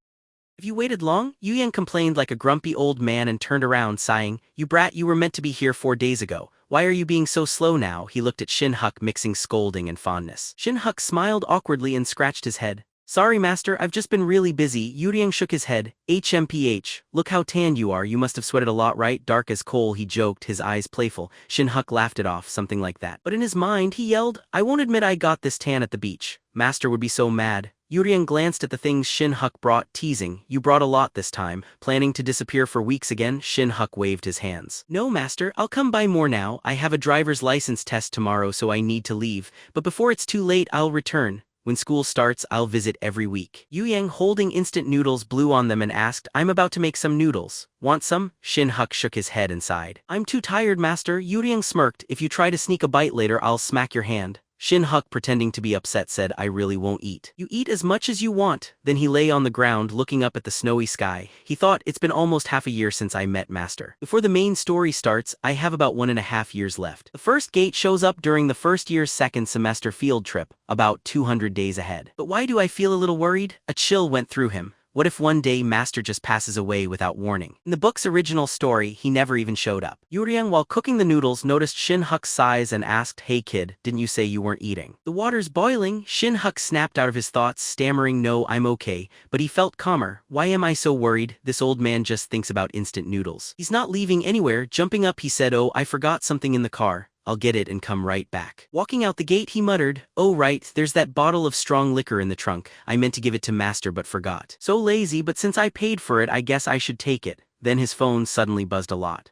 Have you waited long? Yuriang complained like a grumpy old man and turned around sighing, you brat, you were meant to be here 4 days ago. Why are you being so slow now? He looked at Shin-huk mixing scolding and fondness. Shin-huk smiled awkwardly and scratched his head. Sorry master, I've just been really busy. Yuriang shook his head. HMPH, look how tanned you are, you must have sweated a lot right? Dark as coal, he joked, his eyes playful. Shin-huk laughed it off, something like that. But in his mind he yelled, I won't admit I got this tan at the beach. Master would be so mad. Yuriang glanced at the things Shin-huk brought, teasing, you brought a lot this time. Planning to disappear for weeks again? Shin-huk waved his hands. No master, I'll come by more now. I have a driver's license test tomorrow so I need to leave. But before it's too late I'll return. When school starts, I'll visit every week. Yuriang, holding instant noodles, blew on them and asked, I'm about to make some noodles. Want some? Shin-huk shook his head and sighed. I'm too tired, master. Yuriang smirked, if you try to sneak a bite later I'll smack your hand. Shin-huk, pretending to be upset, said, I really won't eat. You eat as much as you want. Then he lay on the ground looking up at the snowy sky. He thought, it's been almost half a year since I met master. Before the main story starts, I have about 1.5 years left. The first gate shows up during the first year's second semester field trip, about 200 days ahead. But why do I feel a little worried? A chill went through him. What if one day Master just passes away without warning? In the book's original story, he never even showed up. Yuriang, while cooking the noodles, noticed Shin-huk's sighs and asked, hey kid, didn't you say you weren't eating? The water's boiling. Shin-huk snapped out of his thoughts, stammering, no, I'm okay, but he felt calmer. Why am I so worried? This old man just thinks about instant noodles. He's not leaving anywhere. Jumping up, he said, oh, I forgot something in the car. I'll get it and come right back. Walking out the gate, he muttered, oh right, there's that bottle of strong liquor in the trunk. I meant to give it to master but forgot. So lazy, but since I paid for it I guess I should take it. Then his phone suddenly buzzed a lot.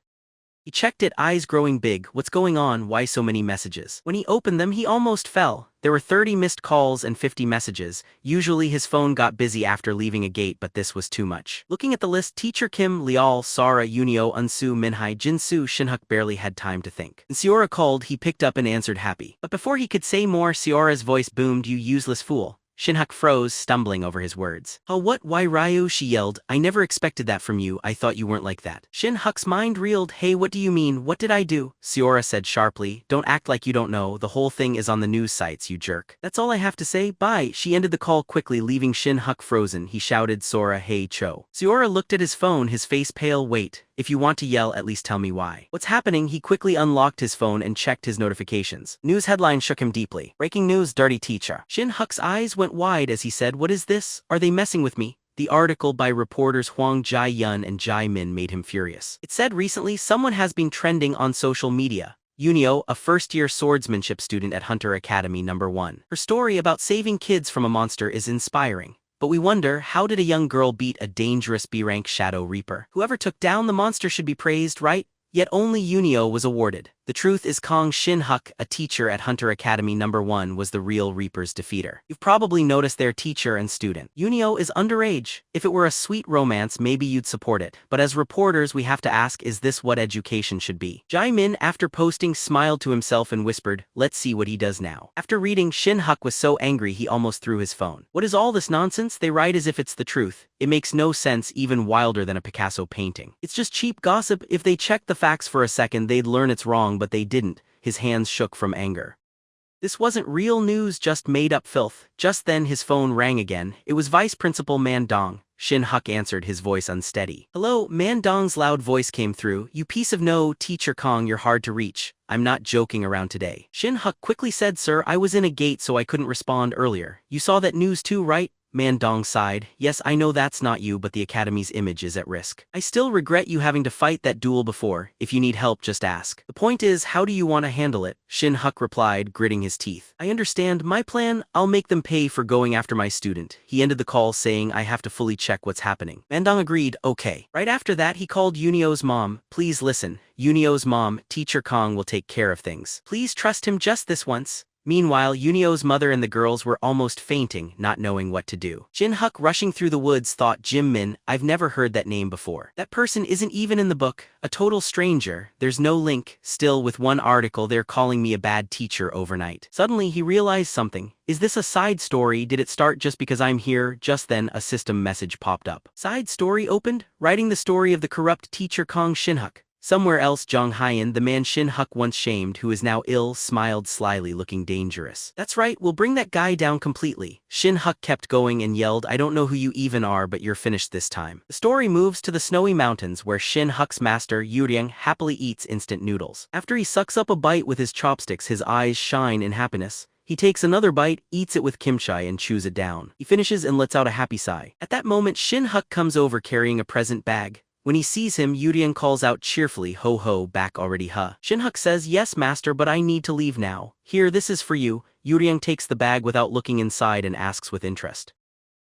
He checked it, eyes growing big. What's going on? Why so many messages? When he opened them he almost fell. There were 30 missed calls and 50 messages. Usually his phone got busy after leaving a gate, but this was too much. Looking at the list, Teacher Kim, Lial, Sara, Yunio, Unsu, Minhai, Jinsu, Shin-huk barely had time to think. When Seora called, he picked up and answered happy. But before he could say more, Seora's voice boomed, you useless fool. Shin-huk froze, stumbling over his words. Oh what? Why Ryu? She yelled. I never expected that from you. I thought you weren't like that. Shin-huk's mind reeled. Hey, what do you mean? What did I do? Seora said sharply. Don't act like you don't know. The whole thing is on the news sites, you jerk. That's all I have to say. Bye. She ended the call quickly, leaving Shin-huk frozen. He shouted, Sora, hey Cho. Seora looked at his phone, his face pale. Wait. If you want to yell, at least tell me why. What's happening? He quickly unlocked his phone and checked his notifications. News headlines shook him deeply. Breaking news, dirty teacher. Shin-huk's eyes went wide as he said, what is this? Are they messing with me? The article by reporters Hwang Jae-yun and Jae-min made him furious. It said recently someone has been trending on social media. Yunio, a first-year swordsmanship student at Hunter Academy No. 1. Her story about saving kids from a monster is inspiring. But we wonder, how did a young girl beat a dangerous B-rank Shadow Reaper? Whoever took down the monster should be praised, right? Yet only Yunio was awarded. The truth is Gong Shin-huk, a teacher at Hunter Academy No. 1, was the real Reaper's defeater. You've probably noticed their teacher and student. Yunio is underage. If it were a sweet romance, maybe you'd support it. But as reporters, we have to ask, is this what education should be? Jae-min, after posting, smiled to himself and whispered, let's see what he does now. After reading, Shin-huk was so angry he almost threw his phone. What is all this nonsense? They write as if it's the truth. It makes no sense, even wilder than a Picasso painting. It's just cheap gossip. If they checked the facts for a second, they'd learn it's wrong, but they didn't. His hands shook from anger. This wasn't real news, just made-up filth. Just then his phone rang again. It was Vice Principal Man Dong. Shin-huk answered, his voice unsteady. Hello, Man Dong's loud voice came through. You piece of no, Teacher Kong, you're hard to reach. I'm not joking around today. Shin-huk quickly said, sir, I was in a gate so I couldn't respond earlier. You saw that news too, right? Man Dong sighed. Yes, I know that's not you, but the Academy's image is at risk. I still regret you having to fight that duel before. If you need help, just ask. The point is, how do you want to handle it? Shin-huk replied, gritting his teeth. I understand. My plan? I'll make them pay for going after my student. He ended the call saying, I have to fully check what's happening. Man Dong agreed, okay. Right after that, he called Yunio's mom. Please listen. Yunio's mom, Teacher Kong will take care of things. Please trust him just this once. Meanwhile, Yunio's mother and the girls were almost fainting, not knowing what to do. Shin-huk rushing through the woods thought, Jim-min, I've never heard that name before. That person isn't even in the book, a total stranger, there's no link, still with one article they're calling me a bad teacher overnight. Suddenly he realized something. Is this a side story? Did it start just because I'm here? Just then, a system message popped up. Side story opened? Writing the story of the corrupt teacher Gong Shin-huk. Somewhere else, Jong Hyen, the man Shin-huk once shamed who is now ill, smiled slyly, looking dangerous. That's right, we'll bring that guy down completely. Shin-huk kept going and yelled, I don't know who you even are, but you're finished this time. The story moves to the snowy mountains where Shin-huk's master, Yuriang, happily eats instant noodles. After he sucks up a bite with his chopsticks, his eyes shine in happiness. He takes another bite, eats it with kimchi and chews it down. He finishes and lets out a happy sigh. At that moment, Shin-huk comes over carrying a present bag. When he sees him, Yuriang calls out cheerfully, ho ho, back already huh. Shin-huk says, yes master, but I need to leave now. Here, this is for you. Yuriang takes the bag without looking inside and asks with interest.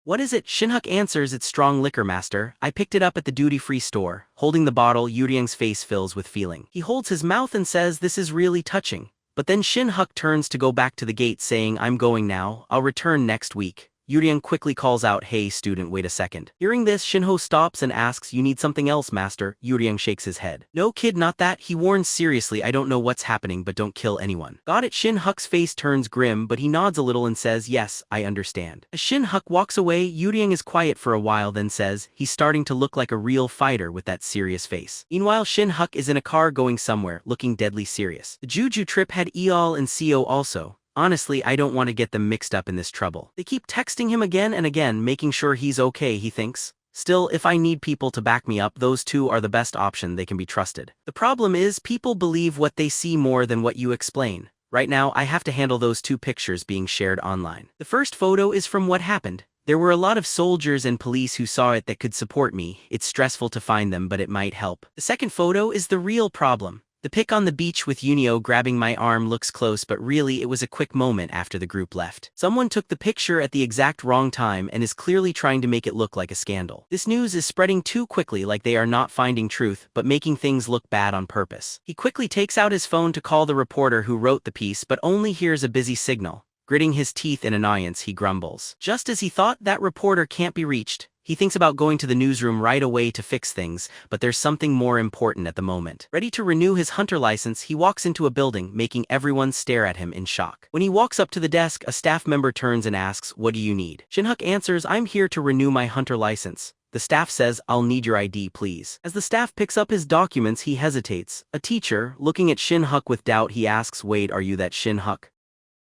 What is it? Shin-huk answers, it's strong liquor master. I picked it up at the duty-free store. Holding the bottle, Yuriang's face fills with feeling. He holds his mouth and says, this is really touching. But then Shin-huk turns to go back to the gate saying, I'm going now, I'll return next week. Yuriang quickly calls out, hey student, wait a second. Hearing this, Shin-ho stops and asks, you need something else master? Yuriang shakes his head. No kid, not that. He warns seriously, I don't know what's happening, but don't kill anyone. Got it? Shin-huk's face turns grim, but he nods a little and says, yes, I understand. As Shin-huk walks away, Yuriang is quiet for a while then says, he's starting to look like a real fighter with that serious face. Meanwhile, Shin-huk is in a car going somewhere, looking deadly serious. The Juju trip had Eol and Co also. Honestly, I don't want to get them mixed up in this trouble. They keep texting him again and again, making sure he's okay, he thinks. Still, if I need people to back me up, those two are the best option, they can be trusted. The problem is, people believe what they see more than what you explain. Right now, I have to handle those two pictures being shared online. The first photo is from what happened. There were a lot of soldiers and police who saw it that could support me. It's stressful to find them, but it might help. The second photo is the real problem. The pic on the beach with Yunio grabbing my arm looks close, but really it was a quick moment after the group left. Someone took the picture at the exact wrong time and is clearly trying to make it look like a scandal. This news is spreading too quickly, like they are not finding truth, but making things look bad on purpose. He quickly takes out his phone to call the reporter who wrote the piece, but only hears a busy signal. Gritting his teeth in annoyance, he grumbles. Just as he thought that reporter can't be reached, he thinks about going to the newsroom right away to fix things, but there's something more important at the moment. Ready to renew his hunter license, he walks into a building, making everyone stare at him in shock. When he walks up to the desk, a staff member turns and asks, what do you need? Shin-huk answers, I'm here to renew my hunter license. The staff says, I'll need your ID, please. As the staff picks up his documents, he hesitates. A teacher, looking at Shin-huk with doubt, he asks, wait, are you that Shin-huk?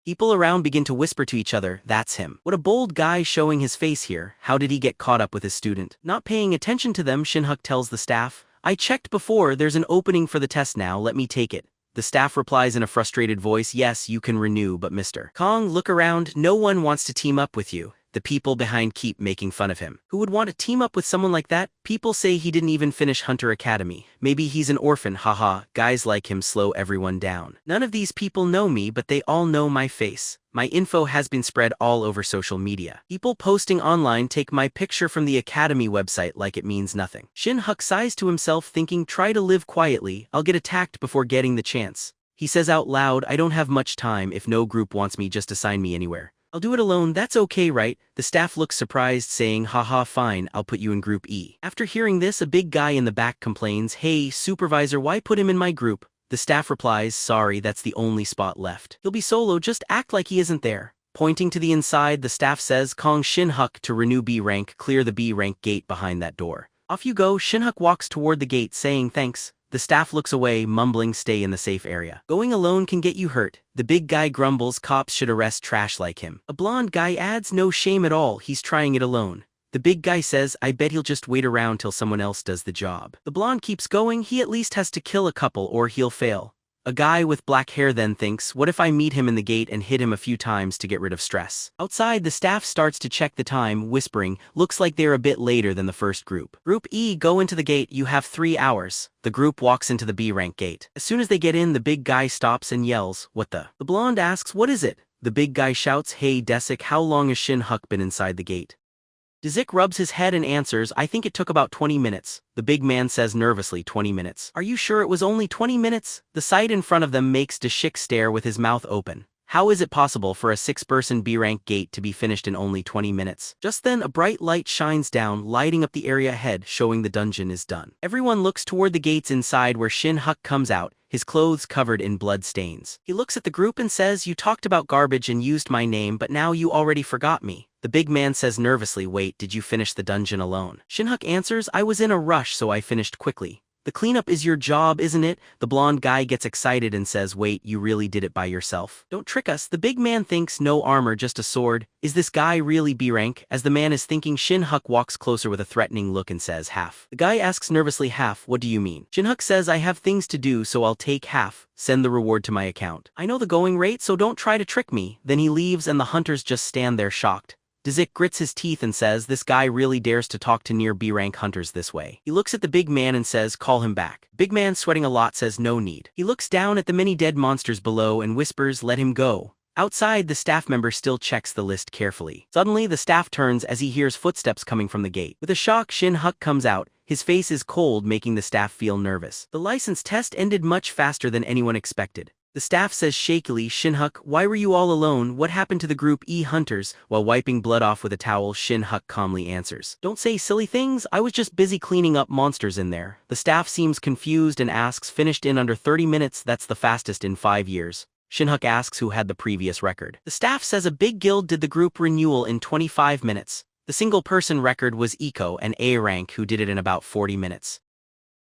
People around begin to whisper to each other, that's him. What a bold guy showing his face here. How did he get caught up with his student? Not paying attention to them, Shin-huk tells the staff, I checked before, there's an opening for the test now, let me take it. The staff replies in a frustrated voice, yes, you can renew, but Mr. Kong, look around, no one wants to team up with you. The people behind keep making fun of him. Who would want to team up with someone like that? People say he didn't even finish Hunter Academy. Maybe he's an orphan, haha. Guys like him slow everyone down. None of these people know me, but they all know my face. My info has been spread all over social media. People posting online take my picture from the Academy website like it means nothing. Shin-huk sighs to himself thinking, try to live quietly, I'll get attacked before getting the chance. He says out loud, I don't have much time, if no group wants me just assign me anywhere. I'll do it alone, that's okay right? The staff looks surprised saying, haha fine, I'll put you in group E. After hearing this, a big guy in the back complains, hey supervisor, why put him in my group? The staff replies, sorry, that's the only spot left. He'll be solo, just act like he isn't there. Pointing to the inside, the staff says, Gong Shin-huk to renew B rank, clear the B rank gate behind that door. Off you go, Shin-huk walks toward the gate saying thanks. The staff looks away, mumbling stay in the safe area. Going alone can get you hurt. The big guy grumbles cops should arrest trash like him. A blonde guy adds no shame at all, he's trying it alone. The big guy says, I bet he'll just wait around till someone else does the job. The blonde keeps going, he at least has to kill a couple or he'll fail. A guy with black hair then thinks, what if I meet him in the gate and hit him a few times to get rid of stress? Outside, the staff starts to check the time, whispering, looks like they're a bit later than the first group. Group E, go into the gate, you have 3 hours. The group walks into the B rank gate. As soon as they get in, the big guy stops and yells, what the? The blonde asks, what is it? The big guy shouts, hey Desik, how long has Shin-huk been inside the gate? Desik rubs his head and answers, I think it took about 20 minutes. The big man says nervously, 20 minutes. Are you sure it was only 20 minutes? The sight in front of them makes Desik stare with his mouth open. How is it possible for a 6-person B-rank gate to be finished in only 20 minutes? Just then, a bright light shines down, lighting up the area ahead, showing the dungeon is done. Everyone looks toward the gates inside where Shin-huk comes out, his clothes covered in blood stains. He looks at the group and says, "You talked about garbage and used my name, but now you already forgot me." The big man says nervously, "Wait, did you finish the dungeon alone?" Shin-huk answers, "I was in a rush, so I finished quickly." "The cleanup is your job, isn't it?" The blonde guy gets excited and says, "Wait, you really did it by yourself? Don't trick us." The big man thinks, "No armor, just a sword. Is this guy really B-rank?" As the man is thinking, Shin-huk walks closer with a threatening look and says, "Half." The guy asks nervously, "Half? What do you mean?" Shin-huk says, "I have things to do, so I'll take half. Send the reward to my account. I know the going rate, so don't try to trick me." Then he leaves and the hunters just stand there shocked. Dzik grits his teeth and says, "This guy really dares to talk to near B-rank hunters this way." He looks at the big man and says, "Call him back." Big man, sweating a lot, says, "No need." He looks down at the many dead monsters below and whispers, "Let him go." Outside, the staff member still checks the list carefully. Suddenly, the staff turns as he hears footsteps coming from the gate. With a shock, Shin-huk comes out. His face is cold, making the staff feel nervous. The license test ended much faster than anyone expected. The staff says shakily, "Shin-huk, why were you all alone? What happened to the Group E hunters?" While wiping blood off with a towel, Shin-huk calmly answers, "Don't say silly things, I was just busy cleaning up monsters in there." The staff seems confused and asks, "Finished in under 30 minutes, that's the fastest in 5 years. Shin-huk asks who had the previous record. The staff says a big guild did the group renewal in 25 minutes. The single-person record was Eco and A-rank who did it in about 40 minutes.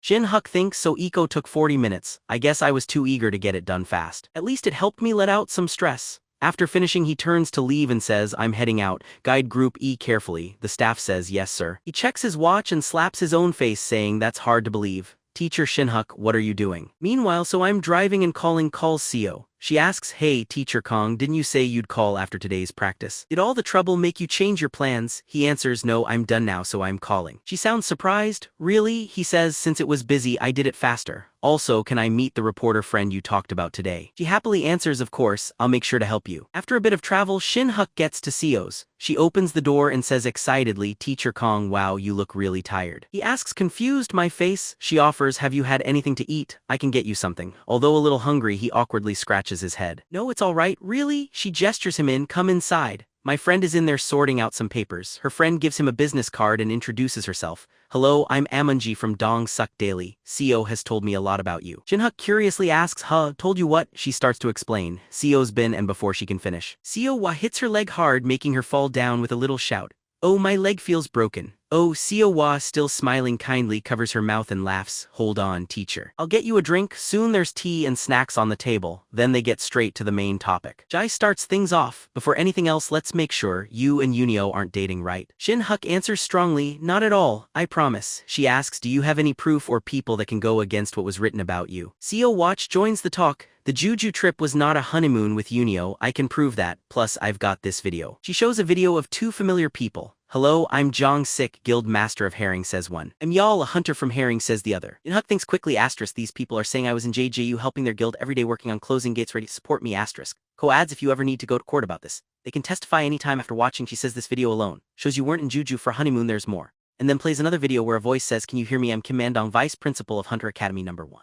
Shin-huk thinks, so Eco took 40 minutes, I guess I was too eager to get it done fast. At least it helped me let out some stress. After finishing, he turns to leave and says, "I'm heading out, guide Group E carefully." The staff says, "Yes sir." He checks his watch and slaps his own face saying, "That's hard to believe. Teacher Shin-huk, what are you doing?" Meanwhile, so I'm driving and calls Seo. She asks, "Hey, Teacher Kong, didn't you say you'd call after today's practice? Did all the trouble make you change your plans?" He answers, "No, I'm done now, so I'm calling." She sounds surprised. "Really?" He says, "Since it was busy, I did it faster. Also, can I meet the reporter friend you talked about today?" She happily answers, "Of course, I'll make sure to help you." After a bit of travel, Shin-huk gets to Seo's. She opens the door and says excitedly, "Teacher Kong, wow, you look really tired." He asks, confused, "My face?" She offers, "Have you had anything to eat? I can get you something." Although a little hungry, he awkwardly scratches his head. "No, it's all right." "Really?" She gestures him in, "Come inside. My friend is in there sorting out some papers." Her friend gives him a business card and introduces herself. "Hello, I'm Amunji from Dong Suk Daily. Seo has told me a lot about you." Shin-huk curiously asks, "Huh, told you what?" She starts to explain. Seo's been and before she can finish, Seo hits her leg hard, making her fall down with a little shout. "Oh, my leg feels broken." "Oh," Seo, still smiling kindly, covers her mouth and laughs. "Hold on, teacher. I'll get you a drink." Soon there's tea and snacks on the table. Then they get straight to the main topic. Jai starts things off. "Before anything else, let's make sure you and Yunio aren't dating, right?" Shin-huk answers strongly, "Not at all, I promise." She asks, "Do you have any proof or people that can go against what was written about you?" Seo joins the talk. "The Juju trip was not a honeymoon with Yunio, I can prove that, plus I've got this video." She shows a video of two familiar people. "Hello, I'm Jong Sik, Guild Master of Herring," says one. "I'm Yal, a hunter from Herring," says the other. Shin-huk thinks quickly, "These people are saying I was in JJU helping their guild every day working on closing gates ready to support me, asterisk. Co adds, if you ever need to go to court about this, they can testify anytime after watching." She says this video alone shows you weren't in Juju for a honeymoon, there's more. And then plays another video where a voice says, "Can you hear me? I'm Kim Mandong, Vice Principal of Hunter Academy No. 1.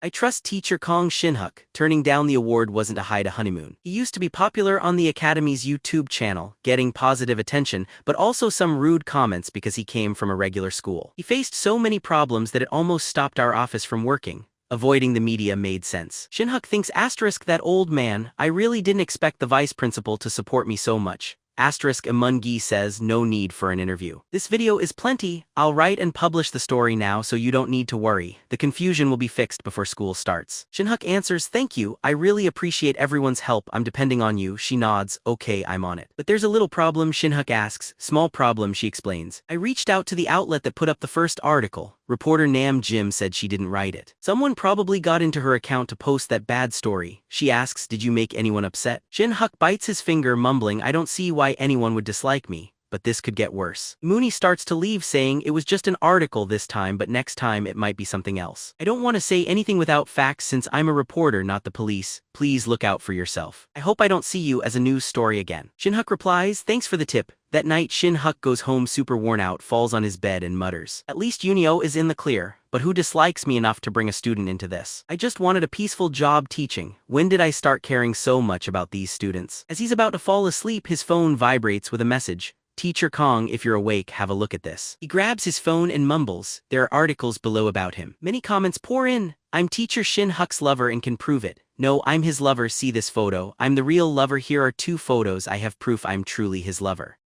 I trust Teacher Kong." Shin-huk, turning down the award wasn't to hide a honeymoon. He used to be popular on the Academy's YouTube channel, getting positive attention, but also some rude comments because he came from a regular school. He faced so many problems that it almost stopped our office from working. Avoiding the media made sense. Shin-huk thinks, asterisk, "That old man, I really didn't expect the vice principal to support me so much." Asterisk Emun-gi says, "No need for an interview. This video is plenty. I'll write and publish the story now so you don't need to worry. The confusion will be fixed before school starts." Shin-huk answers, "Thank you, I really appreciate everyone's help, I'm depending on you." She nods, "Okay, I'm on it." "But there's a little problem," Shin-huk asks. "Small problem," she explains. "I reached out to the outlet that put up the first article. Reporter Nam Jim said she didn't write it. Someone probably got into her account to post that bad story." She asks, "Did you make anyone upset?" Shin-huk bites his finger, mumbling, "I don't see why anyone would dislike me, but this could get worse. Mooney starts to leave saying it was just an article this time but next time it might be something else. I don't want to say anything without facts since I'm a reporter not the police. Please look out for yourself. I hope I don't see you as a news story again. Shin-huk replies, thanks for the tip. That night Shin-huk goes home super worn out, falls on his bed and mutters. At least Yunio is in the clear, but who dislikes me enough to bring a student into this? I just wanted a peaceful job teaching. When did I start caring so much about these students? As he's about to fall asleep, his phone vibrates with a message. Teacher Kong, if you're awake, have a look at this. He grabs his phone and mumbles. There are articles below about him. Many comments pour in. I'm teacher Shin-huk's lover and can prove it. No, I'm his lover, see this photo. I'm the real lover, here are 2 photos, I have proof I'm truly his lover.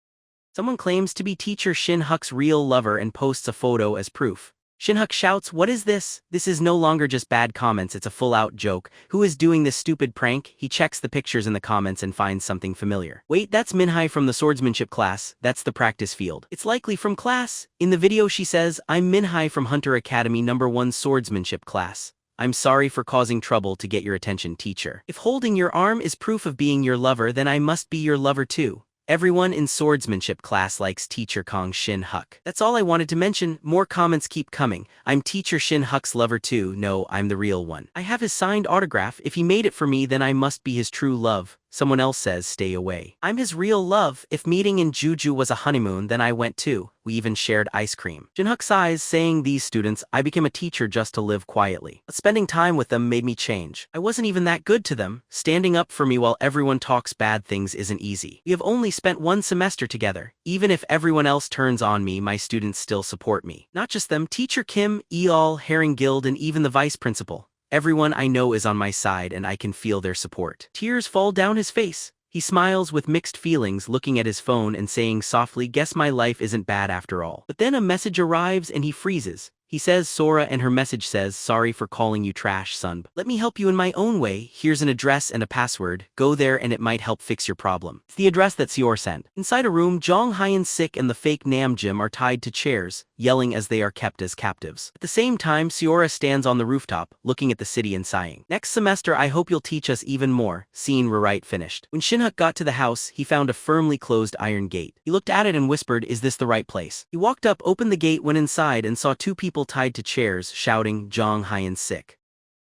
Someone claims to be teacher Shin-huk's real lover and posts a photo as proof. Shin-huk shouts, what is this? This is no longer just bad comments, it's a full-out joke. Who is doing this stupid prank? He checks the pictures in the comments and finds something familiar. Wait, that's Minhai from the swordsmanship class, that's the practice field. It's likely from class. In the video she says, I'm Minhai from Hunter Academy #1 swordsmanship class. I'm sorry for causing trouble to get your attention, teacher. If holding your arm is proof of being your lover, then I must be your lover too. Everyone in swordsmanship class likes teacher Kong Shin-huk. That's all I wanted to mention. More comments keep coming. I'm teacher Shin-huk's lover too. No, I'm the real one. I have his signed autograph. If he made it for me, then I must be his true love. Someone else says stay away. I'm his real love. If meeting in Juju was a honeymoon, then I went too. We even shared ice cream. Shin-huk sighs, saying these students, I became a teacher just to live quietly. But spending time with them made me change. I wasn't even that good to them. Standing up for me while everyone talks bad things isn't easy. We have only spent 1 semester together. Even if everyone else turns on me, my students still support me. Not just them, teacher Kim, Eol, Herring Guild, and even the vice principal. Everyone I know is on my side and I can feel their support. Tears fall down his face. He smiles with mixed feelings, looking at his phone and saying softly, guess my life isn't bad after all. But then a message arrives and he freezes. He says Sora and her message says, sorry for calling you trash, son. Let me help you in my own way. Here's an address and a password. Go there and it might help fix your problem. It's the address that Seor sent. Inside a room, Jong Hyun-sik and the fake Namjim are tied to chairs, yelling as they are kept as captives. At the same time, Seora stands on the rooftop, looking at the city and sighing. Next semester I hope you'll teach us even more. Scene rewrite finished. When Shin-huk got to the house, he found a firmly closed iron gate. He looked at it and whispered, is this the right place? He walked up, opened the gate, went inside and saw 2 people tied to chairs, shouting, Jong Hyun-sik.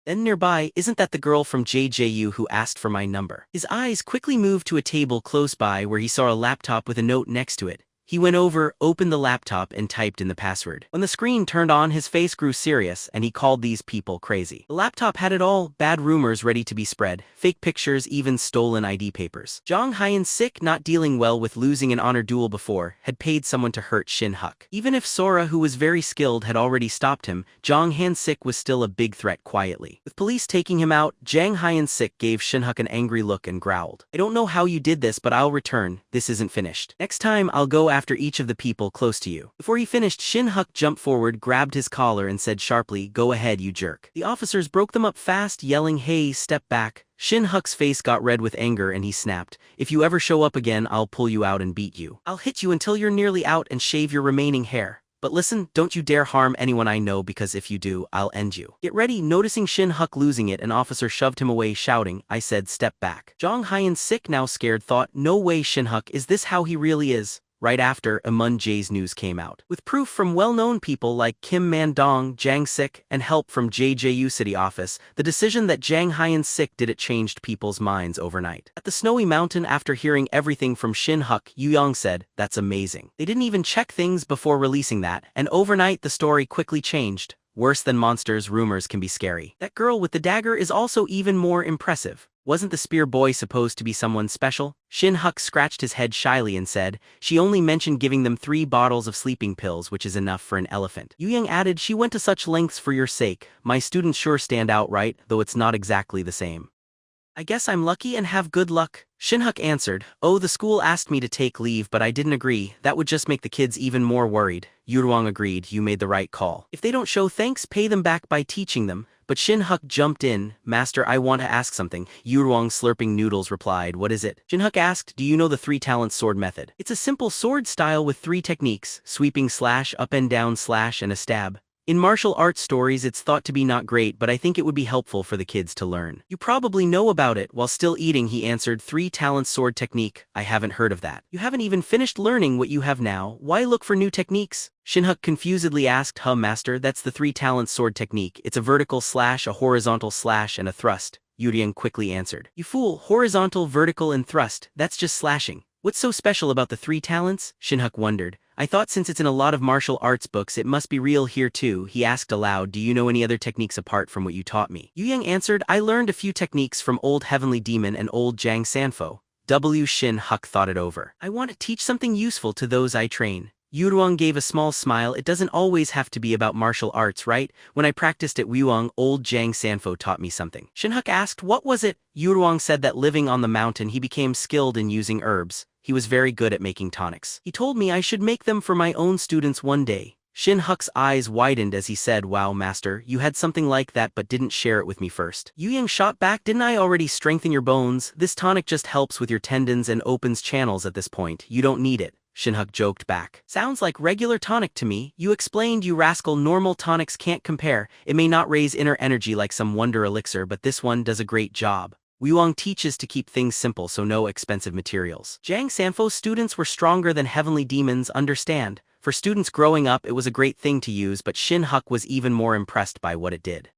Then nearby, isn't that the girl from JJU who asked for my number? His eyes quickly moved to a table close by where he saw a laptop with a note next to it. He went over, opened the laptop, and typed in the password. When the screen turned on, his face grew serious, and he called these people crazy. The laptop had it all, bad rumors ready to be spread, fake pictures, even stolen ID papers. Jong Hyun-sik, not dealing well with losing an honor duel before, had paid someone to hurt Shin-huk. Even if Sora, who was very skilled, had already stopped him, Jong Hyun-sik was still a big threat quietly. With police taking him out, Jang Hyun-sik gave Shin-huk an angry look and growled. I don't know how you did this, but I'll return. This isn't finished. Next time, I'll go after each of the people close to you. Before he finished, Shin-huk jumped forward, grabbed his collar and said sharply, go ahead, you jerk. The officers broke them up fast, yelling, hey, step back. Shin-huk's face got red with anger and he snapped, if you ever show up again, I'll pull you out and beat you. I'll hit you until you're nearly out and shave your remaining hair. But listen, don't you dare harm anyone I know because if you do, I'll end you. Get ready. Noticing Shin-huk losing it, an officer shoved him away shouting, I said step back. Jong Hyun-sik, now scared, thought, no way Shin-huk, is this how he really is? Right after, Emun Jae's news came out. With proof from well-known people like Kim Man-dong, Jang Sik, and help from JJU City Office, the decision that Jang Hyun-sik did it changed people's minds overnight. At the snowy mountain, after hearing everything from Shin-huk, Youyang said, that's amazing. They didn't even check things before releasing that, and overnight the story quickly changed. Worse than monsters, rumors can be scary. That girl with the dagger is also even more impressive. Wasn't the spear boy supposed to be someone special? Shin-huk scratched his head shyly and said, she only mentioned giving them 3 bottles of sleeping pills, which is enough for an elephant. Youyang added, she went to such lengths for your sake. My students sure stand out, right? Though it's not exactly the same. I guess I'm lucky and have good luck. Shin-huk answered, oh, the school asked me to take leave but I didn't agree. That would just make the kids even more worried. Yuriang agreed, you made the right call. If they don't show thanks, pay them back by teaching them. But Shin-huk jumped in, master, I want to ask something. Yuriang, slurping noodles, replied, what is it? Shin-huk asked, do you know the 3-talent sword method? It's a simple sword style with 3 techniques, sweeping slash, up and down slash, and a stab. In martial arts stories it's thought to be not great, but I think it would be helpful for the kids to learn. You probably know about it. While still eating, he answered, 3 talents sword technique. I haven't heard of that. You haven't even finished learning what you have now. Why look for new techniques? Shin-huk confusedly asked. Master, that's the 3 talents sword technique. It's a vertical slash, a horizontal slash, and a thrust. Yuriang quickly answered. You fool, horizontal, vertical, and thrust, that's just slashing. What's so special about the 3 talents? Shin-huk wondered. I thought since it's in a lot of martial arts books it must be real here too. He asked aloud, do you know any other techniques apart from what you taught me? Yuriang answered, I learned a few techniques from old Heavenly Demon and old Jang Sanfo. Shin-huk thought it over. I want to teach something useful to those I train. Yuriang gave a small smile. It doesn't always have to be about martial arts, right? When I practiced at Wyuang, old Jang Sanfo taught me something. Shin-huk asked, what was it? Yuriang said that living on the mountain he became skilled in using herbs. He was very good at making tonics. He told me I should make them for my own students one day. Shin-huk's eyes widened as he said, wow, master, you had something like that but didn't share it with me first. Yuriang shot back, didn't I already strengthen your bones? This tonic just helps with your tendons and opens channels at this point. You don't need it. Shin-huk joked back. Sounds like regular tonic to me. You explained, you rascal. Normal tonics can't compare. It may not raise inner energy like some wonder elixir, but this one does a great job. Wyuang teaches to keep things simple, so no expensive materials. Jang Sanfo's students were stronger than heavenly demons, understand. For students growing up it was a great thing to use, but Shin-huk was even more impressed by what it did.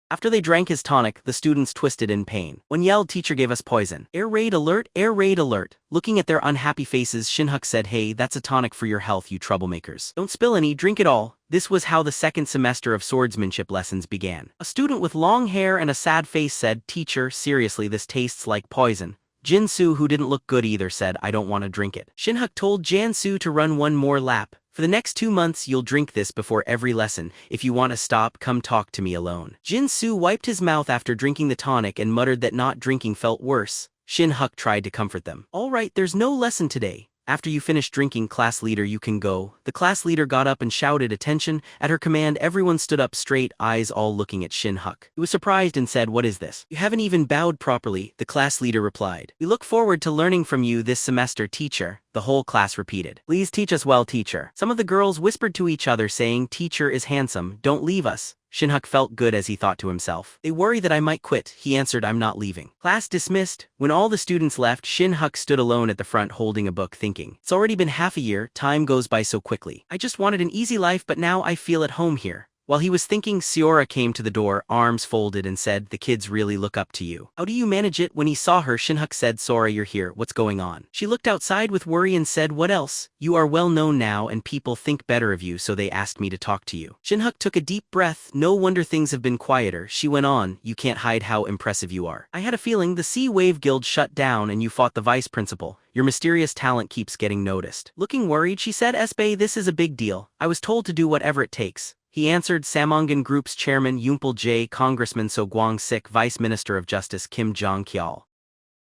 After they drank his tonic, the students twisted in pain. One yelled, teacher gave us poison. Air raid alert, air raid alert. Looking at their unhappy faces, Shin-huk said, hey, that's a tonic for your health, you troublemakers. Don't spill any, drink it all. This was how the second semester of swordsmanship lessons began. A student with long hair and a sad face said, teacher, seriously, this tastes like poison. Jin-soo, who didn't look good either, said, I don't want to drink it. Shin-huk told Jan-soo to run one more lap. For the next 2 months you'll drink this before every lesson. If you want to stop, come talk to me alone. Jin-soo wiped his mouth after drinking the tonic and muttered that not drinking felt worse. Shin-huk tried to comfort them. All right, there's no lesson today. After you finish drinking, class leader, you can go. The class leader got up and shouted, attention. At her command everyone stood up straight, eyes all looking at Shin-huk. He was surprised and said, what is this? You haven't even bowed properly, the class leader replied. We look forward to learning from you this semester, teacher. The whole class repeated. Please teach us well, teacher. Some of the girls whispered to each other saying, teacher is handsome, don't leave us. Shin-huk felt good as he thought to himself. They worry that I might quit. He answered, I'm not leaving. Class dismissed. When all the students left, Shin-huk stood alone at the front holding a book thinking. It's already been half a year, time goes by so quickly. I just wanted an easy life, but now I feel at home here. While he was thinking, Seora came to the door, arms folded, and said, the kids really look up to you. How do you manage it? When he saw her, Shin-huk said, Sora, you're here, what's going on? She looked outside with worry and said, what else? You are well known now and people think better of you, so they asked me to talk to you. Shin-huk took a deep breath. No wonder things have been quieter. She went on, you can't hide how impressive you are. I had a feeling the Sea Wave Guild shut down and you fought the vice principal. Your mysterious talent keeps getting noticed. Looking worried, she said, Esbe, this is a big deal. I was told to do whatever it takes. He answered, Samongan Group's chairman Yumpal J, Congressman So Gwang-sik, Vice Minister of Justice Kim Jong-kyal.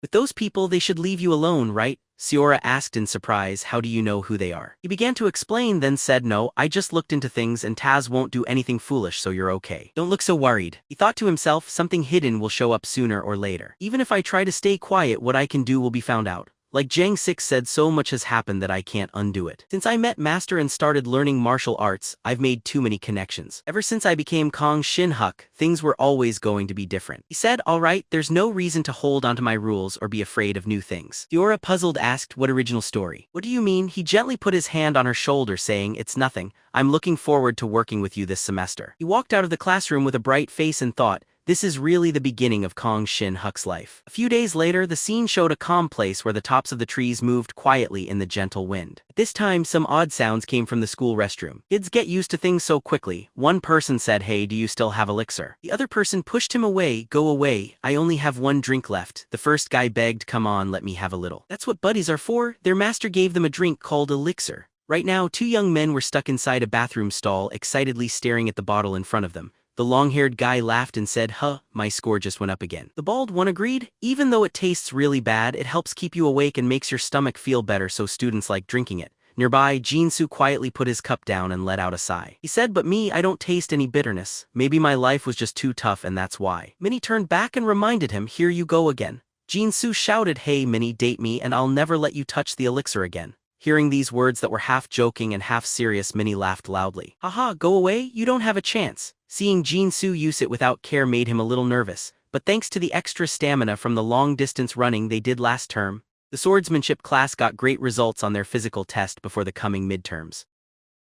With those people they should leave you alone, right? Seora asked in surprise, how do you know who they are? He began to explain, then said, no, I just looked into things and Taz won't do anything foolish, so you're okay. Don't look so worried. He thought to himself, something hidden will show up sooner or later. Even if I try to stay quiet, what I can do will be found out. Like Jang Sik said, so much has happened that I can't undo it. Since I met Master and started learning martial arts, I've made too many connections. Ever since I became Gong Shin-huk, things were always going to be different. He said, alright, there's no reason to hold onto my rules or be afraid of new things. Seora, puzzled, asked, what original story? What do you mean? He gently put his hand on her shoulder saying, it's nothing. I'm looking forward to working with you this semester. He walked out of the classroom with a bright face and thought, this is really the beginning of Gong Shin-huk's life. A few days later, the scene showed a calm place where the tops of the trees moved quietly in the gentle wind. At this time, some odd sounds came from the school restroom. Kids get used to things so quickly. One person said, hey, do you still have elixir? The other person pushed him away. Go away, I only have one drink left. The first guy begged, come on, let me have a little. That's what buddies are for. Their master gave them a drink called elixir. Right now, 2 young men were stuck inside a bathroom stall, excitedly staring at the bottle in front of them. The long-haired guy laughed and said, my score just went up again. The bald one agreed, even though it tastes really bad, it helps keep you awake and makes your stomach feel better, so students like drinking it. Nearby, Jin-soo quietly put his cup down and let out a sigh. He said, but me, I don't taste any bitterness. Maybe my life was just too tough and that's why. Minnie turned back and reminded him, here you go again. Jin-soo shouted, hey Minnie, date me and I'll never let you touch the elixir again. Hearing these words that were half joking and half serious, Minnie laughed loudly. Haha, go away, you don't have a chance. Seeing Jin-soo use it without care made him a little nervous, but thanks to the extra stamina from the long-distance running they did last term, the swordsmanship class got great results on their physical test before the coming midterms.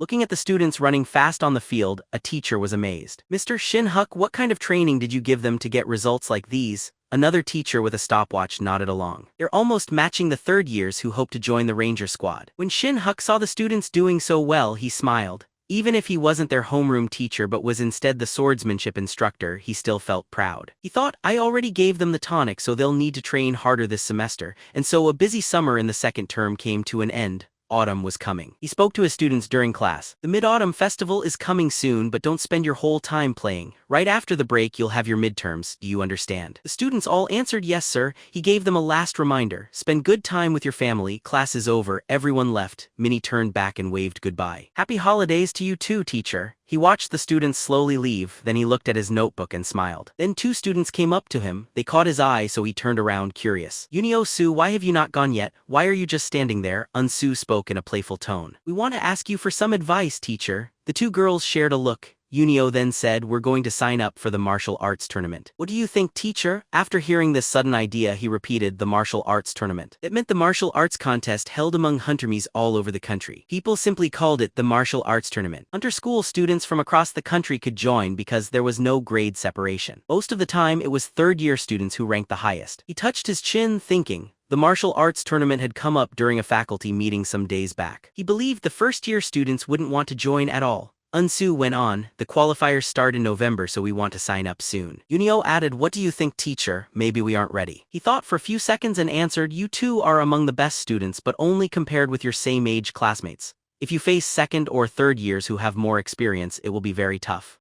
Looking at the students running fast on the field, a teacher was amazed. Mr. Shin-huk, what kind of training did you give them to get results like these? Another teacher with a stopwatch nodded along. They're almost matching the third years who hope to join the ranger squad. When Shin-huk saw the students doing so well, he smiled. Even if he wasn't their homeroom teacher but was instead the swordsmanship instructor, he still felt proud. He thought, I already gave them the tonic, so they'll need to train harder this semester, and so a busy summer in the second term came to an end. Autumn was coming. He spoke to his students during class. The Mid-Autumn Festival is coming soon, but don't spend your whole time playing. Right after the break you'll have your midterms, do you understand? The students all answered yes sir. He gave them a last reminder. Spend good time with your family, class is over. Everyone left. Minnie turned back and waved goodbye. Happy holidays to you too, teacher. He watched the students slowly leave, then he looked at his notebook and smiled. Then two students came up to him. They caught his eye, so he turned around curious. Unio-soo, why have you not gone yet? Why are you just standing there? Unsoo spoke in a playful tone. We want to ask you for some advice, teacher. The two girls shared a look. Unio then said, we're going to sign up for the martial arts tournament. What do you think, teacher? After hearing this sudden idea, he repeated, the martial arts tournament. It meant the martial arts contest held among huntermies all over the country. People simply called it the martial arts tournament. Hunter school students from across the country could join because there was no grade separation. Most of the time, it was third-year students who ranked the highest. He touched his chin, thinking. The martial arts tournament had come up during a faculty meeting some days back. He believed the first-year students wouldn't want to join at all. Unsoo went on, the qualifiers start in November, so we want to sign up soon. Unio added, what do you think, teacher? Maybe we aren't ready. He thought for a few seconds and answered, you two are among the best students, but only compared with your same-age classmates. If you face second or third years who have more experience, it will be very tough.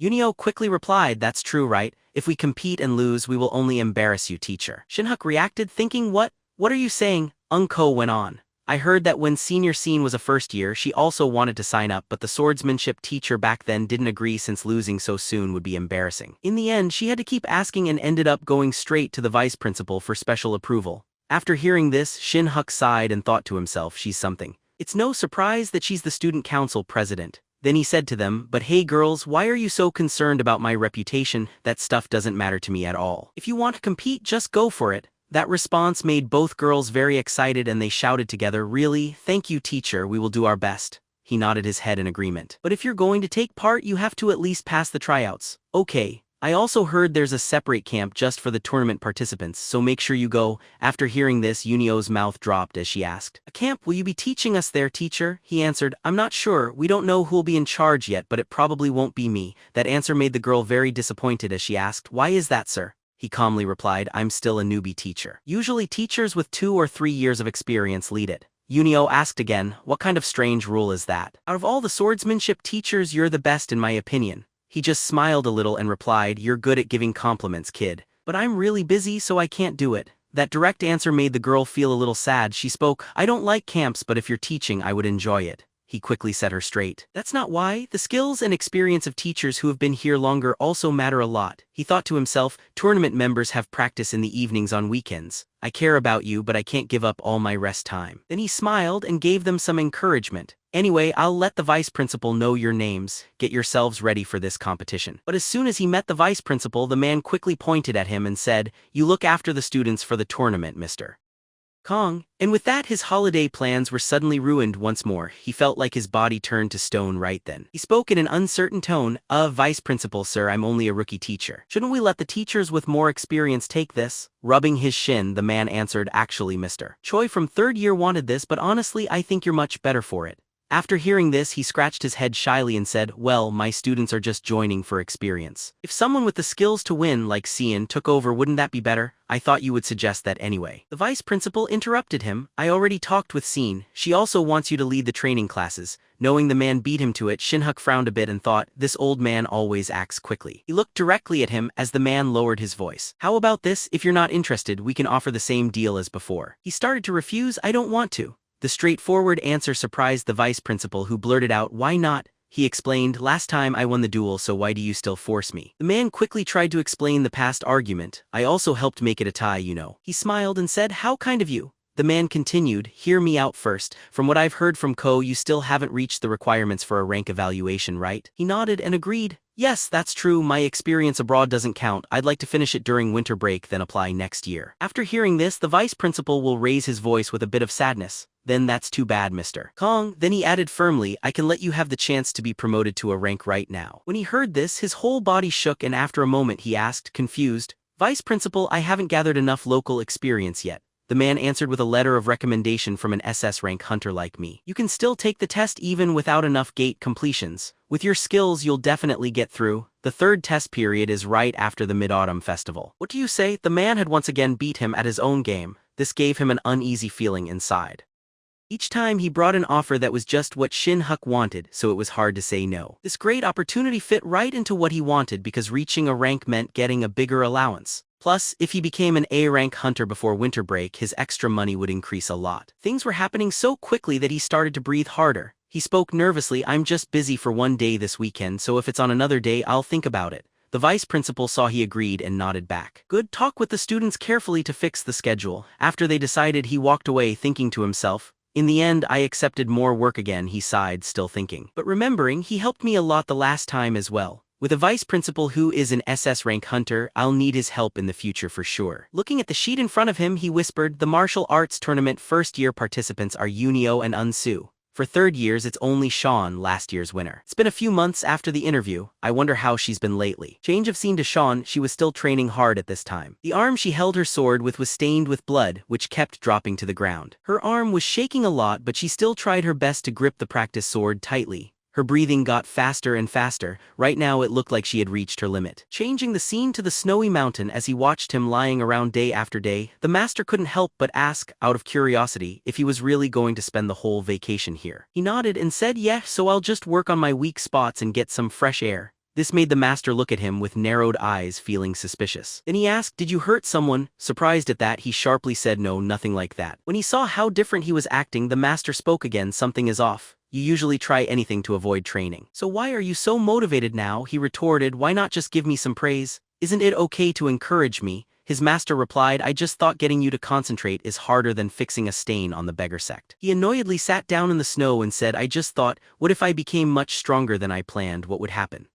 Unio quickly replied, that's true, right? If we compete and lose, we will only embarrass you, teacher. Shin-huk reacted, thinking, what are you saying? Unko went on. I heard that when Senior Scene was a first year, she also wanted to sign up, but the swordsmanship teacher back then didn't agree since losing so soon would be embarrassing. In the end, she had to keep asking and ended up going straight to the vice principal for special approval. After hearing this, Shin-huk sighed and thought to himself, she's something. It's no surprise that she's the student council president. Then he said to them, but hey girls, why are you so concerned about my reputation? That stuff doesn't matter to me at all. If you want to compete, just go for it. That response made both girls very excited and they shouted together, really? Thank you, teacher, we will do our best. He nodded his head in agreement. But if you're going to take part, you have to at least pass the tryouts. Okay. I also heard there's a separate camp just for the tournament participants, so make sure you go. After hearing this, Unio's mouth dropped as she asked, a camp? Will you be teaching us there, teacher? He answered, I'm not sure, we don't know who'll be in charge yet, but it probably won't be me. That answer made the girl very disappointed as she asked, why is that, sir? He calmly replied, I'm still a newbie teacher. Usually teachers with 2 or 3 years of experience lead it. Unio asked again, what kind of strange rule is that? Out of all the swordsmanship teachers, you're the best in my opinion. He just smiled a little and replied, you're good at giving compliments, kid. But I'm really busy, so I can't do it. That direct answer made the girl feel a little sad. She spoke, I don't like camps, but if you're teaching, I would enjoy it. He quickly set her straight. That's not why. The skills and experience of teachers who have been here longer also matter a lot. He thought to himself, tournament members have practice in the evenings on weekends. I care about you, but I can't give up all my rest time. Then he smiled and gave them some encouragement. Anyway, I'll let the vice principal know your names. Get yourselves ready for this competition. But as soon as he met the vice principal, the man quickly pointed at him and said, you look after the students for the tournament, Mr. Kong. And with that, his holiday plans were suddenly ruined once more. He felt like his body turned to stone right then. He spoke in an uncertain tone, Vice Principal, sir, I'm only a rookie teacher. Shouldn't we let the teachers with more experience take this? Rubbing his shin, the man answered, actually, Mr. Choi from third year wanted this, but honestly, I think you're much better for it. After hearing this, he scratched his head shyly and said, well, my students are just joining for experience. If someone with the skills to win, like Cian, took over, wouldn't that be better? I thought you would suggest that anyway. The vice principal interrupted him. I already talked with Cian. She also wants you to lead the training classes. Knowing the man beat him to it, Shin-huk frowned a bit and thought, this old man always acts quickly. He looked directly at him as the man lowered his voice. How about this? If you're not interested, we can offer the same deal as before. He started to refuse. I don't want to. The straightforward answer surprised the vice principal, who blurted out, why not? He explained, last time I won the duel, so why do you still force me? The man quickly tried to explain the past argument. I also helped make it a tie, you know. He smiled and said, how kind of you. The man continued, hear me out first. From what I've heard from Ko, you still haven't reached the requirements for a rank evaluation, right? He nodded and agreed. Yes, that's true, my experience abroad doesn't count. I'd like to finish it during winter break then apply next year. After hearing this, the vice principal will raise his voice with a bit of sadness. Then that's too bad, Mr. Kong. Then he added firmly, I can let you have the chance to be promoted to a rank right now. When he heard this, his whole body shook and after a moment he asked, confused, Vice Principal, I haven't gathered enough local experience yet. The man answered with a letter of recommendation from an SS rank hunter like me. You can still take the test even without enough gate completions. With your skills you'll definitely get through. The third test period is right after the Mid-Autumn Festival. What do you say? The man had once again beat him at his own game. This gave him an uneasy feeling inside. Each time he brought an offer that was just what Shin-huk wanted, so it was hard to say no. This great opportunity fit right into what he wanted because reaching a rank meant getting a bigger allowance. Plus, if he became an A-rank hunter before winter break, his extra money would increase a lot. Things were happening so quickly that he started to breathe harder. He spoke nervously, I'm just busy for one day this weekend, so if it's on another day I'll think about it. The vice principal saw he agreed and nodded back. Good, talk with the students carefully to fix the schedule. After they decided, he walked away thinking to himself, in the end I accepted more work again, he sighed, still thinking. But remembering, he helped me a lot the last time as well. With a vice principal who is an SS rank hunter, I'll need his help in the future for sure. Looking at the sheet in front of him, he whispered, the martial arts tournament first-year participants are Yunio and Unsu. For third years, it's only Sean, last year's winner. It's been a few months after the interview. I wonder how she's been lately. Change of scene to Sean, she was still training hard at this time. The arm she held her sword with was stained with blood, which kept dropping to the ground. Her arm was shaking a lot, but she still tried her best to grip the practice sword tightly. Her breathing got faster and faster. Right now it looked like she had reached her limit. Changing the scene to the snowy mountain as he watched him lying around day after day, the master couldn't help but ask, out of curiosity, if he was really going to spend the whole vacation here. He nodded and said, yeah, so I'll just work on my weak spots and get some fresh air. This made the master look at him with narrowed eyes, feeling suspicious. Then he asked, did you hurt someone? Surprised at that, he sharply said no, nothing like that. When he saw how different he was acting, the master spoke again, something is off. You usually try anything to avoid training. So why are you so motivated now? He retorted, why not just give me some praise? Isn't it okay to encourage me? His master replied, I just thought getting you to concentrate is harder than fixing a stain on the beggar sect. He annoyedly sat down in the snow and said, I just thought, what if I became much stronger than I planned, what would happen?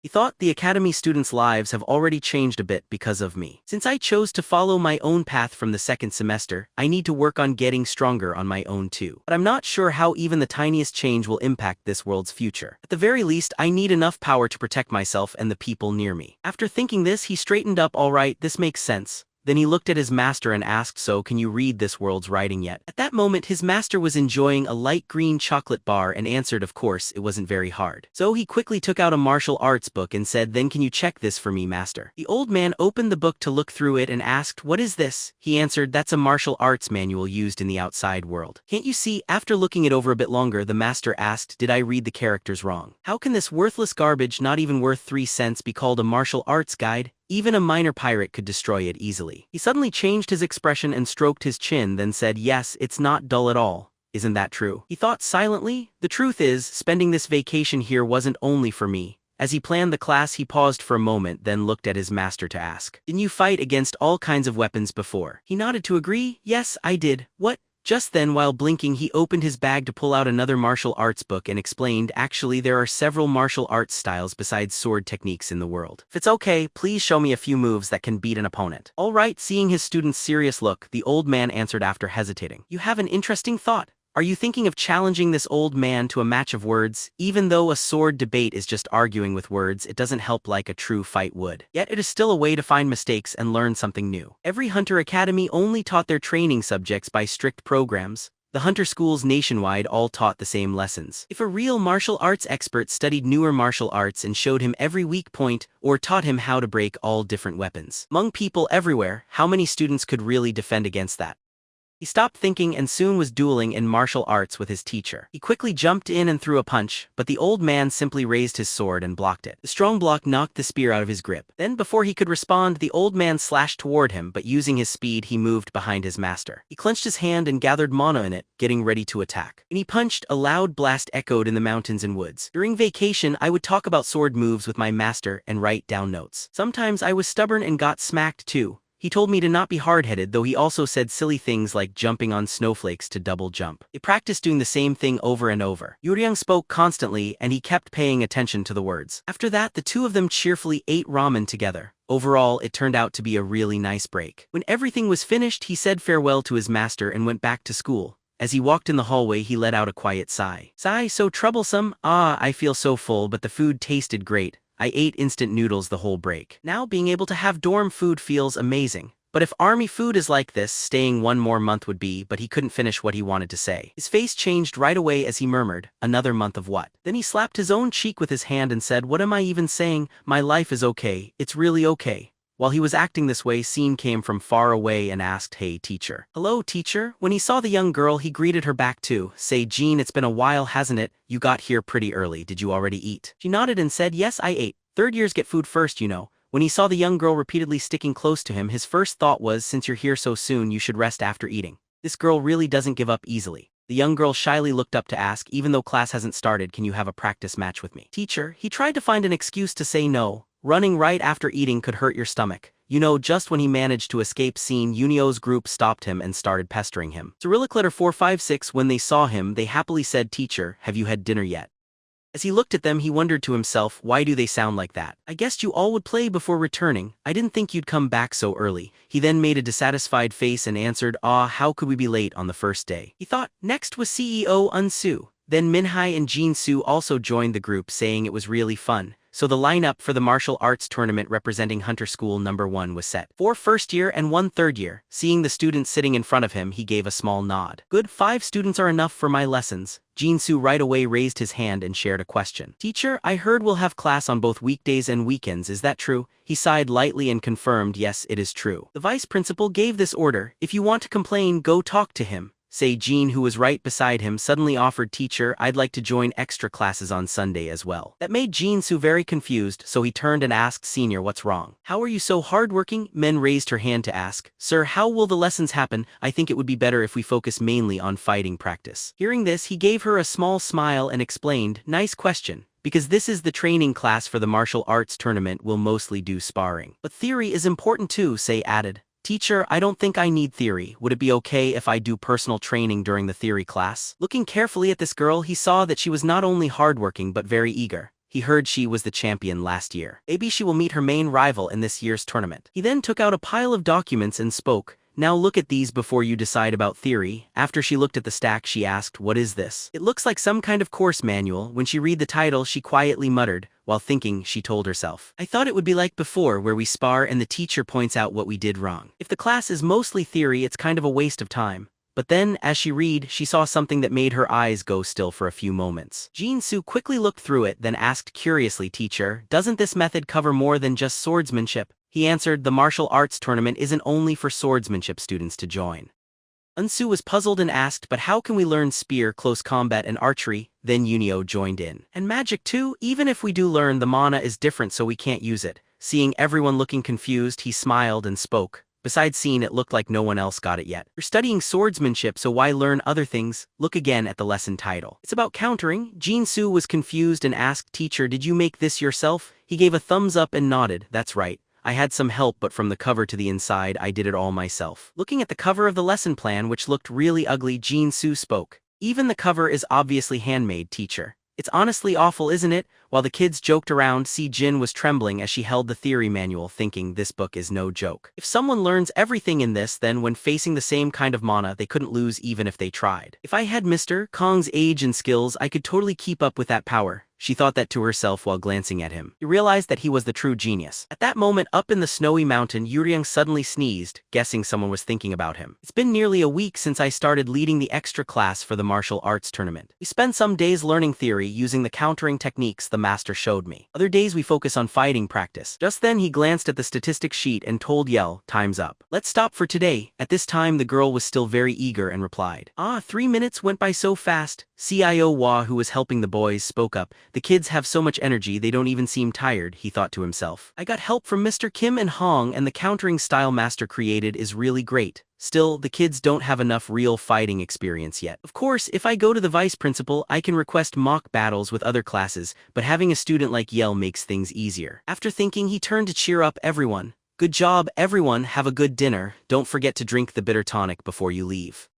He thought the academy students' lives have already changed a bit because of me. Since I chose to follow my own path from the second semester, I need to work on getting stronger on my own too. But I'm not sure how even the tiniest change will impact this world's future. At the very least, I need enough power to protect myself and the people near me. After thinking this, he straightened up, all right, this makes sense. Then he looked at his master and asked, so can you read this world's writing yet? At that moment his master was enjoying a light green chocolate bar and answered, of course, it wasn't very hard. So he quickly took out a martial arts book and said, then can you check this for me, master? The old man opened the book to look through it and asked, what is this? He answered, that's a martial arts manual used in the outside world. Can't you see? After looking it over a bit longer, the master asked, did I read the characters wrong? How can this worthless garbage, not even worth 3 cents, be called a martial arts guide? Even a minor pirate could destroy it easily. He suddenly changed his expression and stroked his chin, then said, yes, it's not dull at all. Isn't that true? He thought silently. The truth is, spending this vacation here wasn't only for me. As he planned the class, he paused for a moment, then looked at his master to ask, didn't you fight against all kinds of weapons before? He nodded to agree. Yes, I did. What? Just then, while blinking, he opened his bag to pull out another martial arts book and explained, actually there are several martial arts styles besides sword techniques in the world. If it's okay, please show me a few moves that can beat an opponent. All right, seeing his student's serious look, the old man answered after hesitating. You have an interesting thought. Are you thinking of challenging this old man to a match of words? Even though a sword debate is just arguing with words, it doesn't help like a true fight would. Yet it is still a way to find mistakes and learn something new. Every Hunter Academy only taught their training subjects by strict programs. The Hunter schools nationwide all taught the same lessons. If a real martial arts expert studied newer martial arts and showed him every weak point, or taught him how to break all different weapons, among people everywhere, how many students could really defend against that? He stopped thinking and soon was dueling in martial arts with his teacher. He quickly jumped in and threw a punch, but the old man simply raised his sword and blocked it. The strong block knocked the spear out of his grip. Then, before he could respond, the old man slashed toward him, but using his speed, he moved behind his master. He clenched his hand and gathered mana in it, getting ready to attack. When he punched, a loud blast echoed in the mountains and woods. During vacation, I would talk about sword moves with my master and write down notes. Sometimes I was stubborn and got smacked too. He told me to not be hard-headed, though he also said silly things like jumping on snowflakes to double jump. They practiced doing the same thing over and over. Yuriang spoke constantly, and he kept paying attention to the words. After that, the two of them cheerfully ate ramen together. Overall, it turned out to be a really nice break. When everything was finished, he said farewell to his master and went back to school. As he walked in the hallway, he let out a quiet sigh. Sigh so troublesome. I feel so full, but the food tasted great. I ate instant noodles the whole break. Now being able to have dorm food feels amazing. But if army food is like this, staying one more month would be, but he couldn't finish what he wanted to say. His face changed right away as he murmured, another month of what? Then he slapped his own cheek with his hand and said, what am I even saying? My life is okay. It's really okay. While he was acting this way, Scene came from far away and asked, hey, teacher. Hello, teacher. When he saw the young girl, he greeted her back too. Say, Jean, it's been a while, hasn't it? You got here pretty early. Did you already eat? She nodded and said, yes, I ate. Third years get food first, you know. When he saw the young girl repeatedly sticking close to him, his first thought was, since you're here so soon, you should rest after eating. This girl really doesn't give up easily. The young girl shyly looked up to ask, even though class hasn't started, can you have a practice match with me? Teacher, he tried to find an excuse to say no. Running right after eating could hurt your stomach. You know, just when he managed to escape Scene, Yunio's group stopped him and started pestering him. Cyrillic letter 456, when they saw him, they happily said, teacher, have you had dinner yet? As he looked at them, he wondered to himself, why do they sound like that? I guessed you all would play before returning. I didn't think you'd come back so early. He then made a dissatisfied face and answered, how could we be late on the first day? He thought. Next was CEO Unsu. Then Minhai and Jin-soo also joined the group, saying it was really fun. So the lineup for the martial arts tournament representing Hunter School number 1 was set. 4 first year and 1 third year. Seeing the students sitting in front of him, he gave a small nod. Good, 5 students are enough for my lessons. Jin-soo right away raised his hand and shared a question. Teacher, I heard we'll have class on both weekdays and weekends, is that true? He sighed lightly and confirmed, yes, it is true. The vice principal gave this order, if you want to complain, go talk to him. Say, Jean, who was right beside him, suddenly offered, teacher, I'd like to join extra classes on Sunday as well. That made Jin-soo very confused, so he turned and asked senior, what's wrong? How are you so hardworking? Men raised her hand to ask, sir, how will the lessons happen? I think it would be better if we focus mainly on fighting practice. Hearing this, he gave her a small smile and explained, nice question. Because this is the training class for the martial arts tournament, we'll mostly do sparring. But theory is important too, Say added. Teacher, I don't think I need theory. Would it be okay if I do personal training during the theory class? Looking carefully at this girl, he saw that she was not only hardworking but very eager. He heard she was the champion last year. Maybe she will meet her main rival in this year's tournament. He then took out a pile of documents and spoke. Now look at these before you decide about theory. After she looked at the stack, she asked, what is this? It looks like some kind of course manual. When she read the title, she quietly muttered. While thinking, she told herself, I thought it would be like before, where we spar and the teacher points out what we did wrong. If the class is mostly theory, it's kind of a waste of time. But then, as she read, she saw something that made her eyes go still for a few moments. Jin-soo quickly looked through it, then asked curiously, teacher, doesn't this method cover more than just swordsmanship? He answered, the martial arts tournament isn't only for swordsmanship students to join. Unsu was puzzled and asked, but how can we learn spear, close combat, and archery? Then Yunio joined in. And magic too? Even if we do learn, the mana is different, so we can't use it. Seeing everyone looking confused, he smiled and spoke. Besides Scene, it looked like no one else got it yet. You're studying swordsmanship, so why learn other things? Look again at the lesson title. It's about countering. Jin-soo was confused and asked, teacher, did you make this yourself? He gave a thumbs up and nodded. That's right. I had some help, but from the cover to the inside, I did it all myself. Looking at the cover of the lesson plan, which looked really ugly, Jin-soo spoke. Even the cover is obviously handmade, teacher. It's honestly awful, isn't it? While the kids joked around, Jin was trembling as she held the theory manual, thinking this book is no joke. If someone learns everything in this, then when facing the same kind of mana, they couldn't lose even if they tried. If I had Mr. Kong's age and skills, I could totally keep up with that power. She thought that to herself while glancing at him. He realized that he was the true genius. At that moment, up in the snowy mountain, Yuriang suddenly sneezed, guessing someone was thinking about him. It's been nearly a week since I started leading the extra class for the martial arts tournament. We spend some days learning theory using the countering techniques the master showed me. Other days we focus on fighting practice. Just then he glanced at the statistics sheet and told Yell, time's up. Let's stop for today. At this time the girl was still very eager and replied. 3 minutes went by so fast. CIO Hua, who was helping the boys, spoke up. The kids have so much energy they don't even seem tired, he thought to himself. I got help from Mr. Kim and Hong, and the countering style master created is really great. Still, the kids don't have enough real fighting experience yet. Of course, if I go to the vice principal, I can request mock battles with other classes, but having a student like Yell makes things easier. After thinking, he turned to cheer up everyone. Good job, everyone, have a good dinner, don't forget to drink the bitter tonic before you leave.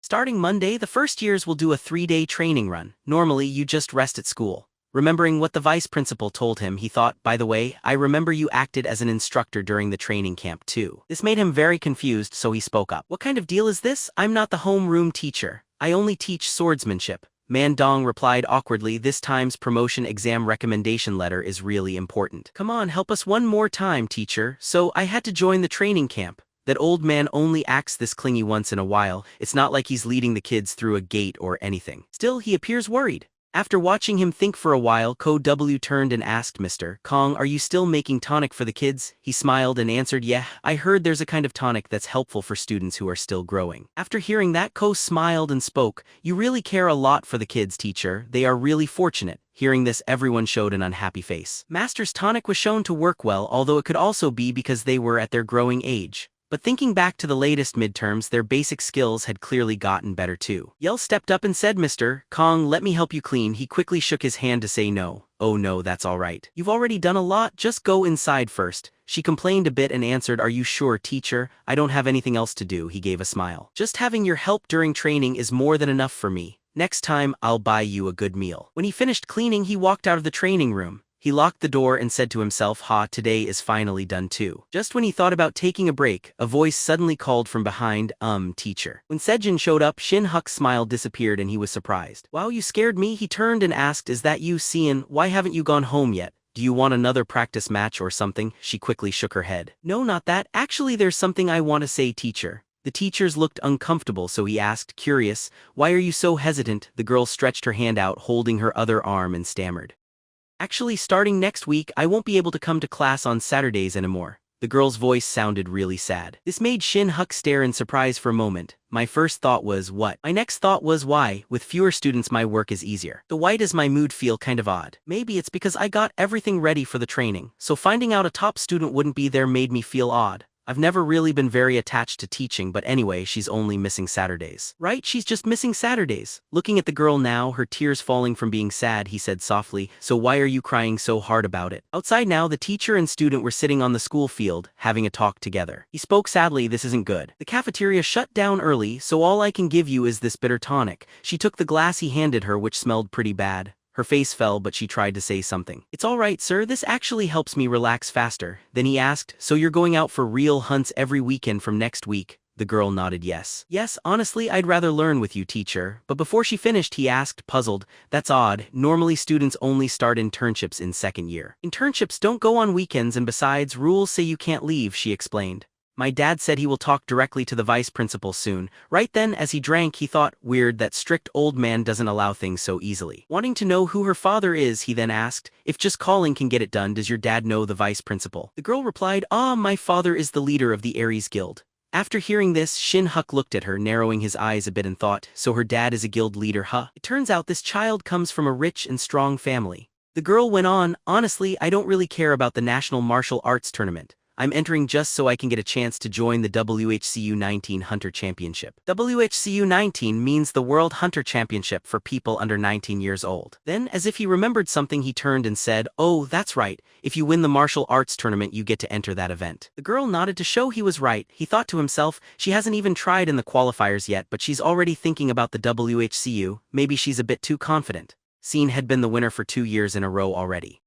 Starting Monday, the first years will do a 3-day training run. Normally, you just rest at school. Remembering what the vice principal told him, he thought, by the way, I remember you acted as an instructor during the training camp too. This made him very confused, so he spoke up. What kind of deal is this? I'm not the homeroom teacher. I only teach swordsmanship. Man Dong replied awkwardly, this time's promotion exam recommendation letter is really important. Come on, help us one more time, teacher. So I had to join the training camp. That old man only acts this clingy once in a while. It's not like he's leading the kids through a gate or anything. Still, he appears worried. After watching him think for a while, Ko W turned and asked Mr. Kong, are you still making tonic for the kids? He smiled and answered, yeah, I heard there's a kind of tonic that's helpful for students who are still growing. After hearing that, Ko smiled and spoke, you really care a lot for the kids, teacher. They are really fortunate. Hearing this, everyone showed an unhappy face. Master's tonic was shown to work well, although it could also be because they were at their growing age. But thinking back to the latest midterms, their basic skills had clearly gotten better too. Yell stepped up and said, Mr. Kong, let me help you clean. He quickly shook his hand to say no. Oh no, that's all right. You've already done a lot, just go inside first. She complained a bit and answered, are you sure, teacher? I don't have anything else to do. He gave a smile. Just having your help during training is more than enough for me. Next time, I'll buy you a good meal. When he finished cleaning, he walked out of the training room. He locked the door and said to himself, ha, today is finally done too. Just when he thought about taking a break, a voice suddenly called from behind, teacher. When Sejin showed up, Shin-huk's smile disappeared and he was surprised. Wow, you scared me? He turned and asked, is that you, Sean? Why haven't you gone home yet? Do you want another practice match or something? She quickly shook her head. No, not that. Actually, there's something I want to say, teacher. The teachers looked uncomfortable, so he asked, curious, why are you so hesitant? The girl stretched her hand out, holding her other arm, and stammered. Actually, starting next week, I won't be able to come to class on Saturdays anymore. The girl's voice sounded really sad. This made Shin-huk stare in surprise for a moment. My first thought was, what? My next thought was, why? With fewer students, my work is easier. So why does my mood feel kind of odd? Maybe it's because I got everything ready for the training. So finding out a top student wouldn't be there made me feel odd. I've never really been very attached to teaching, but anyway, she's only missing Saturdays. Right, she's just missing Saturdays. Looking at the girl now, her tears falling from being sad, he said softly, so why are you crying so hard about it? Outside now, the teacher and student were sitting on the school field, having a talk together. He spoke sadly, this isn't good. The cafeteria shut down early, so all I can give you is this bitter tonic. She took the glass he handed her, which smelled pretty bad. Her face fell, but she tried to say something. It's all right, sir, this actually helps me relax faster. Then he asked, so you're going out for real hunts every weekend from next week? The girl nodded yes. Yes, honestly, I'd rather learn with you, teacher. But before she finished, he asked, puzzled, that's odd. Normally students only start internships in second year. Internships don't go on weekends, and besides, rules say you can't leave, she explained. My dad said he will talk directly to the vice principal soon. Right then, as he drank, he thought, weird, that strict old man doesn't allow things so easily. Wanting to know who her father is, he then asked, if just calling can get it done, does your dad know the vice principal? The girl replied, my father is the leader of the Aries Guild. After hearing this, Shin-huk looked at her, narrowing his eyes a bit and thought, so her dad is a guild leader, huh? It turns out this child comes from a rich and strong family. The girl went on, honestly, I don't really care about the National Martial Arts Tournament. I'm entering just so I can get a chance to join the WHCU 19 Hunter Championship. WHCU 19 means the World Hunter Championship for people under 19 years old. Then, as if he remembered something, he turned and said, oh, that's right. If you win the martial arts tournament, you get to enter that event. The girl nodded to show he was right. He thought to himself, she hasn't even tried in the qualifiers yet, but she's already thinking about the WHCU. Maybe she's a bit too confident. Scene had been the winner for 2 years in a row already.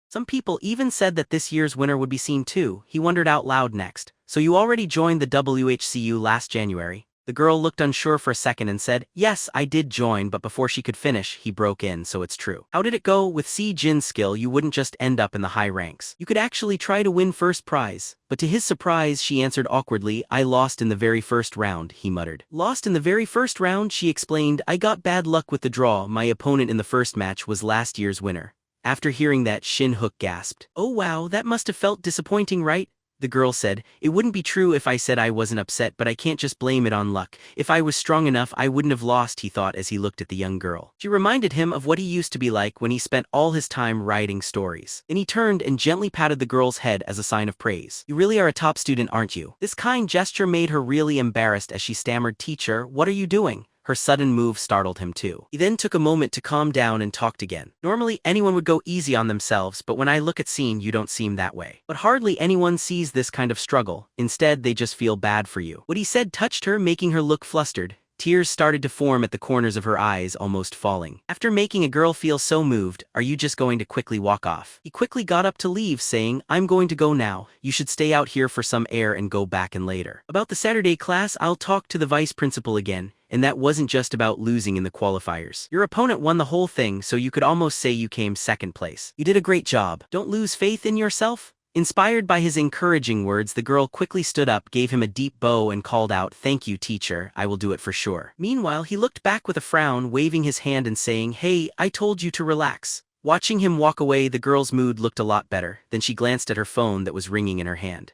Some people even said that this year's winner would be seen too. He wondered out loud next. So you already joined the WHCU last January? The girl looked unsure for a second and said, yes, I did join, but before she could finish, he broke in, so it's true. How did it go? With Si Jin's skill, you wouldn't just end up in the high ranks. You could actually try to win first prize. But to his surprise, she answered awkwardly, I lost in the very first round, he muttered. Lost in the very first round, she explained, I got bad luck with the draw. My opponent in the first match was last year's winner. After hearing that, Shin-huk gasped. Oh wow, that must have felt disappointing, right? The girl said, it wouldn't be true if I said I wasn't upset, but I can't just blame it on luck. If I was strong enough, I wouldn't have lost, he thought as he looked at the young girl. She reminded him of what he used to be like when he spent all his time writing stories. Then he turned and gently patted the girl's head as a sign of praise. You really are a top student, aren't you? This kind gesture made her really embarrassed as she stammered, teacher, what are you doing? her sudden move startled him too. He then took a moment to calm down and talked again. Normally anyone would go easy on themselves, but when I look at scene you don't seem that way. But hardly anyone sees this kind of struggle, instead they just feel bad for you. What he said touched her, making her look flustered. Tears started to form at the corners of her eyes, almost falling. After making a girl feel so moved, are you just going to quickly walk off? He quickly got up to leave, saying, I'm going to go now. You should stay out here for some air and go back in later. About the Saturday class, I'll talk to the vice principal again. And that wasn't just about losing in the qualifiers. Your opponent won the whole thing, so you could almost say you came second place. You did a great job. Don't lose faith in yourself. Inspired by his encouraging words, the girl quickly stood up, gave him a deep bow and called out, Thank you, teacher, I will do it for sure. Meanwhile, he looked back with a frown, waving his hand and saying, Hey, I told you to relax. Watching him walk away, the girl's mood looked a lot better. Then she glanced at her phone that was ringing in her hand.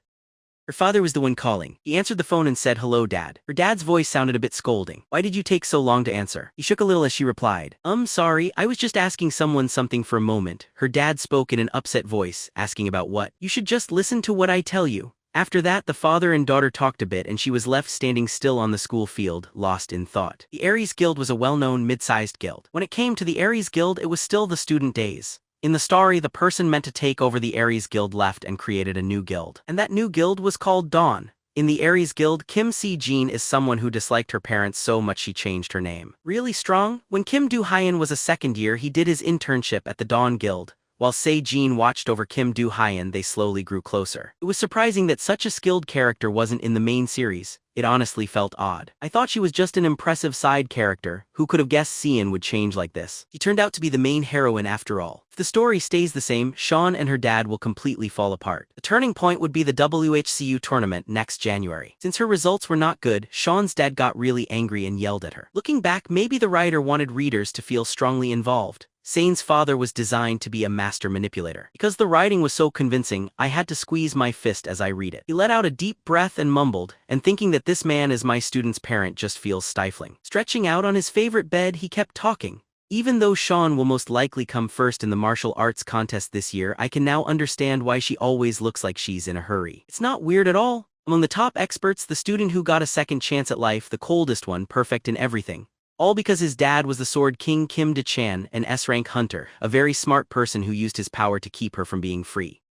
Her father was the one calling. He answered the phone and said, Hello, Dad. Her dad's voice sounded a bit scolding. Why did you take so long to answer? He shook a little as she replied, Sorry, I was just asking someone something for a moment. Her dad spoke in an upset voice, asking about what? You should just listen to what I tell you. After that, the father and daughter talked a bit and she was left standing still on the school field, lost in thought. The Aries Guild was a well-known mid-sized guild. When it came to the Aries Guild, it was still the student days. In the story, the person meant to take over the Aries Guild left and created a new guild. And that new guild was called Dawn. In the Aries Guild, Kim Si-jin is someone who disliked her parents so much she changed her name. Really strong? When Kim Do-hyun was a second year, he did his internship at the Dawn Guild. While Se-jin watched over Kim Do-hyun, they slowly grew closer. It was surprising that such a skilled character wasn't in the main series. It honestly felt odd. I thought she was just an impressive side character. Who could have guessed Seon would change like this? She turned out to be the main heroine after all. If the story stays the same, Sean and her dad will completely fall apart. The turning point would be the WHCU tournament next January. Since her results were not good, Sean's dad got really angry and yelled at her. Looking back, maybe the writer wanted readers to feel strongly involved. Sane's father was designed to be a master manipulator. Because the writing was so convincing, I had to squeeze my fist as I read it. He let out a deep breath and mumbled, and thinking that this man is my student's parent just feels stifling. Stretching out on his favorite bed, he kept talking. Even though Sean will most likely come first in the martial arts contest this year, I can now understand why she always looks like she's in a hurry. It's not weird at all. Among the top experts, the student who got a second chance at life, the coldest one, perfect in everything. All because his dad was the Sword King Kim Do-chan, an S-rank hunter, a very smart person who used his power to keep her from being free.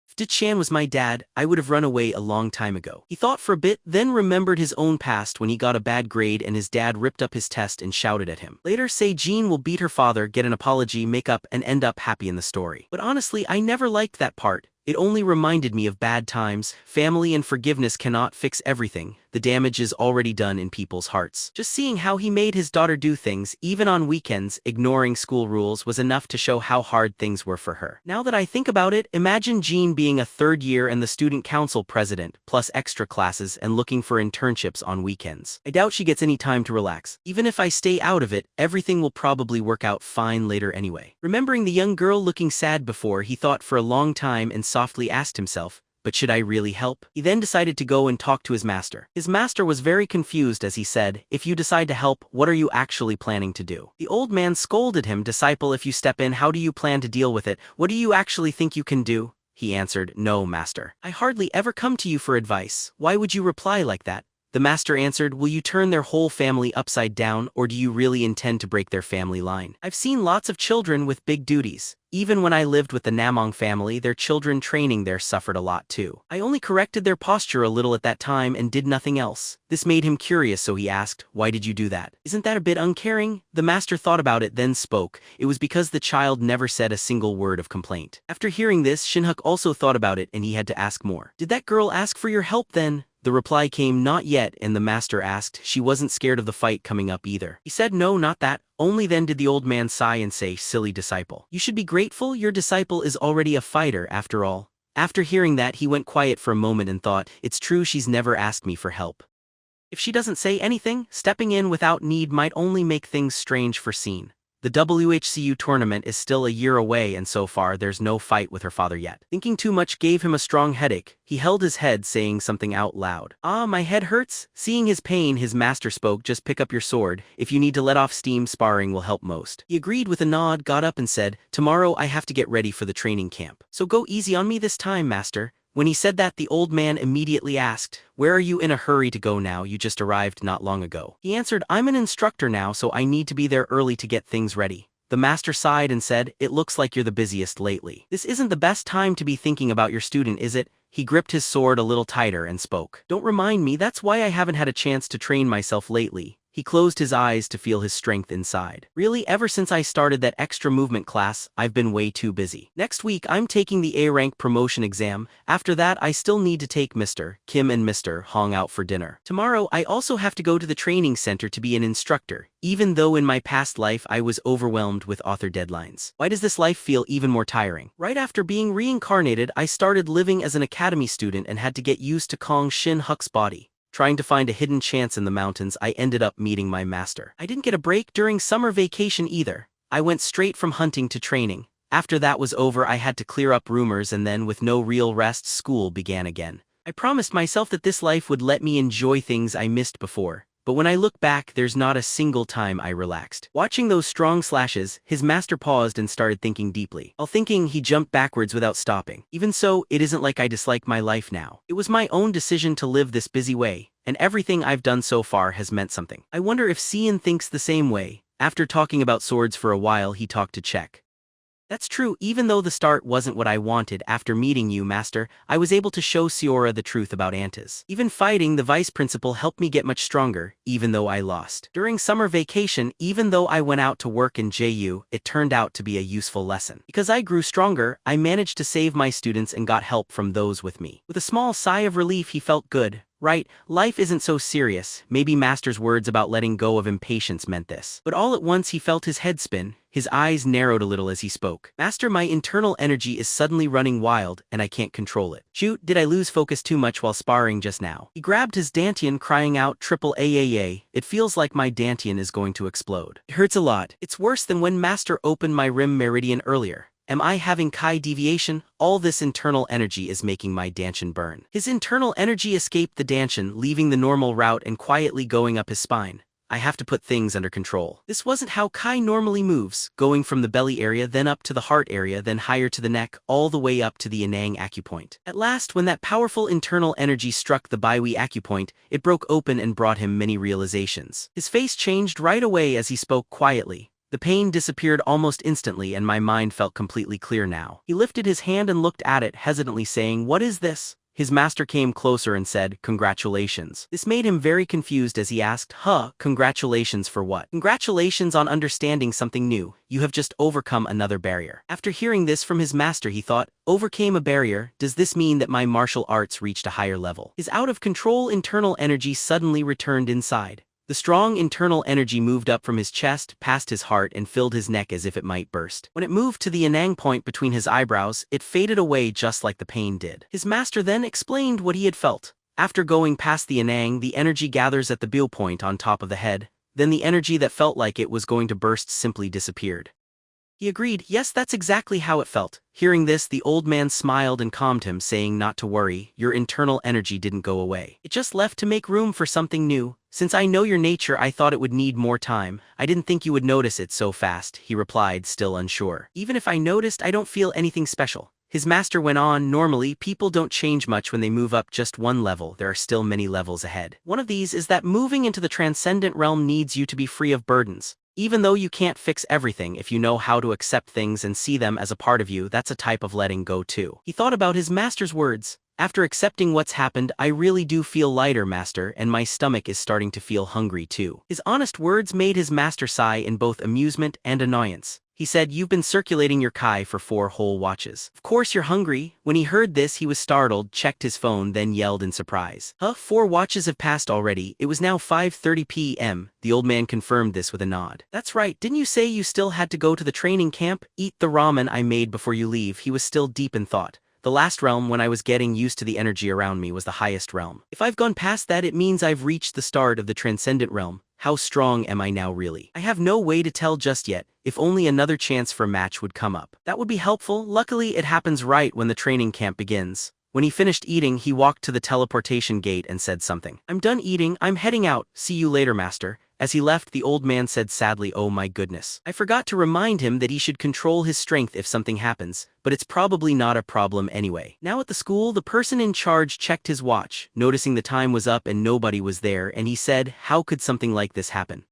If Do-chan was my dad, I would have run away a long time ago. He thought for a bit, then remembered his own past when he got a bad grade and his dad ripped up his test and shouted at him. Later, Se-jin will beat her father, get an apology, make up, and end up happy in the story. But honestly, I never liked that part. It only reminded me of bad times. Family and forgiveness cannot fix everything. The damage is already done in people's hearts. Just seeing how he made his daughter do things, even on weekends, ignoring school rules, was enough to show how hard things were for her. Now that I think about it, imagine Jean being a third year and the student council president, plus extra classes and looking for internships on weekends. I doubt she gets any time to relax. Even if I stay out of it, everything will probably work out fine later anyway. Remembering the young girl looking sad before, he thought for a long time and softly asked himself, but should I really help? He then decided to go and talk to his master. His master was very confused as he said, if you decide to help, what are you actually planning to do? The old man scolded him, disciple, if you step in, how do you plan to deal with it? What do you actually think you can do? He answered, no, master. I hardly ever come to you for advice. Why would you reply like that? The master answered, will you turn their whole family upside down, or do you really intend to break their family line? I've seen lots of children with big duties. Even when I lived with the Namong family, their children training there suffered a lot too. I only corrected their posture a little at that time and did nothing else. This made him curious, so he asked, why did you do that? Isn't that a bit uncaring? The master thought about it, then spoke. It was because the child never said a single word of complaint. After hearing this, Shin-huk also thought about it and he had to ask more. Did that girl ask for your help then? The reply came, not yet, and the master asked, she wasn't scared of the fight coming up either. He said, no, not that. Only then did the old man sigh and say, silly disciple. You should be grateful, your disciple is already a fighter after all. After hearing that, he went quiet for a moment and thought, it's true she's never asked me for help. If she doesn't say anything, stepping in without need might only make things strange for Scene. The WHCU tournament is still a year away and so far there's no fight with her father yet. Thinking too much gave him a strong headache. He held his head, saying something out loud. Ah, my head hurts? Seeing his pain, his master spoke, just pick up your sword. If you need to let off steam, sparring will help most. He agreed with a nod, got up and said, tomorrow I have to get ready for the training camp. So go easy on me this time, master. When he said that, the old man immediately asked, "Where are you in a hurry to go now? You just arrived not long ago." He answered, "I'm an instructor now, so I need to be there early to get things ready." The master sighed and said, "It looks like you're the busiest lately. This isn't the best time to be thinking about your student, is it?" He gripped his sword a little tighter and spoke. "Don't remind me, that's why I haven't had a chance to train myself lately." He closed his eyes to feel his strength inside. "Really, ever since I started that extra movement class, I've been way too busy. Next week, I'm taking the A rank promotion exam. After that, I still need to take Mr. Kim and Mr. Hong out for dinner. Tomorrow, I also have to go to the training center to be an instructor, even though in my past life I was overwhelmed with author deadlines. Why does this life feel even more tiring? Right after being reincarnated, I started living as an academy student and had to get used to Gong Shin-huk's body. Trying to find a hidden chance in the mountains, I ended up meeting my master. I didn't get a break during summer vacation either. I went straight from hunting to training. After that was over, I had to clear up rumors, and then with no real rest, school began again. I promised myself that this life would let me enjoy things I missed before. But when I look back, there's not a single time I relaxed." Watching those strong slashes, his master paused and started thinking deeply. While thinking, he jumped backwards without stopping. "Even so, it isn't like I dislike my life now. It was my own decision to live this busy way, and everything I've done so far has meant something. I wonder if Cian thinks the same way." After talking about swords for a while, he talked to Czech. "That's true, even though the start wasn't what I wanted. After meeting you, Master, I was able to show Siora the truth about Antas. Even fighting the vice principal helped me get much stronger, even though I lost. During summer vacation, even though I went out to work in JU, it turned out to be a useful lesson. Because I grew stronger, I managed to save my students and got help from those with me." With a small sigh of relief, he felt good. Right, life isn't so serious. Maybe Master's words about letting go of impatience meant this. But all at once he felt his head spin. His eyes narrowed a little as he spoke. "Master, my internal energy is suddenly running wild, and I can't control it. Shoot, did I lose focus too much while sparring just now?" He grabbed his dantian, crying out, "Triple AAA, it feels like my dantian is going to explode. It hurts a lot. It's worse than when Master opened my rim meridian earlier. Am I having Kai deviation? All this internal energy is making my dantian burn." His internal energy escaped the dantian, leaving the normal route and quietly going up his spine. "I have to put things under control." This wasn't how Kai normally moves, going from the belly area, then up to the heart area, then higher to the neck, all the way up to the inang acupoint. At last, when that powerful internal energy struck the biwi acupoint, it broke open and brought him many realizations. His face changed right away as he spoke quietly. The pain disappeared almost instantly, and my mind felt completely clear now. He lifted his hand and looked at it, hesitantly saying, "What is this?" His master came closer and said, "Congratulations." This made him very confused as he asked, Congratulations for what?" "Congratulations on understanding something new. You have just overcome another barrier." After hearing this from his master, he thought, "Overcame a barrier? Does this mean that my martial arts reached a higher level?" His out-of-control internal energy suddenly returned inside. The strong internal energy moved up from his chest, past his heart, and filled his neck as if it might burst. When it moved to the inang point between his eyebrows, it faded away just like the pain did. His master then explained what he had felt. After going past the inang, the energy gathers at the bill point on top of the head. Then the energy that felt like it was going to burst simply disappeared. He agreed, "Yes, that's exactly how it felt." Hearing this, the old man smiled and calmed him, saying not to worry, "Your internal energy didn't go away. It just left to make room for something new. Since I know your nature, I thought it would need more time. I didn't think you would notice it so fast," he replied, still unsure. "Even if I noticed, I don't feel anything special." His master went on, "Normally, people don't change much when they move up just one level. There are still many levels ahead. One of these is that moving into the transcendent realm needs you to be free of burdens. Even though you can't fix everything, if you know how to accept things and see them as a part of you, that's a type of letting go too." He thought about his master's words. "After accepting what's happened, I really do feel lighter, Master, and my stomach is starting to feel hungry too." His honest words made his master sigh in both amusement and annoyance. He said, "You've been circulating your Kai for 4 whole watches. Of course you're hungry." When he heard this, he was startled, checked his phone, then yelled in surprise. 4 watches have passed already. It was now 5:30 p.m. The old man confirmed this with a nod. "That's right. Didn't you say you still had to go to the training camp? Eat the ramen I made before you leave." He was still deep in thought. "The last realm, when I was getting used to the energy around me, was the highest realm. If I've gone past that, it means I've reached the start of the transcendent realm. How strong am I now really? I have no way to tell just yet. If only another chance for a match would come up. That would be helpful. Luckily, it happens right when the training camp begins." When he finished eating, he walked to the teleportation gate and said something. "I'm done eating. I'm heading out. See you later, Master." As he left, the old man said sadly, "Oh my goodness. I forgot to remind him that he should control his strength if something happens, but it's probably not a problem anyway." Now at the school, the person in charge checked his watch, noticing the time was up and nobody was there, and he said, "How could something like this happen?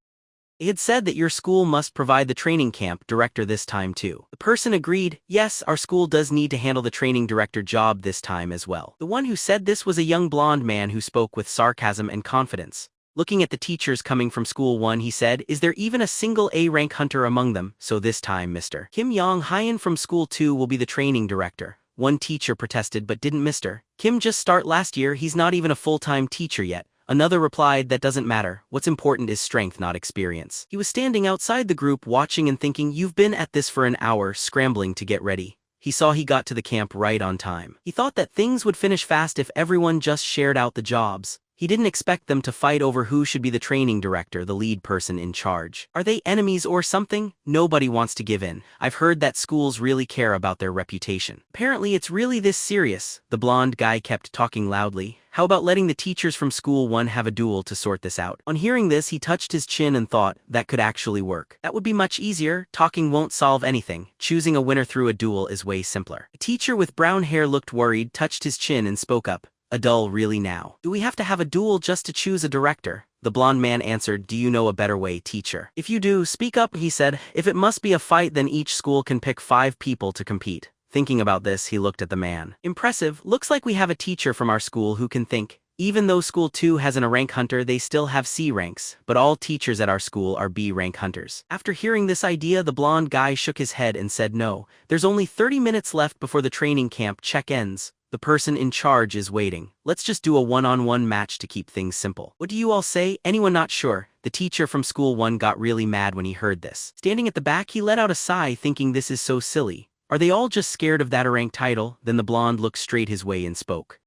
They had said that your school must provide the training camp director this time too." The person agreed, "Yes, our school does need to handle the training director job this time as well." The one who said this was a young blonde man who spoke with sarcasm and confidence. Looking at the teachers coming from School 1, he said, "Is there even a single A-rank hunter among them? So this time Mr. Kim Yong-hyun from School 2 will be the training director." One teacher protested, "But didn't Mr. Kim just start last year? He's not even a full-time teacher yet." Another replied, "That doesn't matter. What's important is strength, not experience." He was standing outside the group watching and thinking, "You've been at this for an hour, scrambling to get ready." He saw he got to the camp right on time. He thought that things would finish fast if everyone just shared out the jobs. He didn't expect them to fight over who should be the training director, the lead person in charge. Are they enemies or something? Nobody wants to give in. I've heard that schools really care about their reputation. Apparently it's really this serious. The blonde guy kept talking loudly. "How about letting the teachers from School 1 have a duel to sort this out?" On hearing this, he touched his chin and thought, that could actually work. That would be much easier. Talking won't solve anything. Choosing a winner through a duel is way simpler. A teacher with brown hair looked worried, touched his chin and spoke up. "A duel, really now? Do we have to have a duel just to choose a director?" The blonde man answered, "Do you know a better way, teacher? If you do, speak up," he said. "If it must be a fight, then each school can pick 5 people to compete." Thinking about this, he looked at the man. "Impressive. Looks like we have a teacher from our school who can think. Even though School 2 has an A-rank hunter, they still have C ranks, but all teachers at our school are B-rank hunters." After hearing this idea, the blonde guy shook his head and said, "No, there's only 30 minutes left before the training camp check ends. The person in charge is waiting. Let's just do a one-on-one match to keep things simple. What do you all say? Anyone not sure?" The teacher from School 1 got really mad when he heard this. Standing at the back, he let out a sigh, thinking this is so silly. Are they all just scared of that A-rank title? Then the blonde looked straight his way and spoke.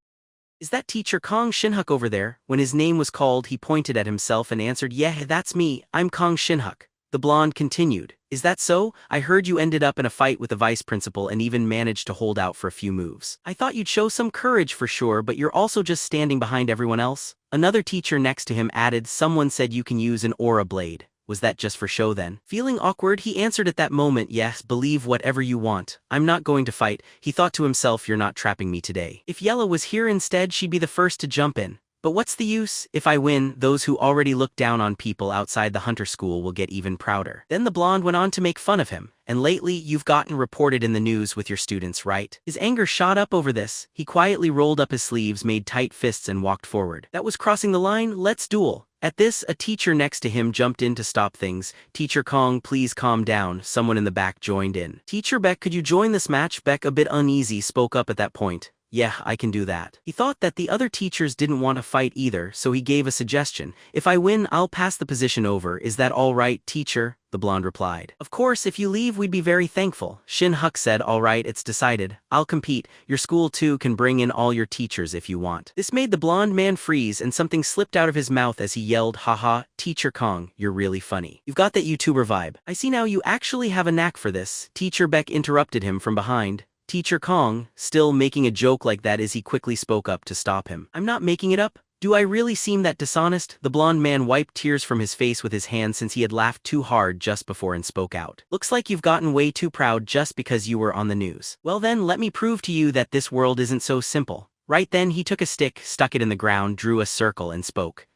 "Is that teacher Gong Shin-huk over there?" When his name was called, he pointed at himself and answered, "Yeah, that's me. I'm Gong Shin-huk." The blonde continued, "Is that so? I heard you ended up in a fight with the vice principal and even managed to hold out for a few moves. I thought you'd show some courage for sure, but you're also just standing behind everyone else." Another teacher next to him added, "Someone said you can use an aura blade. Was that just for show then?" Feeling awkward, he answered at that moment, "Yes, believe whatever you want. I'm not going to fight." He thought to himself, "You're not trapping me today. If Yahello was here instead, she'd be the first to jump in. But what's the use? If I win, those who already look down on people outside the hunter school will get even prouder." Then the blonde went on to make fun of him. "And lately, you've gotten reported in the news with your students, right?" His anger shot up over this. He quietly rolled up his sleeves, made tight fists and walked forward. "That was crossing the line. Let's duel." At this, a teacher next to him jumped in to stop things. "Teacher Kong, please calm down." Someone in the back joined in. "Teacher Beck, could you join this match?" Beck, a bit uneasy, spoke up at that point. "Yeah, I can do that." He thought that the other teachers didn't want to fight either, so he gave a suggestion. "If I win, I'll pass the position over. Is that all right, teacher?" The blonde replied. "Of course, if you leave, we'd be very thankful." Shin-huk said, "All right, it's decided. I'll compete. Your school too can bring in all your teachers if you want." This made the blonde man freeze, and something slipped out of his mouth as he yelled, "Haha, Teacher Kong, you're really funny. You've got that YouTuber vibe. I see now you actually have a knack for this." Teacher Beck interrupted him from behind. Teacher Kong, still making a joke like that as he quickly spoke up to stop him. "I'm not making it up. Do I really seem that dishonest?" The blonde man wiped tears from his face with his hand since he had laughed too hard just before and spoke out. "Looks like you've gotten way too proud just because you were on the news. Well then, let me prove to you that this world isn't so simple." Right then he took a stick, stuck it in the ground, drew a circle and spoke.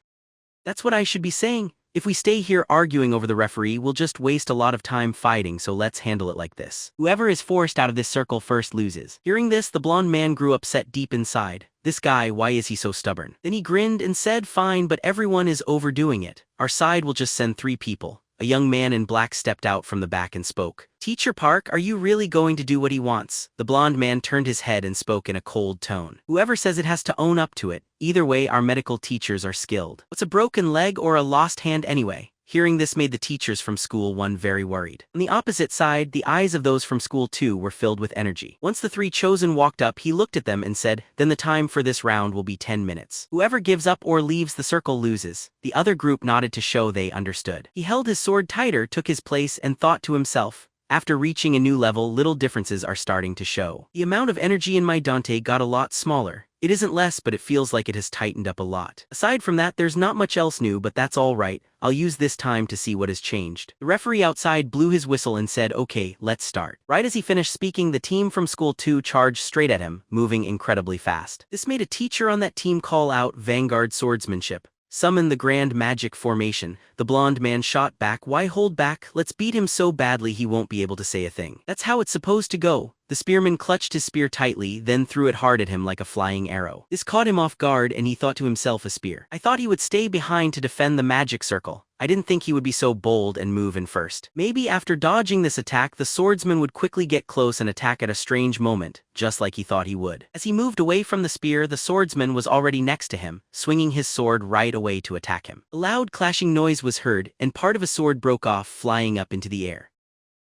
"That's what I should be saying. If we stay here arguing over the referee, we'll just waste a lot of time fighting, so let's handle it like this. Whoever is forced out of this circle first loses." Hearing this, the blonde man grew upset deep inside. This guy, why is he so stubborn? Then he grinned and said, "Fine, but everyone is overdoing it. Our side will just send 3 people. A young man in black stepped out from the back and spoke. "Teacher Park, are you really going to do what he wants?" The blonde man turned his head and spoke in a cold tone. "Whoever says it has to own up to it. Either way, our medical teachers are skilled. What's a broken leg or a lost hand anyway?" Hearing this made the teachers from School 1 very worried. On the opposite side, the eyes of those from School 2 were filled with energy. Once the 3 chosen walked up, he looked at them and said, "Then the time for this round will be 10 minutes. Whoever gives up or leaves the circle loses." The other group nodded to show they understood. He held his sword tighter, took his place, and thought to himself, "After reaching a new level, little differences are starting to show. The amount of energy in my Dante got a lot smaller. It isn't less, but it feels like it has tightened up a lot. Aside from that, there's not much else new, but that's all right. I'll use this time to see what has changed. The referee outside blew his whistle and said, okay, let's start. Right as he finished speaking, the team from School 2 charged straight at him, moving incredibly fast. This made a teacher on that team call out Vanguard swordsmanship. Summon the grand magic formation. The blonde man shot back. Why hold back? Let's beat him so badly he won't be able to say a thing. That's how it's supposed to go. The spearman clutched his spear tightly, then threw it hard at him like a flying arrow. This caught him off guard and he thought to himself, a spear. I thought he would stay behind to defend the magic circle. I didn't think he would be so bold and move in first. Maybe after dodging this attack, the swordsman would quickly get close and attack at a strange moment, just like he thought he would. As he moved away from the spear, the swordsman was already next to him, swinging his sword right away to attack him. A loud clashing noise was heard, and part of a sword broke off, flying up into the air.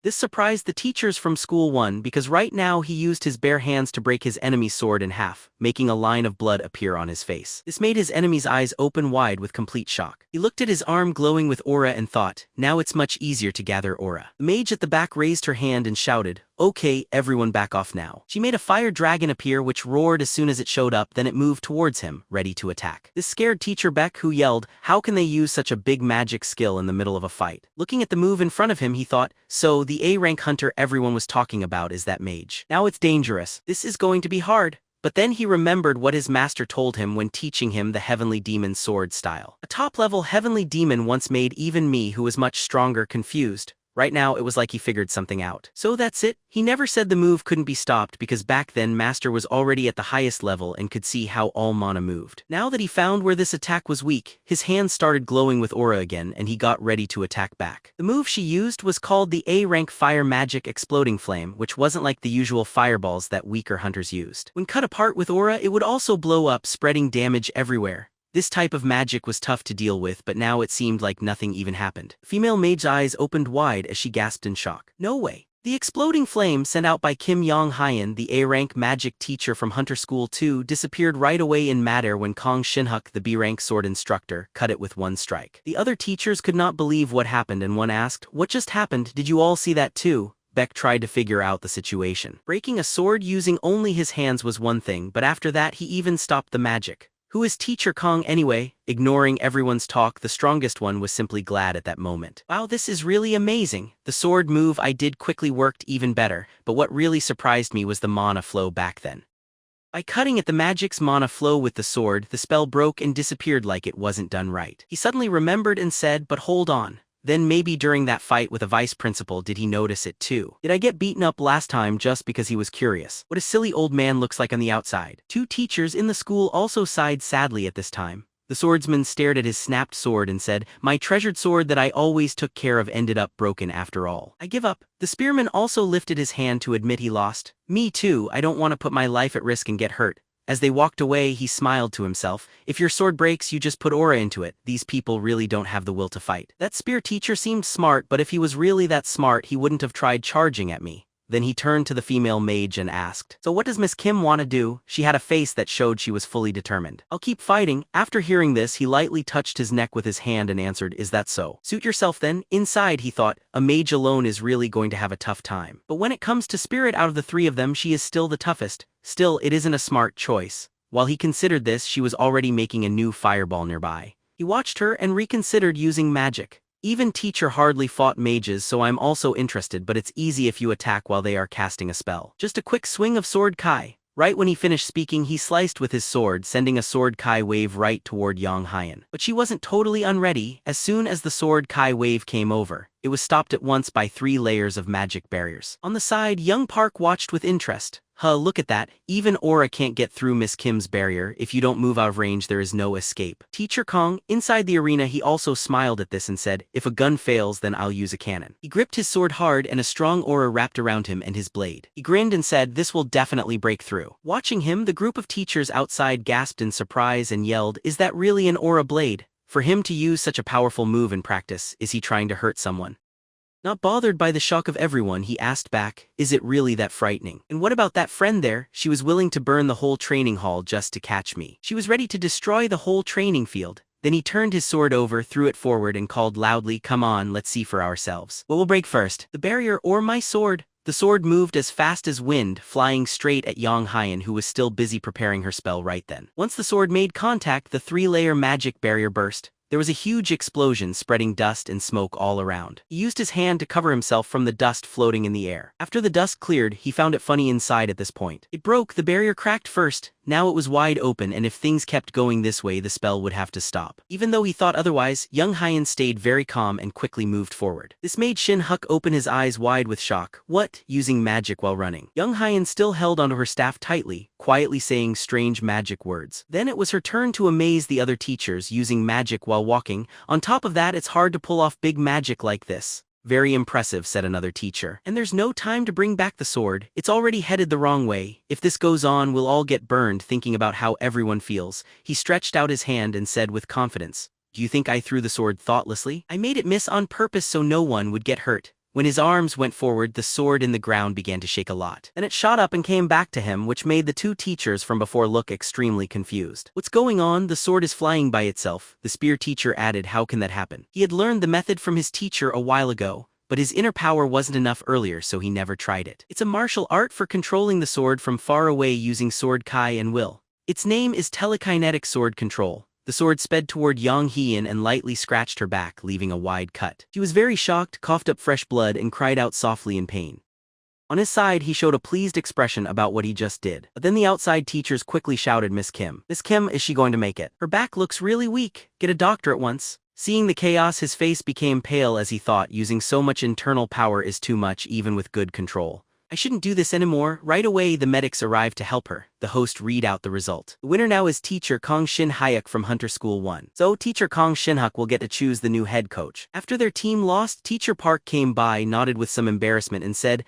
This surprised the teachers from School 1 because right now he used his bare hands to break his enemy's sword in half, making a line of blood appear on his face. This made his enemy's eyes open wide with complete shock. He looked at his arm glowing with aura and thought, now it's much easier to gather aura. The mage at the back raised her hand and shouted, okay, everyone back off now. She made a fire dragon appear which roared as soon as it showed up, then it moved towards him, ready to attack. This scared teacher Beck, who yelled, how can they use such a big magic skill in the middle of a fight? Looking at the move in front of him, he thought, so the A-rank hunter everyone was talking about is that mage. Now it's dangerous. This is going to be hard. But then he remembered what his master told him when teaching him the heavenly demon sword style. A top-level heavenly demon once made even me, who was much stronger, confused. Right now, it was like he figured something out. So that's it. He never said the move couldn't be stopped because back then Master was already at the highest level and could see how all mana moved. Now that he found where this attack was weak, his hands started glowing with aura again and he got ready to attack back. The move she used was called the A-rank Fire Magic Exploding Flame, which wasn't like the usual fireballs that weaker hunters used. When cut apart with aura, it would also blow up, spreading damage everywhere. This type of magic was tough to deal with, but now it seemed like nothing even happened. Female mage's eyes opened wide as she gasped in shock. No way. The exploding flame sent out by Kim Yong-hyun, the A-rank magic teacher from Hunter School 2, disappeared right away in matter when Gong Shin-huk, the B-rank sword instructor, cut it with one strike. The other teachers could not believe what happened and one asked, what just happened? Did you all see that too? Beck tried to figure out the situation. Breaking a sword using only his hands was one thing, but after that he even stopped the magic. Who is Teacher Kong anyway? Ignoring everyone's talk, the strongest one was simply glad at that moment. Wow, this is really amazing. The sword move I did quickly worked even better, but what really surprised me was the mana flow back then. By cutting at the magic's mana flow with the sword, the spell broke and disappeared like it wasn't done right. He suddenly remembered and said, but hold on. Then maybe during that fight with a vice principal did he notice it too? Did I get beaten up last time just because he was curious? What a silly old man looks like on the outside. Two teachers in the school also sighed sadly at this time. The swordsman stared at his snapped sword and said, my treasured sword that I always took care of ended up broken after all. I give up. The spearman also lifted his hand to admit he lost. Me too, I don't want to put my life at risk and get hurt. As they walked away, he smiled to himself. If your sword breaks, you just put aura into it. These people really don't have the will to fight. That spear teacher seemed smart, but if he was really that smart, he wouldn't have tried charging at me. Then he turned to the female mage and asked, so what does Miss Kim want to do? She had a face that showed she was fully determined. I'll keep fighting. After hearing this, he lightly touched his neck with his hand and answered, is that so? Suit yourself then. Inside, he thought, a mage alone is really going to have a tough time. But when it comes to spirit, out of the three of them, she is still the toughest. Still, it isn't a smart choice. While he considered this, she was already making a new fireball nearby. He watched her and reconsidered using magic. Even teacher hardly fought mages, so I'm also interested, but it's easy if you attack while they are casting a spell. Just a quick swing of sword kai. Right when he finished speaking, he sliced with his sword, sending a sword kai wave right toward Yong-hyun. But she wasn't totally unready. As soon as the sword kai wave came over, it was stopped at once by 3 layers of magic barriers. On the side, young Park watched with interest. Huh, look at that. Even aura can't get through Miss Kim's barrier. If you don't move out of range, there is no escape. Teacher Kong, inside the arena, he also smiled at this and said, if a gun fails, then I'll use a cannon. He gripped his sword hard and a strong aura wrapped around him and his blade. He grinned and said, this will definitely break through. Watching him, the group of teachers outside gasped in surprise and yelled, is that really an aura blade? For him to use such a powerful move in practice, is he trying to hurt someone? Not bothered by the shock of everyone, he asked back, is it really that frightening? And what about that friend there? She was willing to burn the whole training hall just to catch me. She was ready to destroy the whole training field. Then he turned his sword over, threw it forward and called loudly, come on, let's see for ourselves. What will break first? The barrier or my sword? The sword moved as fast as wind, flying straight at Yong-hyun, who was still busy preparing her spell right then. Once the sword made contact, the 3-layer magic barrier burst. There was a huge explosion spreading dust and smoke all around. He used his hand to cover himself from the dust floating in the air. After the dust cleared, he found it funny inside at this point. It broke, the barrier cracked first. Now it was wide open, and if things kept going this way the spell would have to stop. Even though he thought otherwise, young Hyan stayed very calm and quickly moved forward. This made Shin-huk open his eyes wide with shock. What? Using magic while running? Young Hyan still held onto her staff tightly, quietly saying strange magic words. Then it was her turn to amaze the other teachers using magic while walking. On top of that, it's hard to pull off big magic like this. Very impressive, said another teacher. And there's no time to bring back the sword. It's already headed the wrong way. If this goes on, we'll all get burned. Thinking about how everyone feels, he stretched out his hand and said with confidence, "Do you think I threw the sword thoughtlessly? I made it miss on purpose so no one would get hurt." When his arms went forward, the sword in the ground began to shake a lot. Then it shot up and came back to him, which made the two teachers from before look extremely confused. What's going on? The sword is flying by itself. The spear teacher added, how can that happen? He had learned the method from his teacher a while ago, but his inner power wasn't enough earlier, so he never tried it. It's a martial art for controlling the sword from far away using sword kai and will. Its name is telekinetic sword control. The sword sped toward Yang Hien and lightly scratched her back, leaving a wide cut. She was very shocked, coughed up fresh blood, and cried out softly in pain. On his side, he showed a pleased expression about what he just did. But then the outside teachers quickly shouted, Miss Kim. Miss Kim, is she going to make it? Her back looks really weak. Get a doctor at once. Seeing the chaos, his face became pale as he thought, using so much internal power is too much even with good control. I shouldn't do this anymore. Right away, the medics arrived to help her. The host read out the result. The winner now is teacher Gong Shin-huk from Hunter School 1. So teacher Gong Shin-huk will get to choose the new head coach. After their team lost, teacher Park came by, nodded with some embarrassment and said,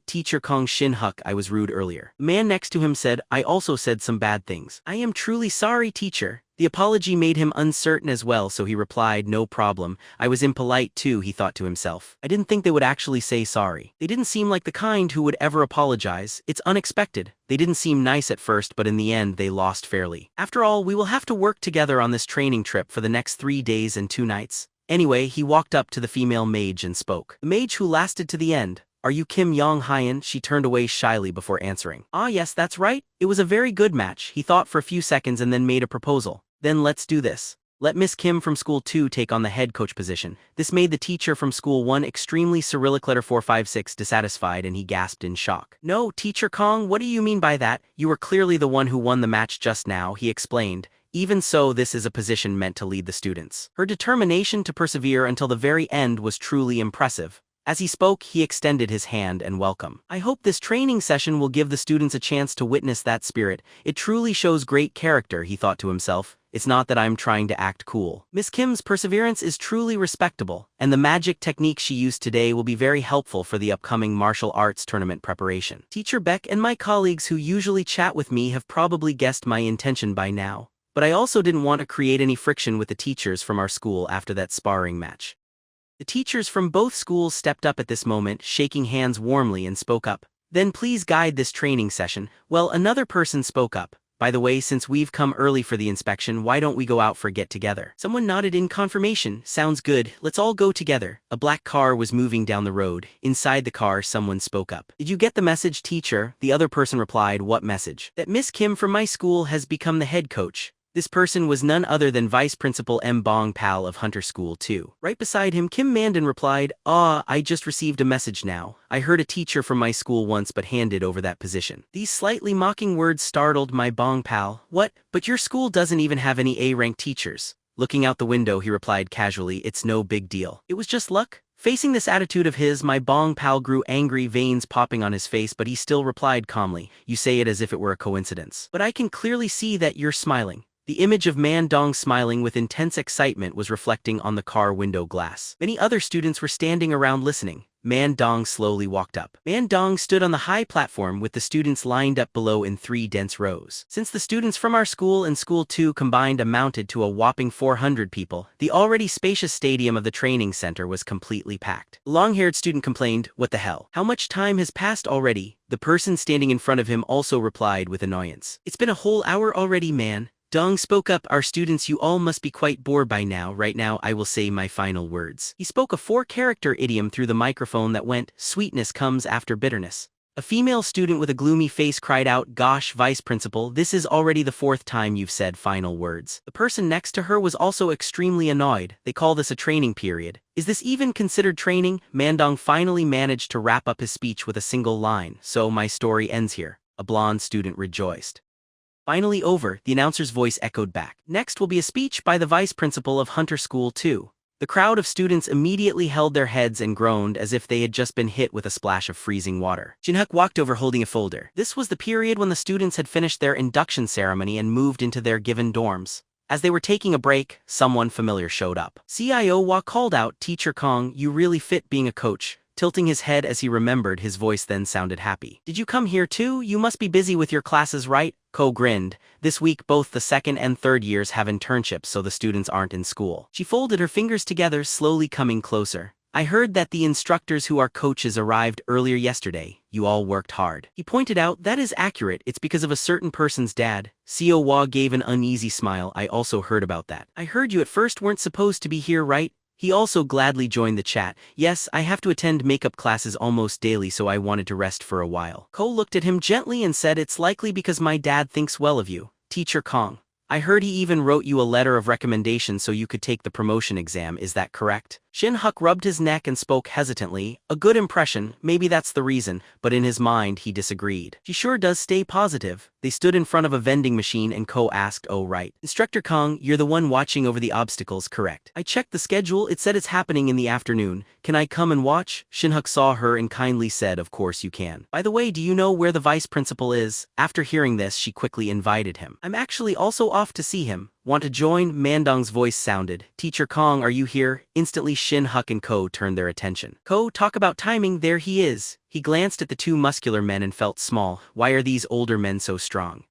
teacher Gong Shin-huk, I was rude earlier. The man next to him said, I also said some bad things. I am truly sorry, teacher. The apology made him uncertain as well, so he replied, no problem. I was impolite too, he thought to himself. I didn't think they would actually say sorry. They didn't seem like the kind who would ever apologize. It's unexpected. They didn't seem nice at first, but in the end they lost fairly. After all, we will have to work together on this training trip for the next 3 days and 2 nights. Anyway, he walked up to the female mage and spoke. The mage who lasted to the end. Are you Kim Yong-hyan? She turned away shyly before answering. Ah yes, that's right. It was a very good match. He thought for a few seconds and then made a proposal. Then let's do this. Let Miss Kim from School 2 take on the head coach position. This made the teacher from School 1 extremely Cyrillic letter 456 dissatisfied, and he gasped in shock. No, Teacher Kong, what do you mean by that? You were clearly the one who won the match just now, he explained. Even so, this is a position meant to lead the students. Her determination to persevere until the very end was truly impressive. As he spoke, he extended his hand and welcome. I hope this training session will give the students a chance to witness that spirit. It truly shows great character, he thought to himself. It's not that I'm trying to act cool. Miss Kim's perseverance is truly respectable, and the magic technique she used today will be very helpful for the upcoming martial arts tournament preparation. Teacher Beck and my colleagues who usually chat with me have probably guessed my intention by now, but I also didn't want to create any friction with the teachers from our school after that sparring match. The teachers from both schools stepped up at this moment, shaking hands warmly, and spoke up. Then please guide this training session. Well, another person spoke up. By the way, since we've come early for the inspection, why don't we go out for a get-together? Someone nodded in confirmation. Sounds good, let's all go together. A black car was moving down the road. Inside the car, someone spoke up. Did you get the message, teacher? The other person replied, what message? That Miss Kim from my school has become the head coach. This person was none other than Vice Principal M. Bong Pal of Hunter School 2. Right beside him, Kim Mandan replied, I just received a message now. I heard a teacher from my school once but handed over that position. These slightly mocking words startled my Bong Pal. What? But your school doesn't even have any A-rank teachers. Looking out the window, he replied casually, it's no big deal. It was just luck. Facing this attitude of his, my Bong Pal grew angry, veins popping on his face, but he still replied calmly, you say it as if it were a coincidence. But I can clearly see that you're smiling. The image of Man Dong smiling with intense excitement was reflecting on the car window glass. Many other students were standing around listening. Man Dong slowly walked up. Man Dong stood on the high platform with the students lined up below in 3 dense rows. Since the students from our school and School 2 combined amounted to a whopping 400 people, the already spacious stadium of the training center was completely packed. The long-haired student complained, what the hell? How much time has passed already? The person standing in front of him also replied with annoyance. It's been a whole hour already, man. Dong spoke up, our students, you all must be quite bored by now. Right now I will say my final words. He spoke a 4-character idiom through the microphone that went, sweetness comes after bitterness. A female student with a gloomy face cried out, "Gosh, Vice Principal, this is already the fourth time you've said final words." The person next to her was also extremely annoyed. "They call this a training period. Is this even considered training?" Mandong finally managed to wrap up his speech with a single line. "So my story ends here." A blonde student rejoiced. "Finally over," the announcer's voice echoed back. "Next will be a speech by the Vice Principal of Hunter School 2. The crowd of students immediately held their heads and groaned as if they had just been hit with a splash of freezing water. Shin-huk walked over holding a folder. This was the period when the students had finished their induction ceremony and moved into their given dorms. As they were taking a break, someone familiar showed up. CIO called out, "Teacher Kong, you really fit being a coach." Tilting his head as he remembered, his voice then sounded happy. "Did you come here too? You must be busy with your classes, right?" Ko grinned. "This week both the second and third years have internships, so the students aren't in school." She folded her fingers together, slowly coming closer. "I heard that the instructors who are coaches arrived earlier yesterday. You all worked hard." He pointed out, "That is accurate. It's because of a certain person's dad." Seo gave an uneasy smile. "I also heard about that." "I heard you at first weren't supposed to be here, right?" He also gladly joined the chat. "Yes, I have to attend makeup classes almost daily, so I wanted to rest for a while." Ko looked at him gently and said, "It's likely because my dad thinks well of you, Teacher Kong. I heard he even wrote you a letter of recommendation so you could take the promotion exam, is that correct?" Shin-huk rubbed his neck and spoke hesitantly. "A good impression, maybe that's the reason," but in his mind he disagreed. "She sure does stay positive." They stood in front of a vending machine and Ko asked, "Oh right. Instructor Kong, you're the one watching over the obstacles, correct?" "I checked the schedule, it said it's happening in the afternoon. Can I come and watch?" Shin-huk saw her and kindly said, "Of course you can. By the way, do you know where the vice principal is?" After hearing this, she quickly invited him. "I'm actually also off to see him. Want to join?" Mandong's voice sounded. "Teacher Kong, are you here?" Instantly Shin-huk and Ko turned their attention. "Ko, talk about timing, there he is." He glanced at the two muscular men and felt small. Why are these older men so strong?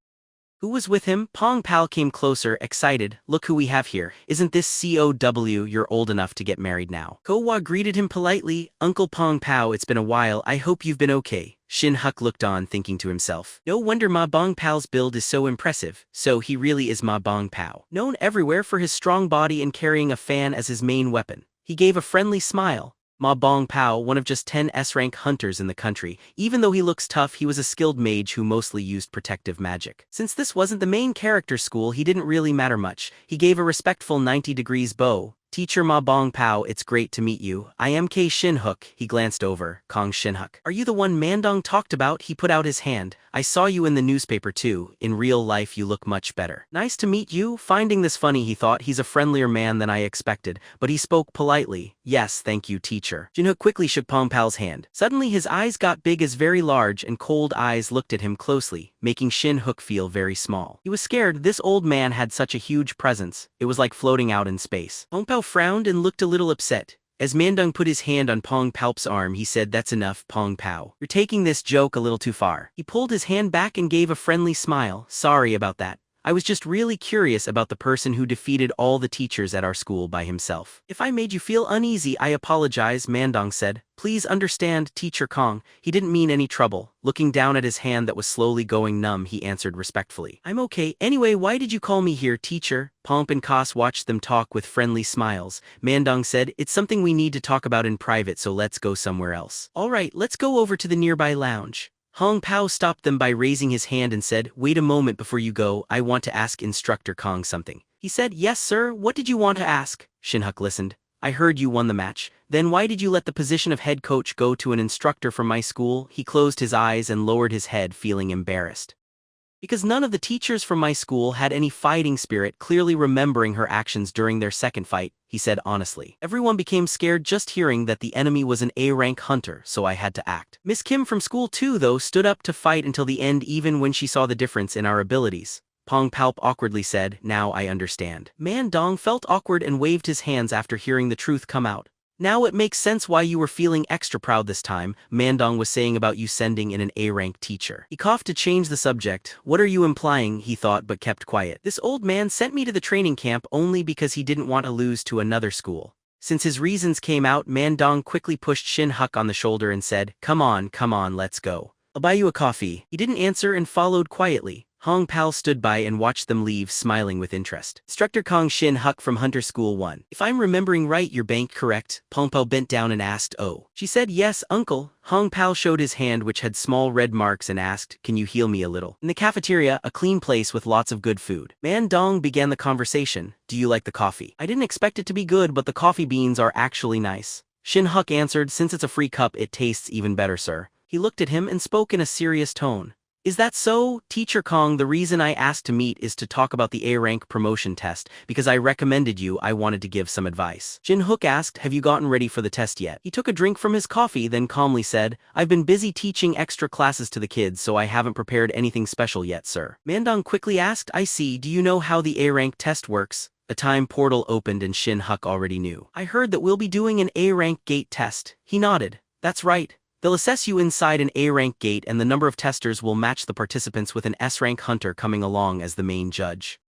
"Who was with him?" Pong Pal came closer, excited. "Look who we have here. Isn't this COW? You're old enough to get married now." Ko greeted him politely. "Uncle Pong Pao, it's been a while. I hope you've been okay." Shin-huk looked on, thinking to himself. No wonder Ma Bong Pao's build is so impressive. So he really is Ma Bong Pao. Known everywhere for his strong body and carrying a fan as his main weapon. He gave a friendly smile. Ma Bong Pao, one of just 10 S-rank hunters in the country. Even though he looks tough, he was a skilled mage who mostly used protective magic. Since this wasn't the main character school, he didn't really matter much. He gave a respectful 90 degrees bow. "Teacher Ma Bong Pao, it's great to meet you. I am K Shin-huk." He glanced over. Kong Shin-huk. "Are you the one Mandong talked about?" He put out his hand. "I saw you in the newspaper too. In real life you look much better." "Nice to meet you." Finding this funny, he thought, he's a friendlier man than I expected, but he spoke politely. "Yes, thank you, teacher." Shin-huk quickly shook Pong Pal's hand. Suddenly his eyes got big as very large and cold eyes looked at him closely, making Shin-huk feel very small. He was scared. This old man had such a huge presence. It was like floating out in space. Pong Pal frowned and looked a little upset. As Mandong put his hand on Pong Palp's arm, he said, "That's enough, Pong Pao. You're taking this joke a little too far." He pulled his hand back and gave a friendly smile. "Sorry about that. I was just really curious about the person who defeated all the teachers at our school by himself." "If I made you feel uneasy, I apologize," Mandong said. "Please understand, Teacher Kong, he didn't mean any trouble." Looking down at his hand that was slowly going numb, he answered respectfully, "I'm okay. Anyway, why did you call me here, teacher?" Pomp and Kos watched them talk with friendly smiles. Mandong said, "It's something we need to talk about in private, so let's go somewhere else." "All right, let's go over to the nearby lounge." Hong Pao stopped them by raising his hand and said, "Wait a moment before you go, I want to ask Instructor Kong something." He said, "Yes sir, what did you want to ask?" Shin-huk listened. "I heard you won the match. Then why did you let the position of head coach go to an instructor from my school?" He closed his eyes and lowered his head, feeling embarrassed. "Because none of the teachers from my school had any fighting spirit," clearly remembering her actions during their second fight, he said honestly. "Everyone became scared just hearing that the enemy was an A-rank hunter, so I had to act." Miss Kim from school too, though, stood up to fight until the end even when she saw the difference in our abilities. Pong Palp awkwardly said, "Now I understand." Mandong felt awkward and waved his hands after hearing the truth come out. "Now it makes sense why you were feeling extra proud this time," Mandong was saying about you sending in an A-rank teacher. He coughed to change the subject. "What are you implying?" he thought but kept quiet. "This old man sent me to the training camp only because he didn't want to lose to another school." Since his reasons came out, Mandong quickly pushed Shin-huk on the shoulder and said, come on, let's go. I'll buy you a coffee." He didn't answer and followed quietly. Hong Pal stood by and watched them leave, smiling with interest. Instructor Gong Shin-huk from Hunter School 1. If I'm remembering right, your bank correct? Hong Pal bent down and asked. Oh. She said, yes, uncle. Hong Pal showed his hand, which had small red marks, and asked, can you heal me a little? In the cafeteria, a clean place with lots of good food, Man Dong began the conversation. Do you like the coffee? I didn't expect it to be good, but the coffee beans are actually nice. Shin-huk answered, since it's a free cup, it tastes even better, sir. He looked at him and spoke in a serious tone. Is that so, Teacher Kong? The reason I asked to meet is to talk about the A-rank promotion test, because I recommended you. I wanted to give some advice. Shin-huk asked, have you gotten ready for the test yet? He took a drink from his coffee, then calmly said, I've been busy teaching extra classes to the kids, so I haven't prepared anything special yet, sir. Mandong quickly asked, I see. Do you know how the A-rank test works? A time portal opened and Shin-huk already knew. I heard that we'll be doing an A-rank gate test. He nodded. That's right. They'll assess you inside an A-rank gate, and the number of testers will match the participants with an S-rank hunter coming along as the main judge.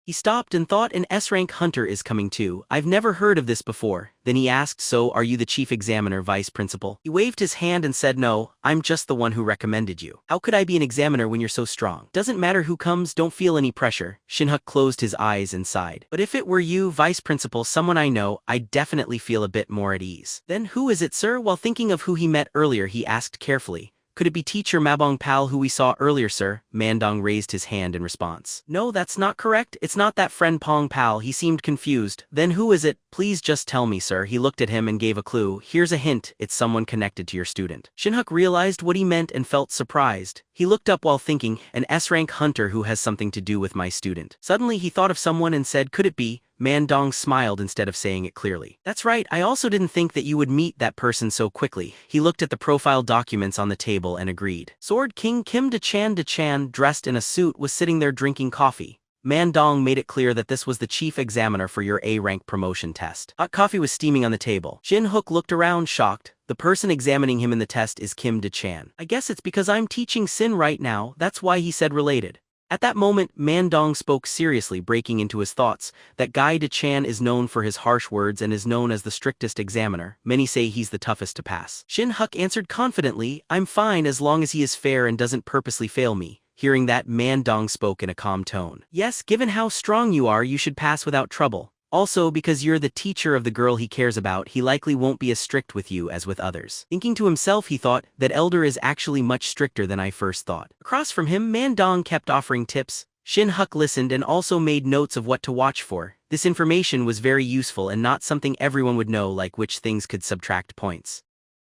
He stopped and thought, an S-rank hunter is coming too. I've never heard of this before. Then he asked, so are you the chief examiner, vice principal? He waved his hand and said, no, I'm just the one who recommended you. How could I be an examiner when you're so strong? Doesn't matter who comes, don't feel any pressure. Shin-huk closed his eyes and sighed. But if it were you, vice principal, someone I know, I'd definitely feel a bit more at ease. Then who is it, sir? While thinking of who he met earlier, he asked carefully. Could it be Teacher Mabong Pal who we saw earlier, sir? Mandong raised his hand in response. No, that's not correct. It's not that friend Pong Pal. He seemed confused. Then who is it? Please just tell me, sir. He looked at him and gave a clue. Here's a hint. It's someone connected to your student. Shin-huk realized what he meant and felt surprised. He looked up while thinking, an S-rank hunter who has something to do with my student. Suddenly he thought of someone and said, could it be? Mandong smiled instead of saying it clearly. That's right, I also didn't think that you would meet that person so quickly. He looked at the profile documents on the table and agreed. Sword King Kim Dechan, dressed in a suit, was sitting there drinking coffee. Mandong made it clear that this was the chief examiner for your A-rank promotion test. Hot coffee was steaming on the table. Shin-huk looked around, shocked. The person examining him in the test is Kim Dechan. I guess it's because I'm teaching Sin right now, that's why, he said, related. At that moment, Mandong spoke seriously, breaking into his thoughts. That guy Dechan is known for his harsh words and is known as the strictest examiner. Many say he's the toughest to pass. Shin-huk answered confidently, I'm fine as long as he is fair and doesn't purposely fail me. Hearing that, Mandong spoke in a calm tone. Yes, given how strong you are, you should pass without trouble. Also, because you're the teacher of the girl he cares about, he likely won't be as strict with you as with others. Thinking to himself, he thought, that elder is actually much stricter than I first thought. Across from him, Mandong kept offering tips. Shin-huk listened and also made notes of what to watch for. This information was very useful and not something everyone would know, like which things could subtract points.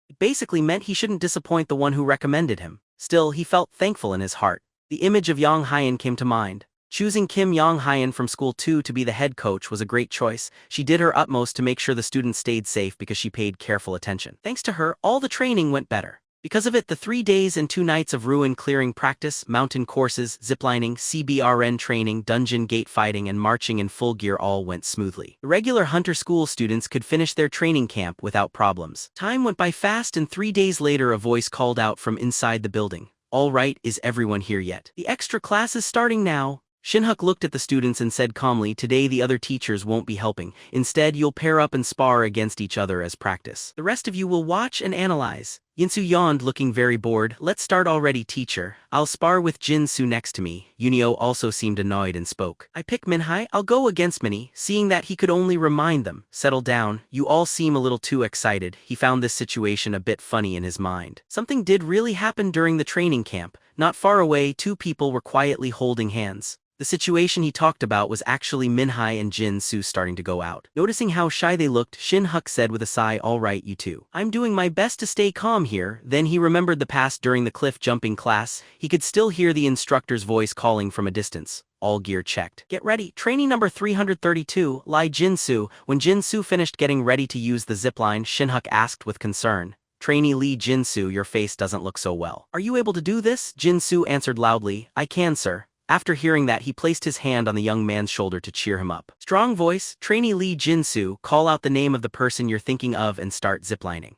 It basically meant he shouldn't disappoint the one who recommended him. Still, he felt thankful in his heart. The image of Yang Hyen came to mind. Choosing Kim Yang-hyen from School 2 to be the head coach was a great choice. She did her utmost to make sure the students stayed safe because she paid careful attention. Thanks to her, all the training went better. Because of it, the 3 days and 2 nights of ruin clearing practice, mountain courses, ziplining, CBRN training, dungeon gate fighting, and marching in full gear all went smoothly. The regular Hunter School students could finish their training camp without problems. Time went by fast, and 3 days later a voice called out from inside the building. All right, is everyone here yet? The extra class is starting now. Shin-huk looked at the students and said calmly, today the other teachers won't be helping. Instead, you'll pair up and spar against each other as practice. The rest of you will watch and analyze. Yinsu yawned, looking very bored. Let's start already, teacher. I'll spar with Jin-soo next to me. Yunio also seemed annoyed and spoke. I pick Minhai, I'll go against Minnie. Seeing that he could only remind them. Settle down, you all seem a little too excited. He found this situation a bit funny in his mind. Something did really happen during the training camp. Not far away, 2 people were quietly holding hands. The situation he talked about was actually Minhai and Jin-soo starting to go out. Noticing how shy they looked, Shin-huk said with a sigh, all right, you two. I'm doing my best to stay calm here. Then he remembered the past during the cliff jumping class. He could still hear the instructor's voice calling from a distance. All gear checked. Get ready. Training number 332, Lie Jin-soo. When Jin-soo finished getting ready to use the zipline, Shin-huk asked with concern. Trainee Lee Jin-soo, your face doesn't look so well. Are you able to do this? Jin-soo answered loudly, I can, sir. After hearing that, he placed his hand on the young man's shoulder to cheer him up. Strong voice, Trainee Lee Jin-soo, call out the name of the person you're thinking of and start ziplining.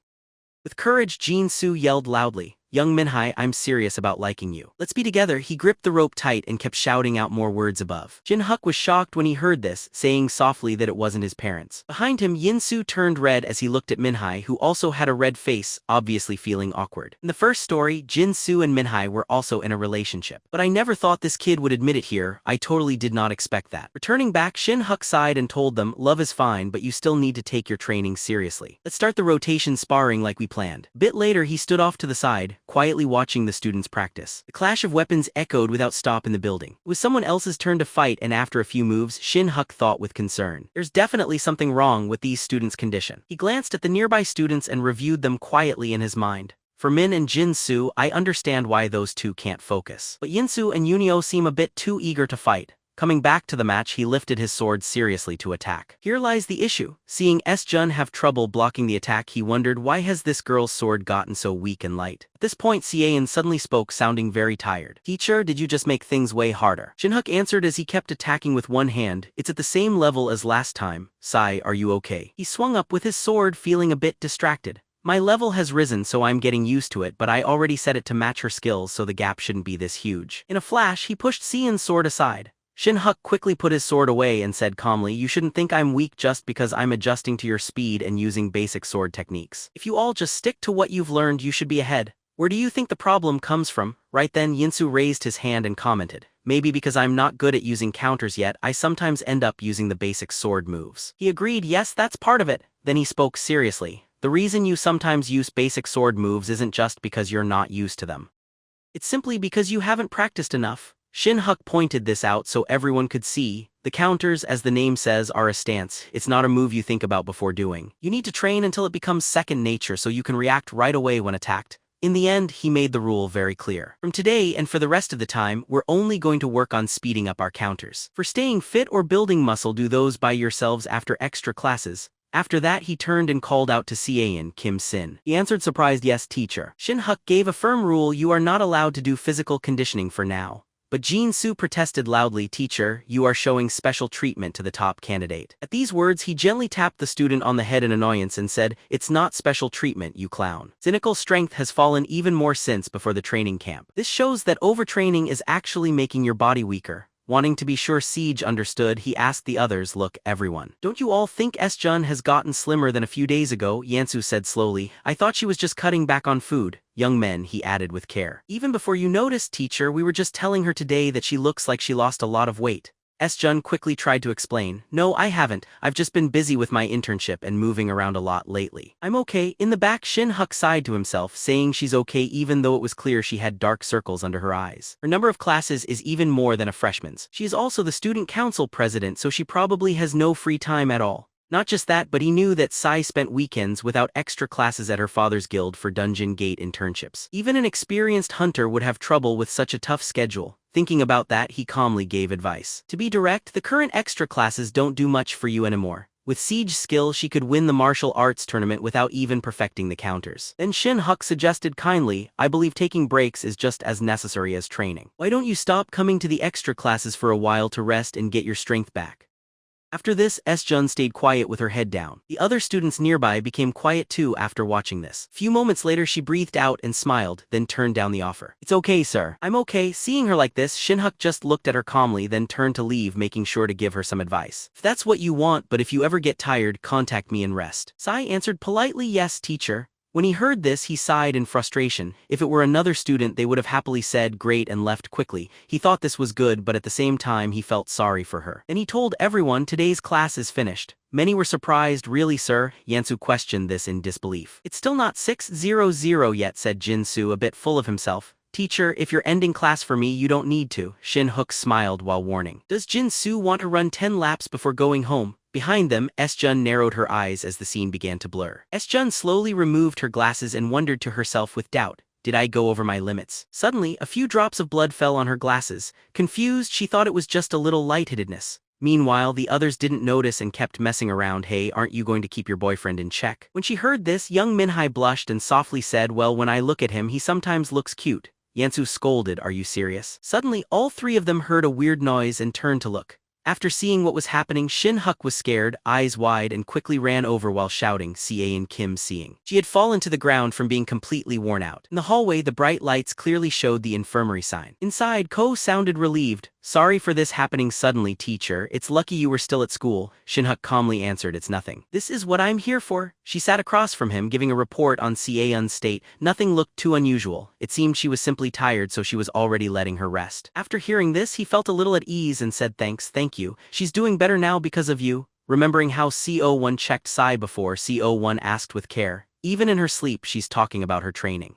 With courage, Jin-soo yelled loudly. "Young Minhai, I'm serious about liking you. Let's be together." He gripped the rope tight and kept shouting out more words above. Shin-huk was shocked when he heard this, saying softly that it wasn't his parents. Behind him, Yin-soo turned red as he looked at Minhai, who also had a red face, obviously feeling awkward. In the first story, Jin-soo and Minhai were also in a relationship. But I never thought this kid would admit it here. I totally did not expect that. Returning back, Shin-huk sighed and told them, "Love is fine, but you still need to take your training seriously. Let's start the rotation sparring like we planned." A bit later, he stood off to the side, quietly watching the students practice. The clash of weapons echoed without stop in the building. It was someone else's turn to fight, and after a few moves, Shin-huk thought with concern, "There's definitely something wrong with these students' condition." He glanced at the nearby students and reviewed them quietly in his mind. For Min and Jin-soo, I understand why those two can't focus. But Yin-soo and Yunio seem a bit too eager to fight. Coming back to the match, he lifted his sword seriously to attack. Here lies the issue. Seeing S-jun have trouble blocking the attack, he wondered, why has this girl's sword gotten so weak and light? At this point, Siean suddenly spoke, sounding very tired. "Teacher, did you just make things way harder?" Shin-huk answered as he kept attacking with one hand. "It's at the same level as last time. Sai, are you okay?" He swung up with his sword, feeling a bit distracted. "My level has risen, so I'm getting used to it, but I already set it to match her skills, so the gap shouldn't be this huge." In a flash, he pushed Siean's sword aside. Shin-huk quickly put his sword away and said calmly, "You shouldn't think I'm weak just because I'm adjusting to your speed and using basic sword techniques. If you all just stick to what you've learned, you should be ahead. Where do you think the problem comes from?" Right then, Yin-soo raised his hand and commented, "Maybe because I'm not good at using counters yet, I sometimes end up using the basic sword moves." He agreed, "Yes, that's part of it." Then he spoke seriously. "The reason you sometimes use basic sword moves isn't just because you're not used to them. It's simply because you haven't practiced enough." Shin-huk pointed this out so everyone could see. The counters, as the name says, are a stance. It's not a move you think about before doing. You need to train until it becomes second nature so you can react right away when attacked. In the end, he made the rule very clear. From today and for the rest of the time, we're only going to work on speeding up our counters. For staying fit or building muscle, do those by yourselves after extra classes. After that, he turned and called out to Siean, Kim Sin. He answered surprised, "Yes, teacher." Shin-huk gave a firm rule: you are not allowed to do physical conditioning for now. But Jin-soo protested loudly, "Teacher, you are showing special treatment to the top candidate." At these words, he gently tapped the student on the head in annoyance and said, "It's not special treatment, you clown. Cynical strength has fallen even more since before the training camp. This shows that overtraining is actually making your body weaker." Wanting to be sure Siege understood, he asked the others, "Look, everyone. Don't you all think S-jun has gotten slimmer than a few days ago?" Yansu said slowly. "I thought she was just cutting back on food." "Young men," he added with care. "Even before you noticed, teacher, we were just telling her today that she looks like she lost a lot of weight." S-jun quickly tried to explain. "No, I haven't. I've just been busy with my internship and moving around a lot lately. I'm okay." In the back, Shin-huk sighed to himself, saying she's okay even though it was clear she had dark circles under her eyes. Her number of classes is even more than a freshman's. She is also the student council president, so she probably has no free time at all. Not just that, but he knew that Sai spent weekends without extra classes at her father's guild for Dungeon Gate internships. Even an experienced hunter would have trouble with such a tough schedule. Thinking about that, he calmly gave advice. "To be direct, the current extra classes don't do much for you anymore. With Siege skill, she could win the martial arts tournament without even perfecting the counters." Then Shin-huk suggested kindly, "I believe taking breaks is just as necessary as training. Why don't you stop coming to the extra classes for a while to rest and get your strength back?" After this, S-jun stayed quiet with her head down. The other students nearby became quiet too after watching this. Few moments later, she breathed out and smiled, then turned down the offer. "It's okay, sir. I'm okay." Seeing her like this, Shin-huk just looked at her calmly, then turned to leave, making sure to give her some advice. "If that's what you want, but if you ever get tired, contact me and rest." Sai answered politely, "Yes, teacher." When he heard this, he sighed in frustration. If it were another student, they would have happily said great and left quickly. He thought this was good, but at the same time he felt sorry for her. Then he told everyone, "Today's class is finished." Many were surprised. "Really, sir?" Yansu questioned this in disbelief. "It's still not 600 yet," said Jin-soo, a bit full of himself. "Teacher, if you're ending class for me, you don't need to." Shin-huk smiled while warning. "Does Jin-soo want to run 10 laps before going home?" Behind them, S-jun narrowed her eyes as the scene began to blur. S-jun slowly removed her glasses and wondered to herself with doubt, "Did I go over my limits?" Suddenly, a few drops of blood fell on her glasses. Confused, she thought it was just a little lightheadedness. Meanwhile, the others didn't notice and kept messing around. "Hey, aren't you going to keep your boyfriend in check?" When she heard this, young Minhai blushed and softly said, "Well, when I look at him, he sometimes looks cute." Yansu scolded, "Are you serious?" Suddenly, all three of them heard a weird noise and turned to look. After seeing what was happening, Shin-huk was scared, eyes wide, and quickly ran over while shouting, "Ca and Kim seeing." She had fallen to the ground from being completely worn out. In the hallway, the bright lights clearly showed the infirmary sign. Inside, Ko sounded relieved. "Sorry for this happening suddenly, teacher. It's lucky you were still at school." Shin-huk calmly answered, "It's nothing. This is what I'm here for." She sat across from him, giving a report on Ca-un's state. Nothing looked too unusual. It seemed she was simply tired, so she was already letting her rest. After hearing this, he felt a little at ease and said, Thank you. She's doing better now because of you." Remembering how CO1 checked Psy before, CO1 asked with care, "Even in her sleep, she's talking about her training.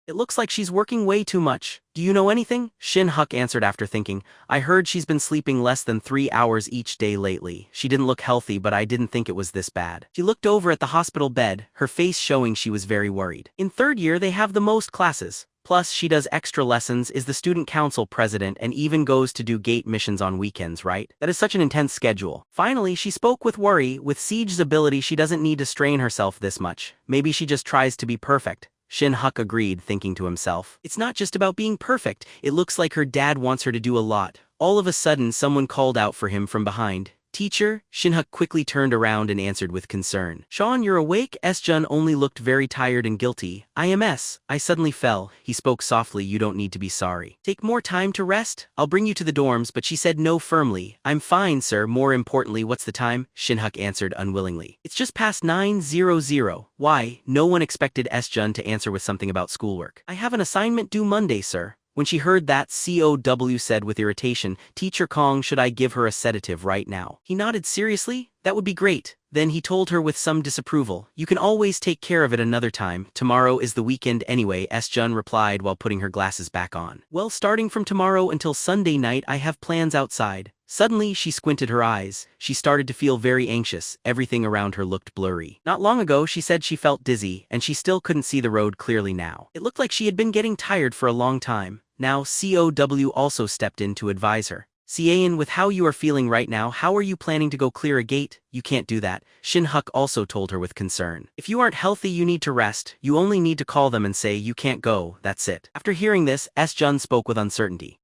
It looks like she's working way too much. Do you know anything?" Shin-huk answered after thinking, "I heard she's been sleeping less than 3 hours each day lately. She didn't look healthy, but I didn't think it was this bad." She looked over at the hospital bed, her face showing she was very worried. In third year, they have the most classes. Plus, she does extra lessons, is the student council president, and even goes to do gate missions on weekends, right? That is such an intense schedule. Finally, she spoke with worry. With Siege's ability, she doesn't need to strain herself this much. Maybe she just tries to be perfect. Shin-huk agreed, thinking to himself, "It's not just about being perfect. It looks like her dad wants her to do a lot." All of a sudden, someone called out for him from behind. "Teacher?" Shin-huk quickly turned around and answered with concern. "Sean, you're awake?" S-jun only looked very tired and guilty. I suddenly fell." He spoke softly, "You don't need to be sorry. Take more time to rest. I'll bring you to the dorms," but she said no firmly. "I'm fine, sir. More importantly, what's the time?" Shin-huk answered unwillingly. "It's just past 9:00. Why?" No one expected S-jun to answer with something about schoolwork. "I have an assignment due Monday, sir." When she heard that, COW said with irritation, "Teacher Kong, should I give her a sedative right now?" He nodded seriously. "That would be great." Then he told her with some disapproval, "You can always take care of it another time. Tomorrow is the weekend anyway," S-jun replied while putting her glasses back on. "Well, starting from tomorrow until Sunday night, I have plans outside." Suddenly, she squinted her eyes. She started to feel very anxious. Everything around her looked blurry. Not long ago, she said she felt dizzy, and she still couldn't see the road clearly now. It looked like she had been getting tired for a long time. Now, COW also stepped in to advise her. "Cian, with how you are feeling right now, how are you planning to go clear a gate? You can't do that." Shin-huk also told her with concern. "If you aren't healthy, you need to rest. You only need to call them and say you can't go, that's it." After hearing this, S-jun spoke with uncertainty.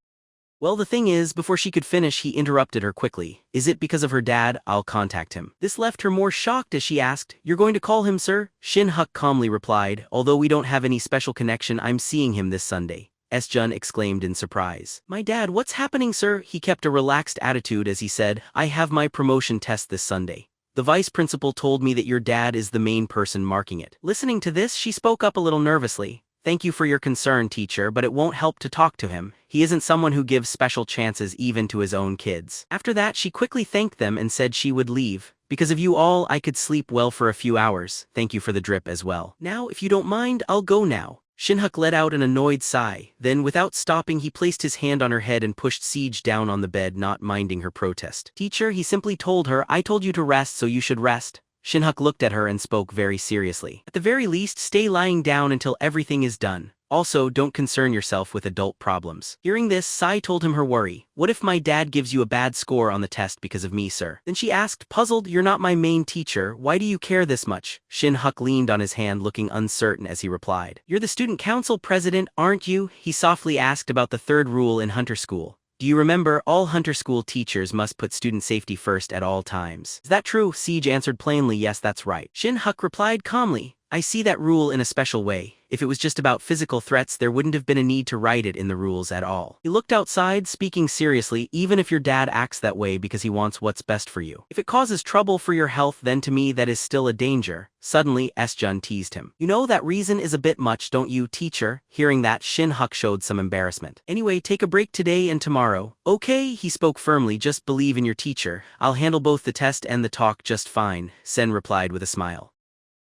"Well, the thing is," before she could finish, he interrupted her quickly. "Is it because of her dad? I'll contact him." This left her more shocked as she asked, "You're going to call him, sir?" Shin-huk calmly replied, "Although we don't have any special connection, I'm seeing him this Sunday." S-jun exclaimed in surprise. "My dad, what's happening, sir?" He kept a relaxed attitude as he said, "I have my promotion test this Sunday. The vice principal told me that your dad is the main person marking it." Listening to this, she spoke up a little nervously. "Thank you for your concern, teacher, but it won't help to talk to him. He isn't someone who gives special chances even to his own kids." After that, she quickly thanked them and said she would leave. "Because of you all, I could sleep well for a few hours. Thank you for the drip as well. Now, if you don't mind, I'll go now." Shin-huk let out an annoyed sigh. Then, without stopping, he placed his hand on her head and pushed Siege down on the bed, not minding her protest. "Teacher," he simply told her, "I told you to rest, so you should rest." Shin-huk looked at her and spoke very seriously. "At the very least, stay lying down until everything is done. Also, don't concern yourself with adult problems." Hearing this, Sai told him her worry. "What if my dad gives you a bad score on the test because of me, sir?" Then she asked, puzzled, "You're not my main teacher. Why do you care this much?" Shin-huk leaned on his hand, looking uncertain as he replied, "You're the student council president, aren't you?" He softly asked about the third rule in Hunter School. "Do you remember, all Hunter School teachers must put student safety first at all times?" "Is that true?" Siege answered plainly, "Yes, that's right." Shin-huk replied calmly, "I see that rule in a special way. If it was just about physical threats, there wouldn't have been a need to write it in the rules at all." He looked outside, speaking seriously, "Even if your dad acts that way because he wants what's best for you. If it causes trouble for your health, then to me that is still a danger." Suddenly, S-jun teased him. "You know, that reason is a bit much, don't you, teacher?" Hearing that, Shin-huk showed some embarrassment. "Anyway, take a break today and tomorrow." "Okay," he spoke firmly, "just believe in your teacher. I'll handle both the test and the talk just fine," Sen replied with a smile.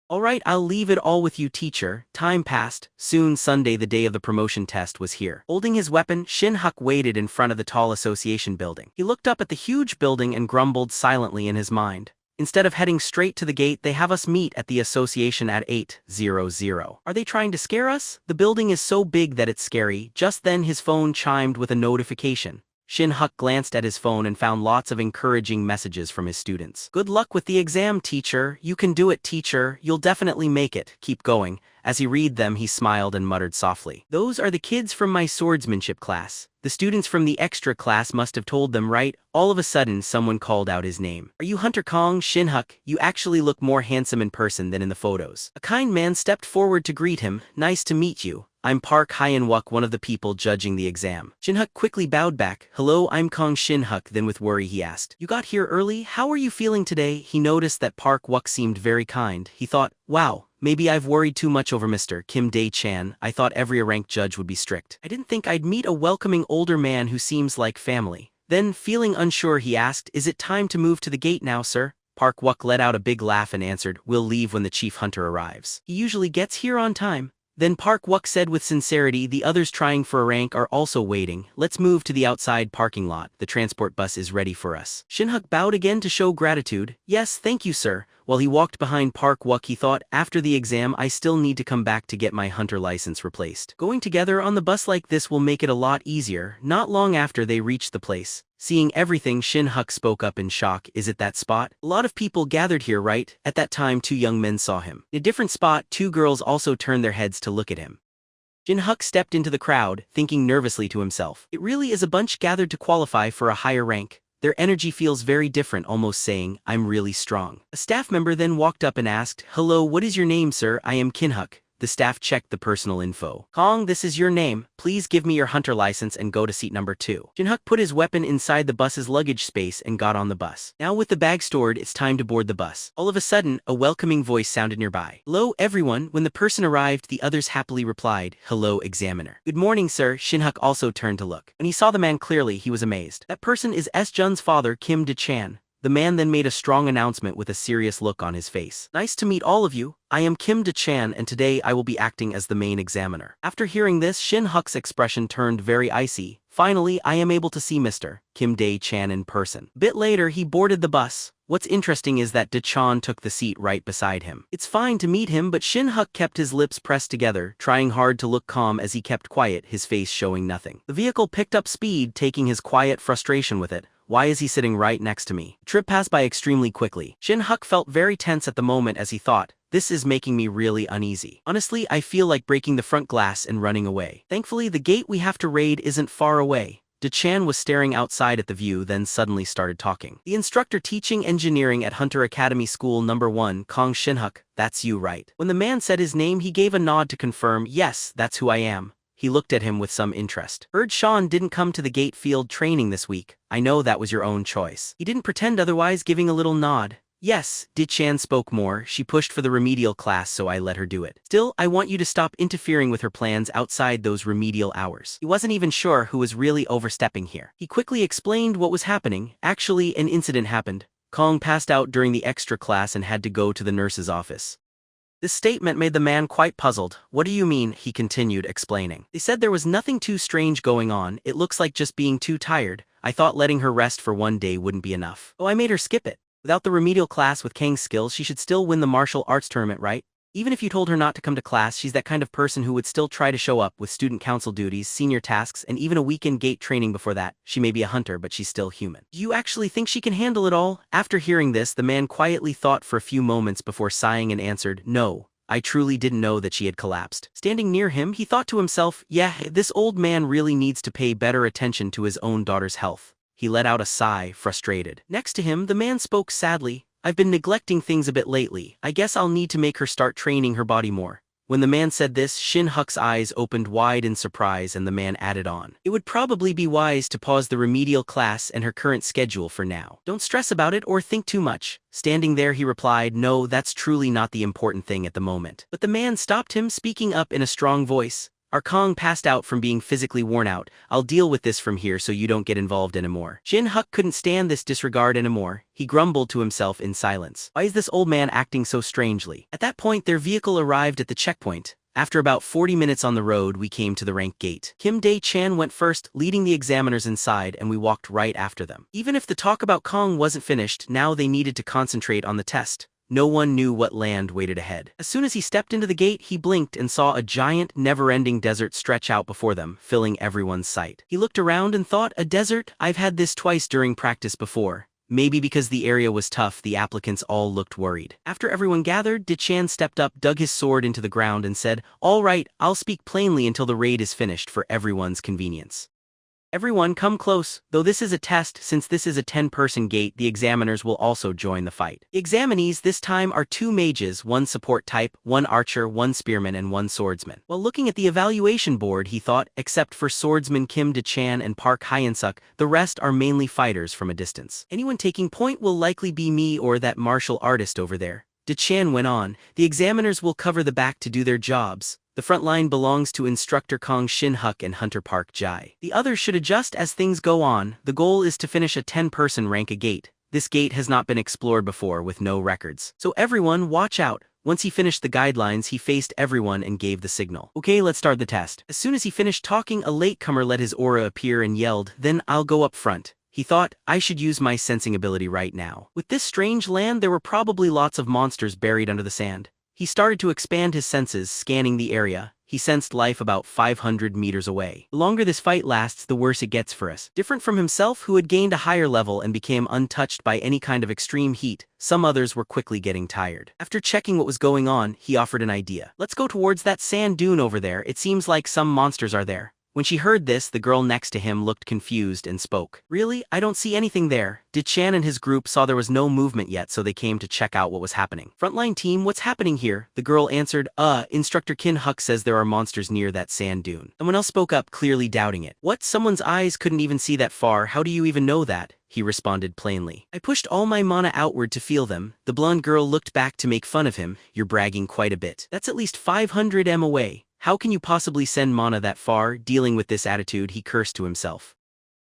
"All right, I'll leave it all with you, teacher." Time passed. Soon Sunday, the day of the promotion test, was here. Holding his weapon, Shin-huk waited in front of the tall association building. He looked up at the huge building and grumbled silently in his mind. "Instead of heading straight to the gate, they have us meet at the association at 8:00. Are they trying to scare us? The building is so big that it's scary." Just then his phone chimed with a notification. Shin-huk glanced at his phone and found lots of encouraging messages from his students. Good luck with the exam, teacher. You can do it, teacher. You'll definitely make it. Keep going. As he read them, he smiled and muttered softly. Those are the kids from my swordsmanship class. The students from the extra class must have told them, right? All of a sudden, someone called out his name. Are you Hunter Kong? Shin-huk, you actually look more handsome in person than in the photos. A kind man stepped forward to greet him. Nice to meet you. I'm Park Hyun-wook, one of the people judging the exam. Shin-huk quickly bowed back. Hello, I'm Kong Shin-huk. Then with worry he asked, you got here early? How are you feeling today? He noticed that Park Wook seemed very kind. He thought, wow, maybe I've worried too much over Mr. Kim Dae-chan. I thought every ranked judge would be strict. I didn't think I'd meet a welcoming older man who seems like family. Then, feeling unsure, he asked, is it time to move to the gate now, sir? Park Wook let out a big laugh and answered, we'll leave when the chief hunter arrives. He usually gets here on time. Then Park Wook said with sincerity, the others trying for a rank are also waiting. Let's move to the outside parking lot. The transport bus is ready for us. Shin-huk bowed again to show gratitude. Yes, thank you, sir. While he walked behind Park Wook, he thought, after the exam I still need to come back to get my hunter license replaced. Going together on the bus like this will make it a lot easier. Not long after they reached the place. Seeing everything, Shin-huk spoke up in shock. Is it that spot? A lot of people gathered here, right? At that time, two young men saw him. In a different spot, two girls also turned their heads to look at him. Shin-huk stepped into the crowd, thinking nervously to himself. It really is a bunch gathered to qualify for a higher rank. Their energy feels very different, almost saying, I'm really strong. A staff member then walked up and asked, hello, what is your name, sir? I am Kin-huk. The staff checked the personal info. Kong, this is your name. Please give me your hunter license and go to seat number 2. Shin-huk put his weapon inside the bus's luggage space and got on the bus. Now with the bag stored, it's time to board the bus. All of a sudden, a welcoming voice sounded nearby. Hello, everyone. When the person arrived, the others happily replied, hello, examiner. Good morning, sir. Shin-huk also turned to look. When he saw the man clearly, he was amazed. That person is S-Jun's father, Kim Dae-chan. The man then made a strong announcement with a serious look on his face. Nice to meet all of you. I am Kim Dae-chan and today I will be acting as the main examiner. After hearing this, Shin-huk's expression turned very icy. Finally, I am able to see Mr. Kim Dae-chan in person. A bit later, he boarded the bus. What's interesting is that Dae-chan took the seat right beside him. It's fine to meet him, but Shin-huk kept his lips pressed together, trying hard to look calm as he kept quiet, his face showing nothing. The vehicle picked up speed, taking his quiet frustration with it. Why is he sitting right next to me? The trip passed by extremely quickly. Shin-huk felt very tense at the moment as he thought, this is making me really uneasy. Honestly, I feel like breaking the front glass and running away. Thankfully, the gate we have to raid isn't far away. Dae-chan was staring outside at the view, then suddenly started talking. The instructor teaching engineering at Hunter Academy School Number 1, Kong Shin-huk, that's you, right? When the man said his name, he gave a nod to confirm, yes, that's who I am. He looked at him with some interest. Heard Sean didn't come to the gate field training this week. I know that was your own choice. He didn't pretend otherwise, giving a little nod. Yes, Dae-chan spoke more. She pushed for the remedial class, so I let her do it. Still, I want you to stop interfering with her plans outside those remedial hours. He wasn't even sure who was really overstepping here. He quickly explained what was happening. Actually, an incident happened. Kong passed out during the extra class and had to go to the nurse's office. This statement made the man quite puzzled. What do you mean? He continued explaining. They said there was nothing too strange going on. It looks like just being too tired. I thought letting her rest for one day wouldn't be enough. Oh, I made her skip it. Without the remedial class with Kang's skills, she should still win the martial arts tournament, right? Even if you told her not to come to class, she's that kind of person who would still try to show up with student council duties, senior tasks, and even a weekend gate training before that. She may be a hunter, but she's still human. Do you actually think she can handle it all? After hearing this, the man quietly thought for a few moments before sighing and answered, no. I truly didn't know that she had collapsed. Standing near him, he thought to himself, yeah, this old man really needs to pay better attention to his own daughter's health. He let out a sigh, frustrated. Next to him, the man spoke sadly. I've been neglecting things a bit lately. I guess I'll need to make her start training her body more. When the man said this, Shin-huk's eyes opened wide in surprise and the man added on. It would probably be wise to pause the remedial class and her current schedule for now. Don't stress about it or think too much. Standing there, he replied, no, that's truly not the important thing at the moment. But the man stopped him, speaking up in a strong voice. Our Kong passed out from being physically worn out. I'll deal with this from here so you don't get involved anymore. Shin-huk couldn't stand this disregard anymore. He grumbled to himself in silence. Why is this old man acting so strangely? At that point, their vehicle arrived at the checkpoint. After about 40 minutes on the road, we came to the rank gate. Kim Dae-chan went first, leading the examiners inside, and we walked right after them. Even if the talk about Kong wasn't finished, now they needed to concentrate on the test. no one knew what land waited ahead. As soon as he stepped into the gate, he blinked and saw a giant, never-ending desert stretch out before them, filling everyone's sight. He looked around and thought, a desert? I've had this twice during practice before. Maybe because the area was tough, the applicants all looked worried. After everyone gathered, Dichan stepped up, dug his sword into the ground and said, "All right, I'll speak plainly until the raid is finished for everyone's convenience. Everyone come close, though this is a test. Since this is a 10-person gate, the examiners will also join the fight. The examinees this time are 2 mages, 1 support type, 1 archer, 1 spearman and 1 swordsman." While looking at the evaluation board, he thought, except for swordsman Kim De-chan and Park Hyun-suk, the rest are mainly fighters from a distance. Anyone taking point will likely be me or that martial artist over there. De-chan went on, the examiners will cover the back to do their jobs. The front line belongs to instructor Gong Shin-huk and Hunter Park Jai. The others should adjust as things go on. The goal is to finish a 10-person rank a gate. This gate has not been explored before with no records. So everyone watch out. Once he finished the guidelines, he faced everyone and gave the signal. Okay, let's start the test. As soon as he finished talking, a latecomer let his aura appear and yelled, "Then I'll go up front." He thought, I should use my sensing ability right now. With this strange land, there were probably lots of monsters buried under the sand. He started to expand his senses, scanning the area. He sensed life about 500 meters away. The longer this fight lasts, the worse it gets for us. Different from himself, who had gained a higher level and became untouched by any kind of extreme heat, some others were quickly getting tired. After checking what was going on, he offered an idea. Let's go towards that sand dune over there. It seems like some monsters are there. When she heard this, the girl next to him looked confused and spoke. Really? I don't see anything there. Dichan and his group saw there was no movement yet, so they came to check out what was happening. Frontline team, what's happening here? The girl answered, Instructor Kin-huk says there are monsters near that sand dune. Someone else spoke up, clearly doubting it. What? Someone's eyes couldn't even see that far. How do you even know that? He responded plainly. I pushed all my mana outward to feel them. The blonde girl looked back to make fun of him. You're bragging quite a bit. That's at least 500 m away. How can you possibly send mana that far? Dealing with this attitude, he cursed to himself.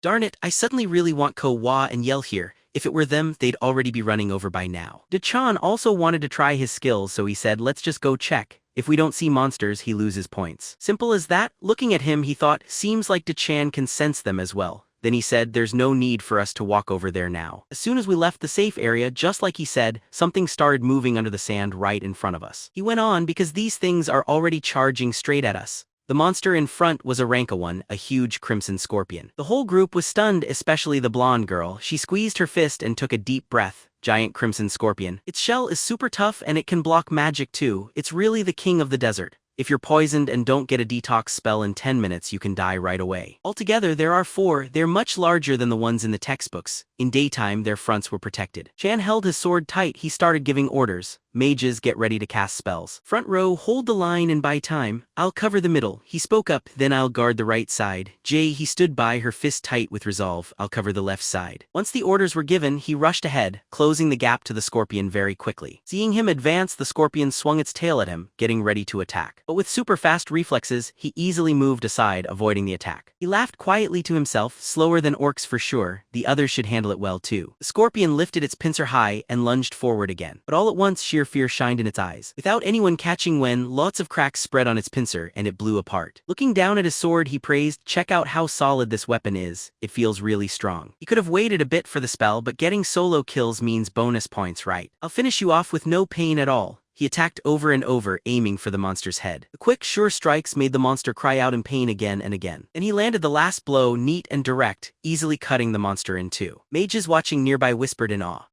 Darn it, I suddenly really want Ko-wa and Yell here. If it were them, they'd already be running over by now. Dichan also wanted to try his skills, so he said, let's just go check. If we don't see monsters, he loses points. Simple as that. Looking at him, he thought, seems like Dichan can sense them as well. Then he said, there's no need for us to walk over there now. As soon as we left the safe area, just like he said, something started moving under the sand right in front of us. He went on, because these things are already charging straight at us. The monster in front was a Ranka one, a huge crimson scorpion. The whole group was stunned, especially the blonde girl. She squeezed her fist and took a deep breath. Giant crimson scorpion. Its shell is super tough and it can block magic too. It's really the king of the desert. If you're poisoned and don't get a detox spell in 10 minutes, you can die right away. Altogether, there are 4. They're much larger than the ones in the textbooks. In daytime, their fronts were protected. Chan held his sword tight. He started giving orders. Mages, get ready to cast spells. Front row, hold the line and buy time. I'll cover the middle. He spoke up, then I'll guard the right side. Jay, he stood by, her fist tight with resolve. I'll cover the left side. Once the orders were given, he rushed ahead, closing the gap to the scorpion very quickly. Seeing him advance, the scorpion swung its tail at him, getting ready to attack. But with super fast reflexes, he easily moved aside, avoiding the attack. He laughed quietly to himself, slower than orcs for sure. The others should handle it well too. The scorpion lifted its pincer high and lunged forward again. But all at once, sheer fear shined in its eyes. Without anyone catching when, lots of cracks spread on its pincer and it blew apart. Looking down at his sword, he praised, check out how solid this weapon is. It feels really strong. He could have waited a bit for the spell, but getting solo kills means bonus points, right? I'll finish you off with no pain at all. He attacked over and over, aiming for the monster's head. The quick, sure strikes made the monster cry out in pain again and again. And he landed the last blow, neat and direct, easily cutting the monster in two. Mages watching nearby whispered in awe.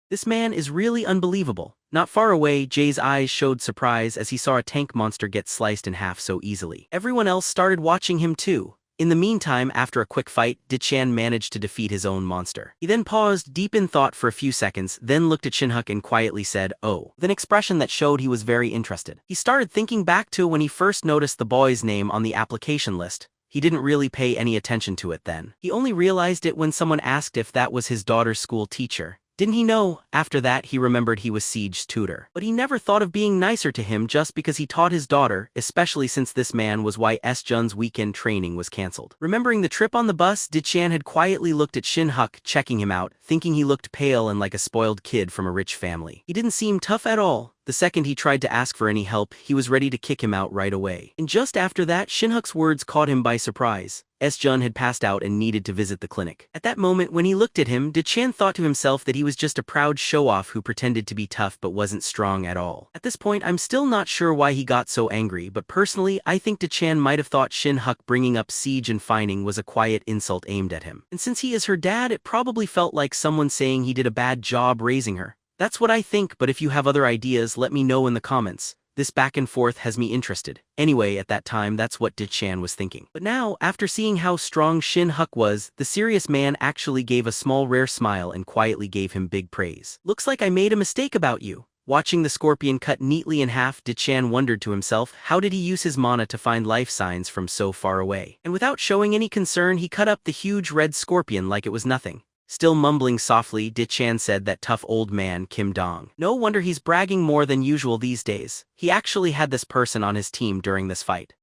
This man is really unbelievable. Not far away, Jay's eyes showed surprise as he saw a tank monster get sliced in half so easily. Everyone else started watching him too. In the meantime, after a quick fight, Dichan managed to defeat his own monster. He then paused, deep in thought for a few seconds, then looked at Shin-huk and quietly said, oh, with an expression that showed he was very interested. He started thinking back to when he first noticed the boy's name on the application list. He didn't really pay any attention to it then. He only realized it when someone asked if that was his daughter's school teacher. Didn't he know? After that, he remembered he was Siege's tutor. But he never thought of being nicer to him just because he taught his daughter, especially since this man was why S-Jun's weekend training was cancelled. Remembering the trip on the bus, Dichan had quietly looked at Shin-huk, checking him out, thinking he looked pale and like a spoiled kid from a rich family. He didn't seem tough at all. The second he tried to ask for any help, he was ready to kick him out right away. And just after that, Shin-huk's words caught him by surprise. S-jun had passed out and needed to visit the clinic. At that moment, when he looked at him, Da-chan thought to himself that he was just a proud show-off who pretended to be tough but wasn't strong at all. At this point, I'm still not sure why he got so angry, but personally, I think Da-chan might have thought Shin-huk bringing up siege and fining was a quiet insult aimed at him. And since he is her dad, it probably felt like someone saying he did a bad job raising her. That's what I think, but if you have other ideas, let me know in the comments. This back and forth has me interested. Anyway, at that time, that's what Da-chan was thinking. But now, after seeing how strong Shin-huk was, the serious man actually gave a small rare smile and quietly gave him big praise. Looks like I made a mistake about you. Watching the scorpion cut neatly in half, Da-chan wondered to himself, how did he use his mana to find life signs from so far away? And without showing any concern, he cut up the huge red scorpion like it was nothing. Still mumbling softly, Da-chan said that tough old man Kim Dong. No wonder he's bragging more than usual these days. He actually had this person on his team during this fight.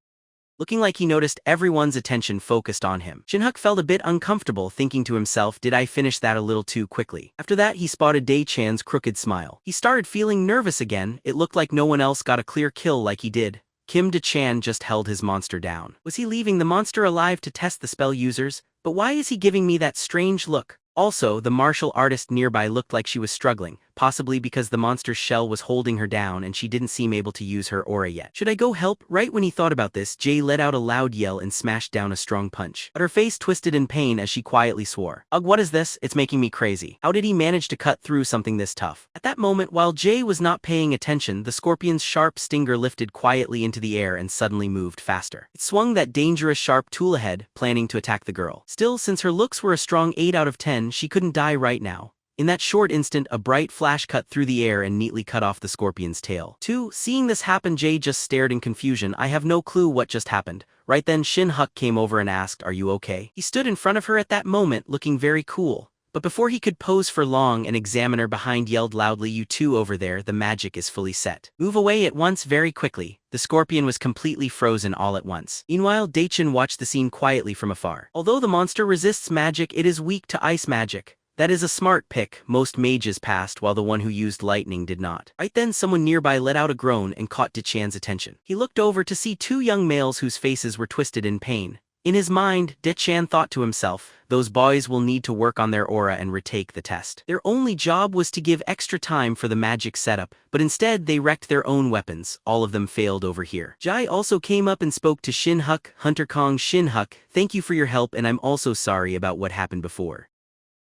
Looking like he noticed everyone's attention focused on him, Shin-huk felt a bit uncomfortable, thinking to himself, did I finish that a little too quickly? After that, he spotted Da-chan's crooked smile. He started feeling nervous again. It looked like no one else got a clear kill like he did. Kim Da-chan just held his monster down. Was he leaving the monster alive to test the spell users? But why is he giving me that strange look? Also, the martial artist nearby looked like she was struggling, possibly because the monster's shell was holding her down and she didn't seem able to use her aura yet. Should I go help? Right when he thought about this, Jay let out a loud yell and smashed down a strong punch. But her face twisted in pain as she quietly swore. Ugh, what is this? It's making me crazy. How did he manage to cut through something this tough? At that moment, while Jay was not paying attention, the scorpion's sharp stinger lifted quietly into the air and suddenly moved faster. It swung that dangerous sharp tool ahead, planning to attack the girl. Still, since her looks were a strong 8 out of 10, she couldn't die right now. In that short instant, a bright flash cut through the air and neatly cut off the scorpion's tail. Seeing this happen, Jay just stared in confusion. I have no clue what just happened. Right then, Shin-huk came over and asked, are you okay? He stood in front of her at that moment, looking very cool. But before he could pose for long, an examiner behind yelled loudly, you two over there, the magic is fully set. Move away at once very quickly. The scorpion was completely frozen all at once. Meanwhile, Da-chan watched the scene quietly from afar. Although the monster resists magic, it is weak to ice magic. That is a smart pick. Most mages passed while the one who used lightning did not. Right then, someone nearby let out a groan and caught Da-chan's attention. He looked over to see two young males whose faces were twisted in pain. In his mind, Da-chan thought to himself, those boys will need to work on their aura and retake the test. Their only job was to give extra time for the magic setup, but instead they wrecked their own weapons. All of them failed over here. Jai also came up and spoke to Shin-huk. Hunter Kong Shin-huk, thank you for your help, and I'm also sorry about what happened before.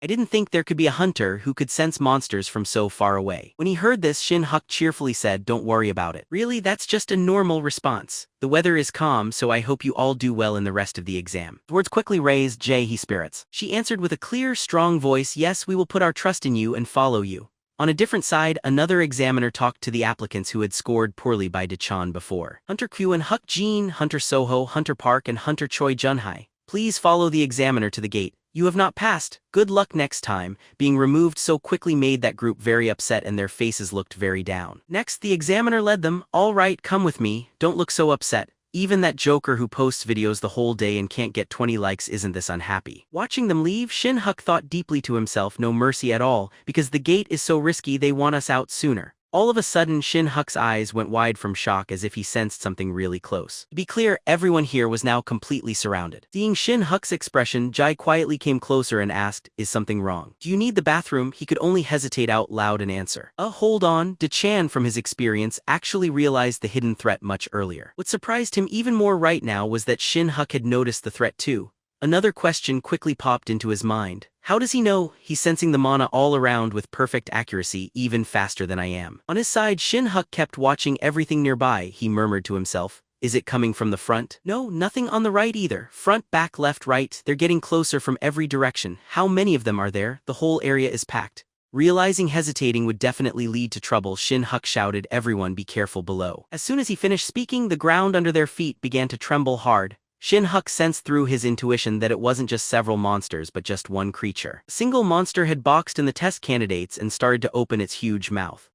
I didn't think there could be a hunter who could sense monsters from so far away. When he heard this, Shin-huk cheerfully said, don't worry about it. Really, that's just a normal response. The weather is calm, so I hope you all do well in the rest of the exam. The words quickly raised, Jay, he spirits. She answered with a clear, strong voice, yes, we will put our trust in you and follow you. On a different side, another examiner talked to the applicants who had scored poorly by Da-chan before. Hunter Kyun Huk Jin, Hunter Soho, Hunter Park, and Hunter Choi Junhai. Please follow the examiner to the gate. You have not passed. Good luck next time. Being removed so quickly made that group very upset and their faces looked very down. Next, the examiner led them. All right, come with me. Don't look so upset. Even that joker who posts videos the whole day and can't get 20 likes isn't this unhappy. Watching them leave, Shin-huk thought deeply to himself, no mercy at all, because the gate is so risky they want us out sooner. All of a sudden, Shin-huk's eyes went wide from shock as if he sensed something really close. To be clear, everyone here was now completely surrounded. Seeing Shin-huk's expression, Jai quietly came closer and asked, is something wrong? Do you need the bathroom? He could only hesitate out loud and answer. Hold on. Da-chan, from his experience, actually realized the hidden threat much earlier. What surprised him even more right now was that Shin-huk had noticed the threat too. Another question quickly popped into his mind. How does he know? He's sensing the mana all around with perfect accuracy, even faster than I am. On his side, Shin-huk kept watching everything nearby. He murmured to himself, is it coming from the front? No, nothing on the right either. Front, back, left, right. They're getting closer from every direction. How many of them are there? The whole area is packed. Realizing hesitating would definitely lead to trouble, Shin-huk shouted, everyone be careful below. As soon as he finished speaking, the ground under their feet began to tremble hard. Shin-huk sensed through his intuition that it wasn't just several monsters but just one creature. A single monster had boxed in the test candidates and started to open its huge mouth.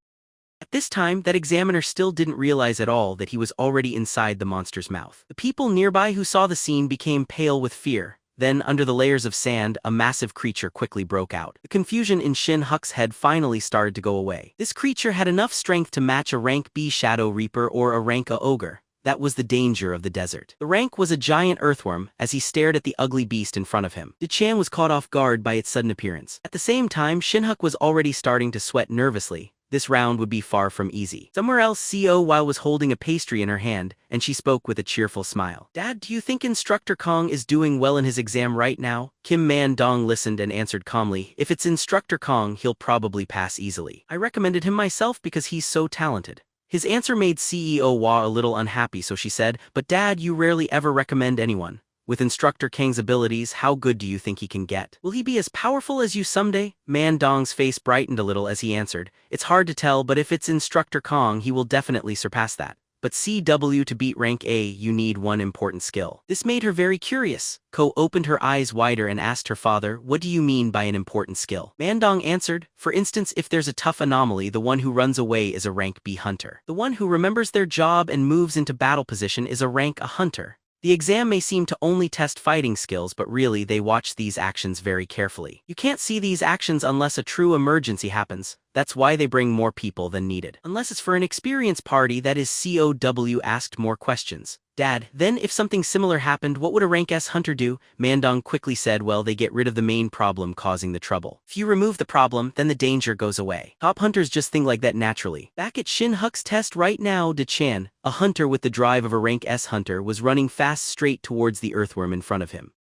At this time, that examiner still didn't realize at all that he was already inside the monster's mouth. The people nearby who saw the scene became pale with fear. Then, under the layers of sand, a massive creature quickly broke out. The confusion in Shin-huk's head finally started to go away. This creature had enough strength to match a rank B Shadow Reaper or a rank A Ogre. That was the danger of the desert. The rank was a giant earthworm. As he stared at the ugly beast in front of him, Dachan was caught off guard by its sudden appearance. At the same time, Shin-huk was already starting to sweat nervously. This round would be far from easy. Somewhere else, Co Weil was holding a pastry in her hand, and she spoke with a cheerful smile. "Dad, do you think Instructor Kong is doing well in his exam right now?" Kim Man-dong listened and answered calmly, "If it's Instructor Kong, he'll probably pass easily. I recommended him myself because he's so talented." His answer made CEO Wa a little unhappy, so she said, "But Dad, you rarely ever recommend anyone. With Instructor Kang's abilities, how good do you think he can get? Will he be as powerful as you someday?" Man-dong's face brightened a little as he answered, "It's hard to tell, but if it's Instructor Kong, he will definitely surpass that. But CW, to beat rank A, you need one important skill." This made her very curious. Ko opened her eyes wider and asked her father, "What do you mean by an important skill?" Mandong answered, "For instance, if there's a tough anomaly, the one who runs away is a rank B hunter. The one who remembers their job and moves into battle position is a rank A hunter." The exam may seem to only test fighting skills, but really they watch these actions very carefully. You can't see these actions unless a true emergency happens. That's why they bring more people than needed. Unless it's for an experience party, that is COW asked more questions. "Dad, then if something similar happened, what would a rank S hunter do?" Mandong quickly said, "Well, they get rid of the main problem causing the trouble. If you remove the problem, then the danger goes away. Top hunters just think like that naturally." Back at Shin-huk's test right now, Dachan, a hunter with the drive of a rank S hunter, was running fast straight towards the earthworm in front of him.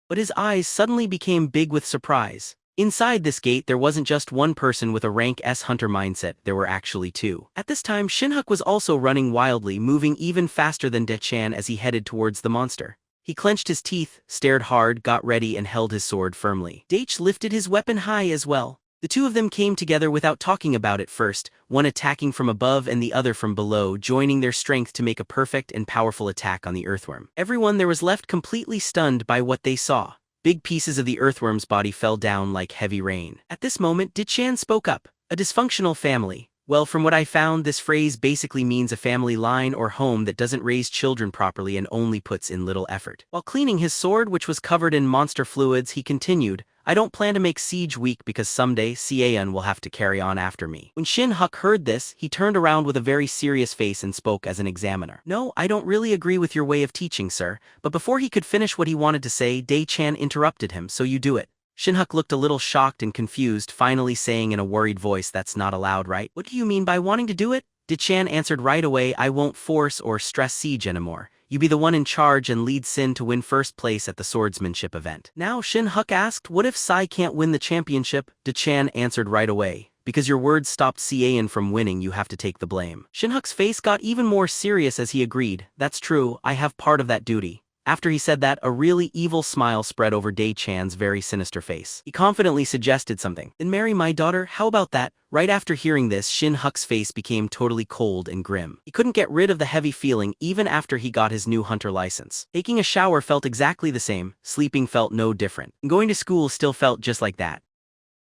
But his eyes suddenly became big with surprise. Inside this gate, there wasn't just one person with a rank S hunter mindset, there were actually two. At this time, Shin-huk was also running wildly, moving even faster than Dachan as he headed towards the monster. He clenched his teeth, stared hard, got ready, and held his sword firmly. Daich lifted his weapon high as well. The two of them came together without talking about it first, one attacking from above and the other from below, joining their strength to make a perfect and powerful attack on the earthworm. Everyone there was left completely stunned by what they saw. Big pieces of the earthworm's body fell down like heavy rain. At this moment, Dachan spoke up. "A dysfunctional family. Well, from what I found, this phrase basically means a family line or home that doesn't raise children properly and only puts in little effort." While cleaning his sword, which was covered in monster fluids, he continued, "I don't plan to make Siege weak because someday Cian will have to carry on after me." When Shin-huk heard this, he turned around with a very serious face and spoke as an examiner. "No, I don't really agree with your way of teaching, sir." But before he could finish what he wanted to say, Dachan interrupted him, "So you do it." Shin-huk looked a little shocked and confused, finally saying in a worried voice, "That's not allowed, right?" "What do you mean by wanting to do it?" Dachan answered right away, "I won't force or stress Siege anymore. You be the one in charge and lead Sin to win first place at the swordsmanship event." Now Shin-huk asked, "What if Sai can't win the championship?" Dachan answered right away, "Because your words stopped Cian from winning, you have to take the blame." Shin-huk's face got even more serious as he agreed, "That's true, I have part of that duty." After he said that, a really evil smile spread over Dachan's very sinister face. He confidently suggested something. "Then marry my daughter, how about that?" Right after hearing this, Shin-huk's face became totally cold and grim. He couldn't get rid of the heavy feeling even after he got his new hunter license. Taking a shower felt exactly the same, sleeping felt no different, and going to school still felt just like that.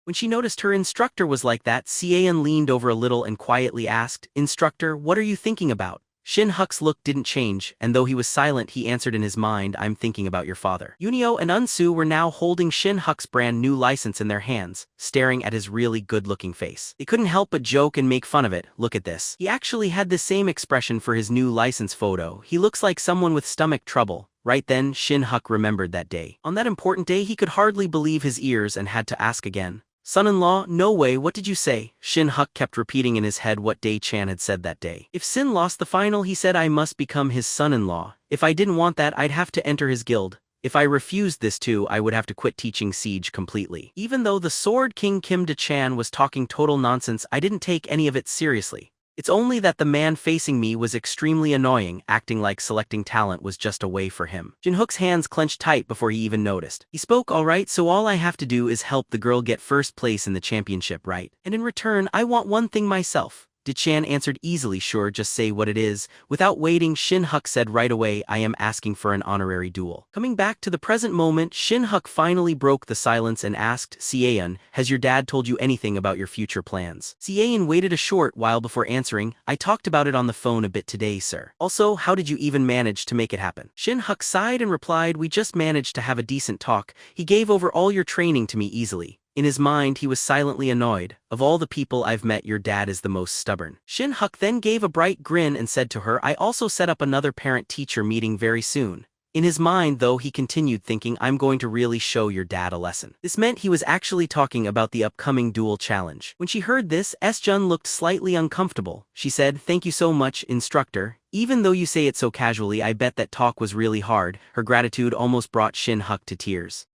When she noticed her instructor was like that, Cian leaned over a little and quietly asked, "Instructor, what are you thinking about?" Shin-huk's look didn't change, and though he was silent, he answered in his mind, "I'm thinking about your father." Yunio and Unsu were now holding Shin-huk's brand new license in their hands, staring at his really good-looking face. They couldn't help but joke and make fun of it. "Look at this. He actually had the same expression for his new license photo. He looks like someone with stomach trouble." Right then, Shin-huk remembered that day. On that important day, he could hardly believe his ears and had to ask again. "Son-in-law, no way, what did you say?" Shin-huk kept repeating in his head what Dachan had said that day. "If Sin lost the final, he said I must become his son-in-law. If I didn't want that, I'd have to enter his guild. If I refused this too, I would have to quit teaching Siege completely." Even though the Sword King Kim Dachan was talking total nonsense, I didn't take any of it seriously. It's only that the man facing me was extremely annoying, acting like selecting talent was just a way for him. Jin-hook's hands clenched tight before he even noticed. He spoke, "Alright, so all I have to do is help the girl get first place in the championship, right? And in return, I want one thing myself." Chan answered easily, sure, just say what it is. Without waiting, Shin-huk said right away, I am asking for an honorary duel. Coming back to the present moment, Shin-huk finally broke the silence and asked, Seaeun, has your dad told you anything about your future plans? Seaeun waited a short while before answering, I talked about it on the phone a bit today, sir. Also, how did you even manage to make it happen? Shin-huk sighed and replied, we just managed to have a decent talk. He gave over all your training to me easily. In his mind, he was silently annoyed. Of all the people I've met, your dad is the most stubborn. Shin-huk then gave a bright grin and said to her, I also set up another parent-teacher meeting very soon. In his mind, though, he continued thinking, I'm going to really show your dad a lesson. This meant he was actually talking about the upcoming duel challenge. When she heard this, S-jun looked slightly uncomfortable. She said, thank you so much, instructor. Even though you say it so casually, I bet that talk was really hard. Her gratitude almost brought Shin-huk to tears.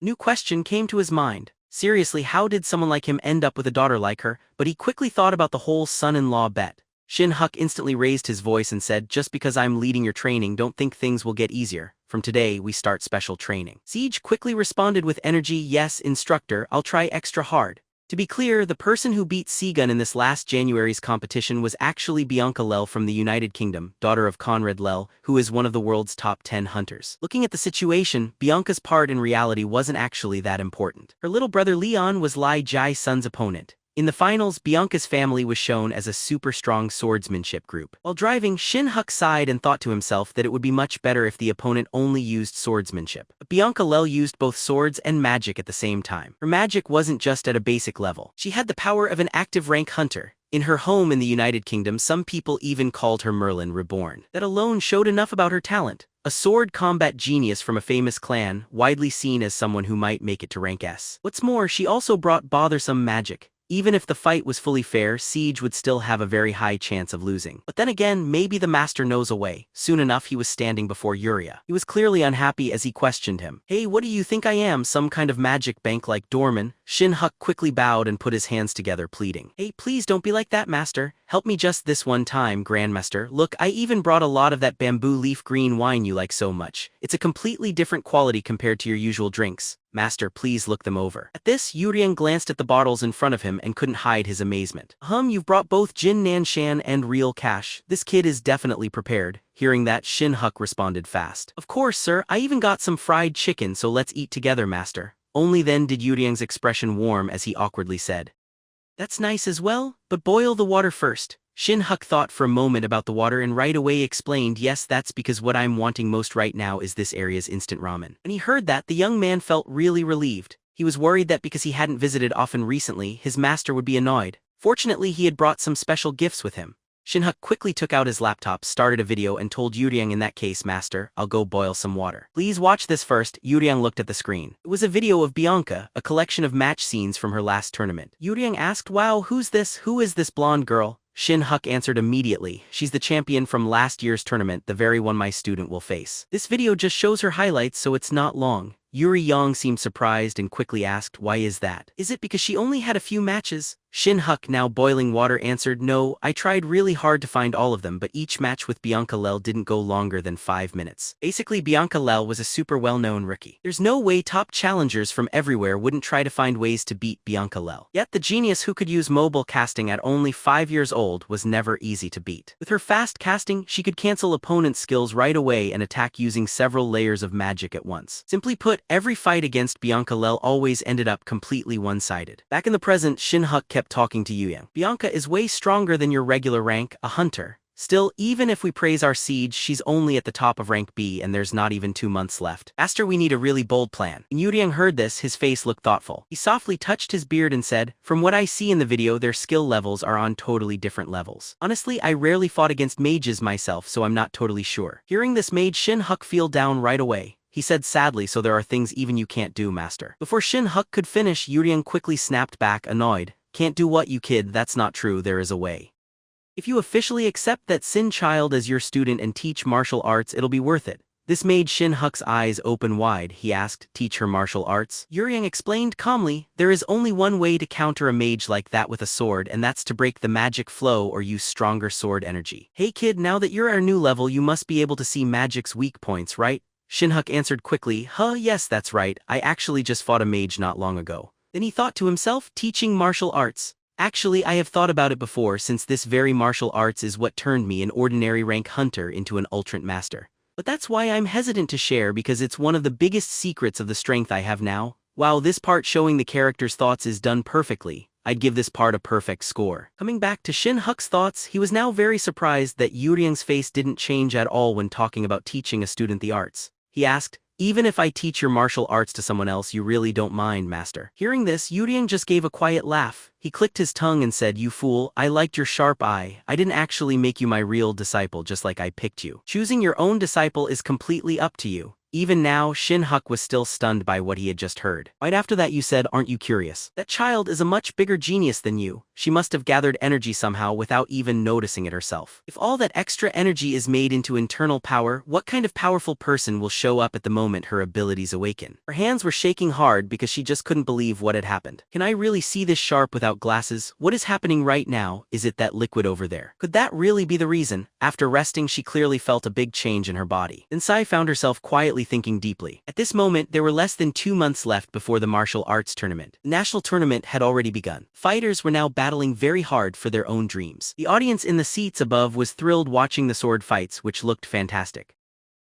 New question came to his mind. Seriously, how did someone like him end up with a daughter like her? But he quickly thought about the whole son-in-law bet. Shin-huk instantly raised his voice and said, just because I'm leading your training, don't think things will get easier. From today, we start special training. Siege quickly responded with energy, yes, instructor, I'll try extra hard. To be clear, the person who beat Seagun in this last January's competition was actually Bianca Lel from the United Kingdom, daughter of Conrad Lel, who is one of the world's top 10 hunters. Looking at the situation, Bianca's part in reality wasn't actually that important. Her little brother Leon was Lai Jai-sun's opponent. In the finals, Bianca's family was shown as a super strong swordsmanship group. While driving, Shin-huk sighed and thought to himself that it would be much better if the opponent only used swordsmanship. But Bianca Lel used both swords and magic at the same time. Her magic wasn't just at a basic level. She had the power of an active rank hunter. In her home in the United Kingdom, some people even called her Merlin Reborn. That alone showed enough about her talent. A sword combat genius from a famous clan, widely seen as someone who might make it to rank S. What's more, she also brought bothersome magic. Even if the fight was fully fair, Siege would still have a very high chance of losing. But then again, maybe the master knows a way. Soon enough, he was standing before Yuria. He was clearly unhappy as he questioned him. Hey, what do you think I am, some kind of magic bank like Dorman? Shin-huk quickly bowed and put his hands together, pleading. Hey, please don't be like that, master. Help me just this one time, Grandmaster. Look, I even brought a lot of that bamboo leaf green wine you like so much. It's a completely different quality compared to your usual drinks. Master, please look them over. At this, Yuriang glanced at the bottles in front of him and couldn't hide his amazement. You've brought both Jin Nanshan and real cash. This kid is definitely prepared. Hearing that, Shin-huk responded fast. Of course, sir, I even got some fried chicken, so let's eat together, master. Only then did Yuriang's expression warm as he awkwardly said, that's nice as well, but boil the water first. Shin-huk thought for a moment about the water and right away explained, yes, that's because what I'm wanting most right now is this area's instant ramen. When he heard that, the young man felt really relieved. He was worried that because he hadn't visited often recently, his master would be annoyed. Fortunately, he had brought some special gifts with him. Shin-huk quickly took out his laptop, started a video and told Yuriang, in that case, master, I'll go boil some water. Please watch this first. Yuriang looked at the screen. It was a video of Bianca, a collection of match scenes from her last tournament. Yuriang asked, wow, who's this? Who is this blonde girl? Shin-huk answered immediately, she's the champion from last year's tournament, the very one my student will face. This video just shows her highlights, so it's not long. Yang seemed surprised and quickly asked, why is that? Is it because she only had a few matches? Shin-huk, now boiling water, answered, no, I tried really hard to find all of them, but each match with Bianca Lel didn't go longer than 5 minutes. Basically, Bianca Lel was a super well-known rookie. There's no way top challengers from everywhere wouldn't try to find ways to beat Bianca Lel. Yet the genius who could use mobile casting at only 5 years old was never easy to beat. With her fast casting, she could cancel opponents' skills right away and attack using several layers of magic at once. Simply put, every fight against Bianca Lel always ended up completely one-sided. Back in the present, Shin-huk kept talking to Yuyang. Bianca is way stronger than your regular rank, a hunter. Still, even if we praise our siege, she's only at the top of rank B and there's not even 2 months left. Master, we need a really bold plan. When Yuriang heard this, his face looked thoughtful. He softly touched his beard and said, from what I see in the video, their skill levels are on totally different levels. Honestly, I rarely fought against mages myself, so I'm not totally sure. Hearing this made Shin-huk feel down right away. He said sadly, so there are things even you can't do, master. Before Shin-huk could finish, Yuriang quickly snapped back, annoyed. Can't do what, you kid? That's not true, there is a way. If you officially accept that Sin Child as your student and teach martial arts, it'll be worth it. This made Shin-huk's eyes open wide. He asked, teach her martial arts? Yuriang explained calmly, there is only one way to counter a mage like that with a sword, and that's to break the magic flow or use stronger sword energy. Hey kid, now that you're at our new level, you must be able to see magic's weak points, right? Shin-huk answered quickly, yes, that's right, I actually just fought a mage not long ago. Then he thought to himself, teaching martial arts. Actually, I have thought about it before, since this very martial arts is what turned me, an ordinary rank hunter, into an ultimate master. But that's why I'm hesitant to share, because it's one of the biggest secrets of the strength I have now. While this part showing the character's thoughts is done perfectly, I'd give this part a perfect score. Coming back to Shin-huk's thoughts, he was now very surprised that Yuriang's face didn't change at all when talking about teaching a student the arts. He asked, "Even if I teach your martial arts to someone else, you really don't mind, master?" Hearing this, Yuriang just gave a quiet laugh. He clicked his tongue and said, "You fool, I liked your sharp eye. I didn't actually make you my real disciple just like I picked you. Choosing your own disciple is completely up to you." Even now, Shin-huk was still stunned by what he had just heard. Right after that you said, "Aren't you curious? That child is a much bigger genius than you. She must have gathered energy somehow without even noticing it herself. If all that extra energy is made into internal power, what kind of powerful person will show up at the moment her abilities awaken?" Her hands were shaking hard because she just couldn't believe what had happened. "Can I really see this sharp without glasses? What is happening right now? Is it that liquid over there? Could that really be the reason?" After resting, she clearly felt a big change in her body. Then Sai found herself quietly thinking deeply. At this moment, there were less than 2 months left before the martial arts tournament. The national tournament had already begun. Fighters were now battling very hard for their own dreams. The audience in the seats above was thrilled watching the sword fights, which looked fantastic.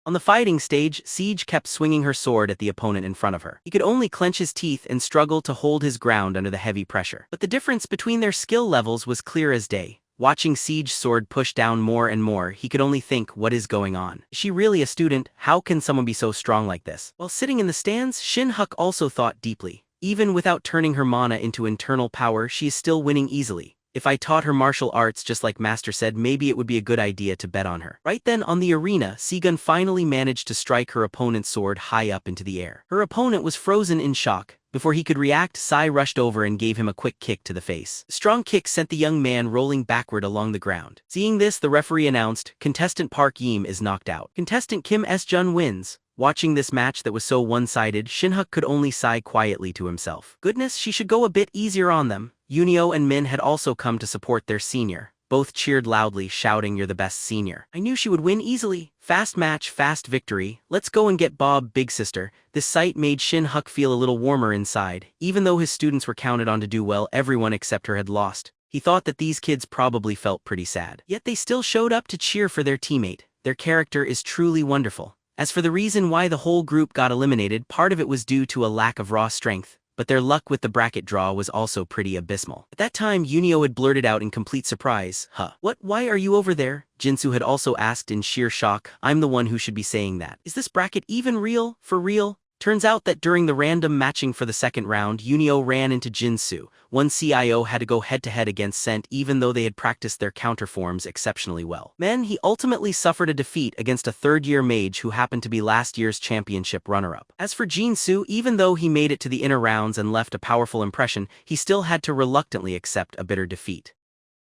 On the fighting stage, Siege kept swinging her sword at the opponent in front of her. He could only clench his teeth and struggle to hold his ground under the heavy pressure. But the difference between their skill levels was clear as day. Watching Siege's sword push down more and more, he could only think, what is going on? Is she really a student? How can someone be so strong like this? While sitting in the stands, Shin-huk also thought deeply. Even without turning her mana into internal power, she is still winning easily. If I taught her martial arts just like Master said, maybe it would be a good idea to bet on her. Right then on the arena, Sigun finally managed to strike her opponent's sword high up into the air. Her opponent was frozen in shock. Before he could react, Sai rushed over and gave him a quick kick to the face. The strong kick sent the young man rolling backward along the ground. Seeing this, the referee announced, "Contestant Park Yim is knocked out. Contestant Kim S-jun wins." Watching this match that was so one-sided, Shin-huk could only sigh quietly to himself. Goodness, she should go a bit easier on them. Yunio and Min had also come to support their senior. Both cheered loudly, shouting, "You're the best senior." "I knew she would win easily. Fast match, fast victory. Let's go and get Bob, big sister." This sight made Shin-huk feel a little warmer inside. Even though his students were counted on to do well, everyone except her had lost. He thought that these kids probably felt pretty sad. Yet they still showed up to cheer for their teammate. Their character is truly wonderful. As for the reason why the whole group got eliminated, part of it was due to a lack of raw strength. But their luck with the bracket draw was also pretty abysmal. At that time, Yunio had blurted out in complete surprise, "Huh? What? Why are you over there?" Jinsu had also asked in sheer shock, "I'm the one who should be saying that. Is this bracket even real? For real?" Turns out that during the random matching for the second round, Yunio ran into Jinsu. One CIO had to go head-to-head against Sent even though they had practiced their counterforms exceptionally well. Then, he ultimately suffered a defeat against a third-year mage who happened to be last year's championship runner-up. As for Jinsu, even though he made it to the inner rounds and left a powerful impression, he still had to reluctantly accept a bitter defeat.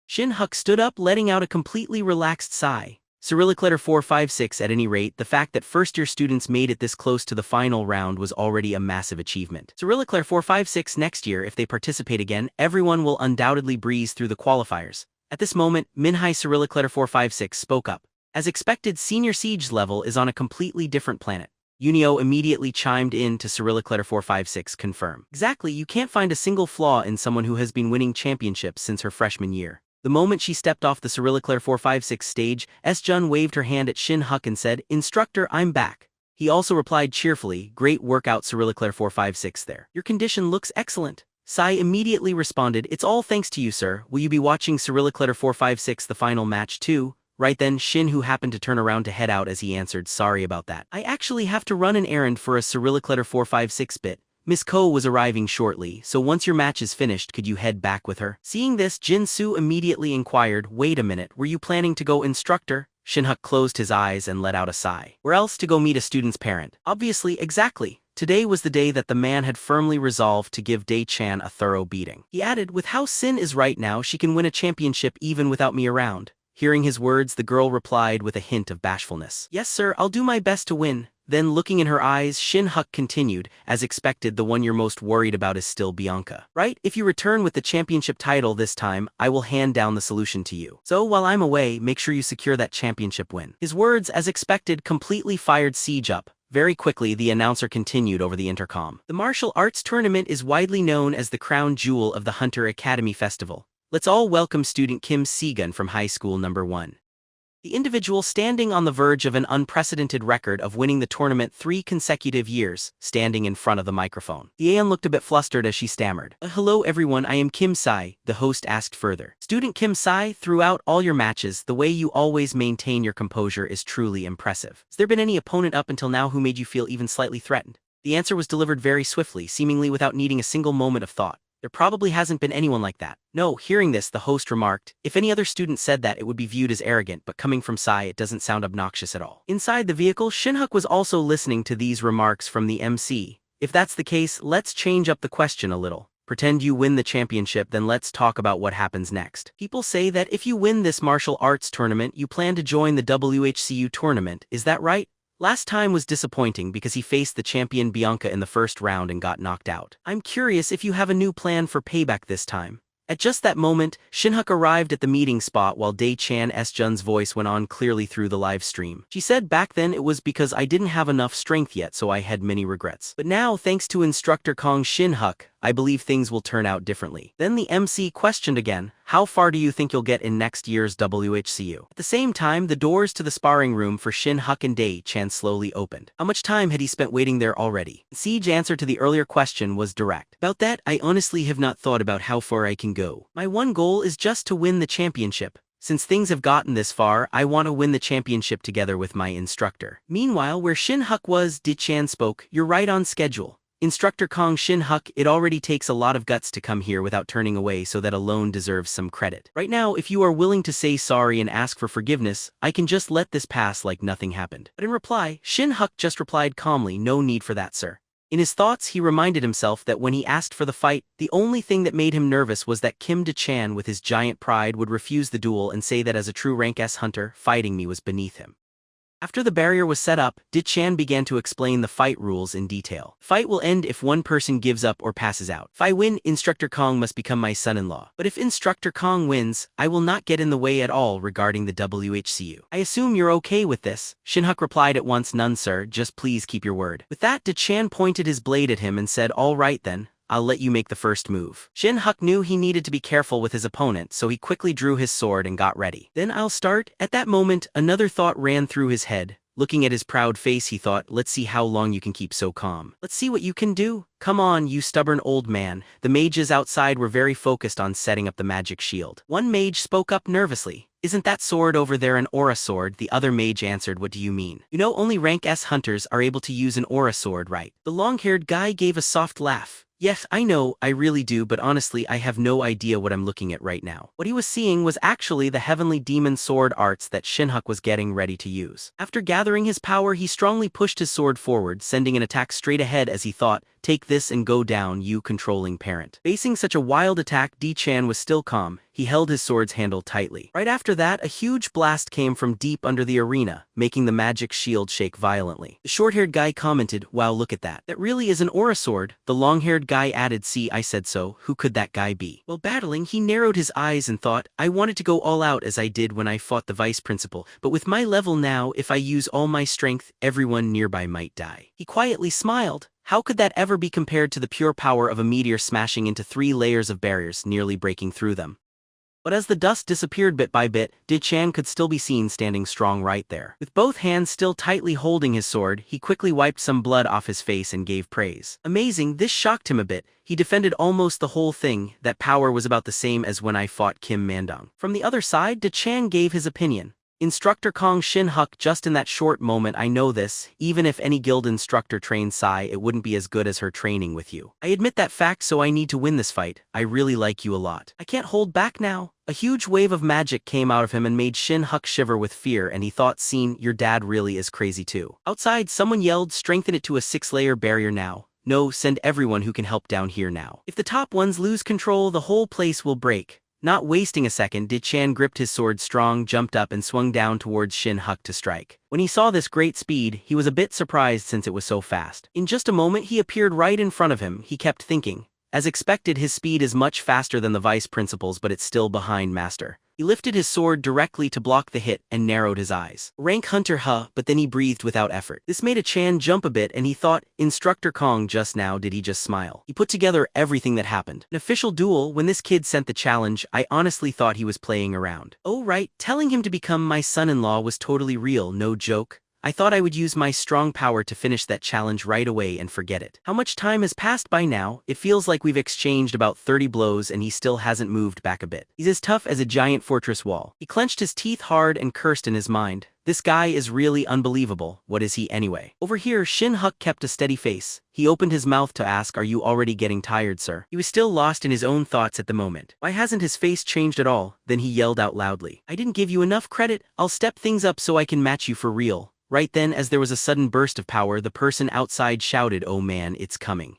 Shin-huk stood up, letting out a completely relaxed sigh. Cyrillic letter 456. At any rate, the fact that first-year students made it this close to the final round was already a massive achievement. Cyrillic letter 456. Next year, if they participate again, everyone will undoubtedly breeze through the qualifiers. At this moment, Minhai Cyrillic letter 456 spoke up. As expected, Senior Siege's level is on a completely different planet. Yunio immediately chimed in to Cyrillic letter 456 confirm. Exactly, you can't find a single flaw in someone who has been winning championships since her freshman year. The moment she stepped off the Cyrillic letter 456 stage, S-jun waved her hand at Shin-huk and said, "Instructor, I'm back." He also replied cheerfully, "Great workout, Cyrillic letter 456 there. Your condition looks excellent." Sai immediately responded, "It's all thanks to you, sir. Will you be watching Cyrillic letter 456 the final match too?" Right then, Shin, who happened to turn around to head out as he answered, "Sorry about that. I actually have to run an errand for a Cyrillic letter 456 bit. Miss Ko was arriving shortly, so once your match is finished, could you head back with her?" Seeing this, Jin-soo immediately inquired, "Wait a minute, were you planning to go instructor?" Shin-huk closed his eyes and let out a sigh. "Where else to go meet a student's parent?" Obviously, exactly. Today was the day that the man had firmly resolved to give Dae-chan a thorough beating. He added, "With how Sin is right now, she can win a championship even without me around." Hearing his words, the girl replied with a hint of bashfulness, "Yes, sir, I'll do my best to win." Then, looking in her eyes, Shin-huk continued, "As expected, the one you're most worried about is still Bianca. Right? If you return with the championship title this time, I will hand down the solution to you. So while I'm away, make sure you secure that championship win." His words, as expected, completely fired Siege up. Very quickly, the announcer continued over the intercom. The martial arts tournament is widely known as the crown jewel of the Hunter Academy Festival. Let's all welcome student Kim Se-gun from high school number 1. The individual standing on the verge of an unprecedented record of winning the tournament 3 consecutive years, standing in front of the microphone. The Aeon looked a bit flustered as she stammered. Hello everyone, I am Kim Se, the host asked further. Student Kim Se, throughout all your matches, the way you always maintain your composure is truly impressive. Has there been any opponent up until now who made you feel even slightly threatened? The answer was delivered very swiftly, seemingly without needing a single moment of thought. There probably hasn't been anyone like that. No, hearing this, the host remarked, if any other student said that, it would be viewed as arrogant, but coming from Se, it doesn't sound obnoxious at all. Inside the vehicle, Shin-huk was also listening to these remarks from the MC. If that's the case, let's change up the question a little. Pretend you win the championship, then let's talk about what happens next. People say that if you win this martial arts tournament, you plan to join the WHCU tournament, is that right? Last time was disappointing because he faced the champion Bianca in the first round and got knocked out. I'm curious if you have a new plan for payback this time. At just that moment, Shin-huk arrived at the meeting spot while Dae-chan S-jun's voice went on clearly through the live stream. She said back then it was because I didn't have enough strength yet, so I had many regrets. But now, thanks to instructor Gong Shin-huk, I believe things will turn out differently. Then the MC questioned again, how far do you think you'll get in next year's WHCU? At the same time, the doors to the sparring room for Shin-huk and Dae-chan slowly opened. How much time had he spent waiting there already? Siege answer to the earlier question was direct. About that, I honestly have not thought about how far I can go. My one goal is just to win the championship. Since things have gotten this far, I want to win the championship together with my instructor. Meanwhile, where Shin-huk was, Dae-chan spoke, you're right on schedule. Instructor Gong Shin-huk, it already takes a lot of guts to come here without turning away, so that alone deserves some credit. Right now, if you are willing to say sorry and ask for forgiveness, I can just let this pass like nothing happened. But in reply, Shin-huk just replied calmly, no need for that, sir. In his thoughts, he reminded himself that when he asked for the fight, the only thing that made him nervous was that Kim Dae-chan with his giant pride would refuse the duel and say that as a true rank S hunter, fighting me was beneath him. After the barrier was set up, Dae-chan began to explain the fight rules in detail. Fight will end if one person gives up or passes out. If I win, Instructor Gong must become my son-in-law. But if Instructor Gong wins, I will not get in the way at all regarding the WHCU. I assume you're okay with this? Shin-huk replied at once, none sir, just please keep your word. With that, Dae-chan pointed his blade at him and said, all right then. I'll let you make the first move. Shin-huk knew he needed to be careful with his opponent, so he quickly drew his sword and got ready. Then I'll start. At that moment, another thought ran through his head. Looking at his proud face, he thought, let's see how long you can keep so calm. Let's see what you can do. Come on, you stubborn old man. The mages outside were very focused on setting up the magic shield. One mage spoke up nervously. Isn't that sword over there an aura sword? The other mage answered, what do you mean? You know only rank S hunters are able to use an aura sword, right? The long-haired guy gave a soft laugh. Yes, I know, I really do, but honestly I have no idea what I'm looking at right now. What he was seeing was actually the heavenly demon sword arts that Shin-huk was getting ready to use. After gathering his power, he strongly pushed his sword forward, sending an attack straight ahead as he thought, take this and go down, you controlling parent. Facing such a wild attack, Dae-chan was still calm. He held his sword's handle tightly. Right after that, a huge blast came from deep under the arena, making the magic shield shake violently. The short-haired guy commented, wow, look at that. That really is an aura sword. The long-haired guy added, see, I said so. Who could that guy be? While battling, he narrowed his eyes and thought, I wanted to go all out as I did when I fought the vice principal, but with my level now, if I use all my strength, everyone nearby might die. He quietly smiled. How could that ever be compared to the pure power of a meteor smashing into 3 layers of barriers, nearly breaking through them? But as the dust disappeared bit by bit, Dae-chan could still be seen standing strong right there. With both hands still tightly holding his sword, he quickly wiped some blood off his face and gave praise. Amazing, this shocked him a bit. He defended almost the whole thing. That power was about the same as when I fought Kim Mandong. From the other side, Dae-chan gave his opinion. Instructor Gong Shin-huk, just in that short moment I know this, even if any guild instructor trained Se, it wouldn't be as good as her training with you. I admit that fact, so I need to win this fight. I really like you a lot. I can't hold back now. A huge wave of magic came out of him and made Shin-huk shiver with fear, and he thought, scene, your dad really is crazy too. Outside, someone yelled, strengthen it to a 6-layer barrier now. No, send everyone who can help down here now. If the top ones lose control, the whole place will break. Not wasting a second, Dae-chan gripped his sword strong, jumped up and swung down towards Shin-huk to strike. When he saw this great speed, he was a bit surprised since it was so fast. In just a moment he appeared right in front of him. He kept thinking. As expected, his speed is much faster than the vice principal's, but it's still behind master. He lifted his sword directly to block the hit and narrowed his eyes. Rank hunter but then he breathed without effort. This made Chan jump a bit and he thought, Instructor Kong just now, did he just smile? He put together everything that happened. An official duel. When this kid sent the challenge, I honestly thought he was playing around. Oh right, telling him to become my son-in-law was totally real, no joke. I thought I would use my strong power to finish that challenge right away and forget it. How much time has passed by now? It feels like we've exchanged about 30 blows and he still hasn't moved back a bit. He's as tough as a giant fortress wall. He clenched his teeth hard and cursed in his mind. This guy is really unbelievable. What is he anyway? Over here, Shin-huk kept a steady face. He opened his mouth to ask, are you already getting tired, sir? He was still lost in his own thoughts at the moment. Why hasn't his face changed at all? Then he yelled out loudly. I didn't give you enough credit. I'll step things up so I can match you for real. Right then, as there was a sudden burst of power, the person outside shouted, oh man, it's coming.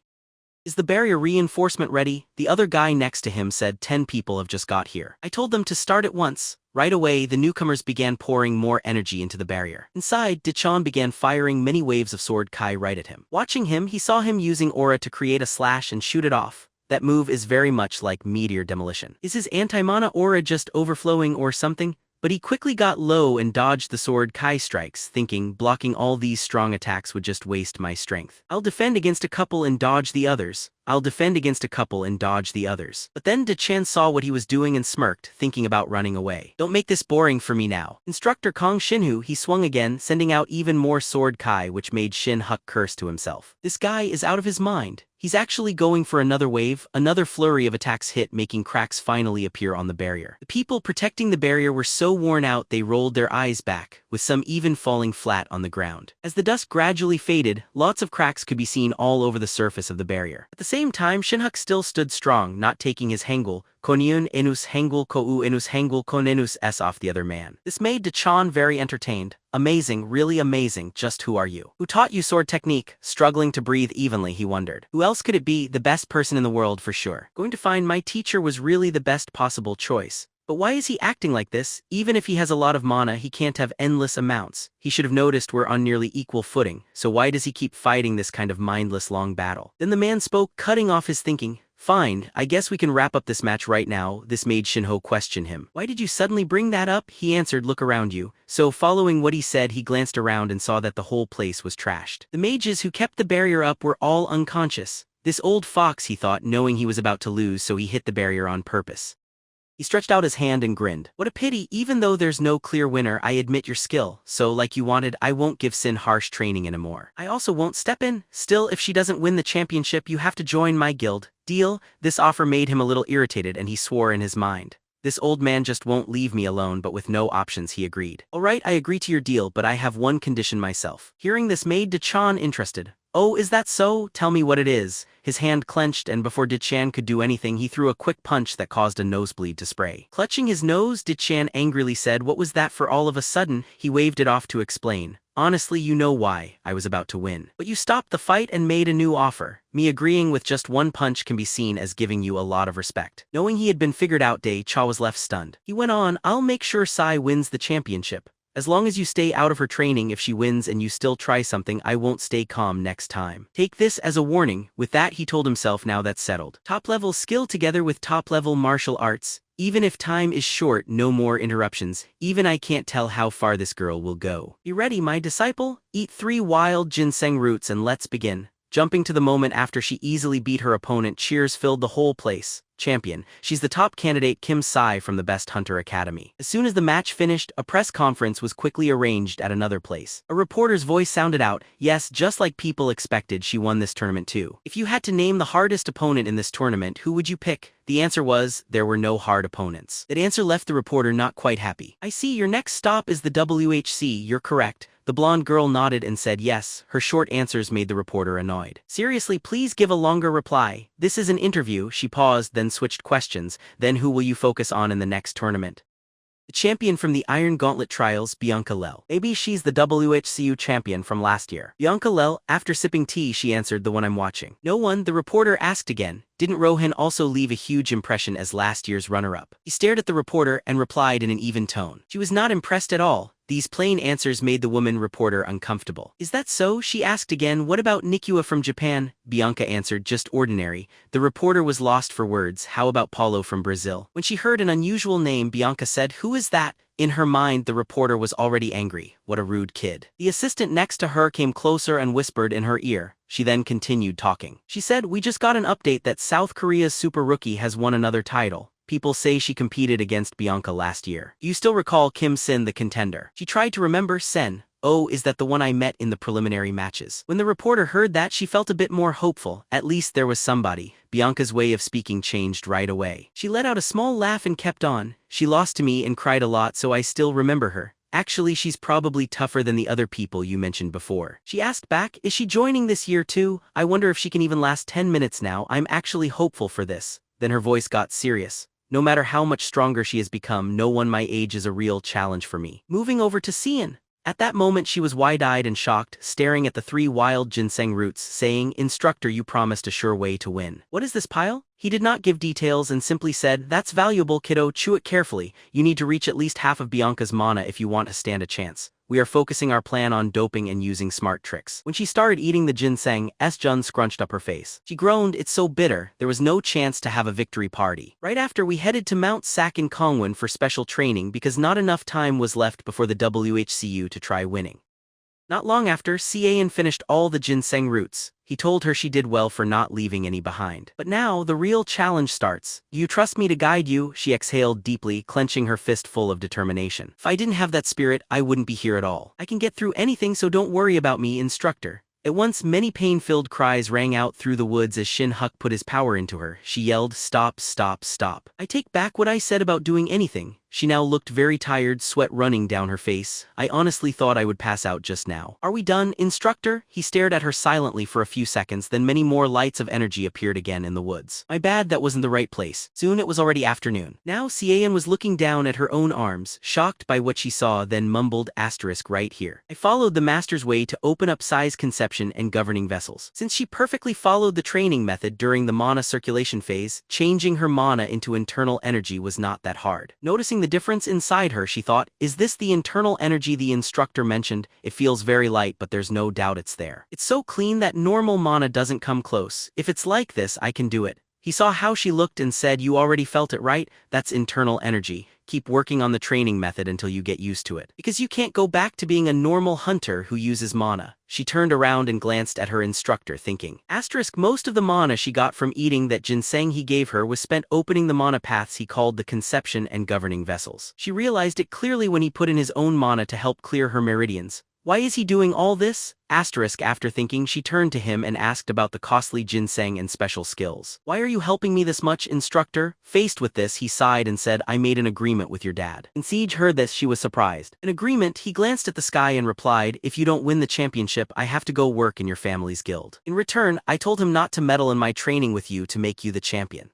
Is the barrier reinforcement ready? The other guy next to him said, 10 people have just got here. I told them to start at once. Right away, the newcomers began pouring more energy into the barrier. Inside, Dichan began firing many waves of sword kai right at him. Watching him, he saw him using aura to create a slash and shoot it off. That move is very much like meteor demolition. Is his anti-mana aura just overflowing or something? But he quickly got low and dodged the sword kai strikes, thinking, blocking all these strong attacks would just waste my strength. I'll defend against a couple and dodge the others. I'll defend against a couple and dodge the others. But then Dichan saw what he was doing and smirked, thinking about running away. Don't make this boring for me now. Instructor Gong Shin-huk, he swung again, sending out even more sword kai, which made Shin-huk curse to himself. This guy is out of his mind. He's actually going for another wave. Another flurry of attacks hit, making cracks finally appear on the barrier. The people protecting the barrier were so worn out they rolled their eyes back, with some even falling flat on the ground. As the dust gradually faded, lots of cracks could be seen all over the surface of the barrier. At the same time, Shin-huk still stood strong, not taking his hangul, Konyun enus hangul kou enus hangul konenus s off the other man. This made Dichan very entertained. Amazing, really amazing. Just who are you? Who taught you sword technique? Struggling to breathe evenly, he wondered. Who else could it be? The best person in the world for sure. Going to find my teacher was really the best possible choice. But why is he acting like this? Even if he has a lot of mana, he can't have endless amounts. He should have noticed we're on nearly equal footing, so why does he keep fighting this kind of mindless long battle? Then the man spoke, cutting off his thinking. Fine, I guess we can wrap up this match right now. This made Shin-huk question him. Why did you suddenly bring that up? He answered, look around you. So following what he said, he glanced around and saw that the whole place was trashed. The mages who kept the barrier up were all unconscious. This old fox, he thought, knowing he was about to lose, so he hit the barrier on purpose. He stretched out his hand and grinned. What a pity, even though there's no clear winner, I admit your skill, so like you wanted, I won't give Sin harsh training anymore. I also won't step in. Still, if she doesn't win the championship, you have to join my guild. Deal? This offer made him a little irritated and he swore in his mind. This old man just won't leave me alone, but with no options he agreed. Alright, I agree to your deal, but I have one condition myself. Hearing this made Dichan interested. Oh, is that so? Tell me what it is. His hand clenched and before Dichan could do anything he threw a quick punch that caused a nosebleed to spray. Clutching his nose, Dichan angrily said, what was that? For all of a sudden, he waved it off to explain. Honestly, you know why, I was about to win. But you stopped the fight and made a new offer. Me agreeing with just one punch can be seen as giving you a lot of respect. Knowing he had been figured out, Cha was left stunned. He went on, I'll make sure Sai wins the championship. As long as you stay out of her training, if she wins and you still try something, I won't stay calm next time. Take this as a warning. With that, he told himself, now that's settled. Top-level skill together with top-level martial arts. Even if time is short, no more interruptions. Even I can't tell how far this girl will go. Be ready, my disciple. Eat 3 wild ginseng roots and let's begin. Jumping to the moment after she easily beat her opponent, cheers filled the whole place. Champion, she's the top candidate, Kim Sai from the Best Hunter Academy. As soon as the match finished, a press conference was quickly arranged at another place. A reporter's voice sounded out, yes, just like people expected, she won this tournament too. If you had to name the hardest opponent in this tournament, who would you pick? The answer was, there were no hard opponents. That answer left the reporter not quite happy. I see your next stop is the WHC, you're correct. The blonde girl nodded and said yes. Her short answers made the reporter annoyed. Seriously, please give a longer reply. This is an interview. She paused, then switched questions. Then who will you focus on in the next tournament? The champion from the Iron Gauntlet Trials, Bianca Lel. Maybe she's the WHCU champion from last year. Bianca Lel, after sipping tea, she answered, the one I'm watching. No one, the reporter asked again. Didn't Rohan also leave a huge impression as last year's runner-up? He stared at the reporter and replied in an even tone. She was not impressed at all. These plain answers made the woman reporter uncomfortable. Is that so? She asked again. What about Nikua from Japan? Bianca answered, just ordinary. The reporter was lost for words. How about Paulo from Brazil? When she heard an unusual name, Bianca said, who is that? In her mind, the reporter was already angry. What a rude kid. The assistant next to her came closer and whispered in her ear. She then continued talking. She said, we just got an update that South Korea's super rookie has won another title. People say she competed against Bianca last year. You still recall Kim Sin, the contender? She tried to remember. Sen. Oh, is that the one I met in the preliminary matches? When the reporter heard that, she felt a bit more hopeful. At least there was somebody. Bianca's way of speaking changed right away. She let out a small laugh and kept on. She lost to me and cried a lot, so I still remember her. Actually, she's probably tougher than the other people you mentioned before. She asked back, is she joining this year too? I wonder if she can even last 10 minutes now. I'm actually hopeful for this. Then her voice got serious. No matter how much stronger she has become, no one my age is a real challenge for me. Moving over to Sian. At that moment she was wide-eyed and shocked, staring at the 3 wild ginseng roots, saying, instructor, you promised a sure way to win. What is this pile? He did not give details and simply said, that's valuable, kiddo, chew it carefully. You need to reach at least half of Bianca's mana if you want to stand a chance. We are focusing our plan on doping and using smart tricks. When she started eating the ginseng, S-Jun scrunched up her face. She groaned, it's so bitter, there was no chance to have a victory party. Right after, we headed to Mount Sak in Kongwon for special training because not enough time was left before the WHCU to try winning. Not long after, Cian finished all the ginseng roots. He told her she did well for not leaving any behind. But now, the real challenge starts. Do you trust me to guide you? She exhaled deeply, clenching her fist full of determination. If I didn't have that spirit, I wouldn't be here at all. I can get through anything, so don't worry about me, instructor. At once, many pain-filled cries rang out through the woods as Shin-huk put his power into her. She yelled, stop, stop, stop. I take back what I said about doing anything. She now looked very tired, sweat running down her face. I honestly thought I would pass out just now. Are we done, instructor? He stared at her silently for a few seconds, then many more lights of energy appeared again in the woods. My bad, that wasn't the right place. Soon it was already afternoon. Now Cian was looking down at her own arms, shocked by what she saw, then mumbled, asterisk right here. I followed the master's way to open up size conception and governing vessels. Since she perfectly followed the training method during the mana circulation phase, changing her mana into internal energy was not that hard. Noticing the difference inside her, she thought, is this the internal energy the instructor mentioned? It feels very light, but there's no doubt it's there. It's so clean that normal mana doesn't come close. If it's like this, I can do it. He saw how she looked and said, you already felt it, right? That's internal energy. Keep working on the training method until you get used to it. Because you can't go back to being a normal hunter who uses mana. She turned around and glanced at her instructor, thinking, asterisk, most of the mana she got from eating that ginseng he gave her was spent opening the mana paths he called the conception and governing vessels. She realized it clearly when he put in his own mana to help clear her meridians. Why is he doing all this? Asterisk, after thinking, she turned to him and asked about the costly ginseng and special skills. Why are you helping me this much, instructor? Faced with this, he sighed and said, I made an agreement with your dad. When Siege heard this, she was surprised. An agreement? He glanced at the sky and replied, if you don't win the championship, I have to go work in your family's guild. In return, I told him not to meddle in my training with you to make you the champion.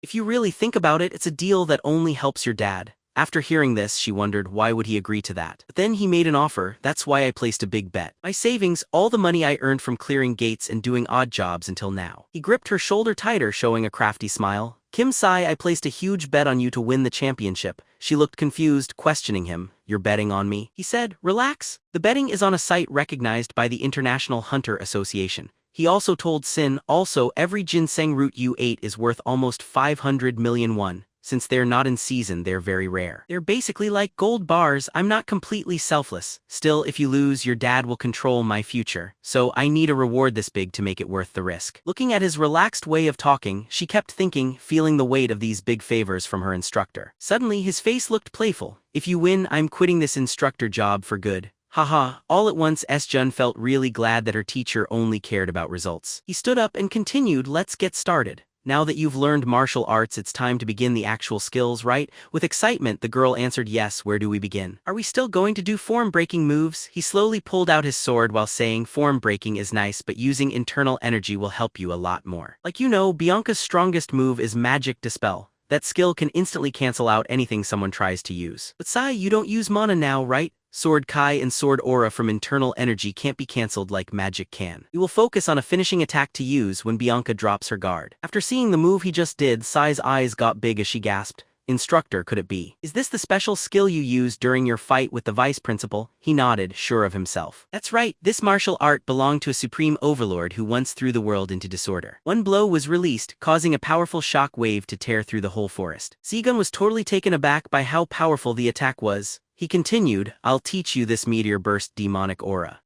If you really think about it, it's a deal that only helps your dad. After hearing this, she wondered why would he agree to that. But then he made an offer. That's why I placed a big bet. My savings, all the money I earned from clearing gates and doing odd jobs until now. He gripped her shoulder tighter, showing a crafty smile. Kim Sai, I placed a huge bet on you to win the championship. She looked confused, questioning him. You're betting on me? He said, relax. The betting is on a site recognized by the International Hunter Association. He also told Sin, also every ginseng root you ate is worth almost 500 million won. Since they're not in season, they're very rare. They're basically like gold bars. I'm not completely selfless. Still, if you lose, your dad will control my future. So I need a reward this big to make it worth the risk. Looking at his relaxed way of talking, she kept thinking, feeling the weight of these big favors from her instructor. Suddenly, his face looked playful. If you win, I'm quitting this instructor job for good. Haha, all at once S-Jun felt really glad that her teacher only cared about results. He stood up and continued, let's get started. Now that you've learned martial arts, it's time to begin the actual skills, right? With excitement, the girl answered, yes, where do we begin? Are we still going to do form-breaking moves? He slowly pulled out his sword while saying, form-breaking is nice, but using internal energy will help you a lot more. Like you know, Bianca's strongest move is Magic Dispel. That skill can instantly cancel out anything someone tries to use. But Sai, you don't use mana now, right? Sword Kai and Sword Aura from internal energy can't be cancelled like magic can. You will focus on a finishing attack to use when Bianca drops her guard. After seeing the move he just did, Sai's eyes got big as she gasped, instructor could it be? Is this the special skill you used during your fight with the vice principal? He nodded, sure of himself. That's right, this martial art belonged to a supreme overlord who once threw the world into disorder. One blow was released, causing a powerful shock wave to tear through the whole forest. Seagun was totally taken aback by how powerful the attack was. He continued, I'll teach you this meteor burst demonic aura.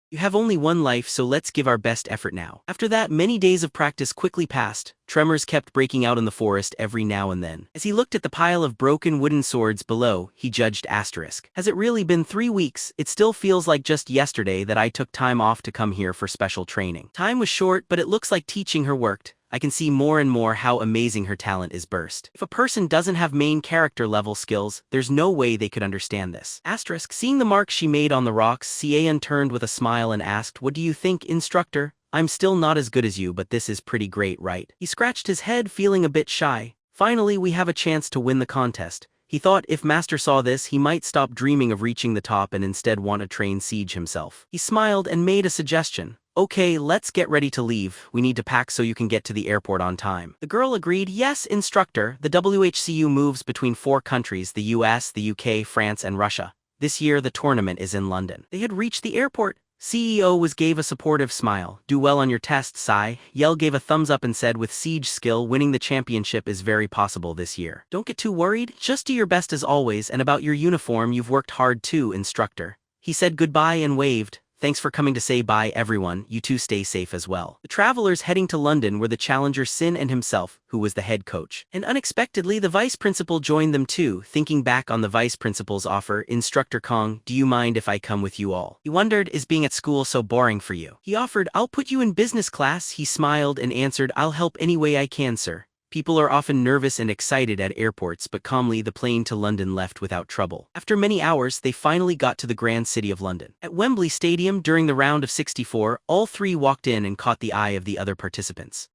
You have only one life, so let's give our best effort now. After that, many days of practice quickly passed. Tremors kept breaking out in the forest every now and then. As he looked at the pile of broken wooden swords below, he judged asterisk. Has it really been 3 weeks? It still feels like just yesterday that I took time off to come here for special training. Time was short, but it looks like teaching her worked. I can see more and more how amazing her talent is burst. If a person doesn't have main character level skills, there's no way they could understand this. Asterisk, seeing the marks she made on the rocks, Cian turned with a smile and asked, what do you think, instructor? I'm still not as good as you, but this is pretty great, right? He scratched his head, feeling a bit shy. Finally, we have a chance to win the contest. He thought if Master saw this, he might stop dreaming of reaching the top and instead want to train Siege himself. He smiled and made a suggestion. Okay, let's get ready to leave. We need to pack so you can get to the airport on time. The girl agreed, yes, instructor. The WHCU moves between 4 countries, the US, the UK, France, and Russia. This year, the tournament is in London. They had reached the airport. CEO gave a supportive smile. Do well on your test, Sai. Yell gave a thumbs up and said with Siege skill, winning the championship is very possible this year. Don't get too worried. Just do your best as always, and about your uniform, you've worked hard too, instructor. He said goodbye and waved. Thanks for coming to say bye, everyone. You two stay safe as well. The travelers heading to London were the challenger Sin and himself, who was the head coach. And unexpectedly, the vice principal joined them too. Thinking back on the vice principal's offer, Instructor Kong, do you mind if I come with you all? He wondered, is being at school so boring for you? He offered, I'll put you in business class. He smiled and answered, I'll help any way I can, sir. People are often nervous and excited at airports, but calmly the plane to London left without trouble. After many hours, they finally got to the grand city of London. At Wembley Stadium, during the round of 64, all 3 walked in and caught the eye of the other participants.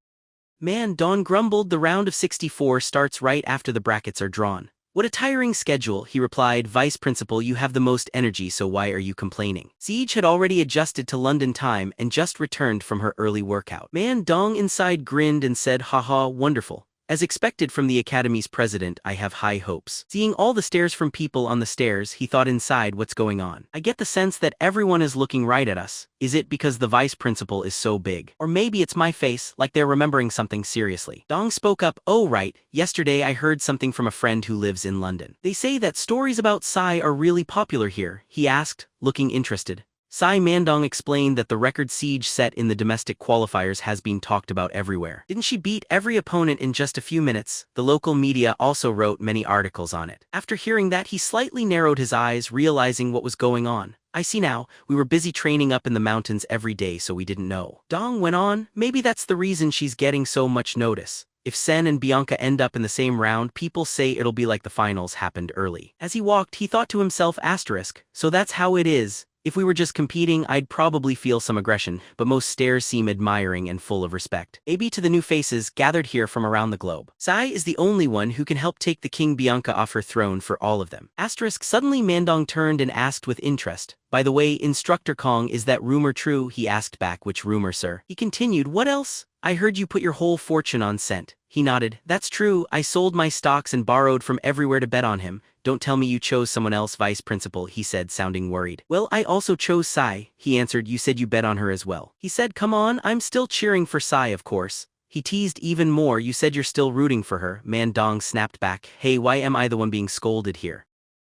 Man, Dawn grumbled, the round of 64 starts right after the brackets are drawn. What a tiring schedule, he replied. Vice Principal, you have the most energy, so why are you complaining? Siege had already adjusted to London time and just returned from her early workout. Man Dong inside grinned and said, haha, wonderful. As expected from the Academy's president, I have high hopes. Seeing all the stares from people on the stairs, he thought inside, what's going on? I get the sense that everyone is looking right at us. Is it because the vice principal is so big? Or maybe it's my face, like they're remembering something seriously. Dong spoke up, oh right, yesterday I heard something from a friend who lives in London. They say that stories about Psy are really popular here, he asked, looking interested. Sai Mandong explained that the record Siege set in the domestic qualifiers has been talked about everywhere. Didn't she beat every opponent in just a few minutes? The local media also wrote many articles on it. After hearing that, he slightly narrowed his eyes, realizing what was going on. I see now, we were busy training up in the mountains every day, so we didn't know. Dong went on, maybe that's the reason she's getting so much notice. If Sen and Bianca end up in the same round, people say it'll be like the finals happened early. As he walked, he thought to himself, asterisk, so that's how it is. If we were just competing, I'd probably feel some aggression, but most stares seem admiring and full of respect. AB to the new faces gathered here from around the globe. Sai is the only one who can help take the King Bianca off her throne for all of them. Asterisk, suddenly Mandong turned and asked with interest. By the way, Instructor Kong, is that rumor true? He asked back, which rumor, sir? He continued, what else? I heard you put your whole fortune on Scent. He nodded. That's true, I sold my stocks and borrowed from everywhere to bet on him. Don't tell me you chose someone else, Vice Principal, he said, sounding worried. Well, I also chose Sai, he answered. You said you bet on her as well. He said, come on, I'm still cheering for Sai, of course. He teased even more. You said you're still rooting for her. Mandong snapped back. Hey, why am I the one being scolded here?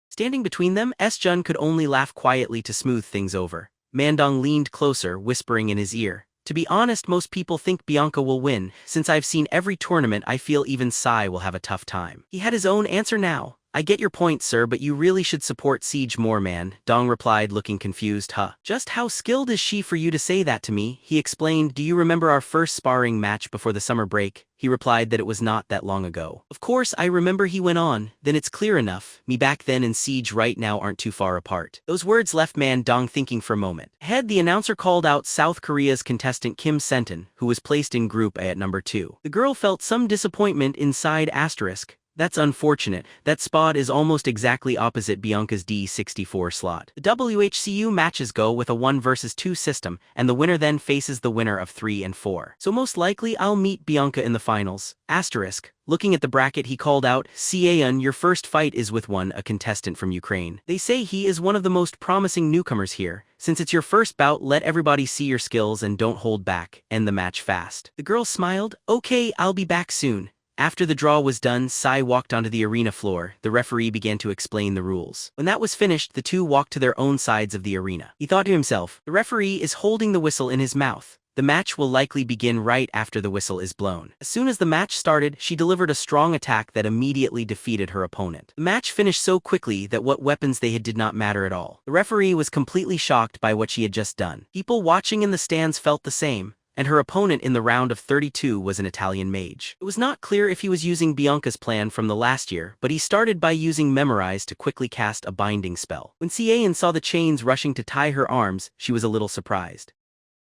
Standing between them, S-Jun could only laugh quietly to smooth things over. Mandong leaned closer, whispering in his ear. To be honest, most people think Bianca will win. Since I've seen every tournament, I feel even Sai will have a tough time. He had his own answer now. I get your point, sir, but you really should support Siege more, man, Dong replied, looking confused. Just how skilled is she for you to say that to me? He explained. Do you remember our first sparring match before the summer break? He replied that it was not that long ago. Of course, I remember, he went on. Then it's clear enough. Me back then and Siege right now aren't too far apart. Those words left Mandong thinking for a moment. Ahead, the announcer called out South Korea's contestant Kim Senton, who was placed in Group A at number 2. The girl felt some disappointment inside asterisk. That's unfortunate. That spot is almost exactly opposite Bianca's D64 slot. The WHCU matches go with a 1 versus 2 system, and the winner then faces the winner of 3 and 4. So most likely I'll meet Bianca in the finals. Asterisk. Looking at the bracket, he called out, "Seaeun, your first fight is with a contestant from Ukraine. They say he is one of the most promising newcomers here. Since it's your first bout, let everybody see your skills and don't hold back. End the match fast." The girl smiled. "Okay, I'll be back soon." After the draw was done, Sai walked onto the arena floor. The referee began to explain the rules. When that was finished, the two walked to their own sides of the arena. He thought to himself, the referee is holding the whistle in his mouth. The match will likely begin right after the whistle is blown. As soon as the match started, she delivered a strong attack that immediately defeated her opponent. The match finished so quickly that what weapons they had did not matter at all. The referee was completely shocked by what she had just done. People watching in the stands felt the same, and her opponent in the round of 32 was an Italian mage. It was not clear if he was using Bianca's plan from the last year, but he started by using Memorize to quickly cast a binding spell. When Seaeun saw the chains rushing to tie her arms, she was a little surprised.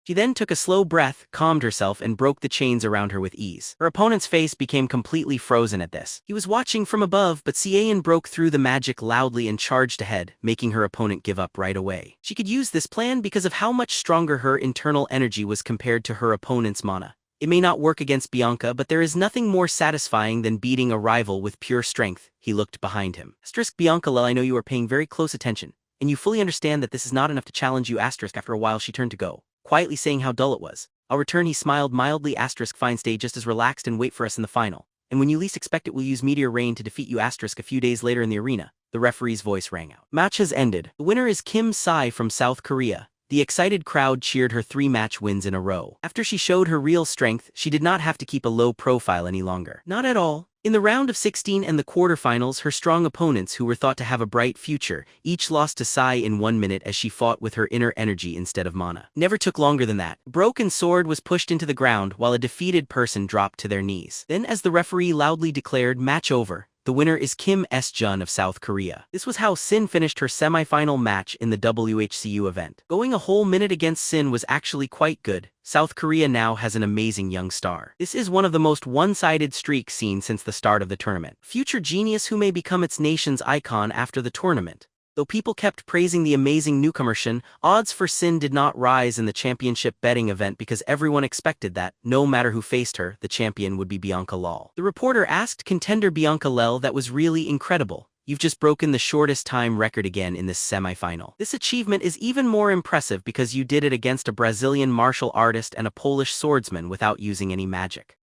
She then took a slow breath, calmed herself, and broke the chains around her with ease. Her opponent's face became completely frozen at this. He was watching from above, but Seaeun broke through the magic loudly and charged ahead, making her opponent give up right away. She could use this plan because of how much stronger her internal energy was compared to her opponent's mana. It may not work against Bianca, but there is nothing more satisfying than beating a rival with pure strength. He looked behind him. Asterisk. Bianca, I know you are paying very close attention, and you fully understand that this is not enough to challenge you. Asterisk. After a while she turned to go, quietly saying how dull it was. "I'll return." He smiled mildly. Asterisk. "Fine, stay just as relaxed and wait for us in the final. And when you least expect it, we'll use Meteor Rain to defeat you." Asterisk. A few days later in the arena, the referee's voice rang out. Match has ended. The winner is Kim Sai from South Korea. The excited crowd cheered her 3 match wins in a row. After she showed her real strength, she did not have to keep a low profile any longer. Not at all. In the round of 16 and the quarterfinals, her strong opponents, who were thought to have a bright future, each lost to Sai in 1 minute as she fought with her inner energy instead of mana. Never took longer than that. A broken sword was pushed into the ground while a defeated person dropped to their knees. Then, as the referee loudly declared, "Match over," the winner is Kim S-jun of South Korea. This was how Sin finished her semi-final match in the WHCU event. Going a whole minute against Sin was actually quite good. South Korea now has an amazing young star. This is one of the most one-sided streaks seen since the start of the tournament. Future genius who may become its nation's icon after the tournament. Though people kept praising the amazing newcomer Shin, odds for Sin did not rise in the championship betting event because everyone expected that, no matter who faced her, the champion would be Bianca Lal. The reporter asked contender Bianca Lal, "That was really incredible. You've just broken the shortest time record again in this semi-final. This achievement is even more impressive because you did it against a Brazilian martial artist and a Polish swordsman without using any magic.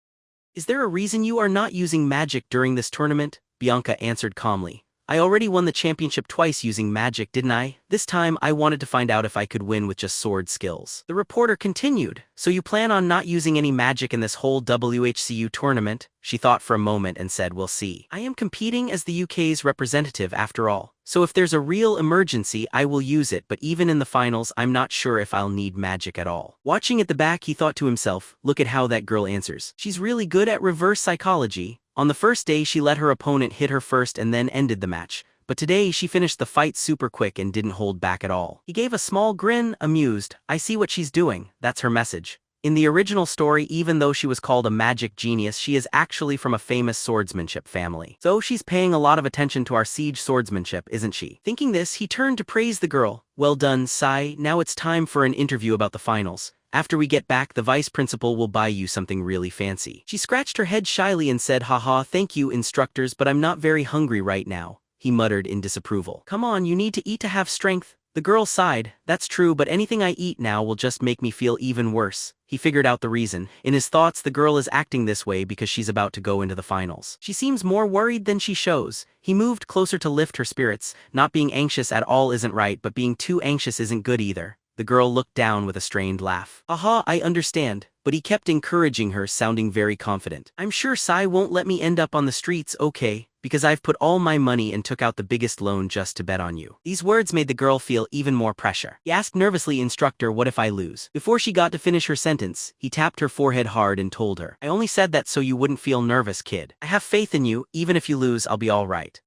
Is there a reason you are not using magic during this tournament?" Bianca answered calmly. "I already won the championship twice using magic, didn't I? This time I wanted to find out if I could win with just sword skills." The reporter continued, "So you plan on not using any magic in this whole WHCU tournament?" She thought for a moment and said, "We'll see. I am competing as the UK's representative after all. So if there's a real emergency, I will use it, but even in the finals, I'm not sure if I'll need magic at all." Watching at the back, he thought to himself, look at how that girl answers. She's really good at reverse psychology. On the first day, she let her opponent hit her first and then ended the match. But today, she finished the fight super quick and didn't hold back at all. He gave a small grin, amused. "I see what she's doing. That's her message." In the original story, even though she was called a magic genius, she is actually from a famous swordsmanship family. So she's paying a lot of attention to our siege swordsmanship, isn't she? Thinking this, he turned to praise the girl. "Well done, Sai. Now it's time for an interview about the finals. After we get back, the vice principal will buy you something really fancy." She scratched her head shyly and said, "Haha, thank you, instructors, but I'm not very hungry right now," he muttered in disapproval. "Come on, you need to eat to have strength." The girl sighed. "That's true, but anything I eat now will just make me feel even worse." He figured out the reason. In his thoughts, the girl is acting this way because she's about to go into the finals. She seems more worried than she shows. He moved closer to lift her spirits. Not being anxious at all isn't right, but being too anxious isn't good either. The girl looked down with a strained laugh. "Aha, I understand." But he kept encouraging her, sounding very confident. "I'm sure Sai won't let me end up on the streets, okay? Because I've put all my money and took out the biggest loan just to bet on you." These words made the girl feel even more pressure. He asked nervously, "Instructor, what if I lose?" Before she got to finish her sentence, he tapped her forehead hard and told her, "I only said that so you wouldn't feel nervous, kid. I have faith in you. Even if you lose, I'll be all right."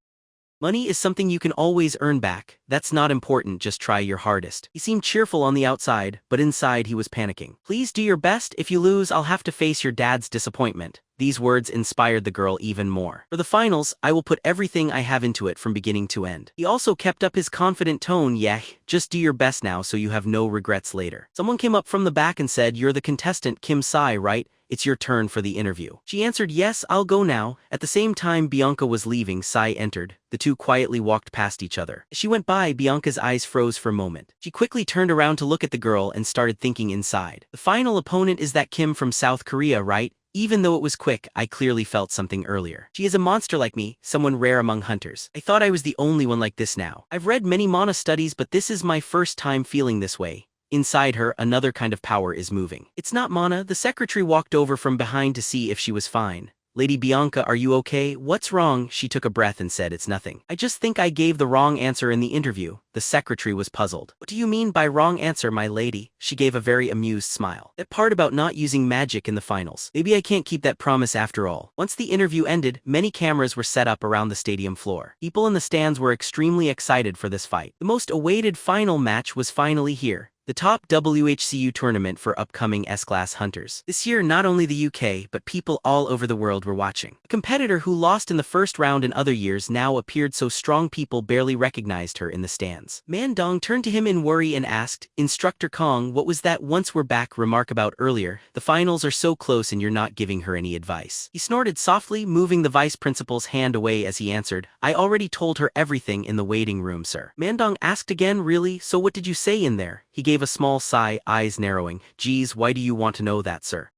Money is something you can always earn back. That's not important, just try your hardest. He seemed cheerful on the outside, but inside he was panicking. Please do your best. If you lose, I'll have to face your dad's disappointment. These words inspired the girl even more. For the finals, I will put everything I have into it from beginning to end. He also kept up his confident tone. Yeah, just do your best now so you have no regrets later. Someone came up from the back and said, "You're the contestant Kim Sai, right? It's your turn for the interview." She answered, "Yes, I'll go now." At the same time Bianca was leaving, Sai entered. The two quietly walked past each other. As she went by, Bianca's eyes froze for a moment. She quickly turned around to look at the girl and started thinking inside. The final opponent is that Kim from South Korea, right? Even though it was quick, I clearly felt something earlier. She is a monster like me, someone rare among hunters. I thought I was the only one like this now. I've read many mana studies, but this is my first time feeling this way. Inside her, another kind of power is moving. It's not mana. The secretary walked over from behind to see if she was fine. "Lady Bianca, are you okay? What's wrong?" She took a breath and said, "It's nothing. I just think I gave the wrong answer in the interview." The secretary was puzzled. "What do you mean by wrong answer, my lady?" She gave a very amused smile. "That part about not using magic in the finals. Maybe I can't keep that promise after all." Once the interview ended, many cameras were set up around the stadium floor. People in the stands were extremely excited for this fight. The most awaited final match was finally here. The top WHCU tournament for upcoming S-Class hunters. This year, not only the UK, but people all over the world were watching. A competitor who lost in the first round in other years now appeared so strong people barely recognized her in the stands. Man Dong turned to him in worry and asked, "Instructor Kong, what was that once we're back remark about earlier? The finals are so close and you're not giving her any advice." He snorted softly, moving the vice principal's hand away as he answered, "I already told her everything in the waiting room, sir." Man Dong asked again, "Really? So what did you say in there?" He gave a small sigh, eyes narrowing. "Geez, why do you want to know that, sir?"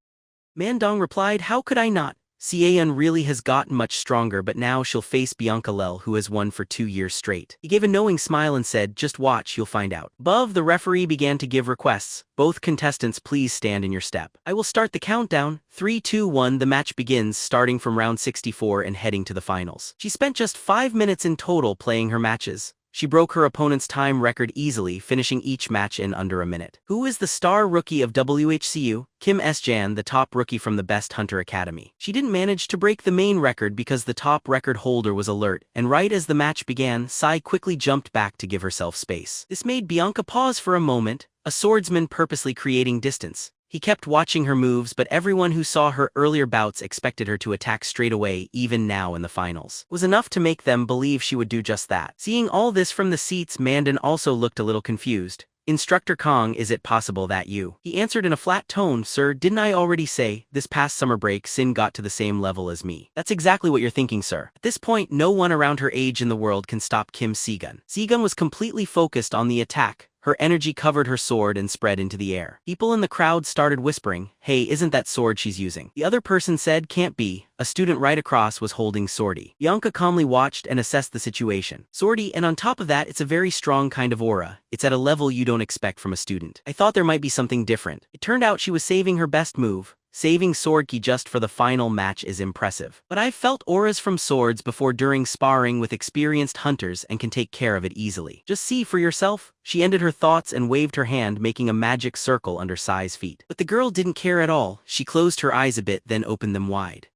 Man Dong replied, "How could I not? Cian really has gotten much stronger, but now she'll face Bianca Lel, who has won for 2 years straight." He gave a knowing smile and said, "Just watch, you'll find out." Above, the referee began to give requests. "Both contestants, please stand in your step. I will start the countdown. 3, 2, 1. The match begins, starting from round 64 and heading to the finals. She spent just 5 minutes in total playing her matches. She broke her opponent's time record easily, finishing each match in under a minute. Who is the star rookie of WHCU? Kim S-jan, the top rookie from the Best Hunter Academy. She didn't manage to break the main record because the top record holder was alert, and right as the match began, Sai quickly jumped back to give herself space. This made Bianca pause for a moment, a swordsman purposely creating distance. He kept watching her moves, but everyone who saw her earlier bouts expected her to attack straight away, even now in the finals. It was enough to make them believe she would do just that. Seeing all this from the seats, Mandan also looked a little confused. "Instructor Kong, is it possible that you?" He answered in a flat tone, "Sir, didn't I already say, this past summer break Sin got to the same level as me?" "That's exactly what you're thinking, sir." At this point, no one around her age in the world can stop Kim Si-gun. Si-gun was completely focused on the attack. Her energy covered her sword and spread into the air. People in the crowd started whispering, "Hey, isn't that sword she's using?" The other person said, "Can't be." A student right across was holding Swordy. Bianca calmly watched and assessed the situation. "Swordy, and on top of that, it's a very strong kind of aura. It's at a level you don't expect from a student. I thought there might be something different." It turned out she was saving her best move. Saving sword ki just for the final match is impressive. But I've felt auras from swords before during sparring with experienced hunters and can take care of it easily. Just see for yourself. She ended her thoughts and waved her hand, making a magic circle under Sai's feet. But the girl didn't care at all. She closed her eyes a bit, then opened them wide.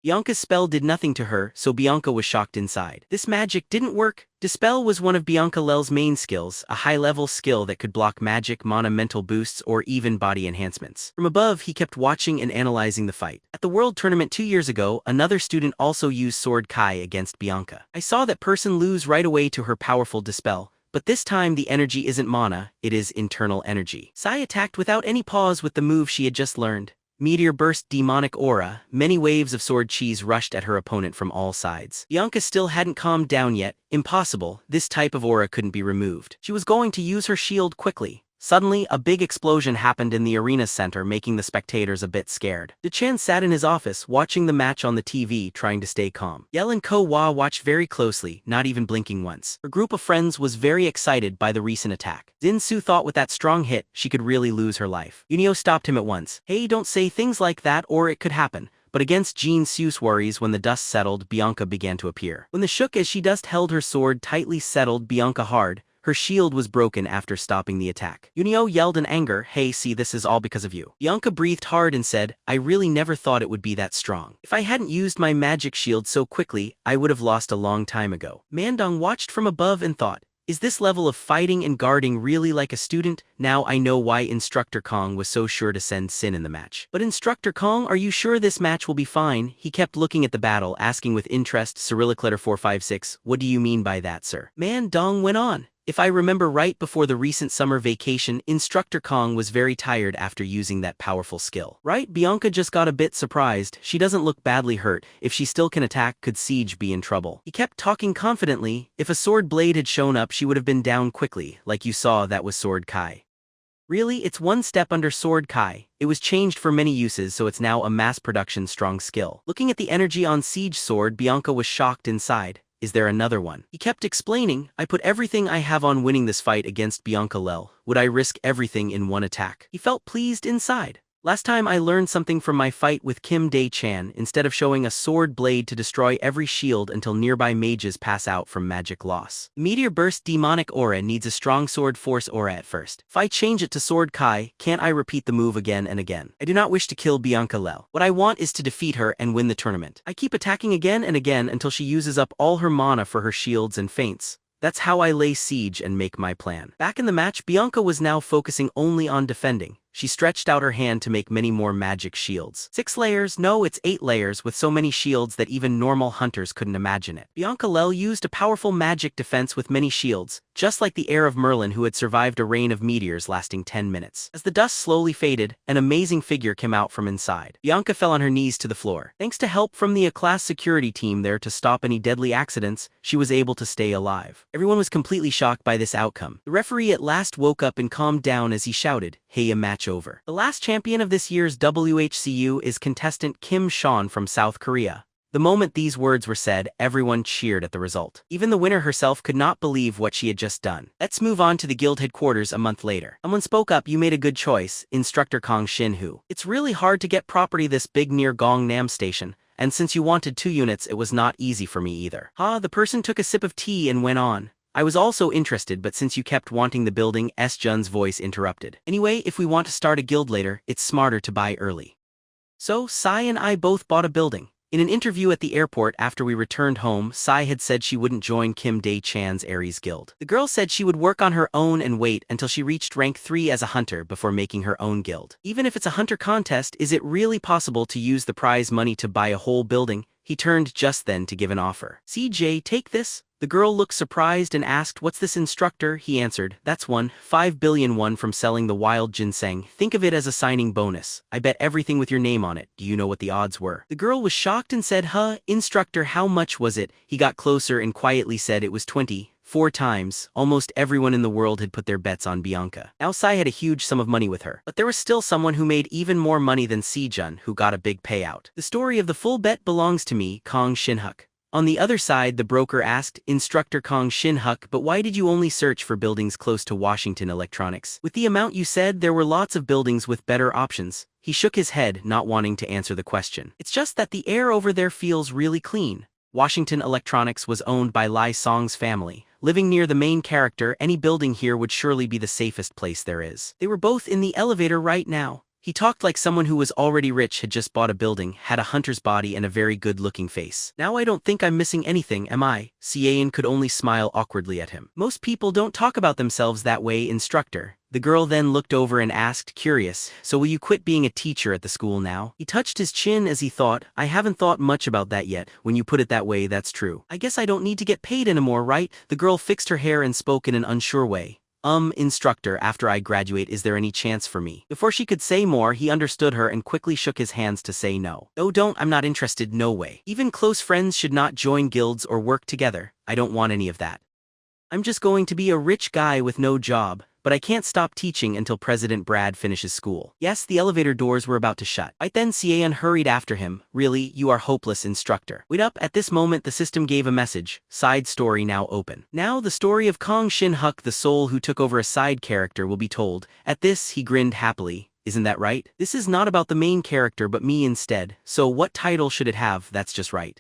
Bianca's spell did nothing to her, so Bianca was shocked inside. This magic didn't work. Dispel was one of Bianca Lel's main skills, a high-level skill that could block magic, mana mental boosts, or even body enhancements. From above, he kept watching and analyzing the fight. At the World Tournament 2 years ago, another student also used Sword Kai against Bianca. I saw that person lose right away to her powerful Dispel, but this time the energy isn't mana, it is internal energy. Sai attacked without any pause with the move she had just learned. Meteor burst demonic aura, many waves of sword cheese rushed at her opponent from all sides. Bianca still hadn't calmed down yet. Impossible, this type of aura couldn't be removed. She was going to use her shield quickly. Suddenly, a big explosion happened in the arena center, making the spectators a bit scared. Chan sat in his office, watching the match on the TV, trying to stay calm. Yel and Ko Wa watched very closely, not even blinking once. Her group of friends was very excited by the recent attack. Jin Su thought with that strong hit, she could really lose her life. Yunio stopped him at once. "Hey, don't say things like that or it could happen." But against Jin Su's worries, when the dust settled, Bianca began to appear. When the shook as she dust held her sword tightly settled Bianca hard, Her shield was broken after stopping the attack. Yunio yelled in anger, "Hey, see, this is all because of you." Bianca breathed hard and said, "I really never thought it would be that strong. If I hadn't used my magic shield so quickly, I would have lost a long time ago." Mandong watched from above and thought, "Is this level of fighting and guarding really like a student? Now I know why Instructor Kong was so sure to send Sin in the match." "But Instructor Kong, are you sure this match will be fine?" He kept looking at the battle, asking with interest. Cyrillic letter 456, "What do you mean by that, sir?" Mandong went on. "If I remember right, before the recent summer vacation, Instructor Kong was very tired after using that powerful skill. Right?" Bianca just got a bit surprised. She doesn't look badly hurt. If she still can attack, could Siege be in trouble? He kept talking confidently. "If a sword blade had shown up, she would have been down quickly. Like you saw, that was Sword Kai." "Really? It's one step under Sword Kai. It was changed for many uses, so it's now a mass-production strong skill." Looking at the energy on Siege Sword, Bianca was shocked inside. "Is there another one?" He kept explaining, "I put everything I have on winning this fight against Bianca Lel. Would I risk everything in one attack?" He felt pleased inside. "Last time I learned something from my fight with Kim Dae-chan. Instead of showing a sword blade to destroy every shield until nearby mages pass out from magic loss. The Meteor Burst demonic aura needs a strong sword force aura at first. If I change it to Sword Kai, can't I repeat the move again and again? I do not wish to kill Bianca Lel. What I want is to defeat her and win the tournament. I keep attacking again and again until she uses up all her mana for her shields and feints. That's how I lay siege and make my plan." Back in the match, Bianca was now focusing only on defending. She stretched out her hand to make many more magic shields. 6 layers? No, it's 8 layers, with so many shields that even normal hunters couldn't imagine it. Bianca Lel used a powerful magic defense with many shields, just like the heir of Merlin who had survived a rain of meteors lasting 10 minutes. As the dust slowly faded, an amazing figure came out from inside. Bianca fell on her knees to the floor. Thanks to help from the A-class security team there to stop any deadly accidents, she was able to stay alive. Everyone was completely shocked by this outcome. The referee at last woke up and calmed down as he shouted, "Hey, a match over." The last champion of this year's WHCU is contestant Kim Sean from South Korea. The moment these words were said, everyone cheered at the result. Even the winner herself could not believe what she had just done. Let's move on to the guild headquarters a month later. Someone spoke up, "You made a good choice, Instructor Gong Shin-huk. It's really hard to get property this big near Gangnam Station, and since you wanted 2 units, it was not easy for me either." The person took a sip of tea and went on. "I was also interested, but since you kept wanting the building," Jun's voice interrupted. "Anyway, if we want to start a guild later, it's smarter to buy early." So, Sai and I both bought a building. In an interview at the airport after we returned home, Sai had said she wouldn't join Kim Dae-chan's Aries guild. The girl said she would work on her own and wait until she reached rank 3 as a hunter before making her own guild. Even if it's a hunter contest, is it really possible to use the prize money to buy a whole building? He turned just then to give an offer. "CJ, take this." The girl looked surprised and asked, "What's this, Instructor?" He answered, "That's 5 billion won from selling the wild ginseng. Think of it as a signing bonus. I bet everything with your name on it. Do you know what the odds were?" The girl was shocked and said, Instructor, how much was it?" He got closer and quietly said it was 24 times. Almost everyone in the world had put their bets on Bianca. Now Sai had a huge sum of money with her, but there was still someone who made even more money than Sejun, who got a big payout. "The story of the full bet belongs to me, Gong Shin-huk." On the other side, the broker asked, "Instructor Gong Shin-huk, but why did you only search for buildings close to Washington Electronics? With the amount you said, there were lots of buildings with better options." He shook his head, not wanting to answer the question. "It's just that the air over there feels really clean." Washington Electronics was owned by Lai Song's family. Living near the main character, any building here would surely be the safest place there is. They were both in the elevator right now. He talked like someone who was already rich, had just bought a building, had a hunter's body and a very good-looking face. "Now I don't think I'm missing anything, am I?" Cian could only smile awkwardly at him. "Most people don't talk about themselves that way, Instructor." The girl then looked over and asked, curious, "So will you quit being a teacher at the school now?" He touched his chin as he thought, "I haven't thought much about that yet. When you put it that way, that's true. I guess I don't need to get paid anymore, right?" The girl fixed her hair and spoke in an unsure way. Instructor, after I graduate, is there any chance for me?" Before she could say more, he understood her and quickly shook his hands to say no. "Oh, don't, I'm not interested, no way. Even close friends should not join guilds or work together. I don't want any of that. I'm just going to be a rich guy with no job, but I can't stop teaching until President Brad finishes school." Yes, the elevator doors were about to shut. Right then Cian hurried after him. "Really, you are hopeless, Instructor. Wait up." At this moment the system gave a message. Side story now open. Now the story of Gong Shin-huk, the soul who took over a side character, will be told. At this he grinned happily. "Isn't that right? This is not about the main character but me instead, so what title should it have?" "That's just right."